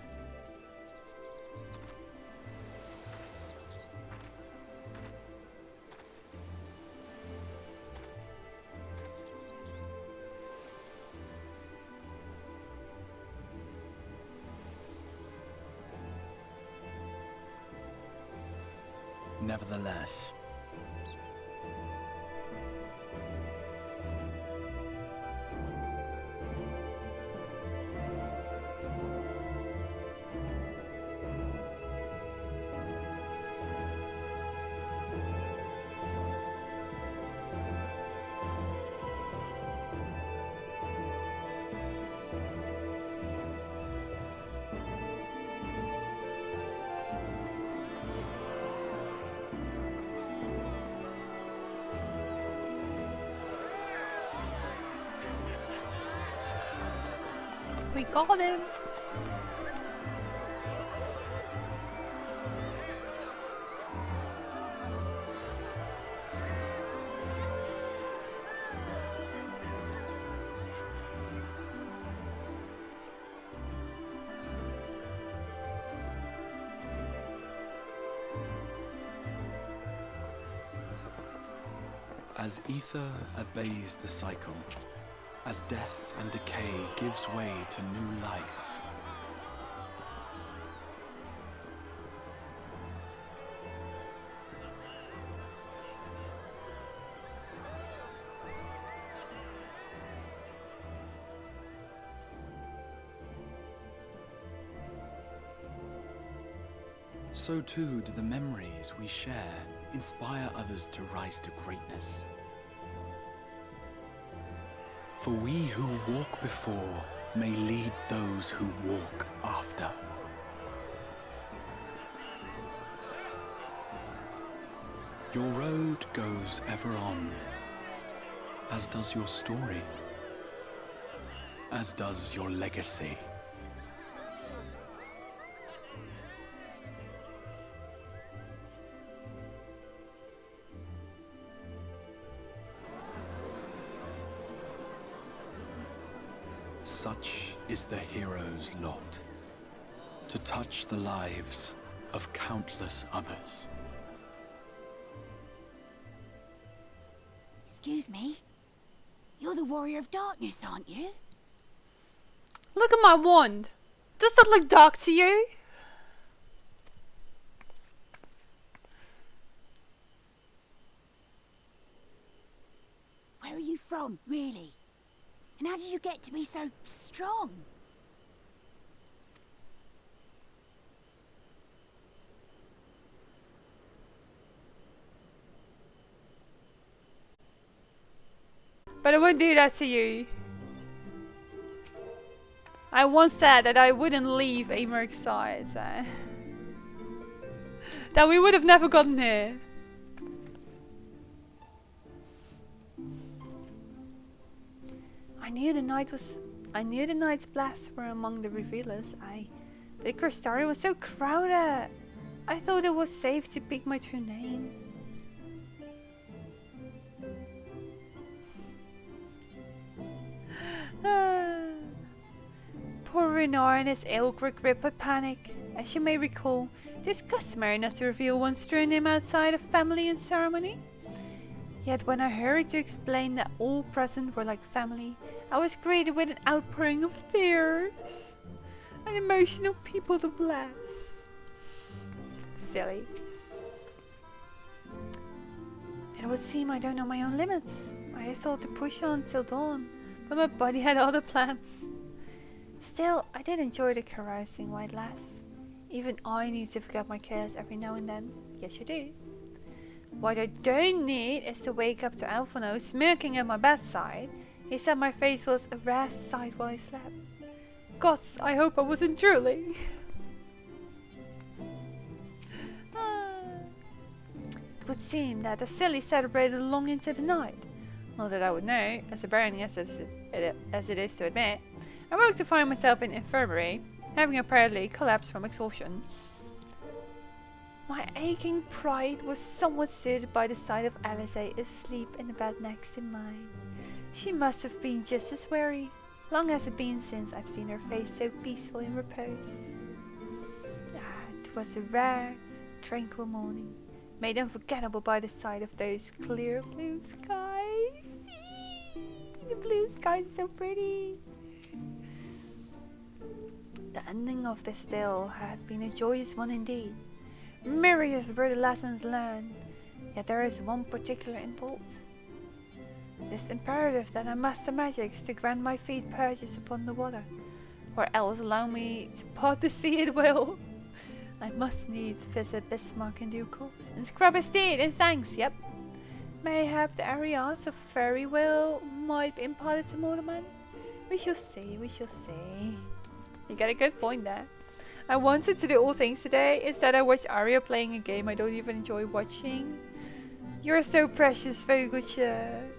Nevertheless, We got him! as ether obeys the cycle, as death and decay gives way to new life, so too do the memories we share inspire others to rise to greatness. For we who walk before may lead those who walk after. Your road goes ever on, as does your story, as does your legacy. Such is the hero's lot, to touch the lives of countless others. Excuse me? You're the Warrior of Darkness, aren't you? Look at my wand. Does that look dark to you? Where are you from, really? And how did you get to be so strong? But I won't do that to you. I once said that I wouldn't leave Amherst's side, so that we would have never gotten here. I knew the Knight's Blast were among the revealers. But the Crystarium was so crowded. I thought it was safe to pick my true name. Poor Renar and his ilk were gripped with panic. As you may recall, it is customary not to reveal one's true name outside of family and ceremony. Yet when I hurried to explain that all present were like family, I was greeted with an outpouring of tears. An emotional people to bless. Silly. It would seem I don't know my own limits. I had thought to push on till dawn, but my body had other plans. Still, I did enjoy the carousing white lass. Even I need to forget my cares every now and then. Yes, you do. What I don't need is to wake up to Alphonse smirking at my bedside. He said my face was a rare sight while I slept. Gods, I hope I wasn't drooling. It would seem that the silly celebrated long into the night. Not that I would know, as embarrassing as it is to admit. I woke to find myself in infirmary, having apparently collapsed from exhaustion. My aching pride was somewhat soothed by the sight of Alice asleep in the bed next to mine. She must have been just as weary. Long has it been since I've seen her face so peaceful in repose. It was a rare, tranquil morning, made unforgettable by the sight of those clear blue skies. The blue skies are so pretty. The ending of this tale had been a joyous one indeed. Myriad were the lessons learned, yet there is one particular impulse. It is imperative that I master magics to grant my feet purchase upon the water, or else allow me to part the sea at will. I must needs visit Bismarck in due course, and scrub his teeth in thanks, yep. Mayhap the airy arts of fairy will might be imparted to mortal man. We shall see, we shall see. You got a good point there. I wanted to do all things today. Instead I watched Arya playing a game I don't even enjoy watching. You're so precious, Vogeltje.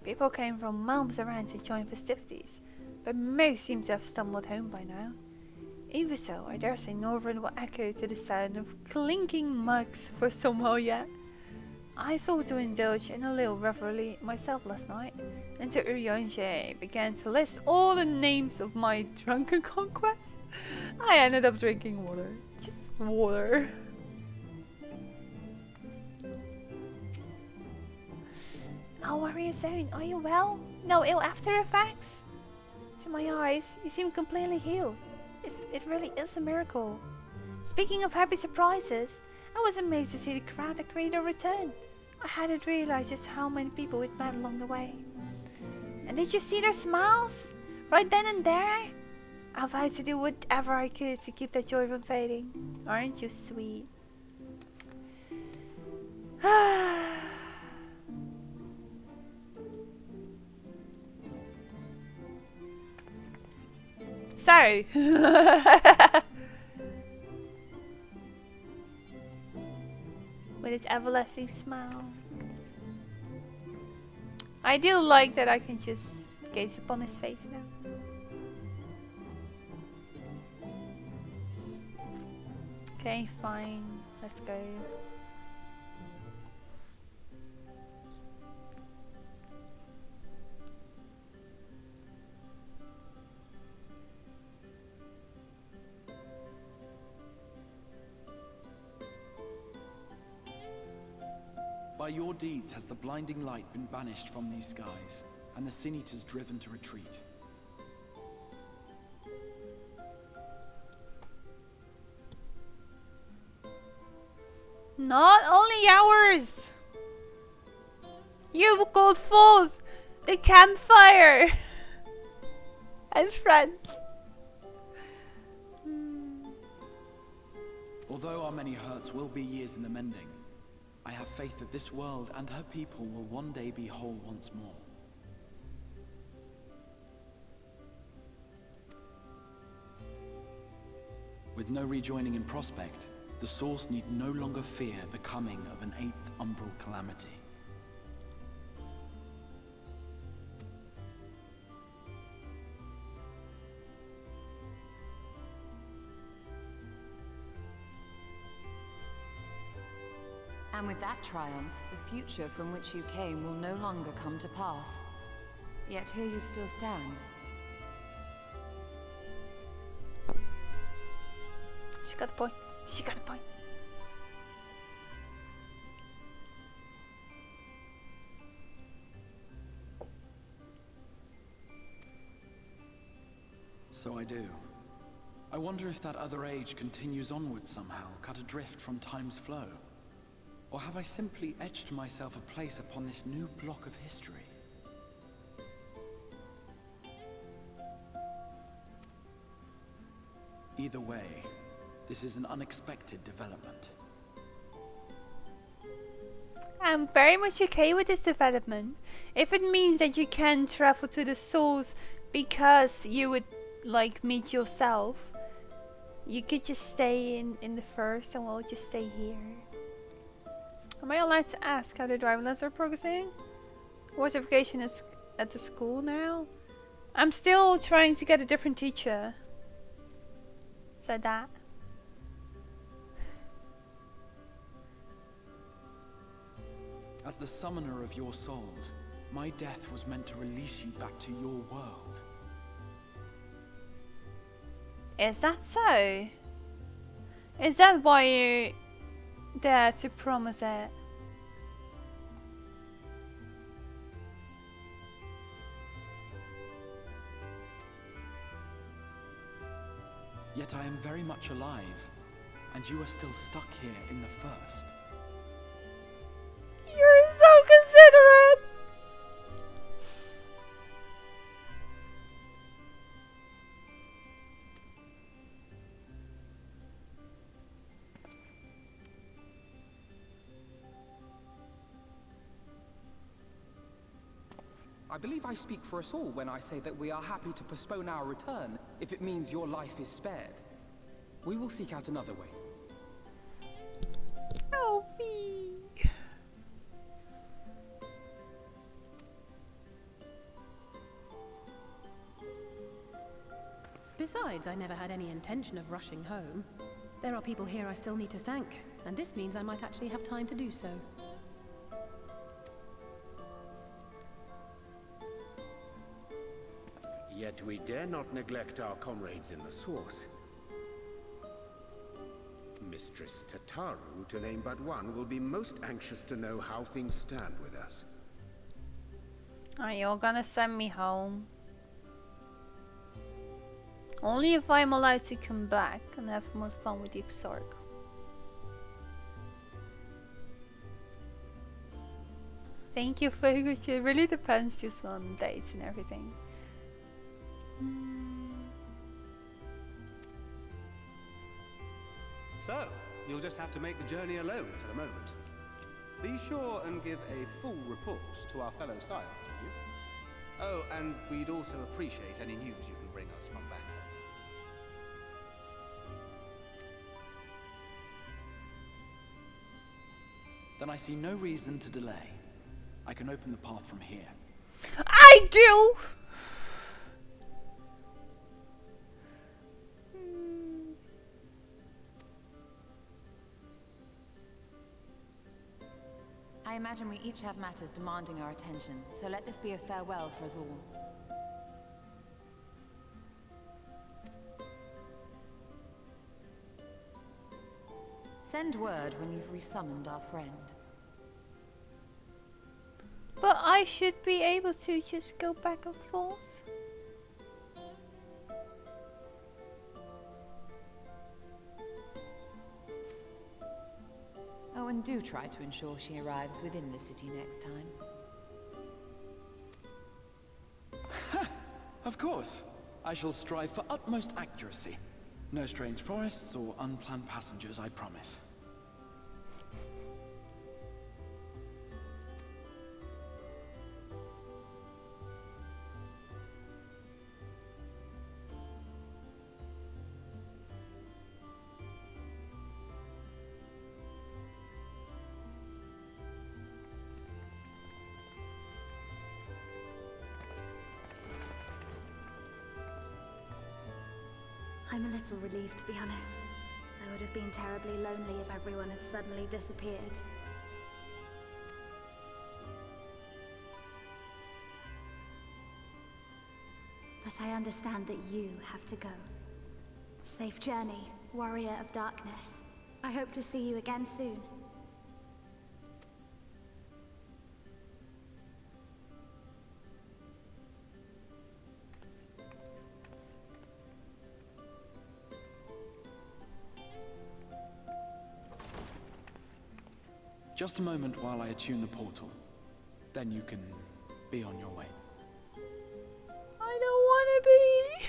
People came from miles around to join festivities, but most seem to have stumbled home by now. Even so, I dare say Northern will echo to the sound of clinking mugs for some while yet. I thought to indulge in a little revelry myself last night, and so Uriange began to list all the names of my drunken conquests. I ended up drinking water. Just water. Oh, Warrior Zone, are you well? No ill after effects? To my eyes, you seem completely healed. It really is a miracle. Speaking of happy surprises, I was amazed to see the crowd that greeted our return. I hadn't realized just how many people we'd met along the way. And did you see their smiles? Right then and there? I vowed to do whatever I could to keep that joy from fading. Aren't you sweet? So, with its everlasting smile. I do like that I can just gaze upon his face now. Okay, fine. Let's go. By your deeds has the blinding light been banished from these skies, and the Sin Eaters driven to retreat. Not only ours! You've called forth the campfire and friends. Although our many hurts will be years in the mending, I have faith that this world and her people will one day be whole once more. With no rejoining in prospect, the Source need no longer fear the coming of an 8th umbral calamity. And with that triumph, the future from which you came will no longer come to pass. Yet here you still stand. She got a point. She got a point. So I do. I wonder if that other age continues onward somehow, cut adrift from time's flow. Or have I simply etched myself a place upon this new block of history? Either way, this is an unexpected development. I'm very much okay with this development. If it means that you can travel to the Source because you would like meet yourself, you could just stay in the first and we'll just stay here. Am I allowed to ask how the driving lessons are progressing? What certification is at the school now? I'm still trying to get a different teacher. Said that. As the summoner of your souls, my death was meant to release you back to your world. Is that so? Is that why you're there to promise it? Yet I am very much alive, and you are still stuck here in the first. You're so considerate! I believe I speak for us all when I say that we are happy to postpone our return if it means your life is spared. We will seek out another way. Oh, me. Besides, I never had any intention of rushing home. There are people here I still need to thank, and this means I might actually have time to do so. Yet we dare not neglect our comrades in the Source. Mistress Tataru, to name but one, will be most anxious to know how things stand with us. Are you gonna send me home? Only if I'm allowed to come back and have more fun with the Exarch. Thank you, Fergus. It really depends just on dates and everything. So, you'll just have to make the journey alone for the moment. Be sure and give a full report to our fellow scions, will you? Oh, and we'd also appreciate any news you can bring us from back home. Then I see no reason to delay. I can open the path from here. I do! I imagine we each have matters demanding our attention, so let this be a farewell for us all. Send word when you've resummoned our friend. But I should be able to just go back and forth. Oh, and do try to ensure she arrives within the city next time. Of course. I shall strive for utmost accuracy. No strange forests or unplanned passengers, I promise. I'm a little relieved, to be honest. I would have been terribly lonely if everyone had suddenly disappeared. But I understand that you have to go. Safe journey, warrior of darkness. I hope to see you again soon. Just a moment while I attune the portal. Then you can be on your way. I don't want to be.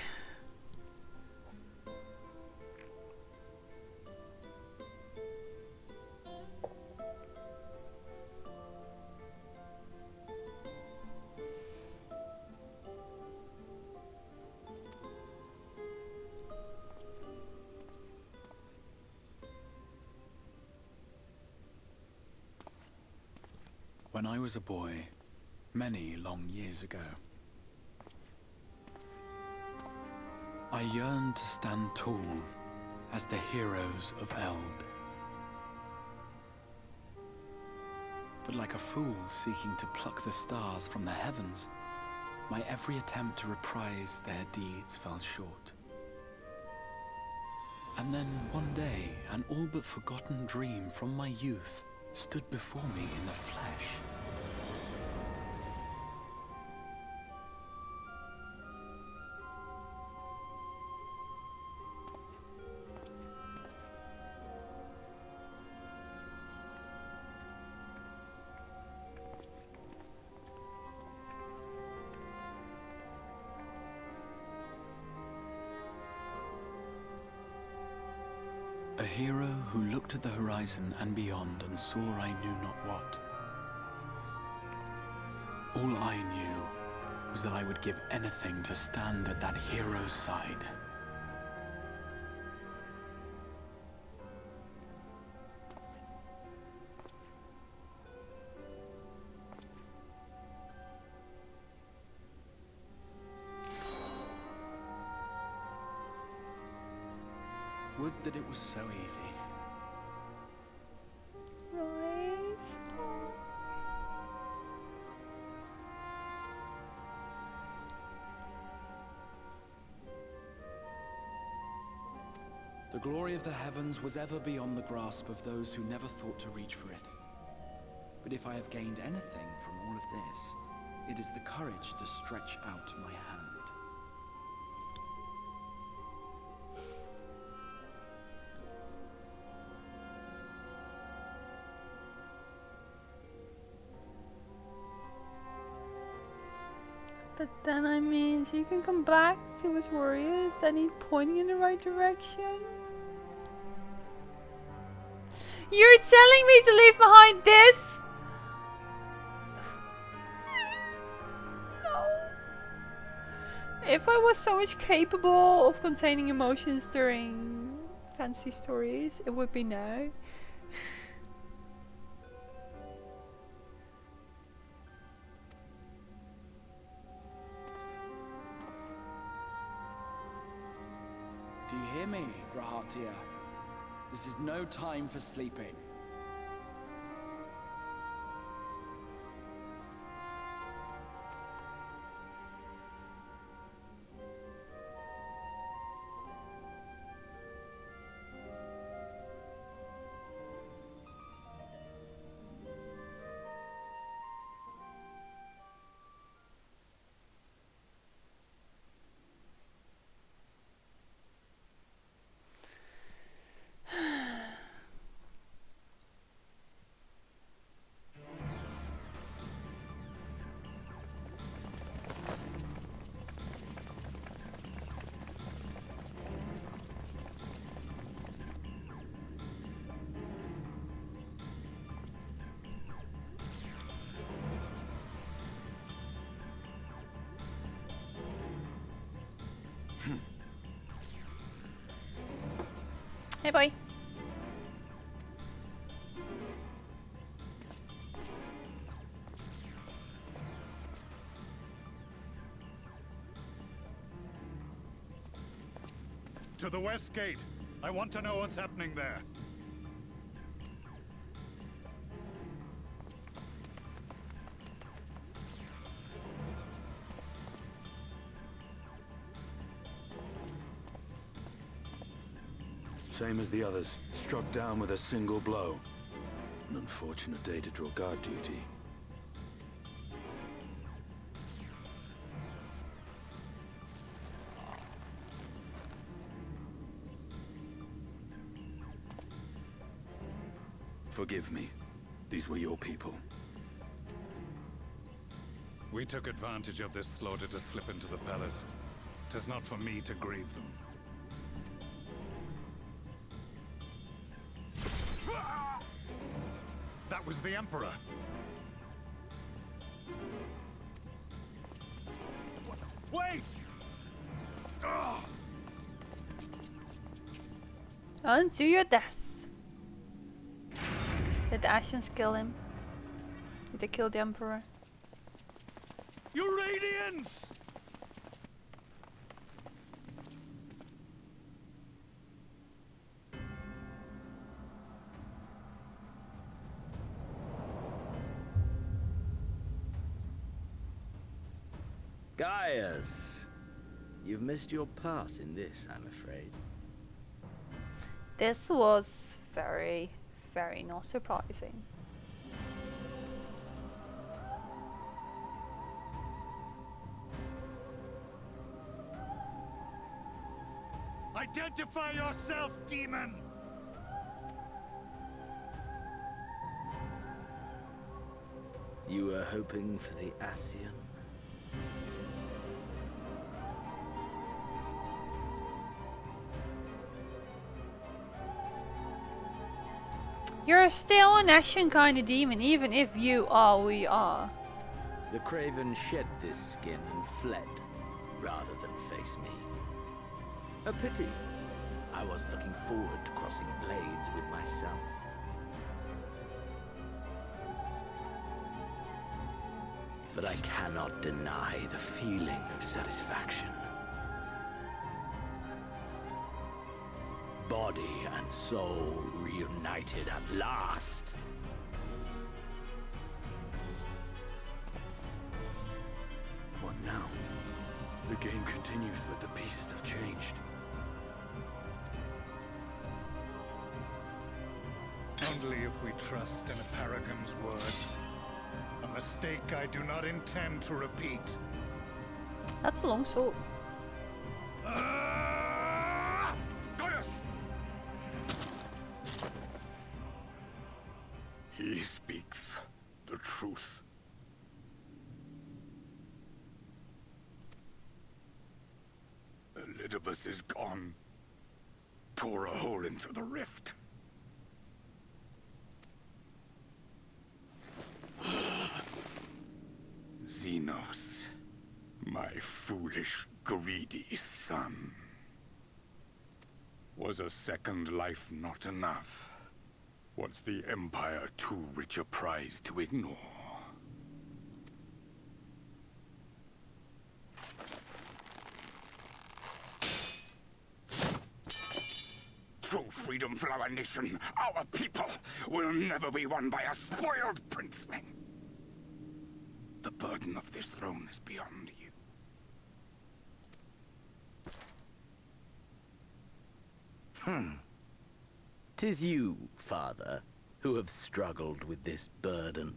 When I was a boy, many long years ago, I yearned to stand tall as the heroes of Eld. But like a fool seeking to pluck the stars from the heavens, my every attempt to reprise their deeds fell short. And then one day, an all but forgotten dream from my youth stood before me in the flesh. A hero who looked at the horizon and beyond and saw I knew not what. All I knew was that I would give anything to stand at that hero's side. Would that it was so easy. The glory of the heavens was ever beyond the grasp of those who never thought to reach for it. But if I have gained anything from all of this, it is the courage to stretch out my hand. But then I mean, so you can come back to his warriors and he's pointing in the right direction. You're telling me to leave behind this? No. If I was so much capable of containing emotions during fantasy stories, it would be no. Do you hear me, Grahatia? This is no time for sleeping. Hey, boy. To the west gate. I want to know what's happening there. Same as the others. Struck down with a single blow. An unfortunate day to draw guard duty. Forgive me. These were your people. We took advantage of this slaughter to slip into the palace. 'Tis not for me to grieve them. That was the Emperor. Wait! Oh. Unto your death. Did the Ashians kill him? Did they kill the Emperor? Euradians! Gaius, you've missed your part in this, I'm afraid. This was very, very not surprising. Identify yourself, demon! You were hoping for the Ascian? You're still an Ashen kind of demon, even if you are we are. The Craven shed this skin and fled, rather than face me. A pity. I was looking forward to crossing blades with myself. But I cannot deny the feeling of satisfaction. Body and soul reunited at last. What now? The game continues, but the pieces have changed. Only if we trust in a paragon's words. A mistake I do not intend to repeat. That's a long sword. Gaius! He speaks the truth. Elidibus is gone. Tore a hole into the rift. Xenos, my foolish, greedy son. Was a second life not enough? Was the Empire too rich a prize to ignore? Flower Nation, our people, will never be won by a spoiled princeling. The burden of this throne is beyond you. 'Tis you, father, who have struggled with this burden.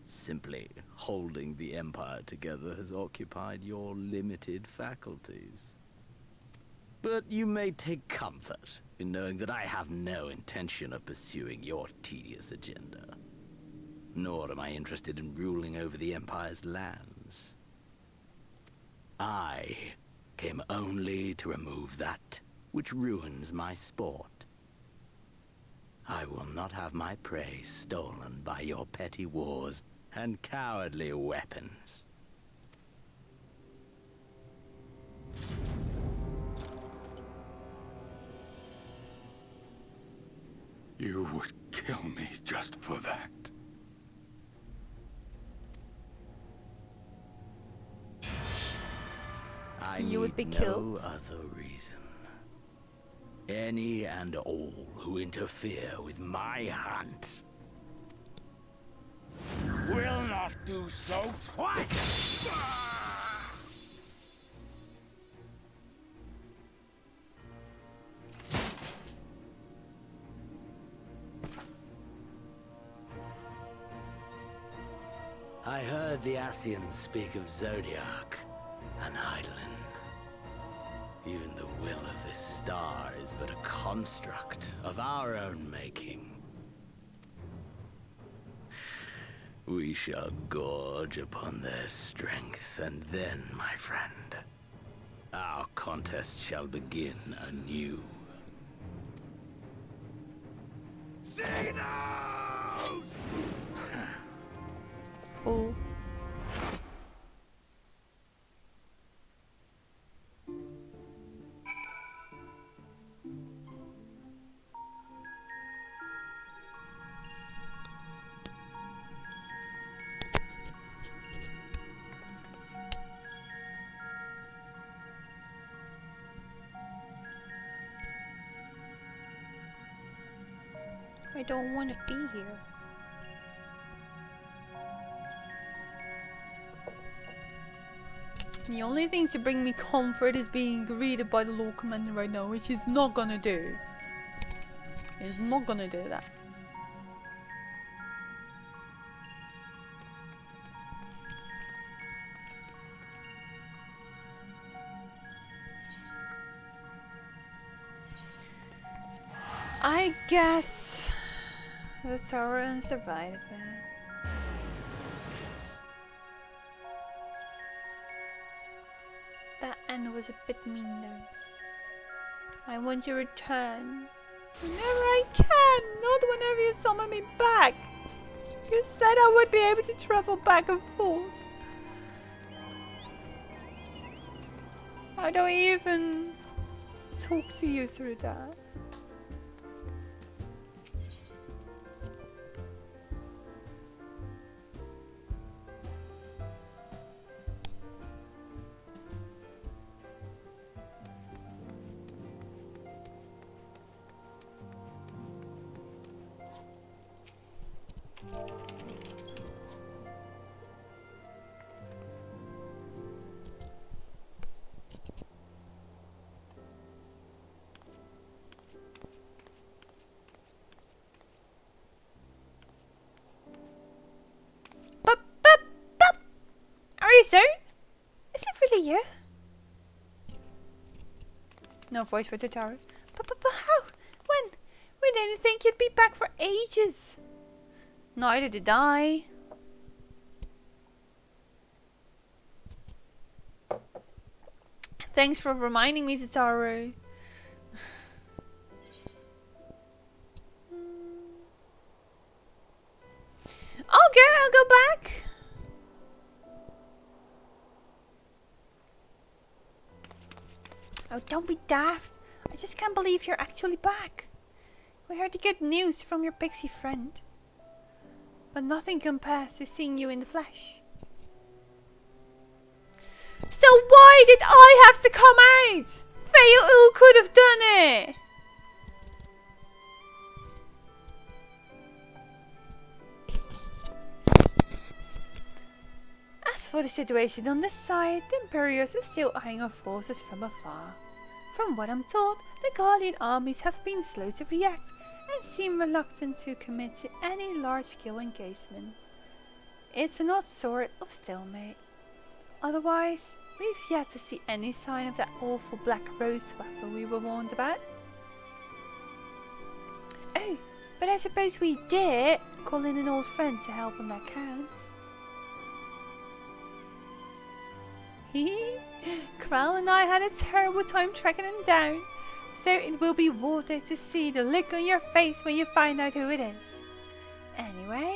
Simply holding the Empire together has occupied your limited faculties. But you may take comfort in knowing that I have no intention of pursuing your tedious agenda. Nor am I interested in ruling over the Empire's lands. I came only to remove that which ruins my sport. I will not have my prey stolen by your petty wars and cowardly weapons. You would kill me just for that. I You would be need killed. no other reason. Any and all who interfere with my hunt will not do so twice! I heard the Ascians speak of Zodiac, an Eidolon. Even the will of this star is but a construct of our own making. We shall gorge upon their strength, and then, my friend, our contest shall begin anew. Oh. I don't want to be here. The only thing to bring me comfort is being greeted by the Lord Commander right now, which is not gonna do. It's not gonna do that. I guess the tower and survive it. That end was a bit mean though. I want your return. Whenever I can, not whenever you summon me back. You said I would be able to travel back and forth. How do I even talk to you through that? Are you certain? Is it really you? No voice for the tower. But how? When? We didn't think you'd be back for ages. Neither did I. Thanks for reminding me, Tataru. Okay, I'll go back. Oh, don't be daft. I just can't believe you're actually back. We heard the good news from your pixie friend. But nothing compares to seeing you in the flesh. So why did I have to come out? Feyo could have done it. for the situation on this side, the Imperials are still eyeing our forces from afar. From what I'm told, the Guardian armies have been slow to react and seem reluctant to commit to any large-scale engagement. It's an odd sort of stalemate. Otherwise, we've yet to see any sign of that awful black rose weapon we were warned about. Oh, but I suppose we did call in an old friend to help on that counts. Kral and I had a terrible time tracking him down, so it will be worth it to see the look on your face when you find out who it is. Anyway,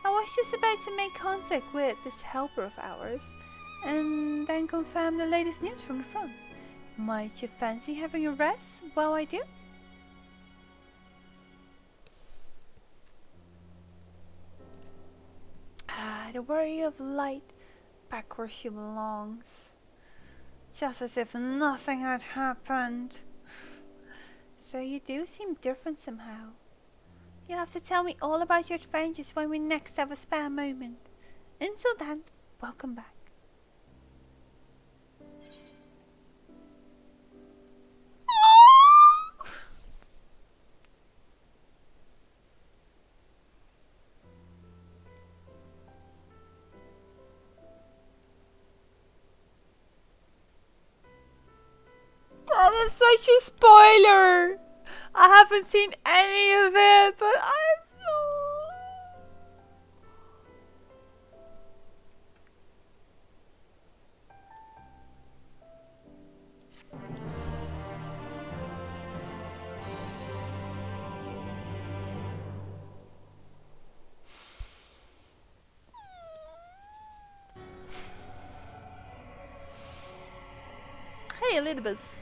I was just about to make contact with this helper of ours, and then confirm the latest news from the front. Might you fancy having a rest while I do? The worry of light back where she belongs. Just as if nothing had happened. So you do seem different somehow. You have to tell me all about your adventures when we next have a spare moment. Until then, welcome back. That is such a spoiler! I haven't seen any of it, but I'm Hey, Elizabeth.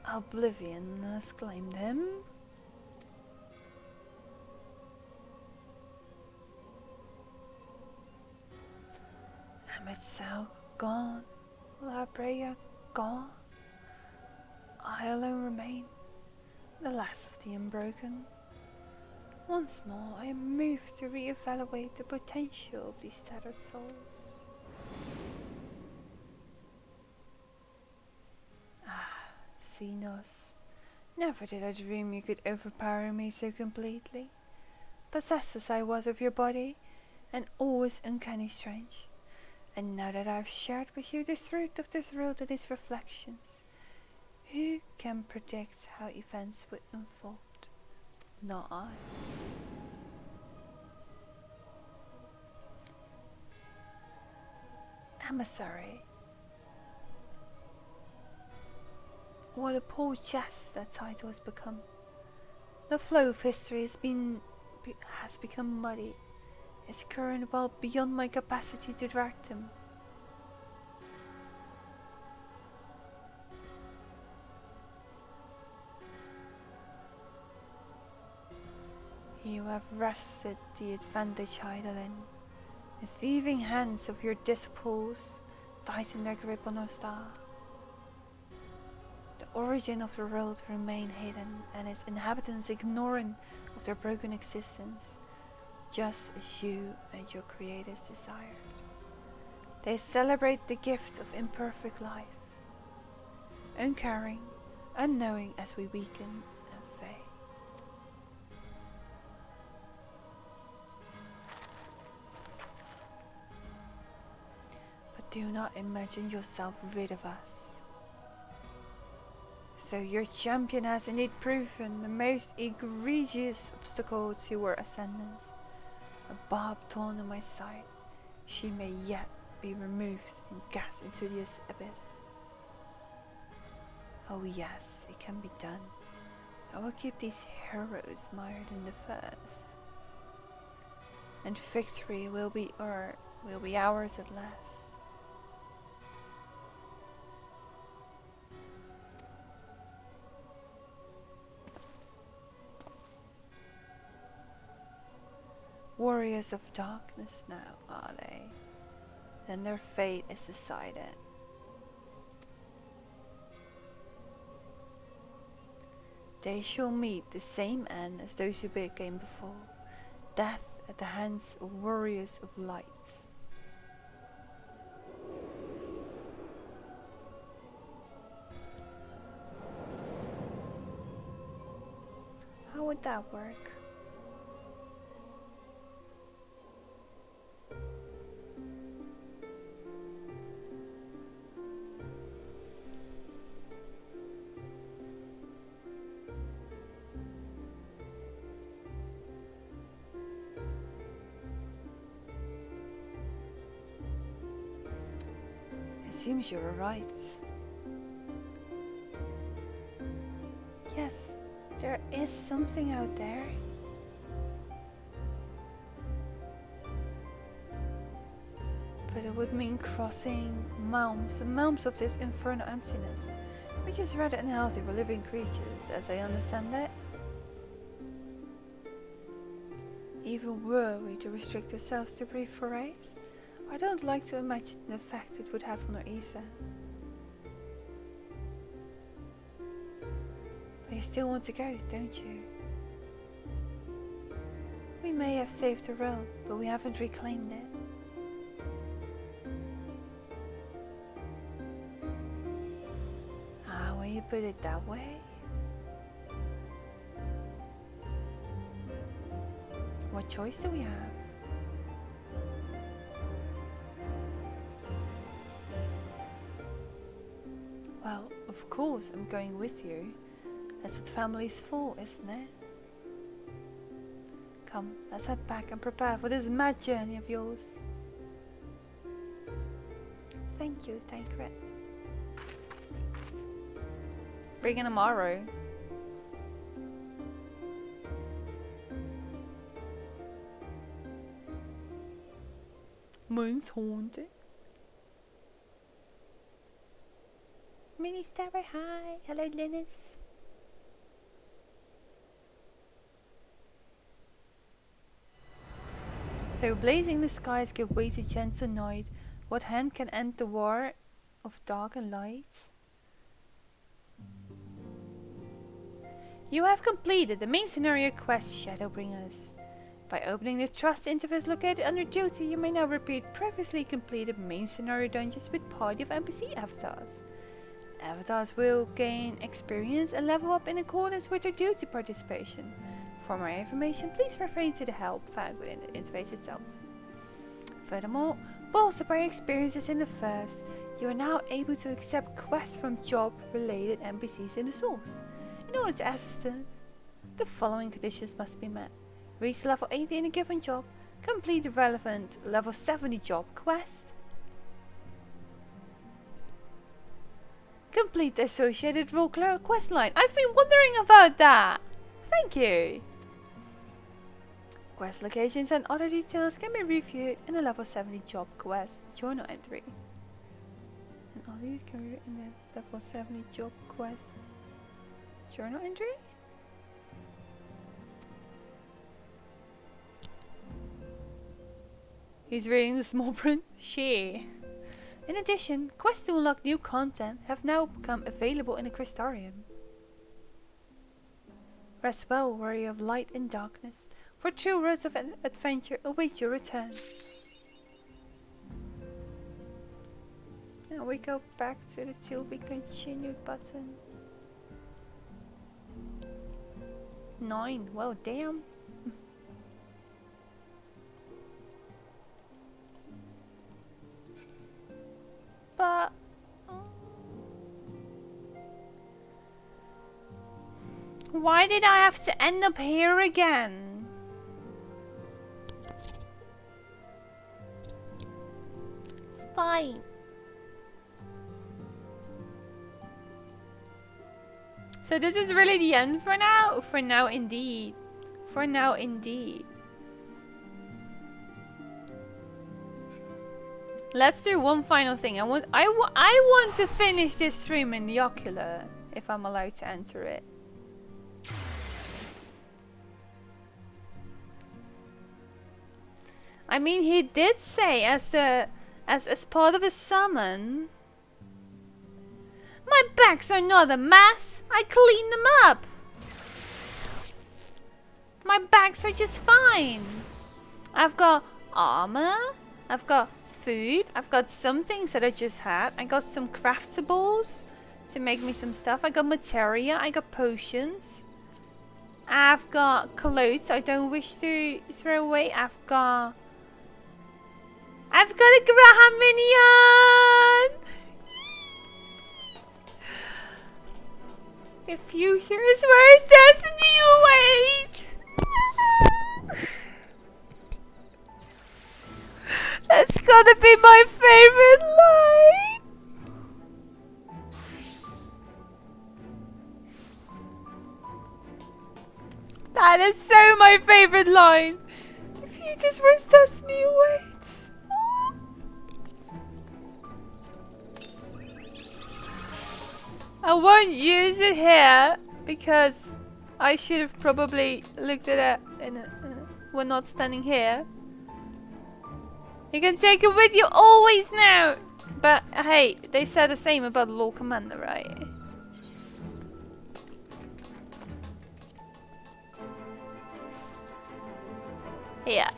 Oblivion has claimed him. Amitsel gone. Labrea gone. I alone remain, the last of the unbroken. Once more, I am moved to re-evaluate the potential of these tattered souls. Xenos, never did I dream you could overpower me so completely. Possessed as I was of your body, and always uncanny strange. And now that I've shared with you the truth of this world and its reflections, who can predict how events would unfold? Not I. Emissary. What a poor jest that title has become. The flow of history has become muddy. Its current well beyond my capacity to direct them. You have wrested the advantage idle in. The thieving hands of your disciples tighten their grip on our star. The origin of the world remain hidden, and its inhabitants ignorant of their broken existence, just as you and your creators desired. They celebrate the gift of imperfect life, uncaring, unknowing as we weaken and fade. But do not imagine yourself rid of us. So your champion has indeed proven the most egregious obstacle to our ascendance. A barb torn in my side, she may yet be removed and cast into the abyss. Oh yes, it can be done. I will keep these heroes mired in the furs. And victory will be ours at last. Warriors of darkness now, are they? Then their fate is decided. They shall meet the same end as those who came before. Death at the hands of warriors of light. How would that work? It seems you were right. Yes. There is something out there. But it would mean crossing the realms of this infernal emptiness, which is rather unhealthy for living creatures, as I understand it. Even were we to restrict ourselves to brief forays, I don't like to imagine the effect it would have on our ether. But you still want to go, don't you? We may have saved the world, but we haven't reclaimed it. When you put it that way. What choice do we have? Well, of course I'm going with you. That's what family's for, isn't it? Come, let's head back and prepare for this mad journey of yours. Thank you, Tancred. Bring in tomorrow. Moon's haunted. Mini Star, hi. Hello, Dennis. Though blazing the skies give way to gentle night, what hand can end the war of dark and light? You have completed the main scenario quest, Shadowbringers. By opening the trust interface located under duty, you may now repeat previously completed main scenario dungeons with party of NPC avatars. Avatars will gain experience and level up in accordance with their duty participation. For more information, please refer to the help found within the interface itself. Furthermore, bolstered by your experiences in the first, you are now able to accept quests from job-related NPCs in the source. In order to access them, the following conditions must be met. Reach level 80 in a given job, complete the relevant level 70 job quest, complete the associated role clerk quest line. I've been wondering about that! Thank you! Quest locations and other details can be reviewed in the level 70 job quest journal entry. And all these can be written in the level 70 job quest journal entry? He's reading the small print? She. In addition, quests to unlock new content have now become available in the Crystarium. Rest well, warrior of light and darkness, for true roads of adventure await your return. And we go back to the to be continued button. 9. Well, damn. But why did I have to end up here again? It's fine. So this is really the end for now? For now indeed. For now indeed. Let's do one final thing. I want to finish this stream in the ocular, if I'm allowed to enter it. I mean, he did say as part of his summon, my bags are not a mess. I clean them up. My bags are just fine. I've got armor. I've got food. I've got some things that I just had. I got some craftables to make me some stuff. I got materia. I got potions. I've got clothes I don't wish to throw away. I've got a Graham minion! If you hear his words, destiny awaits! That's gonna be my favorite line! That is so my favorite line! If you hear his words, destiny awaits! I won't use it here because I should have probably looked at it when not standing here. You can take it with you always now. But hey, they said the same about the Lord Commander, right? Yeah.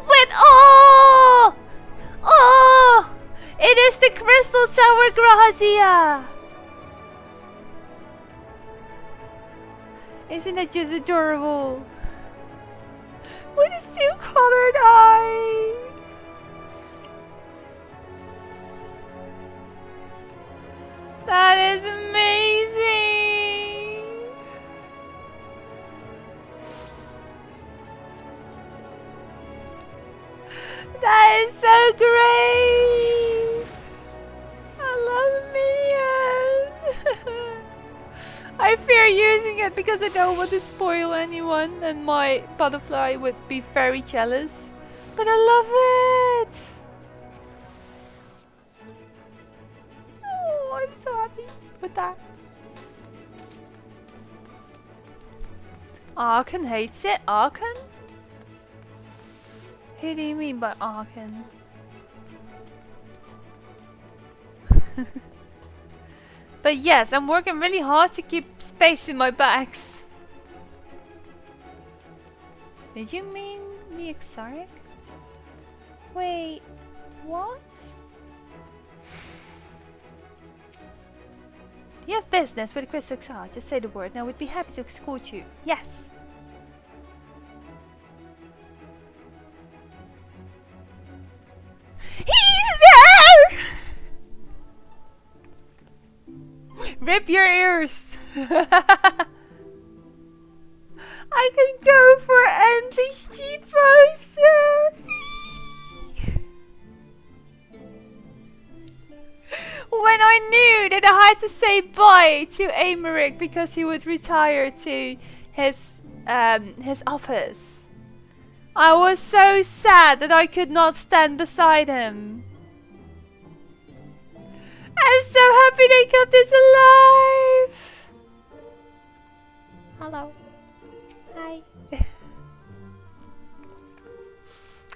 With oh, it is the Crystal Tower Grazia. Isn't it just adorable? With his two colored eyes. That is amazing. That is so great. I love Minion. I fear using it because I don't want to spoil anyone and my butterfly would be very jealous. But I love it. Oh, I'm so happy with that. Arkan hates it. Arkan? Who do you mean by Arkan? But yes, I'm working really hard to keep space in my bags. Did you mean the Exarch? Wait, what? You have business with Crystal Exarch. Just say the word. Now we'd be happy to escort you. Yes. He's there! Rip your ears. I can go for endless cheat process. When I knew that I had to say bye to Amaric because he would retire to his office, I was so sad that I could not stand beside him. I'm so happy they kept us alive. Hello. Hi.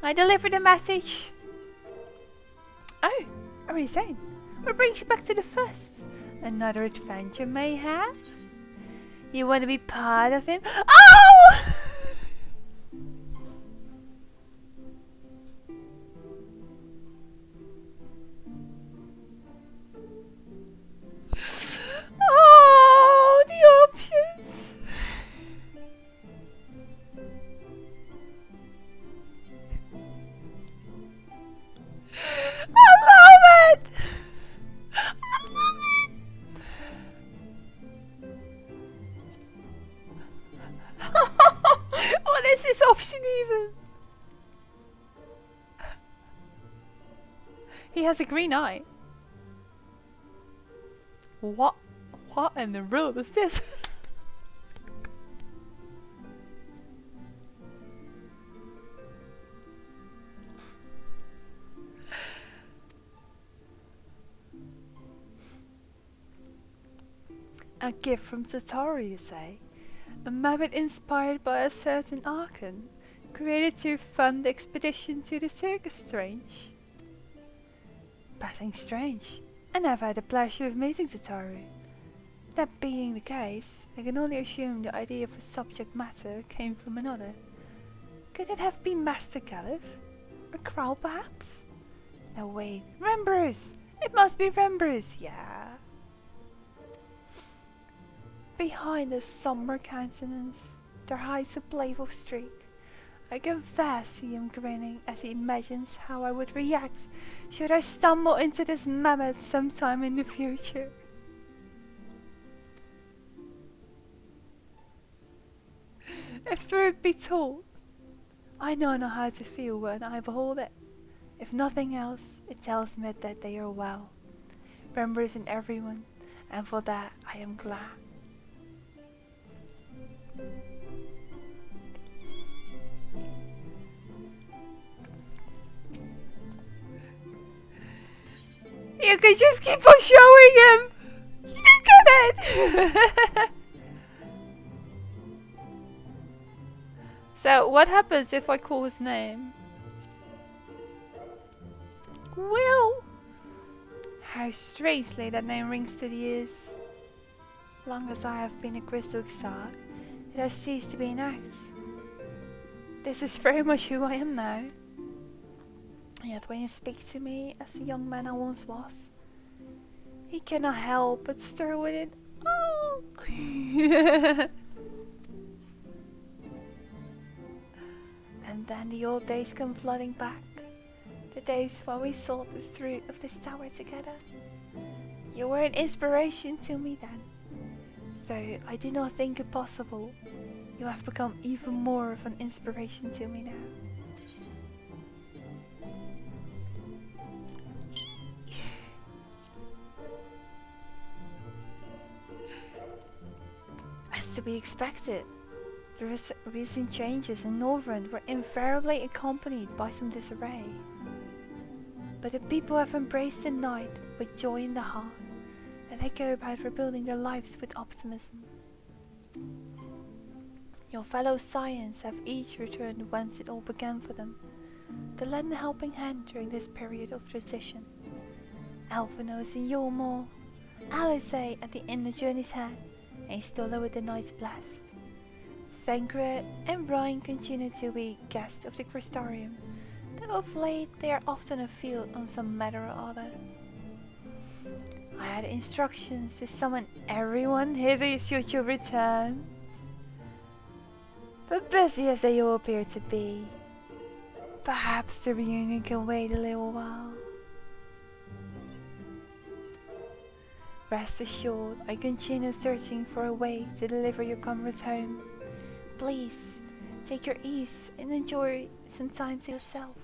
I delivered a message. Oh, a resign. What brings you back to the first? Another adventure, mayhap? You want to be part of him? Oh! Oh, the options. I love it. I love it. What is this option even? He has a green eye. What in the world is this? A gift from Tataru, you say? A mammoth inspired by a certain Archon, created to fund the expedition to the Circus Strange. Passing strange. I never had the pleasure of meeting Tataru. That being the case, I can only assume the idea of a subject matter came from another. Could it have been Master Caliph? Or Crow, perhaps? No, wait. Rembrus! It must be Rembrus, yeah. Behind the somber countenance, there hides a playful streak. I can fast see him grinning as he imagines how I would react should I stumble into this mammoth sometime in the future. If truth be told, I know how to feel when I behold it. If nothing else, it tells me that they are well. Rembrus and everyone, and for that I am glad. You can just keep on showing him! Look at it! So, what happens if I call his name? Will! How strangely that name rings to the ears. Long as I have been a crystal exile, it has ceased to be an act. This is very much who I am now. Yet when you speak to me as the young man I once was, he cannot help but stir within. Oh! And then the old days come flooding back. The days when we sought the truth of this tower together. You were an inspiration to me then. Though I do not think it possible, you have become even more of an inspiration to me now. As to be expected, the recent changes in Northrend were invariably accompanied by some disarray. But the people have embraced the night with joy in the heart, and they go about rebuilding their lives with optimism. Your fellow Scions have each returned whence it all began for them, to lend a helping hand during this period of transition. Alphanos in Yulmore, Alice at the Inn of Journey's Head, and Stola with the Night's Blast. Thancred and Brian continue to be guests of the Crystarium, though of late they are often afield on some matter or other. I had instructions to summon everyone hither should you return. But busy as they all appear to be, perhaps the reunion can wait a little while. Rest assured, I continue searching for a way to deliver your comrades home. Please, take your ease and enjoy some time to yourself.